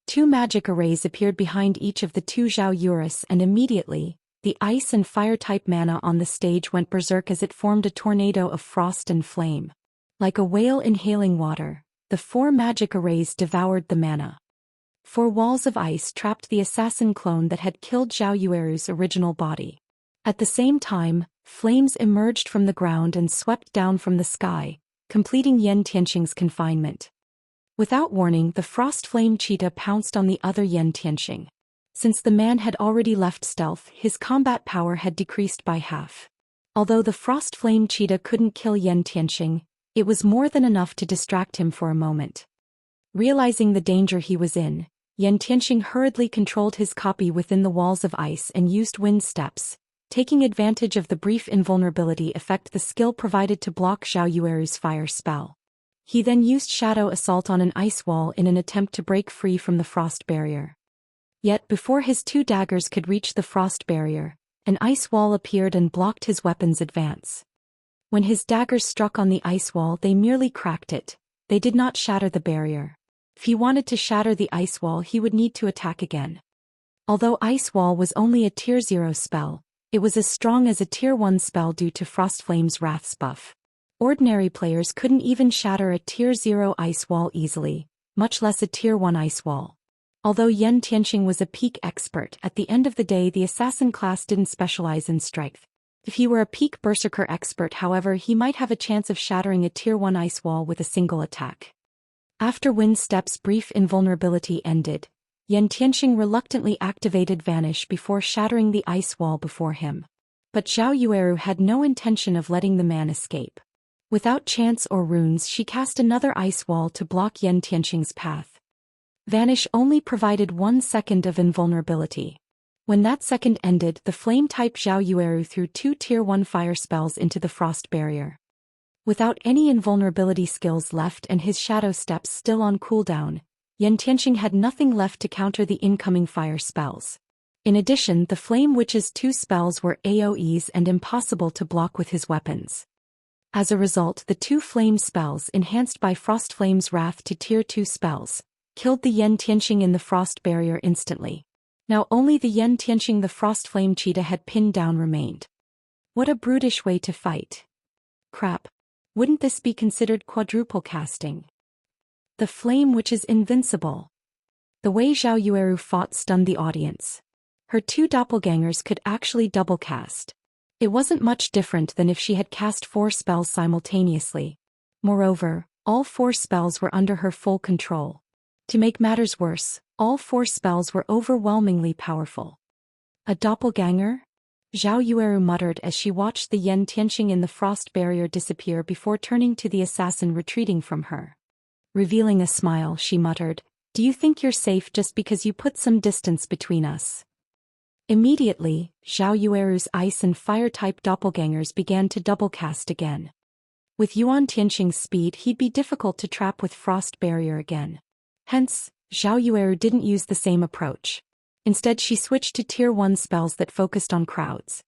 A: 2 magic arrays appeared behind each of the 2 Zhao Yueris, and immediately, the ice and fire-type mana on the stage went berserk as it formed a tornado of frost and flame. Like a whale inhaling water, the 4 magic arrays devoured the mana. 4 walls of ice trapped the assassin clone that had killed Zhao Yueru's original body. At the same time, flames emerged from the ground and swept down from the sky, completing Yan Tianxing's confinement. Without warning, the frost flame cheetah pounced on the other Yan Tianxing. Since the man had already left stealth, his combat power had decreased by half. Although the frost flame cheetah couldn't kill Yan Tianxing, it was more than enough to distract him for a moment. Realizing the danger he was in, Yan Tianxing hurriedly controlled his copy within the walls of ice and used wind steps, taking advantage of the brief invulnerability effect the skill provided to block Zhao Yueru's fire spell. He then used shadow assault on an ice wall in an attempt to break free from the frost barrier. Yet before his 2 daggers could reach the frost barrier, an ice wall appeared and blocked his weapon's advance. When his daggers struck on the ice wall, they merely cracked it. They did not shatter the barrier. If he wanted to shatter the ice wall, he would need to attack again. Although Ice Wall was only a Tier 0 spell, it was as strong as a Tier 1 spell due to Frostflame's Wrath's buff. Ordinary players couldn't even shatter a Tier 0 ice wall easily, much less a Tier 1 ice wall. Although Yan Tianqing was a peak expert, at the end of the day the assassin class didn't specialize in strength. If he were a peak berserker expert, however, he might have a chance of shattering a tier 1 ice wall with a single attack. After Wind Step's brief invulnerability ended, Yan Tianqing reluctantly activated Vanish before shattering the ice wall before him. But Zhao Yueru had no intention of letting the man escape. Without chance or runes, she cast another ice wall to block Yan Tianqing's path. Vanish only provided 1 second of invulnerability. When that second ended, the flame-type Zhao Yueru threw 2 tier 1 fire spells into the frost barrier. Without any invulnerability skills left and his shadow steps still on cooldown, Yan Tianqing had nothing left to counter the incoming fire spells. In addition, the Flame Witch's 2 spells were AoEs and impossible to block with his weapons. As a result, the 2 flame spells, enhanced by Frost Flame's Wrath to tier 2 spells, killed the Yan Tianqing in the frost barrier instantly. Now only the Yan Tianqing the Frost Flame Cheetah had pinned down remained. What a brutish way to fight. Crap. Wouldn't this be considered quadruple casting? The Flame Witch is invincible. The way Zhao Yueru fought stunned the audience. Her 2 doppelgangers could actually double cast. It wasn't much different than if she had cast 4 spells simultaneously. Moreover, all 4 spells were under her full control. To make matters worse, all 4 spells were overwhelmingly powerful. A doppelganger? Zhao Yueru muttered as she watched the Yan Tianqing in the frost barrier disappear before turning to the assassin retreating from her. Revealing a smile, she muttered, "Do you think you're safe just because you put some distance between us?" Immediately, Zhao Yueru's ice and fire-type doppelgangers began to double-cast again. With Yuan Tianqing's speed, he'd be difficult to trap with frost barrier again. Hence, Zhao Yueru didn't use the same approach. Instead, she switched to tier 1 spells that focused on crowds.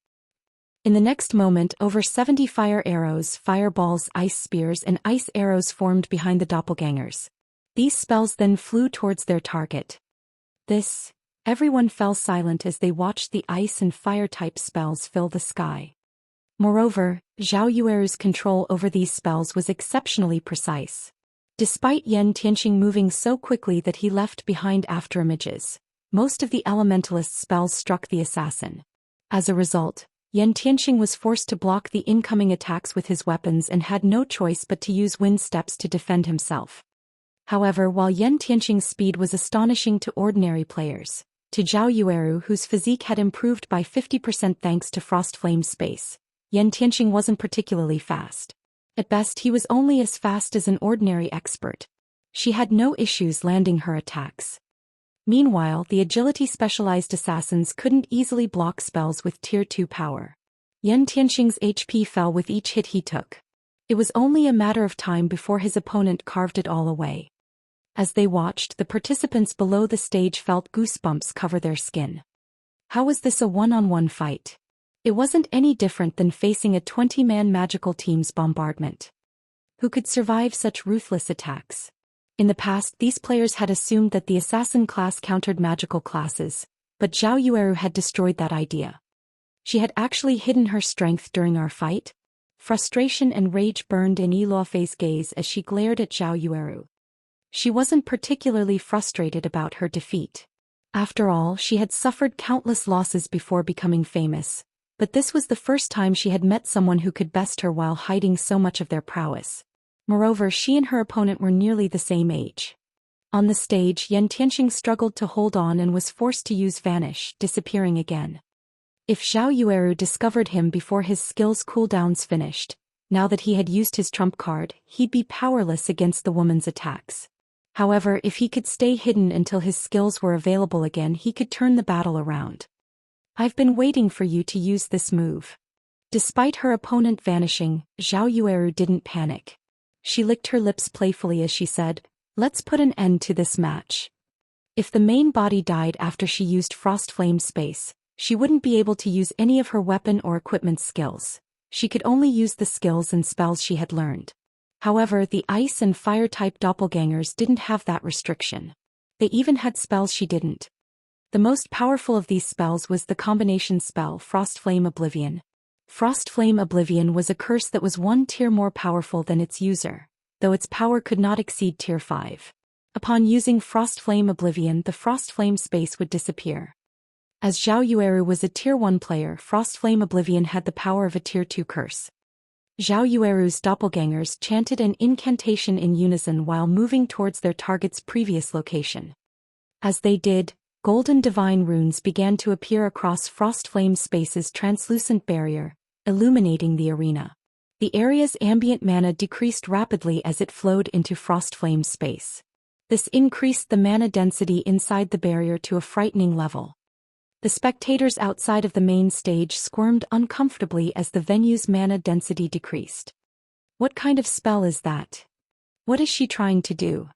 A: In the next moment, over 70 fire arrows, fireballs, ice spears, and ice arrows formed behind the doppelgangers. These spells then flew towards their target. Everyone fell silent as they watched the ice and fire-type spells fill the sky. Moreover, Zhao Yueru's control over these spells was exceptionally precise. Despite Yan Tianqing moving so quickly that he left behind afterimages, most of the Elementalist spells struck the assassin. As a result, Yan Tianqing was forced to block the incoming attacks with his weapons and had no choice but to use wind steps to defend himself. However, while Yan Tianqing's speed was astonishing to ordinary players, to Zhao Yueru, whose physique had improved by 50% thanks to Frost Flame space, Yan Tianqing wasn't particularly fast. At best, he was only as fast as an ordinary expert. She had no issues landing her attacks. Meanwhile, the agility-specialized assassins couldn't easily block spells with tier 2 power. Yan Tianqing's HP fell with each hit he took. It was only a matter of time before his opponent carved it all away. As they watched, the participants below the stage felt goosebumps cover their skin. How was this a one-on-one fight? It wasn't any different than facing a 20-man magical team's bombardment. Who could survive such ruthless attacks? In the past, these players had assumed that the assassin class countered magical classes, but Zhao Yueru had destroyed that idea. She had actually hidden her strength during our fight? Frustration and rage burned in Yilofei's gaze as she glared at Zhao Yueru. She wasn't particularly frustrated about her defeat. After all, she had suffered countless losses before becoming famous, but this was the first time she had met someone who could best her while hiding so much of their prowess. Moreover, she and her opponent were nearly the same age. On the stage, Yan Tianqing struggled to hold on and was forced to use Vanish, disappearing again. If Zhao Yueru discovered him before his skill's cooldowns finished, now that he had used his trump card, he'd be powerless against the woman's attacks. However, if he could stay hidden until his skills were available again, he could turn the battle around. "I've been waiting for you to use this move." Despite her opponent vanishing, Zhao Yueru didn't panic. She licked her lips playfully as she said, "Let's put an end to this match." If the main body died after she used Frost Flame space, she wouldn't be able to use any of her weapon or equipment skills. She could only use the skills and spells she had learned. However, the ice and fire-type doppelgangers didn't have that restriction. They even had spells she didn't. The most powerful of these spells was the combination spell Frost Flame Oblivion. Frost Flame Oblivion was a curse that was 1 tier more powerful than its user, though its power could not exceed tier 5. Upon using Frost Flame Oblivion, the Frost Flame space would disappear. As Zhao Yueru was a Tier 1 player, Frost Flame Oblivion had the power of a Tier 2 curse. Zhao Yueru's doppelgangers chanted an incantation in unison while moving towards their target's previous location. As they did, golden divine runes began to appear across Frost Flame Space's translucent barrier, illuminating the arena. The area's ambient mana decreased rapidly as it flowed into Frost Flame Space. This increased the mana density inside the barrier to a frightening level. The spectators outside of the main stage squirmed uncomfortably as the venue's mana density decreased. What kind of spell is that? What is she trying to do?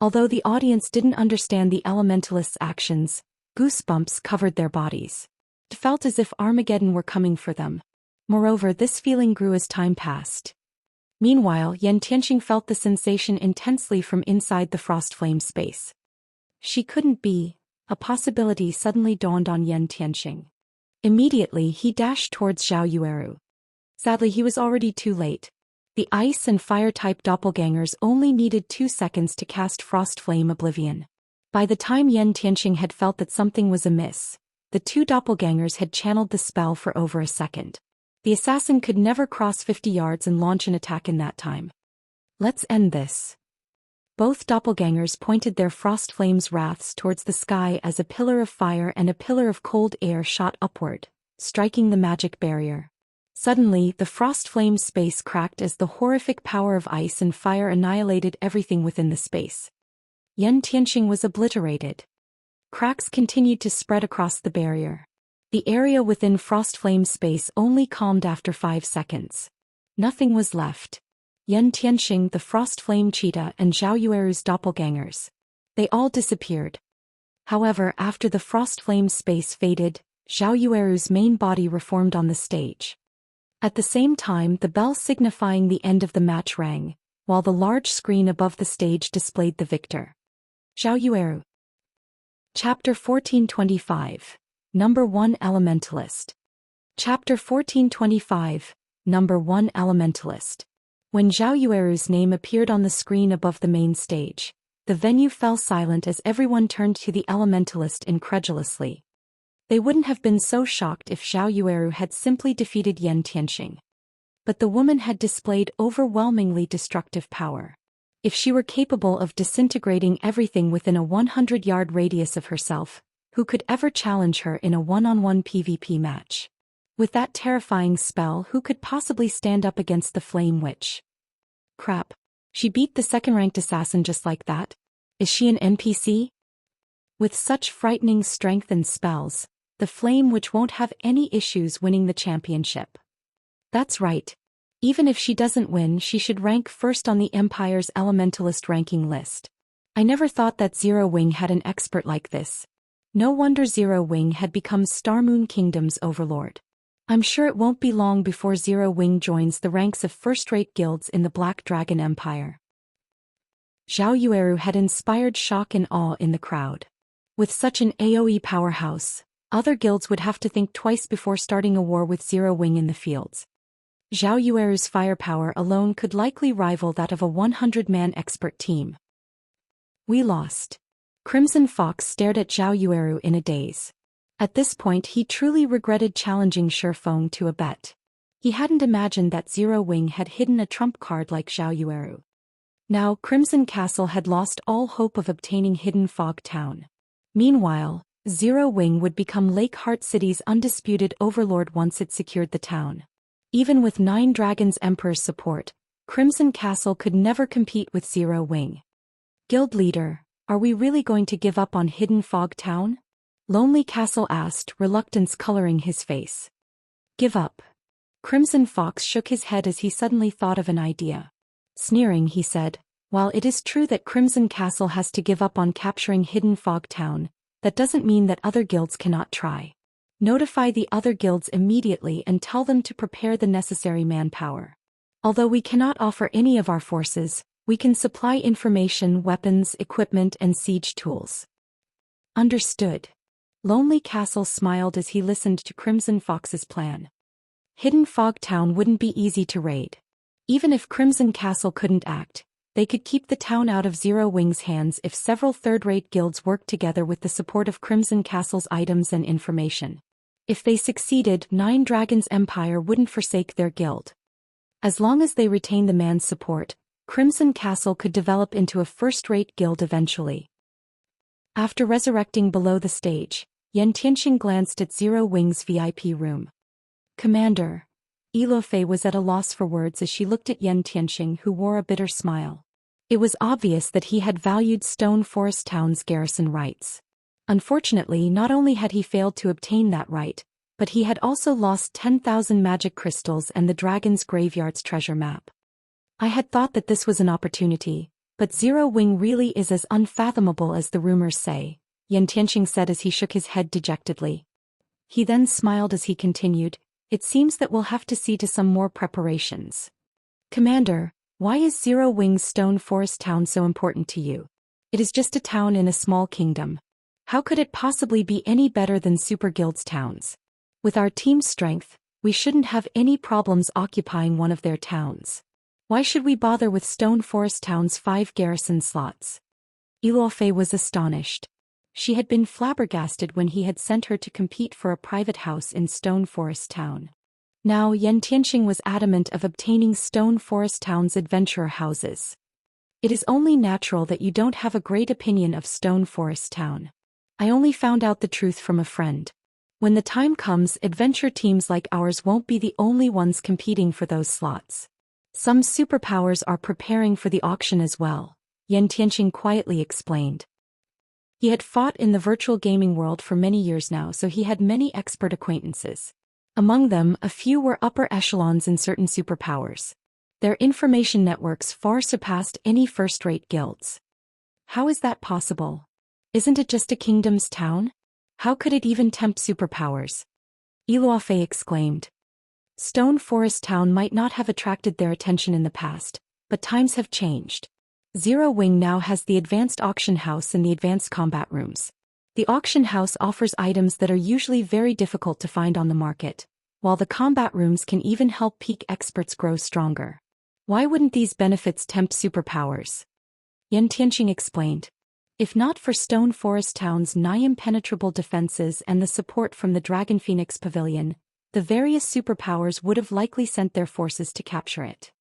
A: Although the audience didn't understand the Elementalist's actions, goosebumps covered their bodies. It felt as if Armageddon were coming for them. Moreover, this feeling grew as time passed. Meanwhile, Yan Tianxing felt the sensation intensely from inside the Frost Flame space. She couldn't be. A possibility suddenly dawned on Yan Tianxing. Immediately, he dashed towards Zhao Yueru. Sadly, he was already too late. The ice and fire-type doppelgangers only needed 2 seconds to cast Frost Flame Oblivion. By the time Yan Tianxing had felt that something was amiss, the 2 doppelgangers had channeled the spell for over a second. The assassin could never cross 50 yards and launch an attack in that time. Let's end this. Both doppelgangers pointed their frost flames wraths towards the sky as a pillar of fire and a pillar of cold air shot upward, striking the magic barrier. Suddenly, the frost flame space cracked as the horrific power of ice and fire annihilated everything within the space. Yan Tianxing was obliterated. Cracks continued to spread across the barrier. The area within frost flame space only calmed after 5 seconds. Nothing was left. Yan Tianxing, the Frost Flame Cheetah, and Zhao Yueru's doppelgangers. They all disappeared. However, after the Frost Flame space faded, Zhao Yueru's main body reformed on the stage. At the same time, the bell signifying the end of the match rang, while the large screen above the stage displayed the victor. Zhao Yueru. Chapter 1425. Number 1 Elementalist. Chapter 1425. Number 1 Elementalist. When Zhao Yueru's name appeared on the screen above the main stage, the venue fell silent as everyone turned to the Elementalist incredulously. They wouldn't have been so shocked if Zhao Yueru had simply defeated Yan Tianxing. But the woman had displayed overwhelmingly destructive power. If she were capable of disintegrating everything within a 100-yard radius of herself, who could ever challenge her in a one-on-one PvP match? With that terrifying spell, who could possibly stand up against the Flame Witch? Crap. She beat the second-ranked assassin just like that? Is she an NPC? With such frightening strength and spells, the Flame Witch won't have any issues winning the championship. That's right. Even if she doesn't win, she should rank first on the Empire's Elementalist ranking list. I never thought that Zero Wing had an expert like this. No wonder Zero Wing had become Star Moon Kingdom's overlord. I'm sure it won't be long before Zero Wing joins the ranks of first-rate guilds in the Black Dragon Empire. Zhao Yueru had inspired shock and awe in the crowd. With such an AoE powerhouse, other guilds would have to think twice before starting a war with Zero Wing in the fields. Zhao Yueru's firepower alone could likely rival that of a 100-man expert team. We lost. Crimson Fox stared at Zhao Yueru in a daze. At this point, he truly regretted challenging Feng to a bet. He hadn't imagined that Zero Wing had hidden a trump card like Zhao Yueru. Now, Crimson Castle had lost all hope of obtaining Hidden Fog Town. Meanwhile, Zero Wing would become Lake Heart City's undisputed overlord once it secured the town. Even with 9 Dragons Emperor's support, Crimson Castle could never compete with Zero Wing. Guild leader, are we really going to give up on Hidden Fog Town? Lonely Castle asked, reluctance coloring his face. Give up. Crimson Fox shook his head as he suddenly thought of an idea. Sneering, he said, while it is true that Crimson Castle has to give up on capturing Hidden Fog Town, that doesn't mean that other guilds cannot try. Notify the other guilds immediately and tell them to prepare the necessary manpower. Although we cannot offer any of our forces, we can supply information, weapons, equipment, and siege tools. Understood. Lonely Castle smiled as he listened to Crimson Fox's plan. Hidden Fog Town wouldn't be easy to raid. Even if Crimson Castle couldn't act, They could keep the town out of Zero Wing's hands if several third-rate guilds worked together with the support of Crimson Castle's items and information. If they succeeded, Nine Dragons' empire wouldn't forsake their guild. As long as they retained the man's support, Crimson Castle could develop into a first-rate guild eventually. After resurrecting below the stage, Tianxing glanced at Zero Wing's VIP room. "Commander." Ilofei was at a loss for words as she looked at Tianxing, who wore a bitter smile. It was obvious that he had valued Stone Forest Town's garrison rights. Unfortunately, not only had he failed to obtain that right, but he had also lost 10,000 magic crystals and the Dragon's Graveyard's treasure map. "I had thought that this was an opportunity, but Zero Wing really is as unfathomable as the rumors say," Tianxing said as he shook his head dejectedly. He then smiled as he continued, "It seems that we'll have to see to some more preparations." "Commander, why is Zero Wing's Stone Forest Town so important to you? It is just a town in a small kingdom. How could it possibly be any better than Super Guild's towns? With our team's strength, we shouldn't have any problems occupying one of their towns. Why should we bother with Stone Forest Town's 5 garrison slots?" Ilofei was astonished. She had been flabbergasted when he had sent her to compete for a private house in Stone Forest Town. Now Tianxing was adamant of obtaining Stone Forest Town's adventurer houses. "It is only natural that you don't have a great opinion of Stone Forest Town. I only found out the truth from a friend. When the time comes, adventure teams like ours won't be the only ones competing for those slots. Some superpowers are preparing for the auction as well," Tianxing quietly explained. He had fought in the virtual gaming world for many years now, so he had many expert acquaintances. Among them, a few were upper echelons in certain superpowers. Their information networks far surpassed any first-rate guilds. "How is that possible? Isn't it just a kingdom's town? How could it even tempt superpowers?" Ilofei exclaimed. "Stone Forest Town might not have attracted their attention in the past, but times have changed. Zero Wing now has the advanced auction house and the advanced combat rooms. The auction house offers items that are usually very difficult to find on the market, while the combat rooms can even help peak experts grow stronger. Why wouldn't these benefits tempt superpowers?" Tianxing explained. "If not for Stone Forest Town's nigh impenetrable defenses and the support from the Dragon Phoenix Pavilion, the various superpowers would have likely sent their forces to capture it.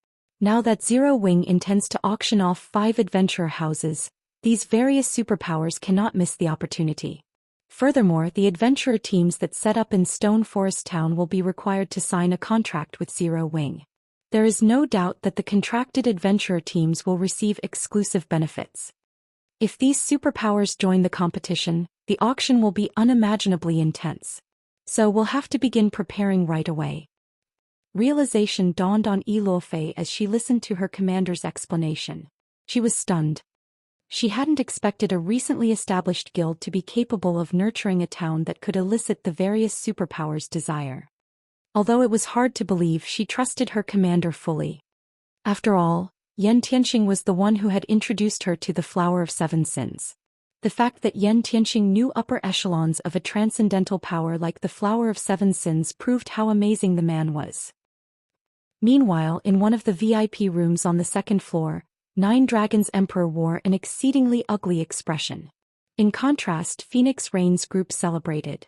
A: Now that Zero Wing intends to auction off 5 adventurer houses, these various superpowers cannot miss the opportunity. Furthermore, the adventurer teams that set up in Stone Forest Town will be required to sign a contract with Zero Wing. There is no doubt that the contracted adventurer teams will receive exclusive benefits. If these superpowers join the competition, the auction will be unimaginably intense. So we'll have to begin preparing right away." Realization dawned on Ilofei as she listened to her commander's explanation. She was stunned. She hadn't expected a recently established guild to be capable of nurturing a town that could elicit the various superpowers' desire. Although it was hard to believe, she trusted her commander fully. After all, Tianxing was the one who had introduced her to the Flower of Seven Sins. The fact that Tianxing knew upper echelons of a transcendental power like the Flower of Seven Sins proved how amazing the man was. Meanwhile, in one of the VIP rooms on the second floor, Nine Dragons' Emperor wore an exceedingly ugly expression. In contrast, Phoenix Rain's group celebrated.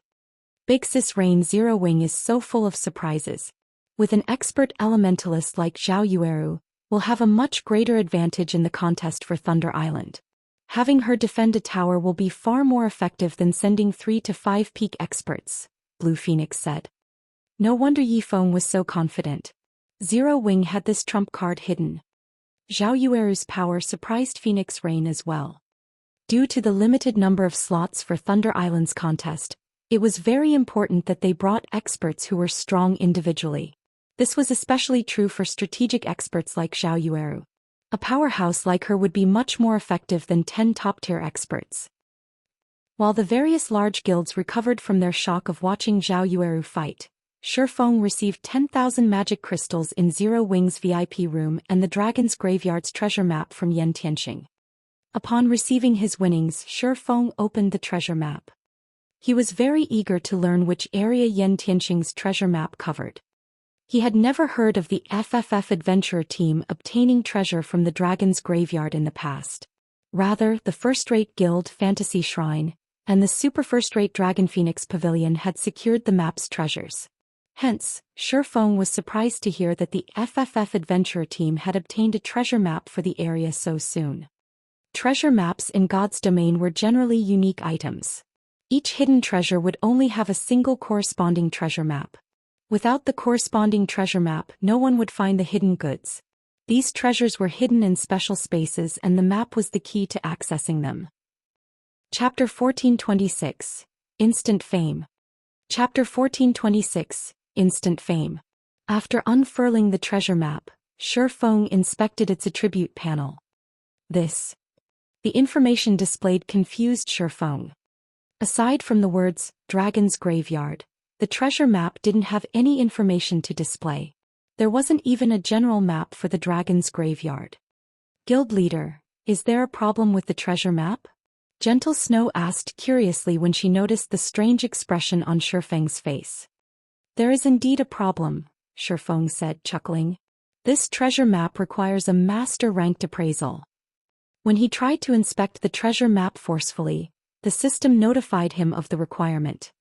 A: "Big Sis Rain, Zero Wing is so full of surprises. With an expert elementalist like Zhao Yueru, we'll have a much greater advantage in the contest for Thunder Island. Having her defend a tower will be far more effective than sending 3 to 5 peak experts," Blue Phoenix said. No wonder Feng was so confident. Zero Wing had this trump card hidden. Zhao Yueru's power surprised Phoenix Rain as well. Due to the limited number of slots for Thunder Island's contest, it was very important that they brought experts who were strong individually. This was especially true for strategic experts like Zhao Yueru. A powerhouse like her would be much more effective than 10 top-tier experts. While the various large guilds recovered from their shock of watching Zhao Yueru fight, Feng received 10,000 magic crystals in Zero Wing's VIP room and the Dragon's Graveyard's treasure map from Tianxing. Upon receiving his winnings, Feng opened the treasure map. He was very eager to learn which area Tianxing's treasure map covered. He had never heard of the FFF adventurer team obtaining treasure from the dragon's graveyard in the past. Rather, the first-rate guild Fantasy Shrine and the super first-rate Dragon Phoenix Pavilion had secured the map's treasures. Hence, Feng was surprised to hear that the FFF adventurer team had obtained a treasure map for the area so soon. Treasure maps in God's domain were generally unique items. Each hidden treasure would only have a single corresponding treasure map. Without the corresponding treasure map, no one would find the hidden goods. These treasures were hidden in special spaces and the map was the key to accessing them. Chapter 1426. Instant Fame. Chapter 1426. Instant Fame. After unfurling the treasure map, Feng inspected its attribute panel. The information displayed confused Feng. Aside from the words, Dragon's Graveyard, the treasure map didn't have any information to display. There wasn't even a general map for the Dragon's Graveyard. Guild leader, is there a problem with the treasure map? Gentle Snow asked curiously when she noticed the strange expression on Feng's face. There is indeed a problem, Feng said, chuckling. This treasure map requires a master-ranked appraisal. When he tried to inspect the treasure map forcefully, the system notified him of the requirement.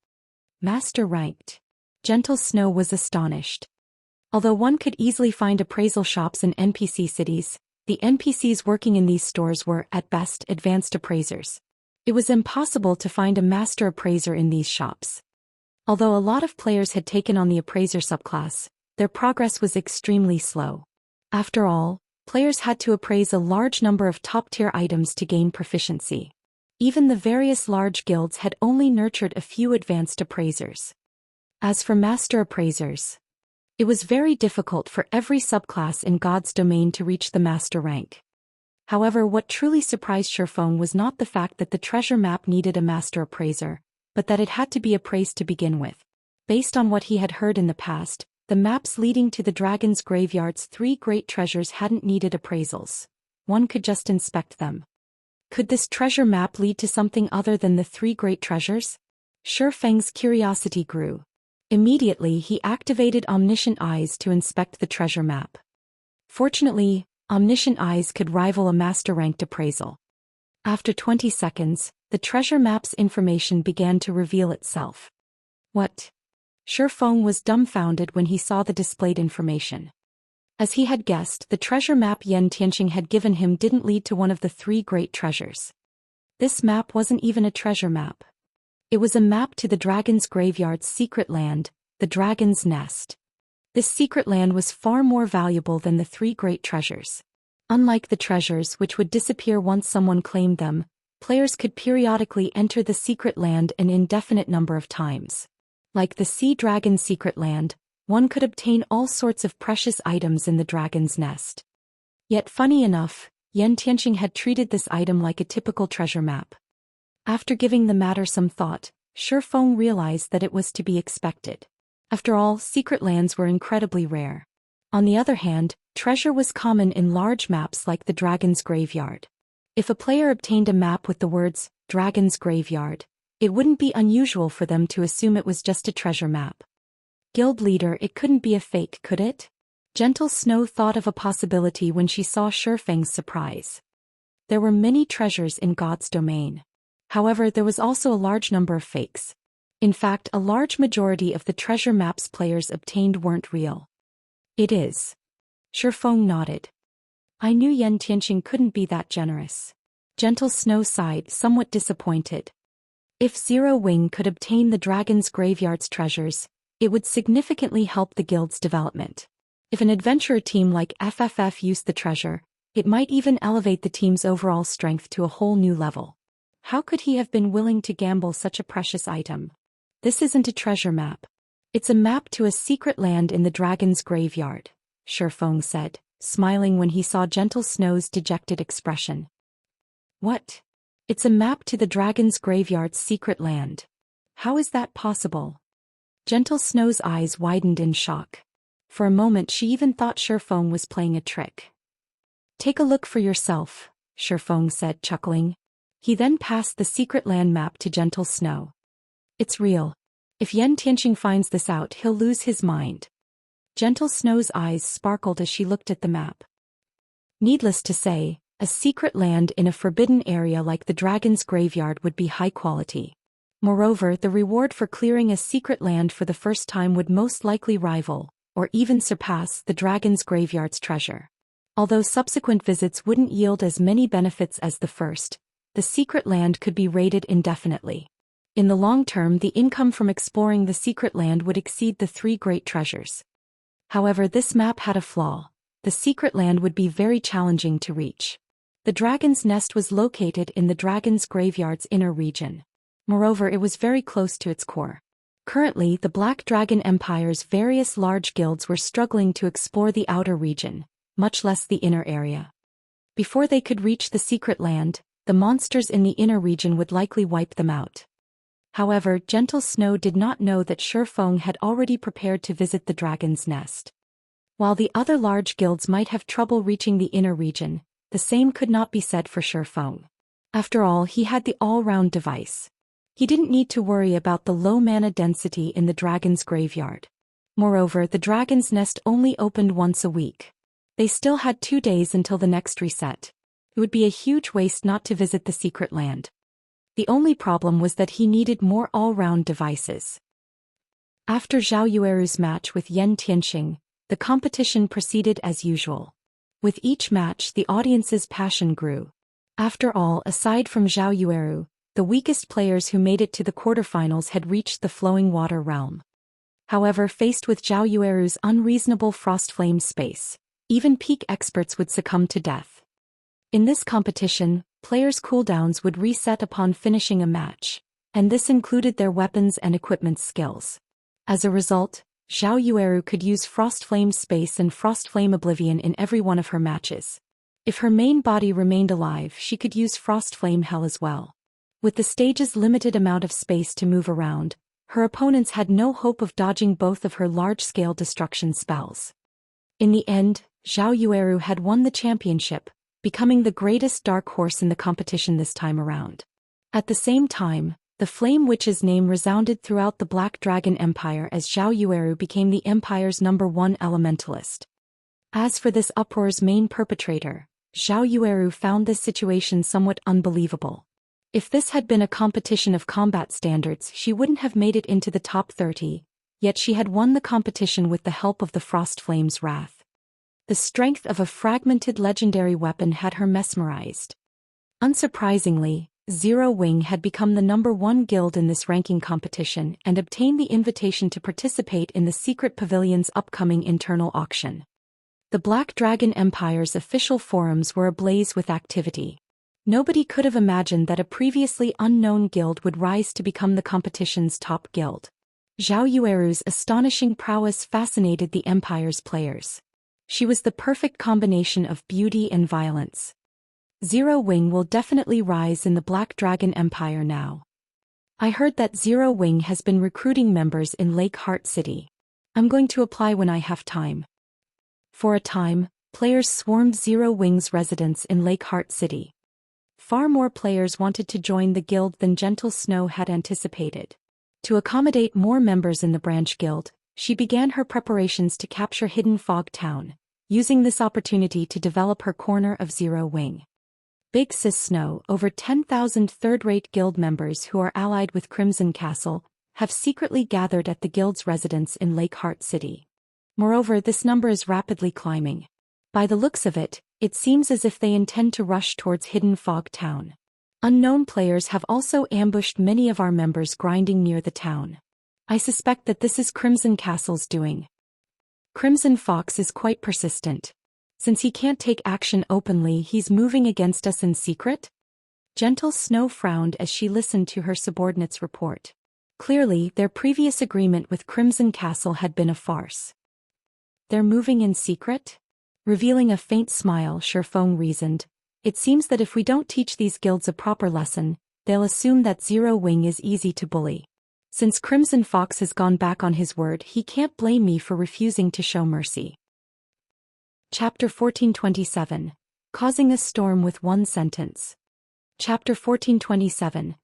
A: Master-ranked. Gentle Snow was astonished. Although one could easily find appraisal shops in NPC cities, the NPCs working in these stores were, at best, advanced appraisers. It was impossible to find a master appraiser in these shops. Although a lot of players had taken on the appraiser subclass, their progress was extremely slow. After all, players had to appraise a large number of top-tier items to gain proficiency. Even the various large guilds had only nurtured a few advanced appraisers. As for master appraisers, it was very difficult for every subclass in God's domain to reach the master rank. However, what truly surprised Feng was not the fact that the treasure map needed a master appraiser, but that it had to be appraised to begin with. Based on what he had heard in the past, the maps leading to the Dragon's Graveyard's 3 great treasures hadn't needed appraisals. One could just inspect them. Could this treasure map lead to something other than the 3 great treasures? Feng's curiosity grew. Immediately he activated Omniscient Eyes to inspect the treasure map. Fortunately, Omniscient Eyes could rival a master-ranked appraisal. After 20 seconds, the treasure map's information began to reveal itself. What? Feng was dumbfounded when he saw the displayed information. As he had guessed, the treasure map Yen Tianqing had given him didn't lead to one of the 3 great treasures. This map wasn't even a treasure map. It was a map to the Dragon's Graveyard's secret land, the Dragon's Nest. This secret land was far more valuable than the 3 great treasures. Unlike the treasures which would disappear once someone claimed them, players could periodically enter the secret land an indefinite number of times. Like the Sea Dragon secret land, one could obtain all sorts of precious items in the Dragon's Nest. Yet funny enough, Yen Tianqing had treated this item like a typical treasure map. After giving the matter some thought, Feng realized that it was to be expected. After all, secret lands were incredibly rare. On the other hand, treasure was common in large maps like the Dragon's Graveyard. If a player obtained a map with the words, Dragon's Graveyard, it wouldn't be unusual for them to assume it was just a treasure map. Guild leader, it couldn't be a fake, could it? Gentle Snow thought of a possibility when she saw Feng's surprise. There were many treasures in God's domain. However, there was also a large number of fakes. In fact, a large majority of the treasure maps players obtained weren't real. It is. Feng nodded. I knew Yen Tianqing couldn't be that generous. Gentle Snow sighed, somewhat disappointed. If Zero Wing could obtain the Dragon's Graveyard's treasures, it would significantly help the guild's development. If an adventurer team like FFF used the treasure, it might even elevate the team's overall strength to a whole new level. How could he have been willing to gamble such a precious item? This isn't a treasure map. It's a map to a secret land in the Dragon's Graveyard, Feng said, smiling when he saw Gentle Snow's dejected expression. What? It's a map to the Dragon's Graveyard's secret land. How is that possible? Gentle Snow's eyes widened in shock. For a moment she even thought Feng was playing a trick. Take a look for yourself, Feng said, chuckling. He then passed the secret land map to Gentle Snow. It's real. If Yen Tianqing finds this out, he'll lose his mind. Gentle Snow's eyes sparkled as she looked at the map. Needless to say, a secret land in a forbidden area like the Dragon's Graveyard would be high quality. Moreover, the reward for clearing a secret land for the first time would most likely rival, or even surpass, the Dragon's Graveyard's treasure. Although subsequent visits wouldn't yield as many benefits as the first, the secret land could be raided indefinitely. In the long term, the income from exploring the secret land would exceed the 3 great treasures. However, this map had a flaw. The secret land would be very challenging to reach. The dragon's nest was located in the Dragon's Graveyard's inner region. Moreover, it was very close to its core. Currently, the Black Dragon Empire's various large guilds were struggling to explore the outer region, much less the inner area. Before they could reach the secret land, the monsters in the inner region would likely wipe them out. However, Gentle Snow did not know that Feng had already prepared to visit the dragon's nest. While the other large guilds might have trouble reaching the inner region, the same could not be said for Feng. After all, he had the all-round device. He didn't need to worry about the low mana density in the dragon's graveyard. Moreover, the dragon's nest only opened once a week. They still had 2 days until the next reset. It would be a huge waste not to visit the secret land. The only problem was that he needed more all-round devices. After Zhao Yueru's match with Yen Tianxing, the competition proceeded as usual. With each match, the audience's passion grew. After all, aside from Zhao Yueru, the weakest players who made it to the quarterfinals had reached the Flowing Water realm. However, faced with Zhao Yueru's unreasonable Frostflame space, even peak experts would succumb to death. In this competition, players' cooldowns would reset upon finishing a match, and this included their weapons and equipment skills. As a result, Zhao Yueru could use Frostflame Space and Frostflame Oblivion in every one of her matches. If her main body remained alive, she could use Frostflame Hell as well. With the stage's limited amount of space to move around, her opponents had no hope of dodging both of her large-scale destruction spells. In the end, Zhao Yueru had won the championship, becoming the greatest dark horse in the competition this time around. At the same time, the Flame Witch's name resounded throughout the Black Dragon Empire as Zhao Yueru became the empire's #1 elementalist. As for this uproar's main perpetrator, Zhao Yueru found this situation somewhat unbelievable. If this had been a competition of combat standards, she wouldn't have made it into the top 30, yet she had won the competition with the help of the Frostflame's wrath. The strength of a fragmented legendary weapon had her mesmerized. Unsurprisingly, Zero Wing had become the #1 guild in this ranking competition and obtained the invitation to participate in the Secret Pavilion's upcoming internal auction. The Black Dragon Empire's official forums were ablaze with activity. Nobody could have imagined that a previously unknown guild would rise to become the competition's top guild. Zhao Yueru's astonishing prowess fascinated the Empire's players. She was the perfect combination of beauty and violence. Zero Wing will definitely rise in the Black Dragon Empire now. I heard that Zero Wing has been recruiting members in Lake Heart City. I'm going to apply when I have time. For a time, players swarmed Zero Wing's residence in Lake Heart City. Far more players wanted to join the guild than Gentle Snow had anticipated. To accommodate more members in the branch guild, she began her preparations to capture Hidden Fog Town, using this opportunity to develop her corner of Zero Wing. Big Sis Snow, over 10,000 third-rate guild members who are allied with Crimson Castle, have secretly gathered at the guild's residence in Lake Heart City. Moreover, this number is rapidly climbing. By the looks of it, it seems as if they intend to rush towards Hidden Fog Town. Unknown players have also ambushed many of our members grinding near the town. I suspect that this is Crimson Castle's doing. Crimson Fox is quite persistent. Since he can't take action openly, he's moving against us in secret? Gentle Snow frowned as she listened to her subordinate's report. Clearly, their previous agreement with Crimson Castle had been a farce. They're moving in secret? Revealing a faint smile, Feng reasoned. It seems that if we don't teach these guilds a proper lesson, they'll assume that Zero Wing is easy to bully. Since Crimson Fox has gone back on his word, he can't blame me for refusing to show mercy. Chapter 1427. Causing a Storm with One Sentence. Chapter 1427.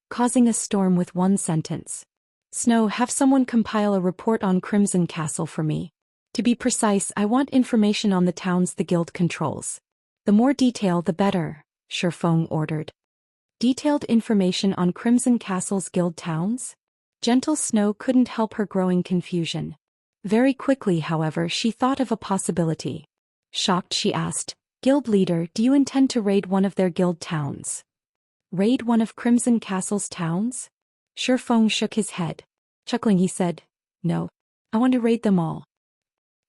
A: Causing a Storm with One Sentence. Snow, have someone compile a report on Crimson Castle for me. To be precise, I want information on the towns the guild controls. The more detail the better, Feng ordered. Detailed information on Crimson Castle's guild towns? Gentle Snow couldn't help her growing confusion. Very quickly, however, she thought of a possibility. Shocked, she asked, "Guild leader, do you intend to raid one of their guild towns?" Raid one of Crimson Castle's towns? Feng shook his head. Chuckling, he said, "No. I want to raid them all."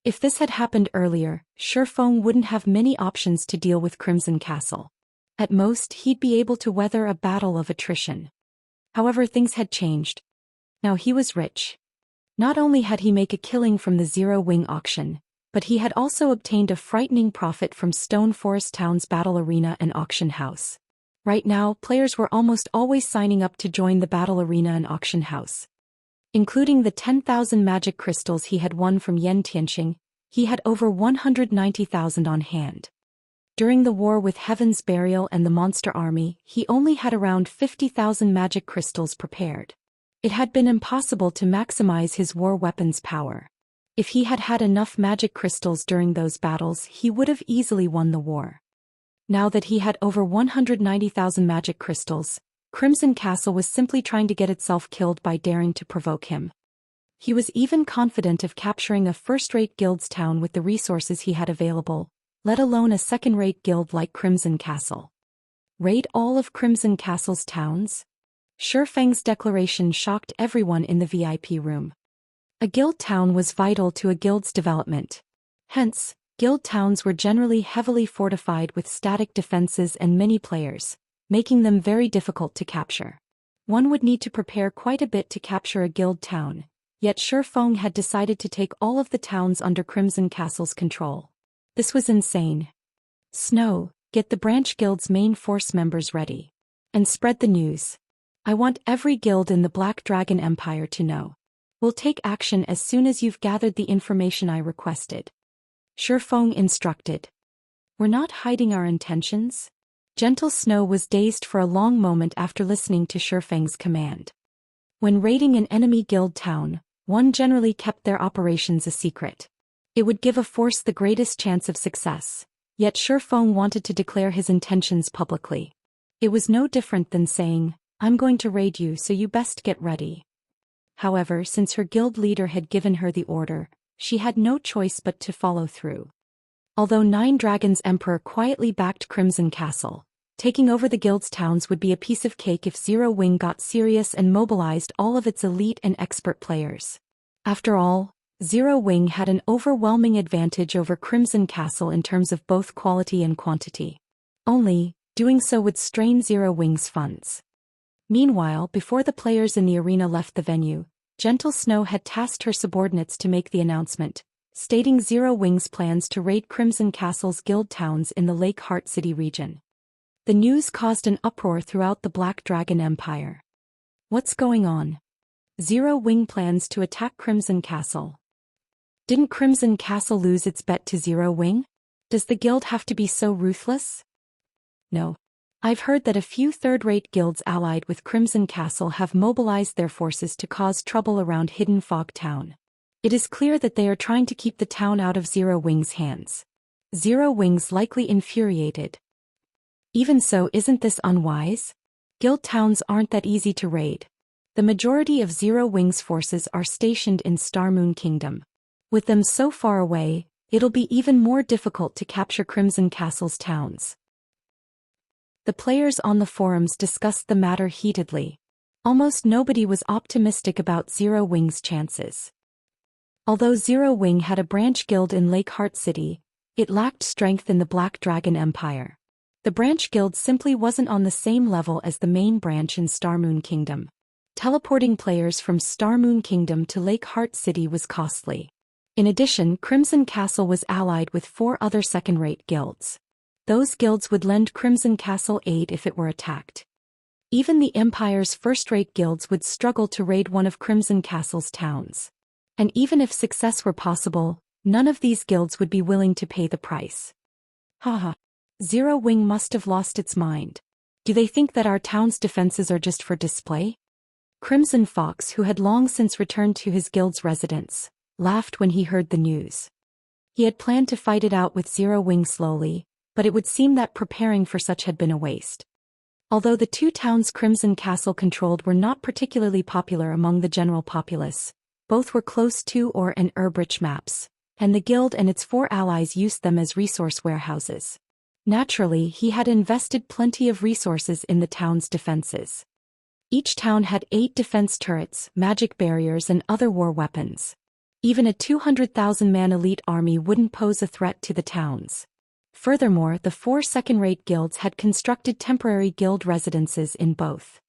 A: If this had happened earlier, Feng wouldn't have many options to deal with Crimson Castle. At most, he'd be able to weather a battle of attrition. However, things had changed. Now he was rich. Not only had he made a killing from the Zero Wing auction, but he had also obtained a frightening profit from Stone Forest Town's battle arena and auction house. Right now, players were almost always signing up to join the battle arena and auction house. Including the 10,000 magic crystals he had won from Xianxia, he had over 190,000 on hand. During the war with Heaven's Burial and the Monster Army, he only had around 50,000 magic crystals prepared. It had been impossible to maximize his war weapon's power. If he had had enough magic crystals during those battles, he would have easily won the war. Now that he had over 190,000 magic crystals, Crimson Castle was simply trying to get itself killed by daring to provoke him. He was even confident of capturing a first-rate guild's town with the resources he had available, let alone a second-rate guild like Crimson Castle. Raid all of Crimson Castle's towns? Feng's declaration shocked everyone in the VIP room. A guild town was vital to a guild's development. Hence, guild towns were generally heavily fortified with static defenses and many players, making them very difficult to capture. One would need to prepare quite a bit to capture a guild town, yet Feng had decided to take all of the towns under Crimson Castle's control. This was insane. Snow, get the branch guild's main force members ready. And spread the news. I want every guild in the Black Dragon Empire to know. We'll take action as soon as you've gathered the information I requested. Feng instructed. We're not hiding our intentions? Gentle Snow was dazed for a long moment after listening to Feng's command. When raiding an enemy guild town, one generally kept their operations a secret. It would give a force the greatest chance of success, yet Feng wanted to declare his intentions publicly. It was no different than saying, "I'm going to raid you, so you best get ready." However, since her guild leader had given her the order, she had no choice but to follow through. Although Nine Dragons Emperor quietly backed Crimson Castle, taking over the guild's towns would be a piece of cake if Zero Wing got serious and mobilized all of its elite and expert players. After all, Zero Wing had an overwhelming advantage over Crimson Castle in terms of both quality and quantity. Only, doing so would strain Zero Wing's funds. Meanwhile, before the players in the arena left the venue, Gentle Snow had tasked her subordinates to make the announcement, stating Zero Wing's plans to raid Crimson Castle's guild towns in the Lake Heart City region. The news caused an uproar throughout the Black Dragon Empire. What's going on? Zero Wing plans to attack Crimson Castle. Didn't Crimson Castle lose its bet to Zero Wing? Does the guild have to be so ruthless? No. I've heard that a few third-rate guilds allied with Crimson Castle have mobilized their forces to cause trouble around Hidden Fog Town. It is clear that they are trying to keep the town out of Zero Wing's hands. Zero Wing's likely infuriated. Even so, isn't this unwise? Guild towns aren't that easy to raid. The majority of Zero Wing's forces are stationed in Star Moon Kingdom. With them so far away, it'll be even more difficult to capture Crimson Castle's towns. The players on the forums discussed the matter heatedly. Almost nobody was optimistic about Zero Wing's chances. Although Zero Wing had a branch guild in Lake Heart City, it lacked strength in the Black Dragon Empire. The branch guild simply wasn't on the same level as the main branch in Star Moon Kingdom. Teleporting players from Star Moon Kingdom to Lake Heart City was costly. In addition, Crimson Castle was allied with 4 other second-rate guilds. Those guilds would lend Crimson Castle aid if it were attacked. Even the Empire's first-rate guilds would struggle to raid one of Crimson Castle's towns. And even if success were possible, none of these guilds would be willing to pay the price. Haha. Zero Wing must have lost its mind. Do they think that our town's defenses are just for display? Crimson Fox, who had long since returned to his guild's residence, laughed when he heard the news. He had planned to fight it out with Zero Wing slowly, but it would seem that preparing for such had been a waste. Although the two towns Crimson Castle controlled were not particularly popular among the general populace, both were close to or and herb-rich maps, and the guild and its 4 allies used them as resource warehouses. Naturally, he had invested plenty of resources in the town's defenses. Each town had 8 defense turrets, magic barriers and other war weapons. Even a 200,000-man elite army wouldn't pose a threat to the towns. Furthermore, the 4 second-rate guilds had constructed temporary guild residences in both.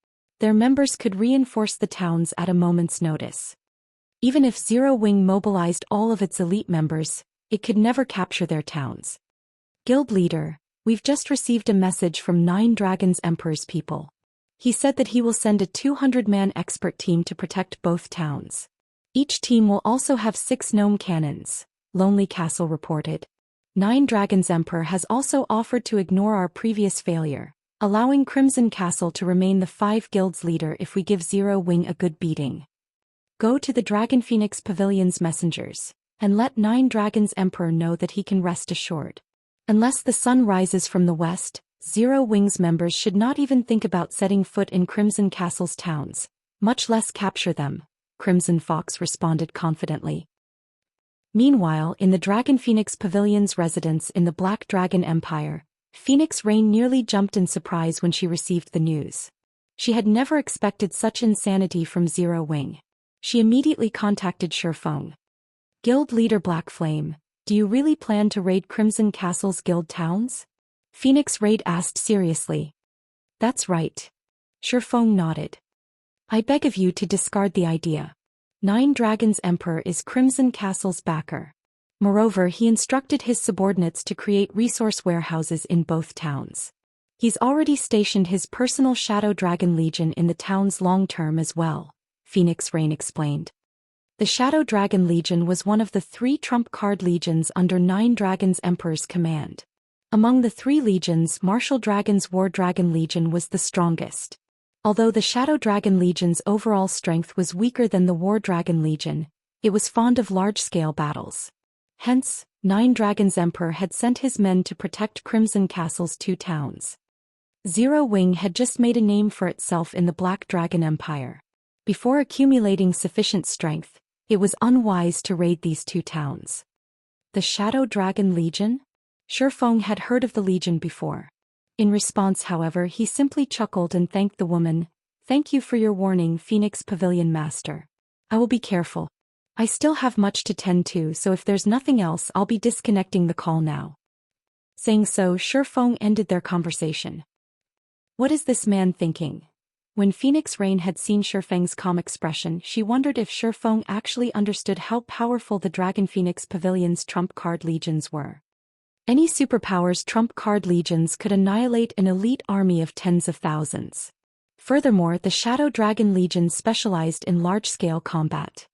A: Their members could reinforce the towns at a moment's notice. Even if Zero Wing mobilized all of its elite members, it could never capture their towns. Guild leader, we've just received a message from 9 Dragons Emperor's people. He said that he will send a 200-man expert team to protect both towns. Each team will also have 6 gnome cannons, Lonely Castle reported. 9 Dragons Emperor has also offered to ignore our previous failure, allowing Crimson Castle to remain the 5 guilds leader if we give Zero Wing a good beating. Go to the Dragon Phoenix Pavilion's messengers, and let 9 Dragons Emperor know that he can rest assured. Unless the sun rises from the west, Zero Wing's members should not even think about setting foot in Crimson Castle's towns, much less capture them, Crimson Fox responded confidently. Meanwhile, in the Dragon Phoenix Pavilion's residence in the Black Dragon Empire, Phoenix Rain nearly jumped in surprise when she received the news. She had never expected such insanity from Zero Wing. She immediately contacted Feng. Guild leader Black Flame, do you really plan to raid Crimson Castle's guild towns? Phoenix Raid asked seriously. That's right. Feng nodded. I beg of you to discard the idea. 9 Dragons Emperor is Crimson Castle's backer. Moreover, he instructed his subordinates to create resource warehouses in both towns. He's already stationed his personal Shadow Dragon Legion in the town's long term as well, Phoenix Rain explained. The Shadow Dragon Legion was one of the 3 trump card legions under 9 Dragons Emperor's command. Among the 3 legions, Martial Dragon's War Dragon Legion was the strongest. Although the Shadow Dragon Legion's overall strength was weaker than the War Dragon Legion, it was fond of large-scale battles. Hence, 9 Dragons Emperor had sent his men to protect Crimson Castle's 2 towns. Zero Wing had just made a name for itself in the Black Dragon Empire. Before accumulating sufficient strength, it was unwise to raid these 2 towns. The Shadow Dragon Legion? Feng had heard of the Legion before. In response, however, he simply chuckled and thanked the woman. Thank you for your warning, Phoenix Pavilion Master. I will be careful. I still have much to tend to, so if there's nothing else, I'll be disconnecting the call now. Saying so, Feng ended their conversation. What is this man thinking? When Phoenix Rain had seen Feng's calm expression, she wondered if Feng actually understood how powerful the Dragon Phoenix Pavilion's trump card legions were. Any superpower's trump card legions could annihilate an elite army of tens of thousands. Furthermore, the Shadow Dragon Legion specialized in large-scale combat.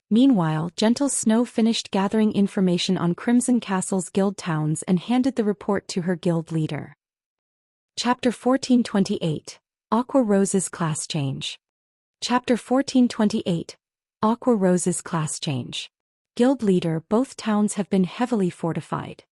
A: Meanwhile, Gentle Snow finished gathering information on Crimson Castle's guild towns and handed the report to her guild leader. Chapter 1428, Aqua Rose's Class Change. Chapter 1428, Aqua Rose's Class Change. Guild leader, both towns have been heavily fortified.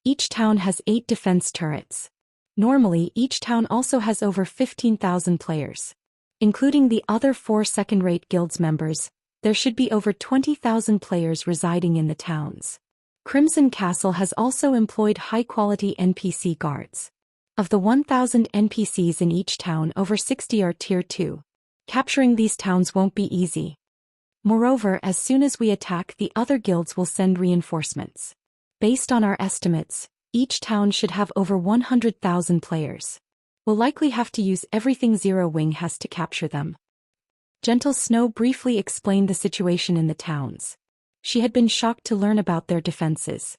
A: Each town has 8 defense turrets. Normally, each town also has over 15,000 players. Including the other 4 second-rate guilds members, there should be over 20,000 players residing in the towns. Crimson Castle has also employed high-quality NPC guards. Of the 1,000 NPCs in each town, over 60 are Tier 2. Capturing these towns won't be easy. Moreover, as soon as we attack, the other guilds will send reinforcements. Based on our estimates, each town should have over 100,000 players. We'll likely have to use everything Zero Wing has to capture them. Gentle Snow briefly explained the situation in the towns. She had been shocked to learn about their defenses.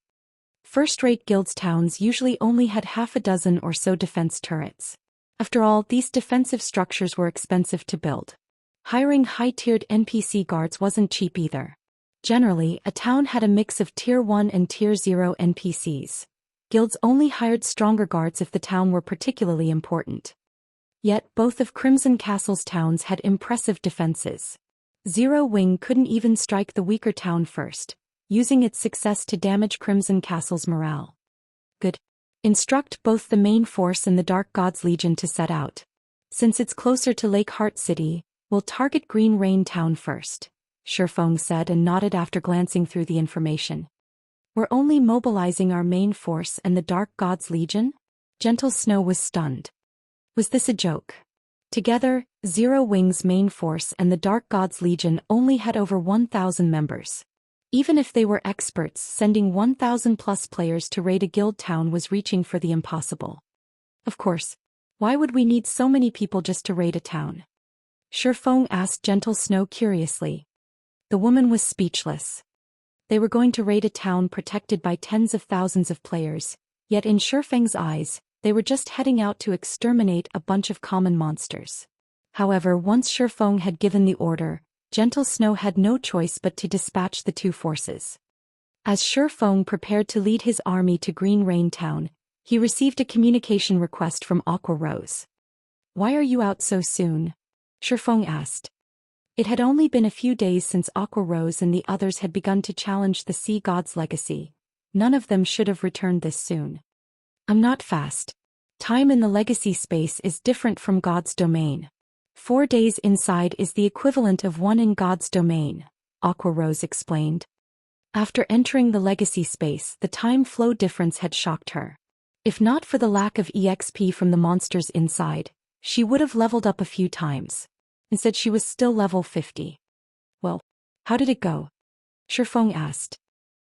A: First-rate guilds towns usually only had half a dozen or so defense turrets. After all, these defensive structures were expensive to build. Hiring high-tiered NPC guards wasn't cheap either. Generally, a town had a mix of Tier 1 and Tier 0 NPCs. Guilds only hired stronger guards if the town were particularly important. Yet, both of Crimson Castle's towns had impressive defenses. Zero Wing couldn't even strike the weaker town first, using its success to damage Crimson Castle's morale. Good. Instruct both the main force and the Dark God's Legion to set out. Since it's closer to Lake Heart City, we'll target Green Rain Town first, Feng said and nodded after glancing through the information. We're only mobilizing our main force and the Dark God's Legion? Gentle Snow was stunned. Was this a joke? Together, Zero Wing's main force and the Dark God's Legion only had over 1,000 members. Even if they were experts, sending 1,000+ players to raid a guild town was reaching for the impossible. Of course. Why would we need so many people just to raid a town? Feng asked Gentle Snow curiously. The woman was speechless. They were going to raid a town protected by tens of thousands of players, yet in Feng's eyes, they were just heading out to exterminate a bunch of common monsters. However, once Feng had given the order, Gentle Snow had no choice but to dispatch the two forces. As Feng prepared to lead his army to Green Rain Town, he received a communication request from Aqua Rose. Why are you out so soon? Feng asked. It had only been a few days since Aqua Rose and the others had begun to challenge the Sea God's legacy. None of them should have returned this soon. I'm not fast. Time in the legacy space is different from God's domain. 4 days inside is the equivalent of 1 in God's domain, Aqua Rose explained. After entering the legacy space, the time flow difference had shocked her. If not for the lack of EXP from the monsters inside, she would have leveled up a few times. Instead she was still level 50. Well, how did it go? Feng asked.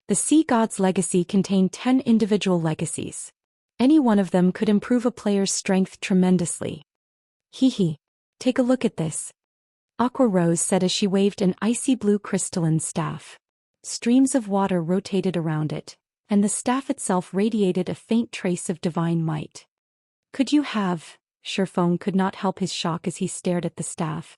A: The Sea God's legacy contained 10 individual legacies. Any one of them could improve a player's strength tremendously. Hee. Take a look at this. Aqua Rose said as she waved an icy blue crystalline staff. Streams of water rotated around it, and the staff itself radiated a faint trace of divine might. Could you have? Feng could not help his shock as he stared at the staff.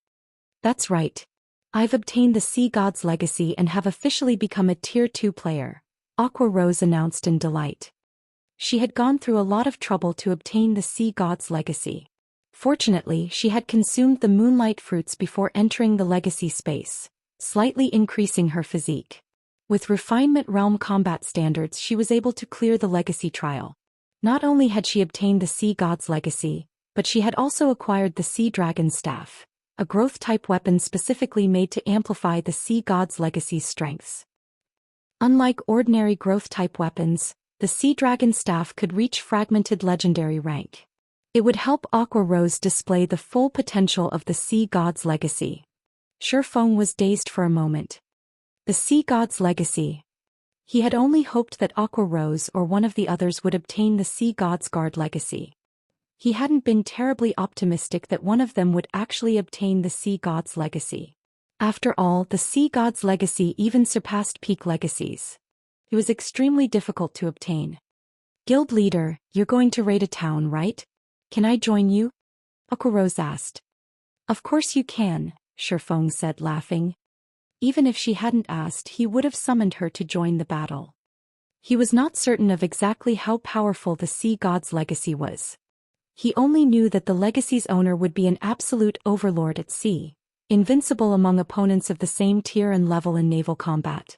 A: That's right. I've obtained the Sea God's legacy and have officially become a Tier 2 player, Aqua Rose announced in delight. She had gone through a lot of trouble to obtain the Sea God's legacy. Fortunately, she had consumed the moonlight fruits before entering the legacy space, slightly increasing her physique. With refinement realm combat standards, she was able to clear the legacy trial. Not only had she obtained the Sea God's legacy, but she had also acquired the Sea Dragon's Staff, a growth-type weapon specifically made to amplify the Sea God's legacy's strengths. Unlike ordinary growth-type weapons, the Sea Dragon's Staff could reach fragmented legendary rank. It would help Aqua Rose display the full potential of the Sea God's legacy. Feng was dazed for a moment. The Sea God's legacy. He had only hoped that Aqua Rose or one of the others would obtain the Sea God's Guard legacy. He hadn't been terribly optimistic that one of them would actually obtain the Sea God's legacy. After all, the Sea God's legacy even surpassed peak legacies. It was extremely difficult to obtain. Guild leader, you're going to raid a town, right? Can I join you? Aqua Rose asked. Of course you can, Feng said laughing. Even if she hadn't asked, he would have summoned her to join the battle. He was not certain of exactly how powerful the Sea God's legacy was. He only knew that the legacy's owner would be an absolute overlord at sea, invincible among opponents of the same tier and level in naval combat.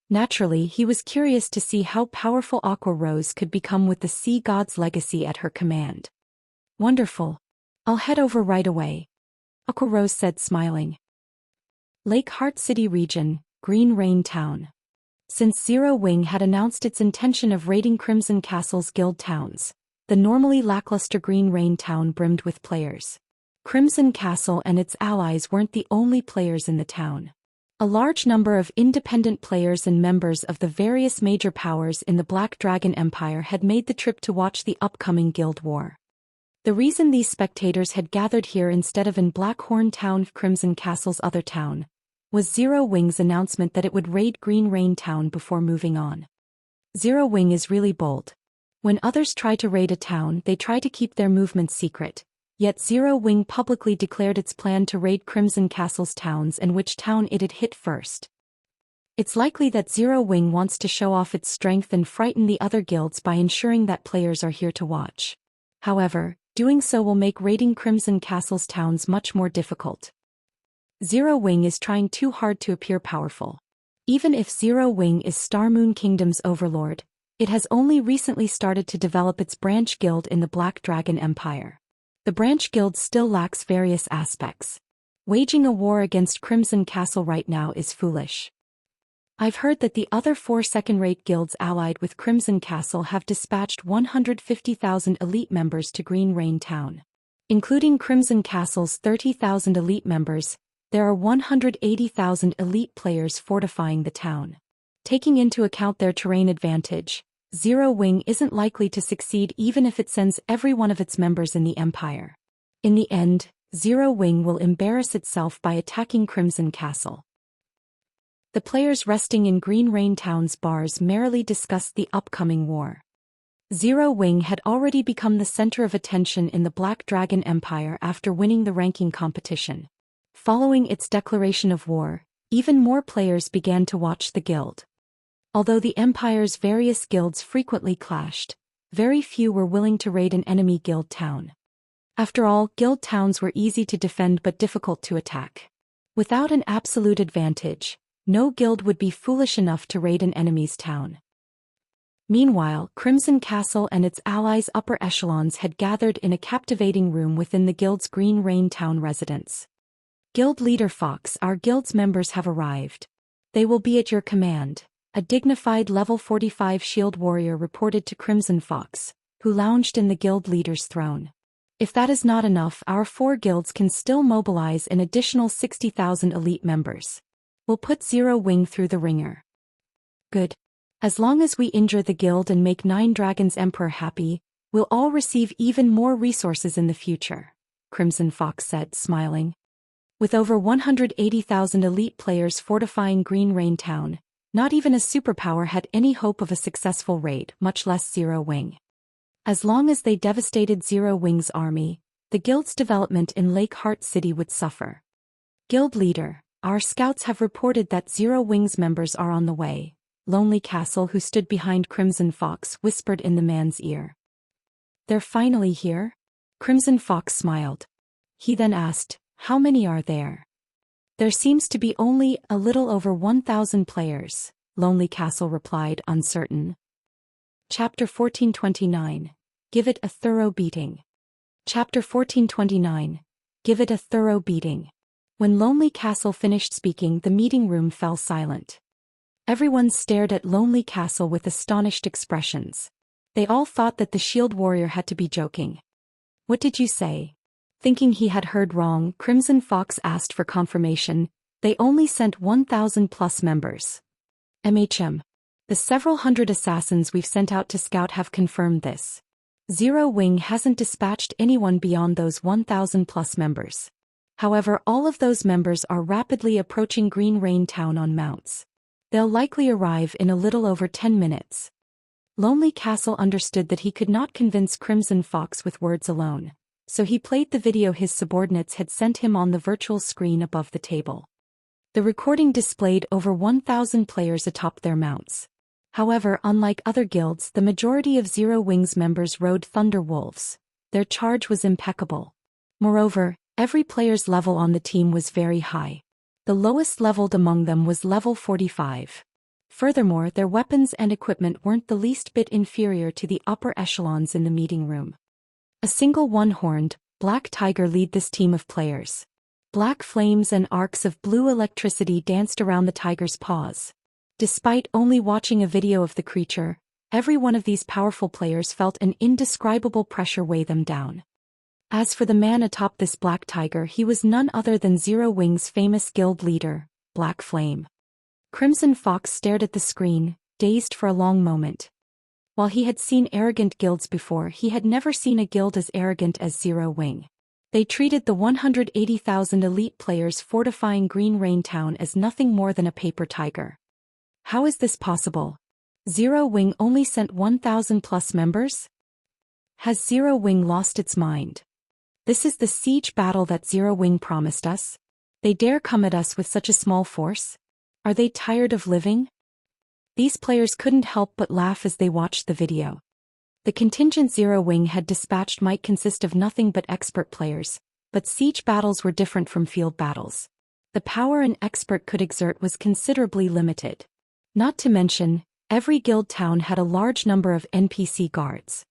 A: Naturally, he was curious to see how powerful Aqua Rose could become with the Sea God's legacy at her command. Wonderful. I'll head over right away, Aqua Rose said smiling. Lake Heart City Region, Green Rain Town. Since Zero Wing had announced its intention of raiding Crimson Castle's guild towns, the normally lackluster Green Rain Town brimmed with players. Crimson Castle and its allies weren't the only players in the town. A large number of independent players and members of the various major powers in the Black Dragon Empire had made the trip to watch the upcoming guild war. The reason these spectators had gathered here instead of in Blackhorn Town, Crimson Castle's other town, was Zero Wing's announcement that it would raid Green Rain Town before moving on. Zero Wing is really bold. When others try to raid a town, they try to keep their movements secret, yet Zero Wing publicly declared its plan to raid Crimson Castle's towns and which town it'd hit first. It's likely that Zero Wing wants to show off its strength and frighten the other guilds by ensuring that players are here to watch. However, doing so will make raiding Crimson Castle's towns much more difficult. Zero Wing is trying too hard to appear powerful. Even if Zero Wing is Star Moon Kingdom's overlord, it has only recently started to develop its branch guild in the Black Dragon Empire. The branch guild still lacks various aspects. Waging a war against Crimson Castle right now is foolish. I've heard that the other 4 second-rate guilds allied with Crimson Castle have dispatched 150,000 elite members to Green Rain Town. Including Crimson Castle's 30,000 elite members, there are 180,000 elite players fortifying the town. Taking into account their terrain advantage, Zero Wing isn't likely to succeed even if it sends every one of its members in the Empire. In the end, Zero Wing will embarrass itself by attacking Crimson Castle. The players resting in Green Rain Town's bars merrily discussed the upcoming war. Zero Wing had already become the center of attention in the Black Dragon Empire after winning the ranking competition. Following its declaration of war, even more players began to watch the guild. Although the Empire's various guilds frequently clashed, very few were willing to raid an enemy guild town. After all, guild towns were easy to defend but difficult to attack. Without an absolute advantage, no guild would be foolish enough to raid an enemy's town. Meanwhile, Crimson Castle and its allies' upper echelons had gathered in a captivating room within the guild's Green Rain Town residence. Guild leader Fox, our guild's members have arrived. They will be at your command, a dignified level 45 shield warrior reported to Crimson Fox, who lounged in the guild leader's throne. If that is not enough, our 4 guilds can still mobilize an additional 60,000 elite members. We'll put Zero Wing through the ringer. Good. As long as we injure the guild and make 9 Dragons Emperor happy, we'll all receive even more resources in the future, Crimson Fox said, smiling. With over 180,000 elite players fortifying Green Rain Town, not even a superpower had any hope of a successful raid, much less Zero Wing. As long as they devastated Zero Wing's army, the guild's development in Lake Heart City would suffer. Guild leader, our scouts have reported that Zero Wing's members are on the way, Lonely Castle, who stood behind Crimson Fox, whispered in the man's ear. They're finally here? Crimson Fox smiled. He then asked, how many are there? There seems to be only a little over 1,000 players, Lonely Castle replied, uncertain. Chapter 1429. Give it a thorough beating. Chapter 1429. Give it a thorough beating. When Lonely Castle finished speaking, the meeting room fell silent. Everyone stared at Lonely Castle with astonished expressions. They all thought that the shield warrior had to be joking. What did you say? Thinking he had heard wrong, Crimson Fox asked for confirmation. They only sent 1,000 plus members. The several hundred assassins we've sent out to scout have confirmed this. Zero Wing hasn't dispatched anyone beyond those 1,000 plus members. However, all of those members are rapidly approaching Green Rain Town on mounts. They'll likely arrive in a little over 10 minutes. Lonely Castle understood that he could not convince Crimson Fox with words alone, so he played the video his subordinates had sent him on the virtual screen above the table. The recording displayed over 1,000 players atop their mounts. However, unlike other guilds, the majority of Zero Wing's members rode Thunder Wolves. Their charge was impeccable. Moreover, every player's level on the team was very high. The lowest leveled among them was level 45. Furthermore, their weapons and equipment weren't the least bit inferior to the upper echelons in the meeting room. A single one-horned, black tiger led this team of players. Black flames and arcs of blue electricity danced around the tiger's paws. Despite only watching a video of the creature, every one of these powerful players felt an indescribable pressure weigh them down. As for the man atop this black tiger, he was none other than Zero Wing's famous guild leader, Black Flame. Crimson Fox stared at the screen, dazed for a long moment. While he had seen arrogant guilds before, he had never seen a guild as arrogant as Zero Wing. They treated the 180,000 elite players fortifying Green Rain Town as nothing more than a paper tiger. How is this possible? Zero Wing only sent 1,000 plus members? Has Zero Wing lost its mind? This is the siege battle that Zero Wing promised us? They dare come at us with such a small force? Are they tired of living? These players couldn't help but laugh as they watched the video. The contingent Zero Wing had dispatched might consist of nothing but expert players, but siege battles were different from field battles. The power an expert could exert was considerably limited. Not to mention, every guild town had a large number of NPC guards.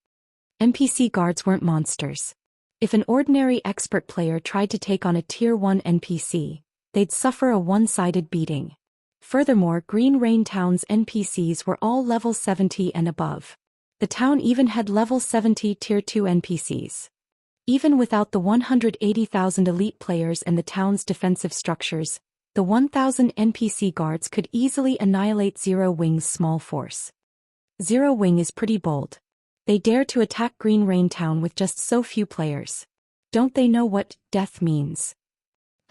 A: NPC guards weren't monsters. If an ordinary expert player tried to take on a Tier 1 NPC, they'd suffer a one-sided beating. Furthermore, Green Rain Town's NPCs were all level 70 and above. The town even had level 70 Tier 2 NPCs. Even without the 180,000 elite players and the town's defensive structures, the 1,000 NPC guards could easily annihilate Zero Wing's small force. Zero Wing is pretty bold. They dare to attack Green Rain Town with just so few players. Don't they know what death means?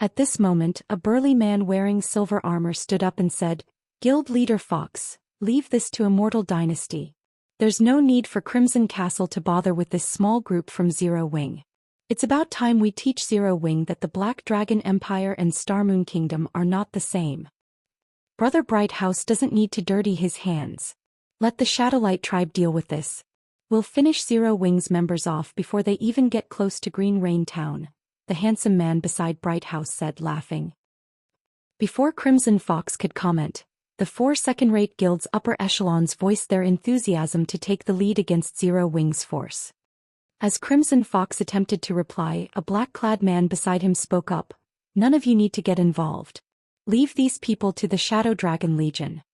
A: At this moment, a burly man wearing silver armor stood up and said, "Guild leader Fox, leave this to Immortal Dynasty. There's no need for Crimson Castle to bother with this small group from Zero Wing. It's about time we teach Zero Wing that the Black Dragon Empire and Starmoon Kingdom are not the same. Brother Brighthouse doesn't need to dirty his hands. Let the Shadowlight tribe deal with this. We'll finish Zero Wing's members off before they even get close to Green Rain Town," the handsome man beside Brighthouse said, laughing. Before Crimson Fox could comment, the 4 second-rate guild's upper echelons voiced their enthusiasm to take the lead against Zero Wing's force. As Crimson Fox attempted to reply, a black-clad man beside him spoke up, "None of you need to get involved. Leave these people to the Shadow Dragon Legion."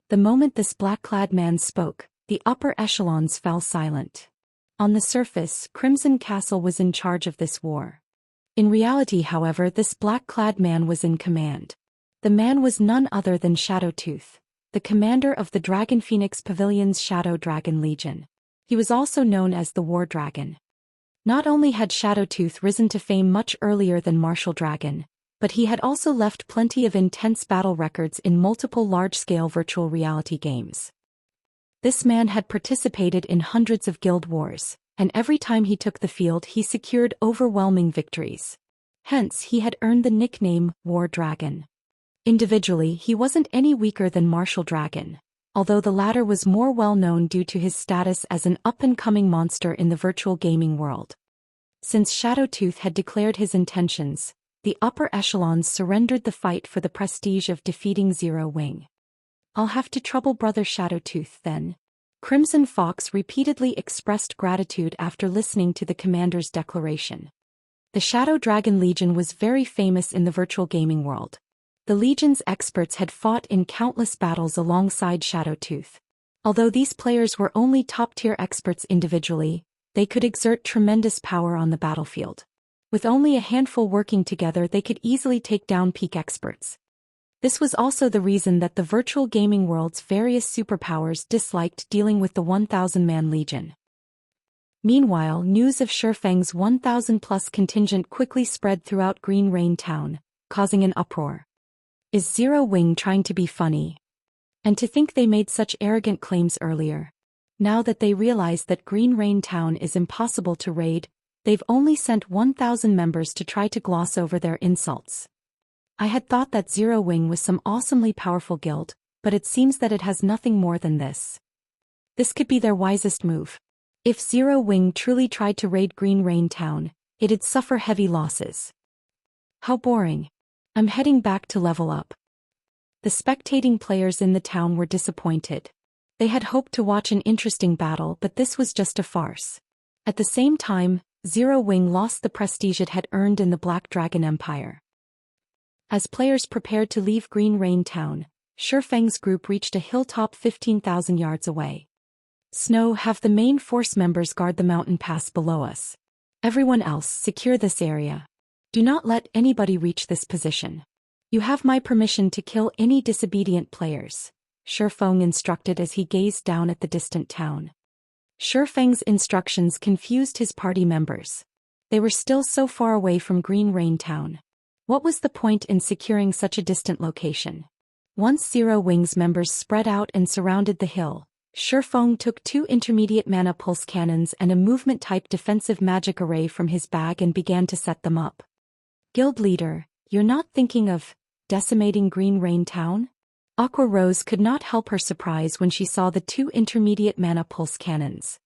A: The moment this black-clad man spoke, the upper echelons fell silent. On the surface, Crimson Castle was in charge of this war. In reality, however, this black-clad man was in command. The man was none other than Shadowtooth, the commander of the Dragon Phoenix Pavilion's Shadow Dragon Legion. He was also known as the War Dragon. Not only had Shadowtooth risen to fame much earlier than Martial Dragon, but he had also left plenty of intense battle records in multiple large-scale virtual reality games. This man had participated in hundreds of guild wars, and every time he took the field he secured overwhelming victories. Hence, he had earned the nickname War Dragon. Individually, he wasn't any weaker than Martial Dragon, although the latter was more well-known due to his status as an up-and-coming monster in the virtual gaming world. Since Shadowtooth had declared his intentions, the upper echelons surrendered the fight for the prestige of defeating Zero Wing. "I'll have to trouble Brother Shadowtooth then." Crimson Fox repeatedly expressed gratitude after listening to the commander's declaration. The Shadow Dragon Legion was very famous in the virtual gaming world. The Legion's experts had fought in countless battles alongside Shadowtooth. Although these players were only top-tier experts individually, they could exert tremendous power on the battlefield. With only a handful working together, they could easily take down peak experts. This was also the reason that the virtual gaming world's various superpowers disliked dealing with the 1,000-man Legion. Meanwhile, news of Feng's 1,000-plus contingent quickly spread throughout Green Rain Town, causing an uproar. Is Zero Wing trying to be funny? And to think they made such arrogant claims earlier. Now that they realize that Green Rain Town is impossible to raid, they've only sent 1,000 members to try to gloss over their insults. I had thought that Zero Wing was some awesomely powerful guild, but it seems that it has nothing more than this. This could be their wisest move. If Zero Wing truly tried to raid Green Rain Town, it'd suffer heavy losses. How boring. I'm heading back to level up. The spectating players in the town were disappointed. They had hoped to watch an interesting battle, but this was just a farce. At the same time, Zero Wing lost the prestige it had earned in the Black Dragon Empire. As players prepared to leave Green Rain Town, Feng's group reached a hilltop 15,000 yards away. "Snow, have the main force members guard the mountain pass below us. Everyone else, secure this area. Do not let anybody reach this position. You have my permission to kill any disobedient players," Feng instructed as he gazed down at the distant town. Feng's instructions confused his party members. They were still so far away from Green Rain Town. What was the point in securing such a distant location? Once Zero Wing's members spread out and surrounded the hill, Feng took 2 intermediate mana pulse cannons and a movement-type defensive magic array from his bag and began to set them up. "Guild leader, you're not thinking of decimating Green Rain Town?" Aqua Rose could not help her surprise when she saw the 2 intermediate mana pulse cannons.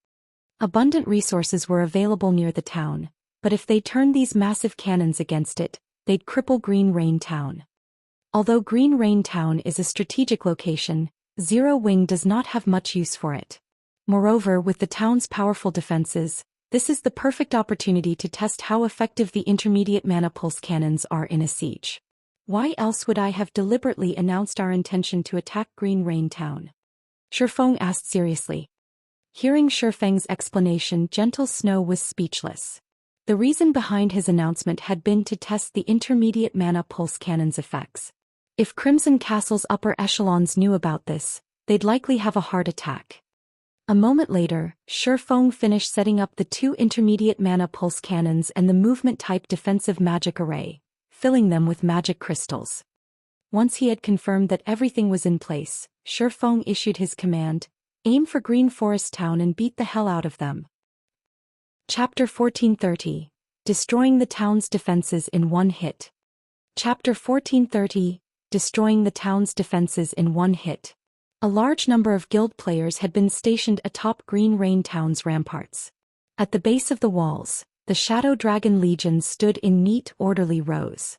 A: Abundant resources were available near the town, but if they turned these massive cannons against it, they'd cripple Green Rain Town. Although Green Rain Town is a strategic location, Zero Wing does not have much use for it. Moreover, with the town's powerful defenses, this is the perfect opportunity to test how effective the intermediate mana pulse cannons are in a siege. Why else would I have deliberately announced our intention to attack Green Rain Town? Feng asked seriously. Hearing Feng's explanation, Gentle Snow was speechless. The reason behind his announcement had been to test the intermediate mana pulse cannon's effects. If Crimson Castle's upper echelons knew about this, they'd likely have a heart attack. A moment later, Feng finished setting up the 2 intermediate mana pulse cannons and the movement-type defensive magic array, filling them with magic crystals. Once he had confirmed that everything was in place, Feng issued his command, aim for Green Forest Town and beat the hell out of them. Chapter 1430, Destroying the Town's Defenses in One Hit. Chapter 1430, Destroying the Town's Defenses in One Hit. A large number of guild players had been stationed atop Green Rain Town's ramparts. At the base of the walls, the Shadow Dragon Legion stood in neat, orderly rows.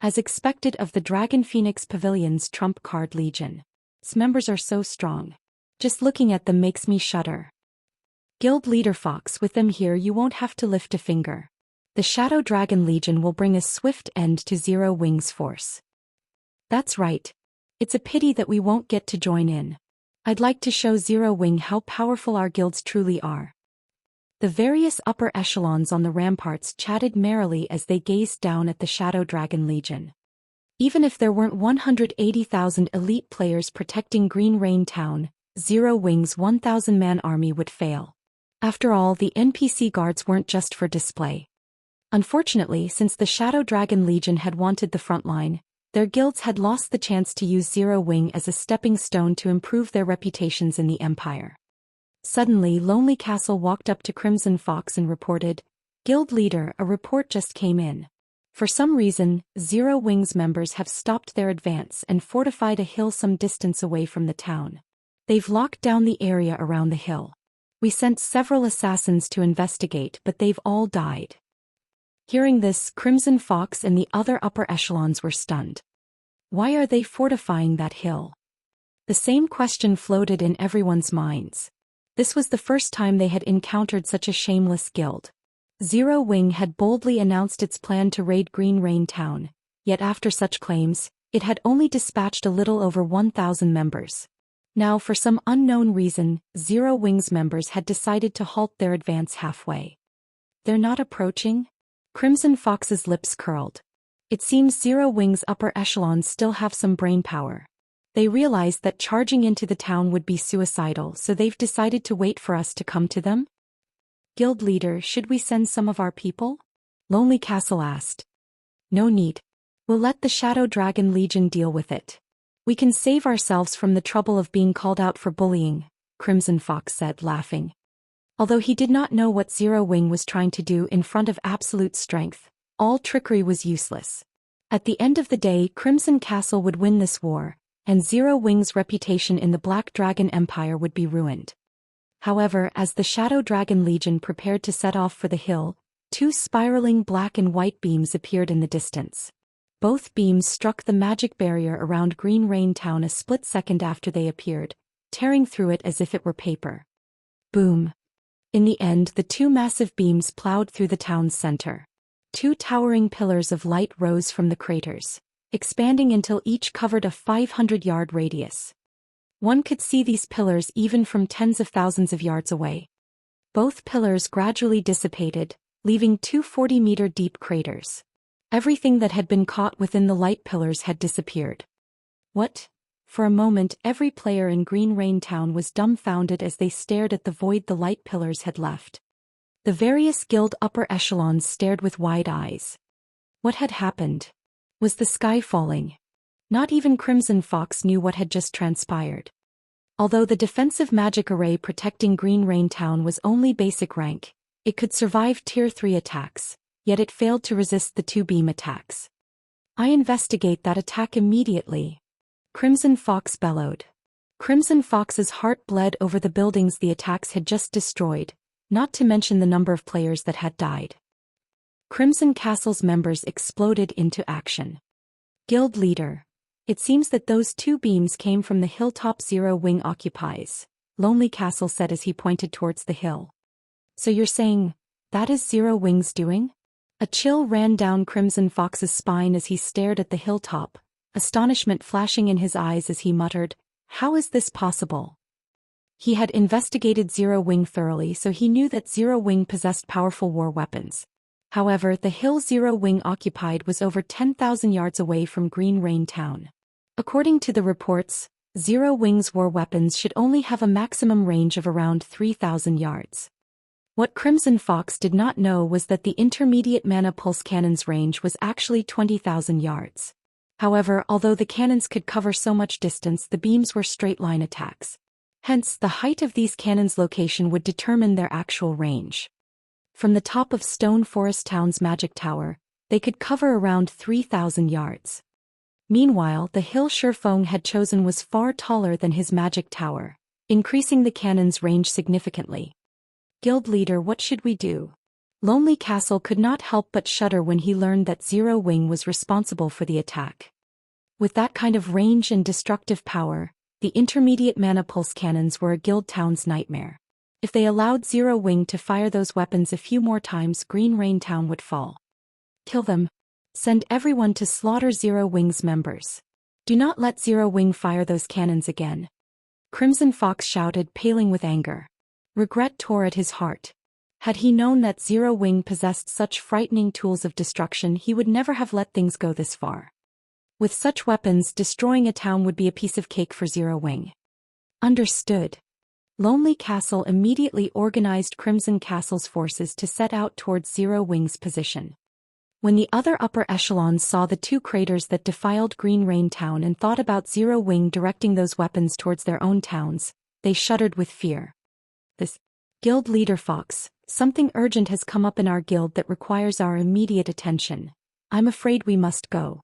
A: As expected of the Dragon Phoenix Pavilion's trump card Legion. Its members are so strong. Just looking at them makes me shudder. Guild leader Fox, with them here you won't have to lift a finger. The Shadow Dragon Legion will bring a swift end to Zero Wing's force. That's right. It's a pity that we won't get to join in. I'd like to show Zero Wing how powerful our guilds truly are. The various upper echelons on the ramparts chatted merrily as they gazed down at the Shadow Dragon Legion. Even if there weren't 180,000 elite players protecting Green Rain Town, Zero Wing's 1,000-man army would fail. After all, the NPC guards weren't just for display. Unfortunately, since the Shadow Dragon Legion had wanted the front line, their guilds had lost the chance to use Zero Wing as a stepping stone to improve their reputations in the Empire. Suddenly, Lonely Castle walked up to Crimson Fox and reported, "Guild leader, a report just came in. For some reason, Zero Wing's members have stopped their advance and fortified a hill some distance away from the town. They've locked down the area around the hill. We sent several assassins to investigate, but they've all died." Hearing this, Crimson Fox and the other upper echelons were stunned. Why are they fortifying that hill? The same question floated in everyone's minds. This was the first time they had encountered such a shameless guild. Zero Wing had boldly announced its plan to raid Green Rain Town, yet after such claims, it had only dispatched a little over 1,000 members. Now, for some unknown reason, Zero Wing's members had decided to halt their advance halfway. They're not approaching? Crimson Fox's lips curled. It seems Zero Wing's upper echelons still have some brainpower. They realized that charging into the town would be suicidal, so they've decided to wait for us to come to them? Guild leader, should we send some of our people? Lonely Castle asked. No need. We'll let the Shadow Dragon Legion deal with it. We can save ourselves from the trouble of being called out for bullying, Crimson Fox said, laughing. Although he did not know what Zero Wing was trying to do in front of absolute strength, all trickery was useless. At the end of the day, Crimson Castle would win this war, and Zero Wing's reputation in the Black Dragon Empire would be ruined. However, as the Shadow Dragon Legion prepared to set off for the hill, 2 spiraling black and white beams appeared in the distance. Both beams struck the magic barrier around Green Rain Town a split second after they appeared, tearing through it as if it were paper. Boom. In the end, the 2 massive beams plowed through the town's center. 2 towering pillars of light rose from the craters, expanding until each covered a 500-yard radius. One could see these pillars even from tens of thousands of yards away. Both pillars gradually dissipated, leaving 2 40-meter-deep craters. Everything that had been caught within the light pillars had disappeared. What? For a moment, every player in Green Rain Town was dumbfounded as they stared at the void the light pillars had left. The various guild upper echelons stared with wide eyes. What had happened? Was the sky falling? Not even Crimson Fox knew what had just transpired. Although the defensive magic array protecting Green Rain Town was only basic rank, it could survive Tier 3 attacks, yet it failed to resist the 2 beam attacks. I investigate that attack immediately. Crimson Fox bellowed. Crimson Fox's heart bled over the buildings the attacks had just destroyed, not to mention the number of players that had died. Crimson Castle's members exploded into action. Guild leader. It seems that those two beams came from the hilltop Zero Wing occupies, Lonely Castle said as he pointed towards the hill. So you're saying, that is Zero Wing's doing? A chill ran down Crimson Fox's spine as he stared at the hilltop, astonishment flashing in his eyes as he muttered, how is this possible? He had investigated Zero Wing thoroughly, so he knew that Zero Wing possessed powerful war weapons. However, the hill Zero Wing occupied was over 10,000 yards away from Green Rain Town. According to the reports, Zero Wing's war weapons should only have a maximum range of around 3,000 yards. What Crimson Fox did not know was that the intermediate mana pulse cannon's range was actually 20,000 yards. However, although the cannons could cover so much distance, the beams were straight-line attacks. Hence, the height of these cannons' location would determine their actual range. From the top of Stone Forest Town's magic tower, they could cover around 3,000 yards. Meanwhile, the hill Feng had chosen was far taller than his magic tower, increasing the cannon's range significantly. Guild leader, what should we do? Lonely Castle could not help but shudder when he learned that Zero Wing was responsible for the attack. With that kind of range and destructive power, the intermediate mana pulse cannons were a guild town's nightmare. If they allowed Zero Wing to fire those weapons a few more times, Green Rain Town would fall. Kill them. Send everyone to slaughter Zero Wing's members. Do not let Zero Wing fire those cannons again. Crimson Fox shouted, paling with anger. Regret tore at his heart. Had he known that Zero Wing possessed such frightening tools of destruction, he would never have let things go this far. With such weapons, destroying a town would be a piece of cake for Zero Wing. Understood. Lonely Castle immediately organized Crimson Castle's forces to set out towards Zero Wing's position. When the other upper echelons saw the two craters that defiled Green Rain Town and thought about Zero Wing directing those weapons towards their own towns, they shuddered with fear. This guild leader Fox, something urgent has come up in our guild that requires our immediate attention. I'm afraid we must go.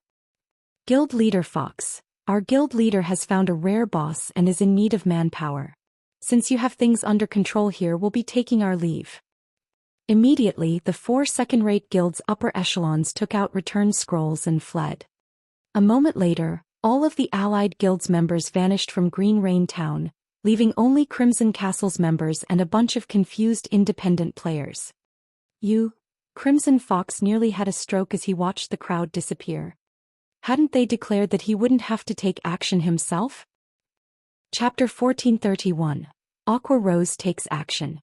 A: Guild leader Fox, our guild leader has found a rare boss and is in need of manpower. Since you have things under control here, we'll be taking our leave. Immediately, the 4 second-rate guild's upper echelons took out return scrolls and fled. A moment later, all of the allied guild's members vanished from Green Rain Town, leaving only Crimson Castle's members and a bunch of confused independent players. Crimson Fox nearly had a stroke as he watched the crowd disappear. Hadn't they declared that he wouldn't have to take action himself? Chapter 1431. Aqua Rose takes action.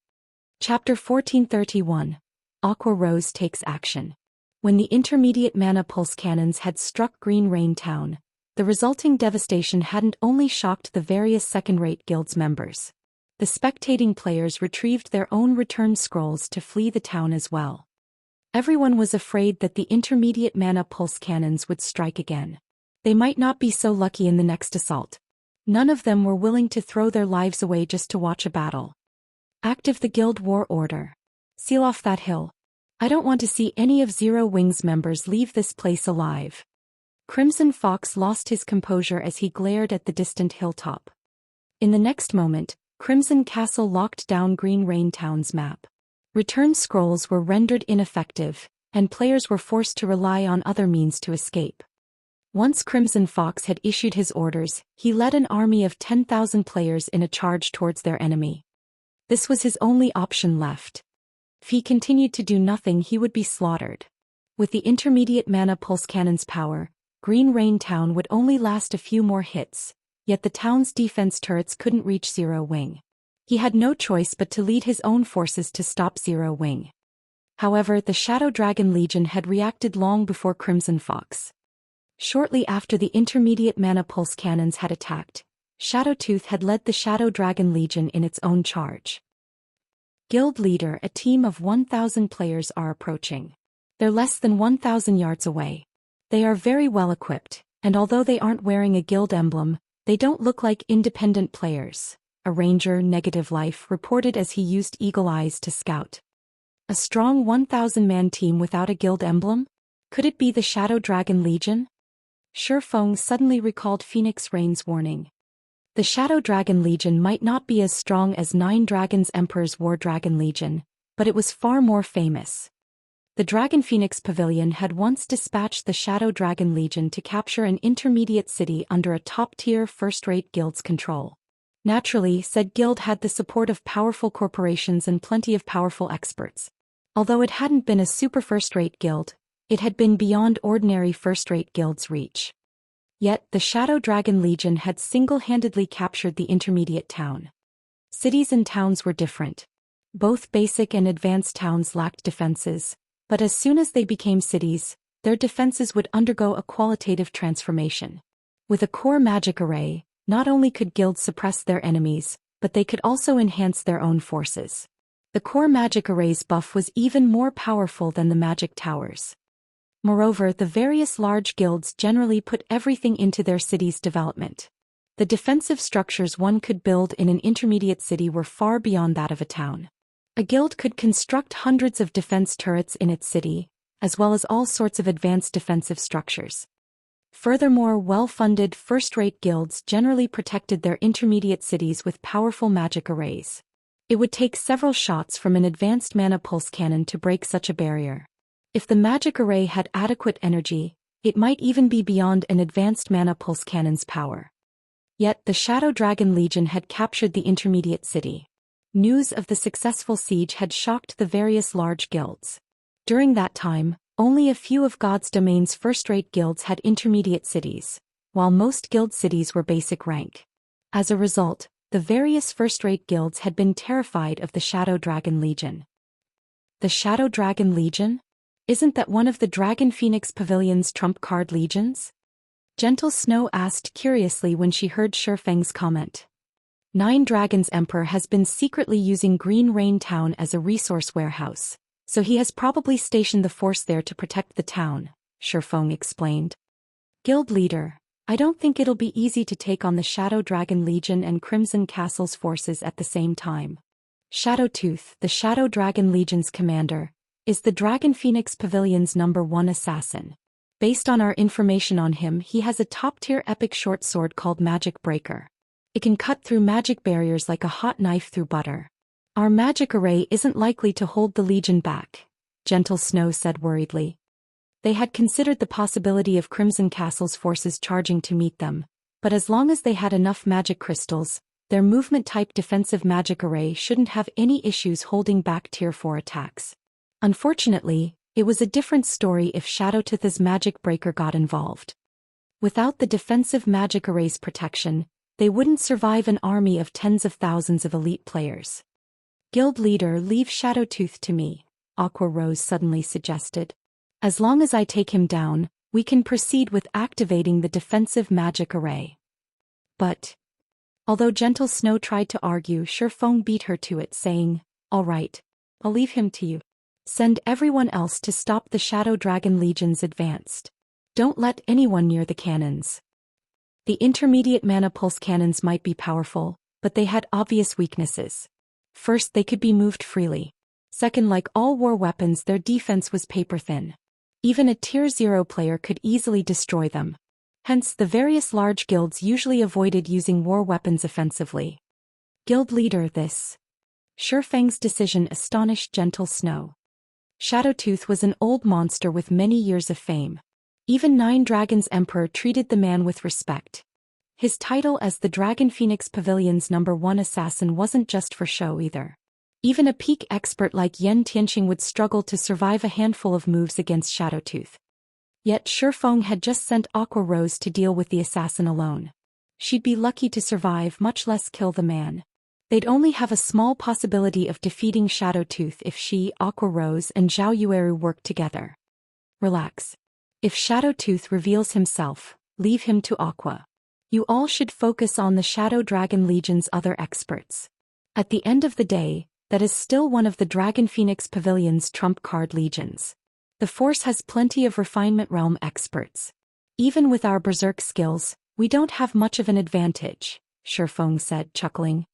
A: Chapter 1431. Aqua Rose takes action. When the intermediate mana pulse cannons had struck Green Rain Town, the resulting devastation hadn't only shocked the various second-rate guilds members. The spectating players retrieved their own return scrolls to flee the town as well. Everyone was afraid that the intermediate mana pulse cannons would strike again. They might not be so lucky in the next assault. None of them were willing to throw their lives away just to watch a battle. Active the guild war order. Seal off that hill. I don't want to see any of Zero Wing's members leave this place alive. Crimson Fox lost his composure as he glared at the distant hilltop. In the next moment, Crimson Castle locked down Green Rain Town's map. Return scrolls were rendered ineffective, and players were forced to rely on other means to escape. Once Crimson Fox had issued his orders, he led an army of 10,000 players in a charge towards their enemy. This was his only option left. If he continued to do nothing, he would be slaughtered. With the intermediate mana pulse cannon's power, Green Rain Town would only last a few more hits, yet the town's defense turrets couldn't reach Zero Wing. He had no choice but to lead his own forces to stop Zero Wing. However, the Shadow Dragon Legion had reacted long before Crimson Fox. Shortly after the intermediate mana pulse cannons had attacked, Shadowtooth had led the Shadow Dragon Legion in its own charge. Guild leader, a team of 1,000 players are approaching. They're less than 1,000 yards away. They are very well equipped, and although they aren't wearing a guild emblem, they don't look like independent players, a ranger, Negative Life, reported as he used eagle eyes to scout. A strong 1,000-man team without a guild emblem? Could it be the Shadow Dragon Legion? Feng suddenly recalled Phoenix Rain's warning. The Shadow Dragon Legion might not be as strong as Nine Dragons Emperor's War Dragon Legion, but it was far more famous. The Dragon Phoenix Pavilion had once dispatched the Shadow Dragon Legion to capture an intermediate city under a top-tier first-rate guild's control. Naturally, said guild had the support of powerful corporations and plenty of powerful experts. Although it hadn't been a super first-rate guild, it had been beyond ordinary first-rate guilds' reach. Yet, the Shadow Dragon Legion had single-handedly captured the intermediate town. Cities and towns were different. Both basic and advanced towns lacked defenses, but as soon as they became cities, their defenses would undergo a qualitative transformation. With a core magic array, not only could guilds suppress their enemies, but they could also enhance their own forces. The core magic array's buff was even more powerful than the magic towers. Moreover, the various large guilds generally put everything into their city's development. The defensive structures one could build in an intermediate city were far beyond that of a town. A guild could construct hundreds of defense turrets in its city, as well as all sorts of advanced defensive structures. Furthermore, well-funded first-rate guilds generally protected their intermediate cities with powerful magic arrays. It would take several shots from an advanced mana pulse cannon to break such a barrier. If the magic array had adequate energy, it might even be beyond an advanced mana pulse cannon's power. Yet the Shadow Dragon Legion had captured the intermediate city. News of the successful siege had shocked the various large guilds. During that time, only a few of God's Domain's first-rate guilds had intermediate cities, while most guild cities were basic rank. As a result, the various first-rate guilds had been terrified of the Shadow Dragon Legion. The Shadow Dragon Legion? Isn't that one of the Dragon Phoenix Pavilion's trump card legions? Gentle Snow asked curiously when she heard Feng's comment. Nine Dragons Emperor has been secretly using Green Rain Town as a resource warehouse, so he has probably stationed the force there to protect the town, Feng explained. Guild leader, I don't think it'll be easy to take on the Shadow Dragon Legion and Crimson Castle's forces at the same time. Shadowtooth, the Shadow Dragon Legion's commander, is the Dragon Phoenix Pavilion's #1 assassin. Based on our information on him, he has a top-tier epic short sword called Magic Breaker. It can cut through magic barriers like a hot knife through butter. Our magic array isn't likely to hold the Legion back, Gentle Snow said worriedly. They had considered the possibility of Crimson Castle's forces charging to meet them, but as long as they had enough magic crystals, their movement-type defensive magic array shouldn't have any issues holding back Tier 4 attacks. Unfortunately, it was a different story if Shadowtooth's Magic Breaker got involved. Without the defensive magic array's protection, they wouldn't survive an army of tens of thousands of elite players. Guild leader, leave Shadowtooth to me, Aqua Rose suddenly suggested. As long as I take him down, we can proceed with activating the defensive magic array. But, although Gentle Snow tried to argue, Feng beat her to it, saying, "All right, I'll leave him to you. Send everyone else to stop the Shadow Dragon Legion's advance. Don't let anyone near the cannons." The intermediate mana pulse cannons might be powerful, but they had obvious weaknesses. First, they could be moved freely. Second, like all war weapons, their defense was paper-thin. Even a Tier 0 player could easily destroy them. Hence, the various large guilds usually avoided using war weapons offensively. Guild leader, this Feng's decision astonished Gentle Snow. Shadowtooth was an old monster with many years of fame. Even Nine Dragons Emperor treated the man with respect. His title as the Dragon Phoenix Pavilion's #1 assassin wasn't just for show either. Even a peak expert like Yen Tianqing would struggle to survive a handful of moves against Shadowtooth. Yet Feng had just sent Aqua Rose to deal with the assassin alone. She'd be lucky to survive, much less kill the man. They'd only have a small possibility of defeating Shadowtooth if she, Aqua Rose, and Zhao Yueru worked together. Relax. If Shadowtooth reveals himself, leave him to Aqua. You all should focus on the Shadow Dragon Legion's other experts. At the end of the day, that is still one of the Dragon Phoenix Pavilion's trump card legions. The force has plenty of refinement realm experts. Even with our berserk skills, we don't have much of an advantage, Feng said, chuckling.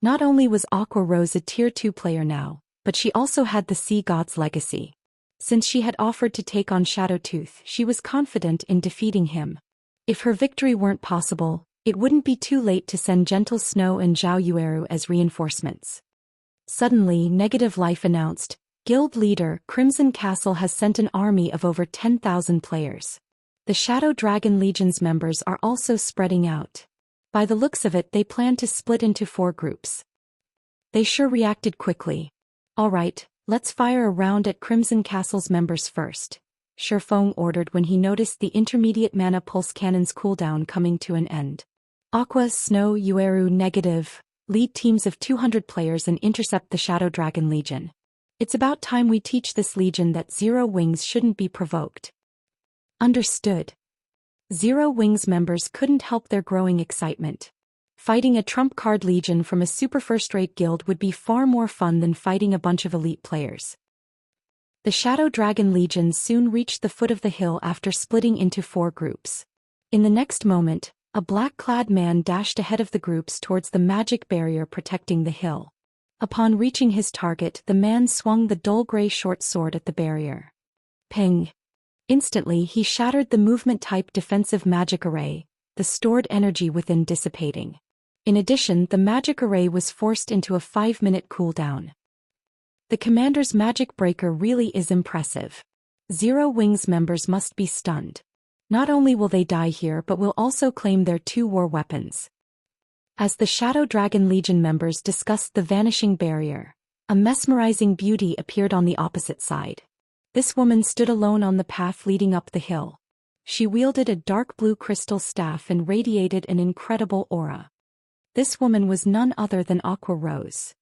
A: Not only was Aqua Rose a Tier 2 player now, but she also had the Sea God's legacy. Since she had offered to take on Shadowtooth, she was confident in defeating him. If her victory weren't possible, it wouldn't be too late to send Gentle Snow and Zhao Yueru as reinforcements. Suddenly, Negative Life announced, Guild leader, Crimson Castle has sent an army of over 10,000 players. The Shadow Dragon Legion's members are also spreading out. By the looks of it, they plan to split into 4 groups. They sure reacted quickly. Alright, let's fire a round at Crimson Castle's members first, Feng ordered when he noticed the intermediate mana pulse cannon's cooldown coming to an end. Aqua, Snow, Yueru, Negative, lead teams of 200 players and intercept the Shadow Dragon Legion. It's about time we teach this legion that Zero Wings shouldn't be provoked. Understood. Zero Wings members couldn't help their growing excitement. Fighting a trump card legion from a super first-rate guild would be far more fun than fighting a bunch of elite players. The Shadow Dragon Legion soon reached the foot of the hill after splitting into 4 groups. In the next moment, a black-clad man dashed ahead of the groups towards the magic barrier protecting the hill. Upon reaching his target, the man swung the dull gray short sword at the barrier. Ping! Instantly he shattered the movement-type defensive magic array, the stored energy within dissipating. In addition, the magic array was forced into a 5-minute cooldown. The commander's magic breaker really is impressive. Zero Wings members must be stunned. Not only will they die here but will also claim their 2 war weapons. As the Shadow Dragon Legion members discussed the vanishing barrier, a mesmerizing beauty appeared on the opposite side. This woman stood alone on the path leading up the hill. She wielded a dark blue crystal staff and radiated an incredible aura. This woman was none other than Aqua Rose.